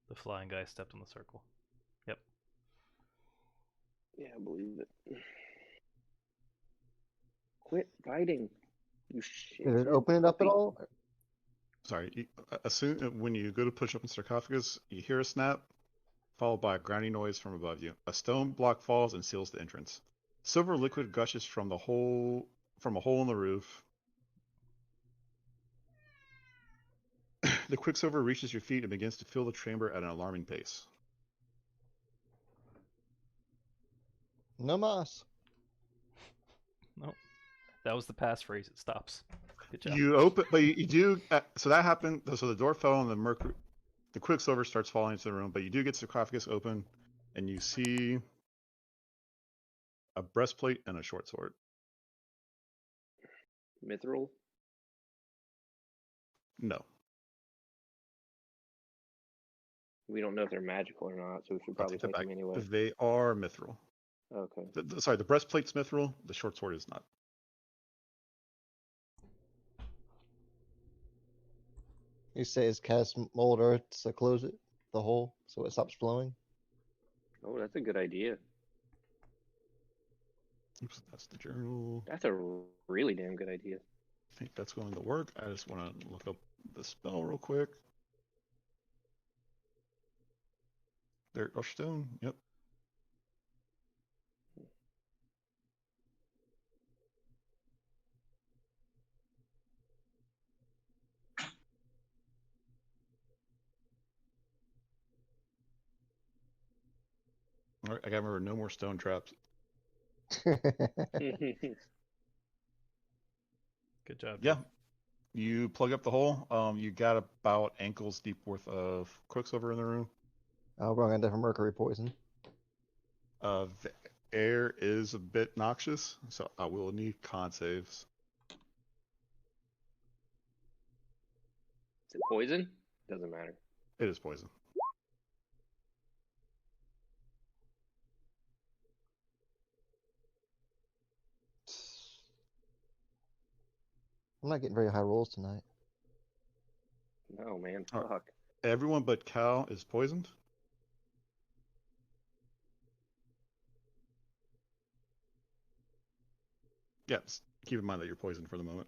[SPEAKER 3] The flying guy stepped on the circle. Yep.
[SPEAKER 2] Yeah, I believe it. Quit biting. You shit.
[SPEAKER 4] Did it open it up at all?
[SPEAKER 1] Sorry. When you go to push open the sarcophagus, you hear a snap, followed by a grinding noise from above you. A stone block falls and seals the entrance. Silver liquid gushes from a hole in the roof. The quicksilver reaches your feet and begins to fill the chamber at an alarming pace.
[SPEAKER 4] No mas.
[SPEAKER 3] No. That was the passphrase. It stops. Good job.
[SPEAKER 1] You open, but you do. So that happened. So the door fell, and the quicksilver starts falling into the room. But you do get the sarcophagus open, and you see a breastplate and a short sword.
[SPEAKER 2] Mithril?
[SPEAKER 1] No,
[SPEAKER 2] We don't know if they're magical or not, so we should
[SPEAKER 1] I'll
[SPEAKER 2] probably
[SPEAKER 1] take that
[SPEAKER 2] take
[SPEAKER 1] back.
[SPEAKER 2] them anyway.
[SPEAKER 1] They are mithril.
[SPEAKER 2] Okay.
[SPEAKER 1] Sorry, the breastplate's mithril. The short sword is not.
[SPEAKER 4] You say it's cast mold earth to close it, the hole, so it stops flowing.
[SPEAKER 2] Oh, that's a good idea.
[SPEAKER 1] Oops, that's the journal.
[SPEAKER 2] That's a really damn good idea.
[SPEAKER 1] I think that's going to work. I just want to look up the spell real quick. There, stone. Yep. All right, I gotta remember no more stone traps.
[SPEAKER 3] Good job.
[SPEAKER 1] Yeah.
[SPEAKER 3] Dave.
[SPEAKER 1] You plug up the hole. You got about ankles deep worth of quicksilver in the room.
[SPEAKER 4] Oh, we're gonna die from mercury poison.
[SPEAKER 1] The air is a bit noxious, so I will need con saves.
[SPEAKER 2] Is it poison? Doesn't matter.
[SPEAKER 1] It is poison.
[SPEAKER 4] I'm not getting very high rolls tonight.
[SPEAKER 2] No, man.
[SPEAKER 1] All right.
[SPEAKER 2] Fuck.
[SPEAKER 1] Everyone but Cal is poisoned. Yeah, just keep in mind that you're poisoned for the moment.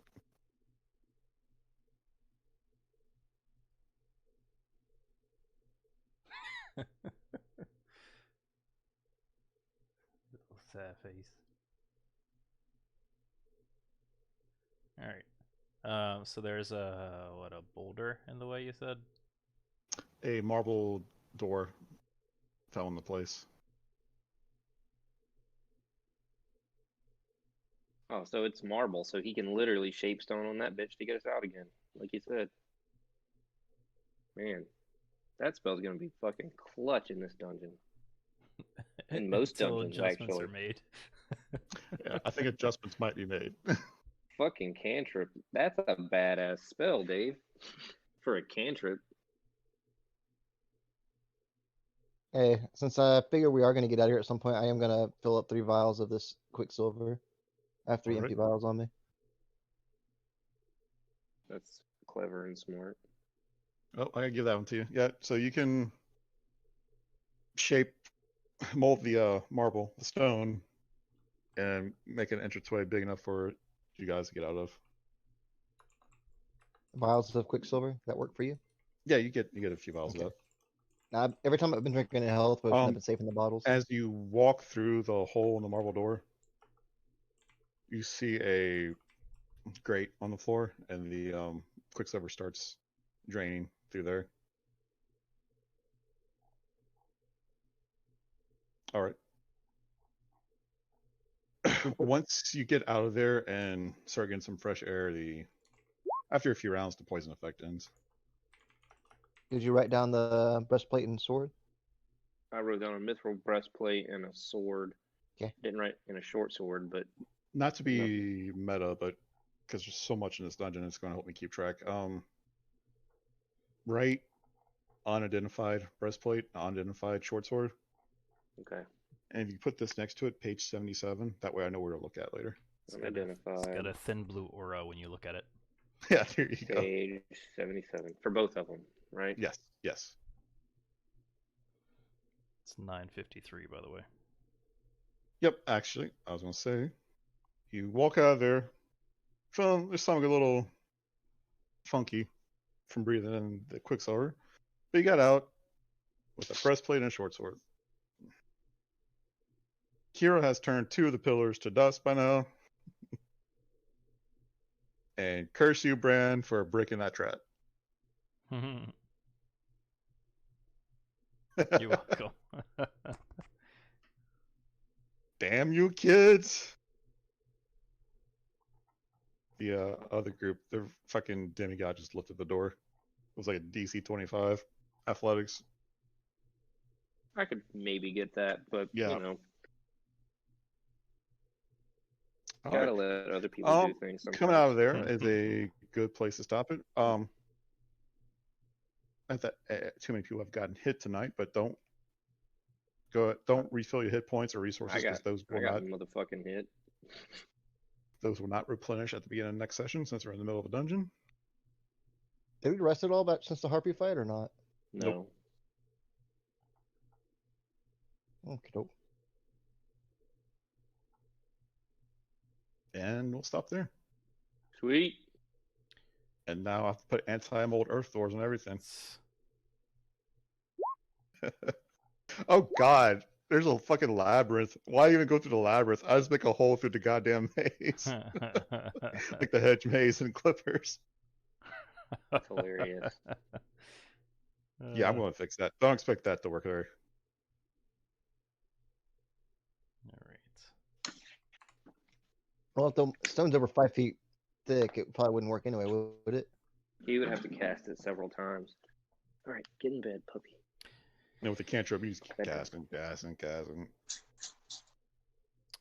[SPEAKER 3] Little sad face. All right. So there's a boulder in the way you said?
[SPEAKER 1] A marble door fell into place.
[SPEAKER 2] Oh, so it's marble, so he can literally shape stone on that bitch to get us out again, like you said. Man, that spell's gonna be fucking clutch in this dungeon. In most
[SPEAKER 3] Until
[SPEAKER 2] dungeons,
[SPEAKER 3] adjustments
[SPEAKER 2] actually.
[SPEAKER 3] are made.
[SPEAKER 1] Yeah, I think adjustments might be made.
[SPEAKER 2] Fucking cantrip. That's a badass spell, Dave. For a cantrip.
[SPEAKER 4] Hey, since I figure we are gonna get out of here at some point, I am gonna fill up 3 vials of this quicksilver. I have 3
[SPEAKER 1] Alright.
[SPEAKER 4] empty vials on me.
[SPEAKER 2] That's clever and smart.
[SPEAKER 1] Oh, I gotta give that one to you. Yeah, so you can mold the marble, the stone, and make an entranceway big enough for you guys to get out of.
[SPEAKER 4] Vials of quicksilver. That work for you?
[SPEAKER 1] Yeah, you get a few vials
[SPEAKER 4] Okay.
[SPEAKER 1] of
[SPEAKER 4] Now, every time I've been drinking a health potion, I've
[SPEAKER 1] Um,
[SPEAKER 4] been saving the bottles.
[SPEAKER 1] that. As you walk through the hole in the marble door, you see a grate on the floor, and the quicksilver starts draining through there. All right. Once you get out of there and start getting some fresh air, after a few rounds, the poison effect ends.
[SPEAKER 4] Did you write down the breastplate and sword?
[SPEAKER 2] I wrote down a mithril breastplate and a sword.
[SPEAKER 4] Okay.
[SPEAKER 2] Didn't write in a short sword, but
[SPEAKER 1] Not to be meta, but because there's so much in this dungeon, it's going to help me keep track. Right, unidentified breastplate, unidentified short sword,
[SPEAKER 2] okay.
[SPEAKER 1] and if you put this next to it, page 77, that way I know where to look at later.
[SPEAKER 3] It's got a
[SPEAKER 2] Unidentified.
[SPEAKER 3] thin blue aura when you look at it.
[SPEAKER 1] Yeah, there you go.
[SPEAKER 2] Page 77. For both of them, right?
[SPEAKER 1] Yes, yes.
[SPEAKER 3] It's 953, by the way.
[SPEAKER 1] Yep, actually, I was going to say, you walk out of there, there's something a little funky from breathing in the quicksilver, but you got out with a breastplate and a short sword. Kira has turned 2 of the pillars to dust by now. And curse you, Bran, for breaking that trap.
[SPEAKER 3] You're welcome.
[SPEAKER 1] Damn you, kids! The other group, the fucking demigod just lifted the door. It was like a DC 25 athletics.
[SPEAKER 2] I could maybe get that, but
[SPEAKER 1] Yeah.
[SPEAKER 2] you know,
[SPEAKER 1] All
[SPEAKER 2] gotta
[SPEAKER 1] right.
[SPEAKER 2] let other people do things sometimes.
[SPEAKER 1] Coming out of there is a good place to stop it. I thought too many people have gotten hit tonight, but don't refill your hit points or resources because those
[SPEAKER 2] I
[SPEAKER 1] will
[SPEAKER 2] got
[SPEAKER 1] not
[SPEAKER 2] motherfucking hit.
[SPEAKER 1] those will not replenish at the beginning of the next session since we're in the middle of a dungeon.
[SPEAKER 4] Did we rest at all about since the harpy fight or not?
[SPEAKER 2] No.
[SPEAKER 4] Okay, dope.
[SPEAKER 1] And we'll stop there.
[SPEAKER 2] Sweet.
[SPEAKER 1] And now I have to put anti-mold earth doors on everything. Oh god, there's a fucking labyrinth. Why even go through the labyrinth? I just make a hole through the goddamn maze. Like the hedge maze in Clippers.
[SPEAKER 2] That's hilarious.
[SPEAKER 1] Yeah, I'm gonna fix that. Don't expect that to work there.
[SPEAKER 4] Well, if the stone's over 5 feet thick, it probably wouldn't work anyway, would it?
[SPEAKER 2] You would have to cast it several times. All right, get in bed, puppy.
[SPEAKER 1] with the cantrip, you just keep
[SPEAKER 2] Bedtime.
[SPEAKER 1] casting.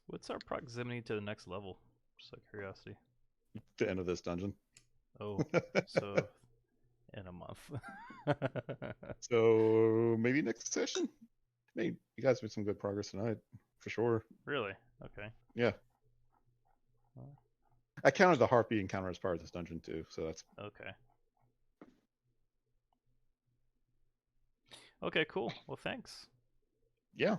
[SPEAKER 3] What's our proximity to the next level? Just out of curiosity.
[SPEAKER 1] The end of this dungeon.
[SPEAKER 3] Oh, so in a month.
[SPEAKER 1] So maybe next session. Hey, you guys made some good progress tonight, for sure.
[SPEAKER 3] Really? Okay.
[SPEAKER 1] Yeah.
[SPEAKER 3] Well.
[SPEAKER 1] I counted the harpy encounter as part of this dungeon too, so that's
[SPEAKER 3] Okay. Okay, cool. Well, thanks.
[SPEAKER 1] yeah.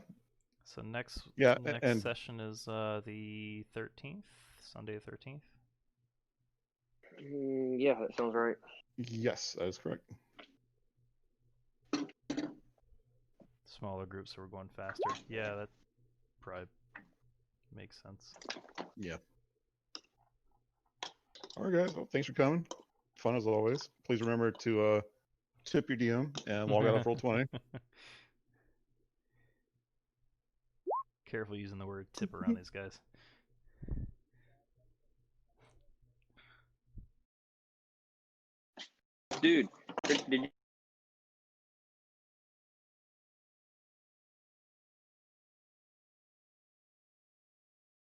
[SPEAKER 3] So next
[SPEAKER 1] Yeah, and
[SPEAKER 3] session is the 13th, Sunday the 13th.
[SPEAKER 2] Yeah, that sounds right.
[SPEAKER 1] yes, that is correct.
[SPEAKER 3] Smaller groups, so we're going faster. Yeah, that probably makes sense.
[SPEAKER 1] Yeah. All right, guys. Well, thanks for coming. Fun as always. Please remember to tip your DM and log out of Roll20.
[SPEAKER 3] Careful using the word tip around these guys.
[SPEAKER 2] Dude, did you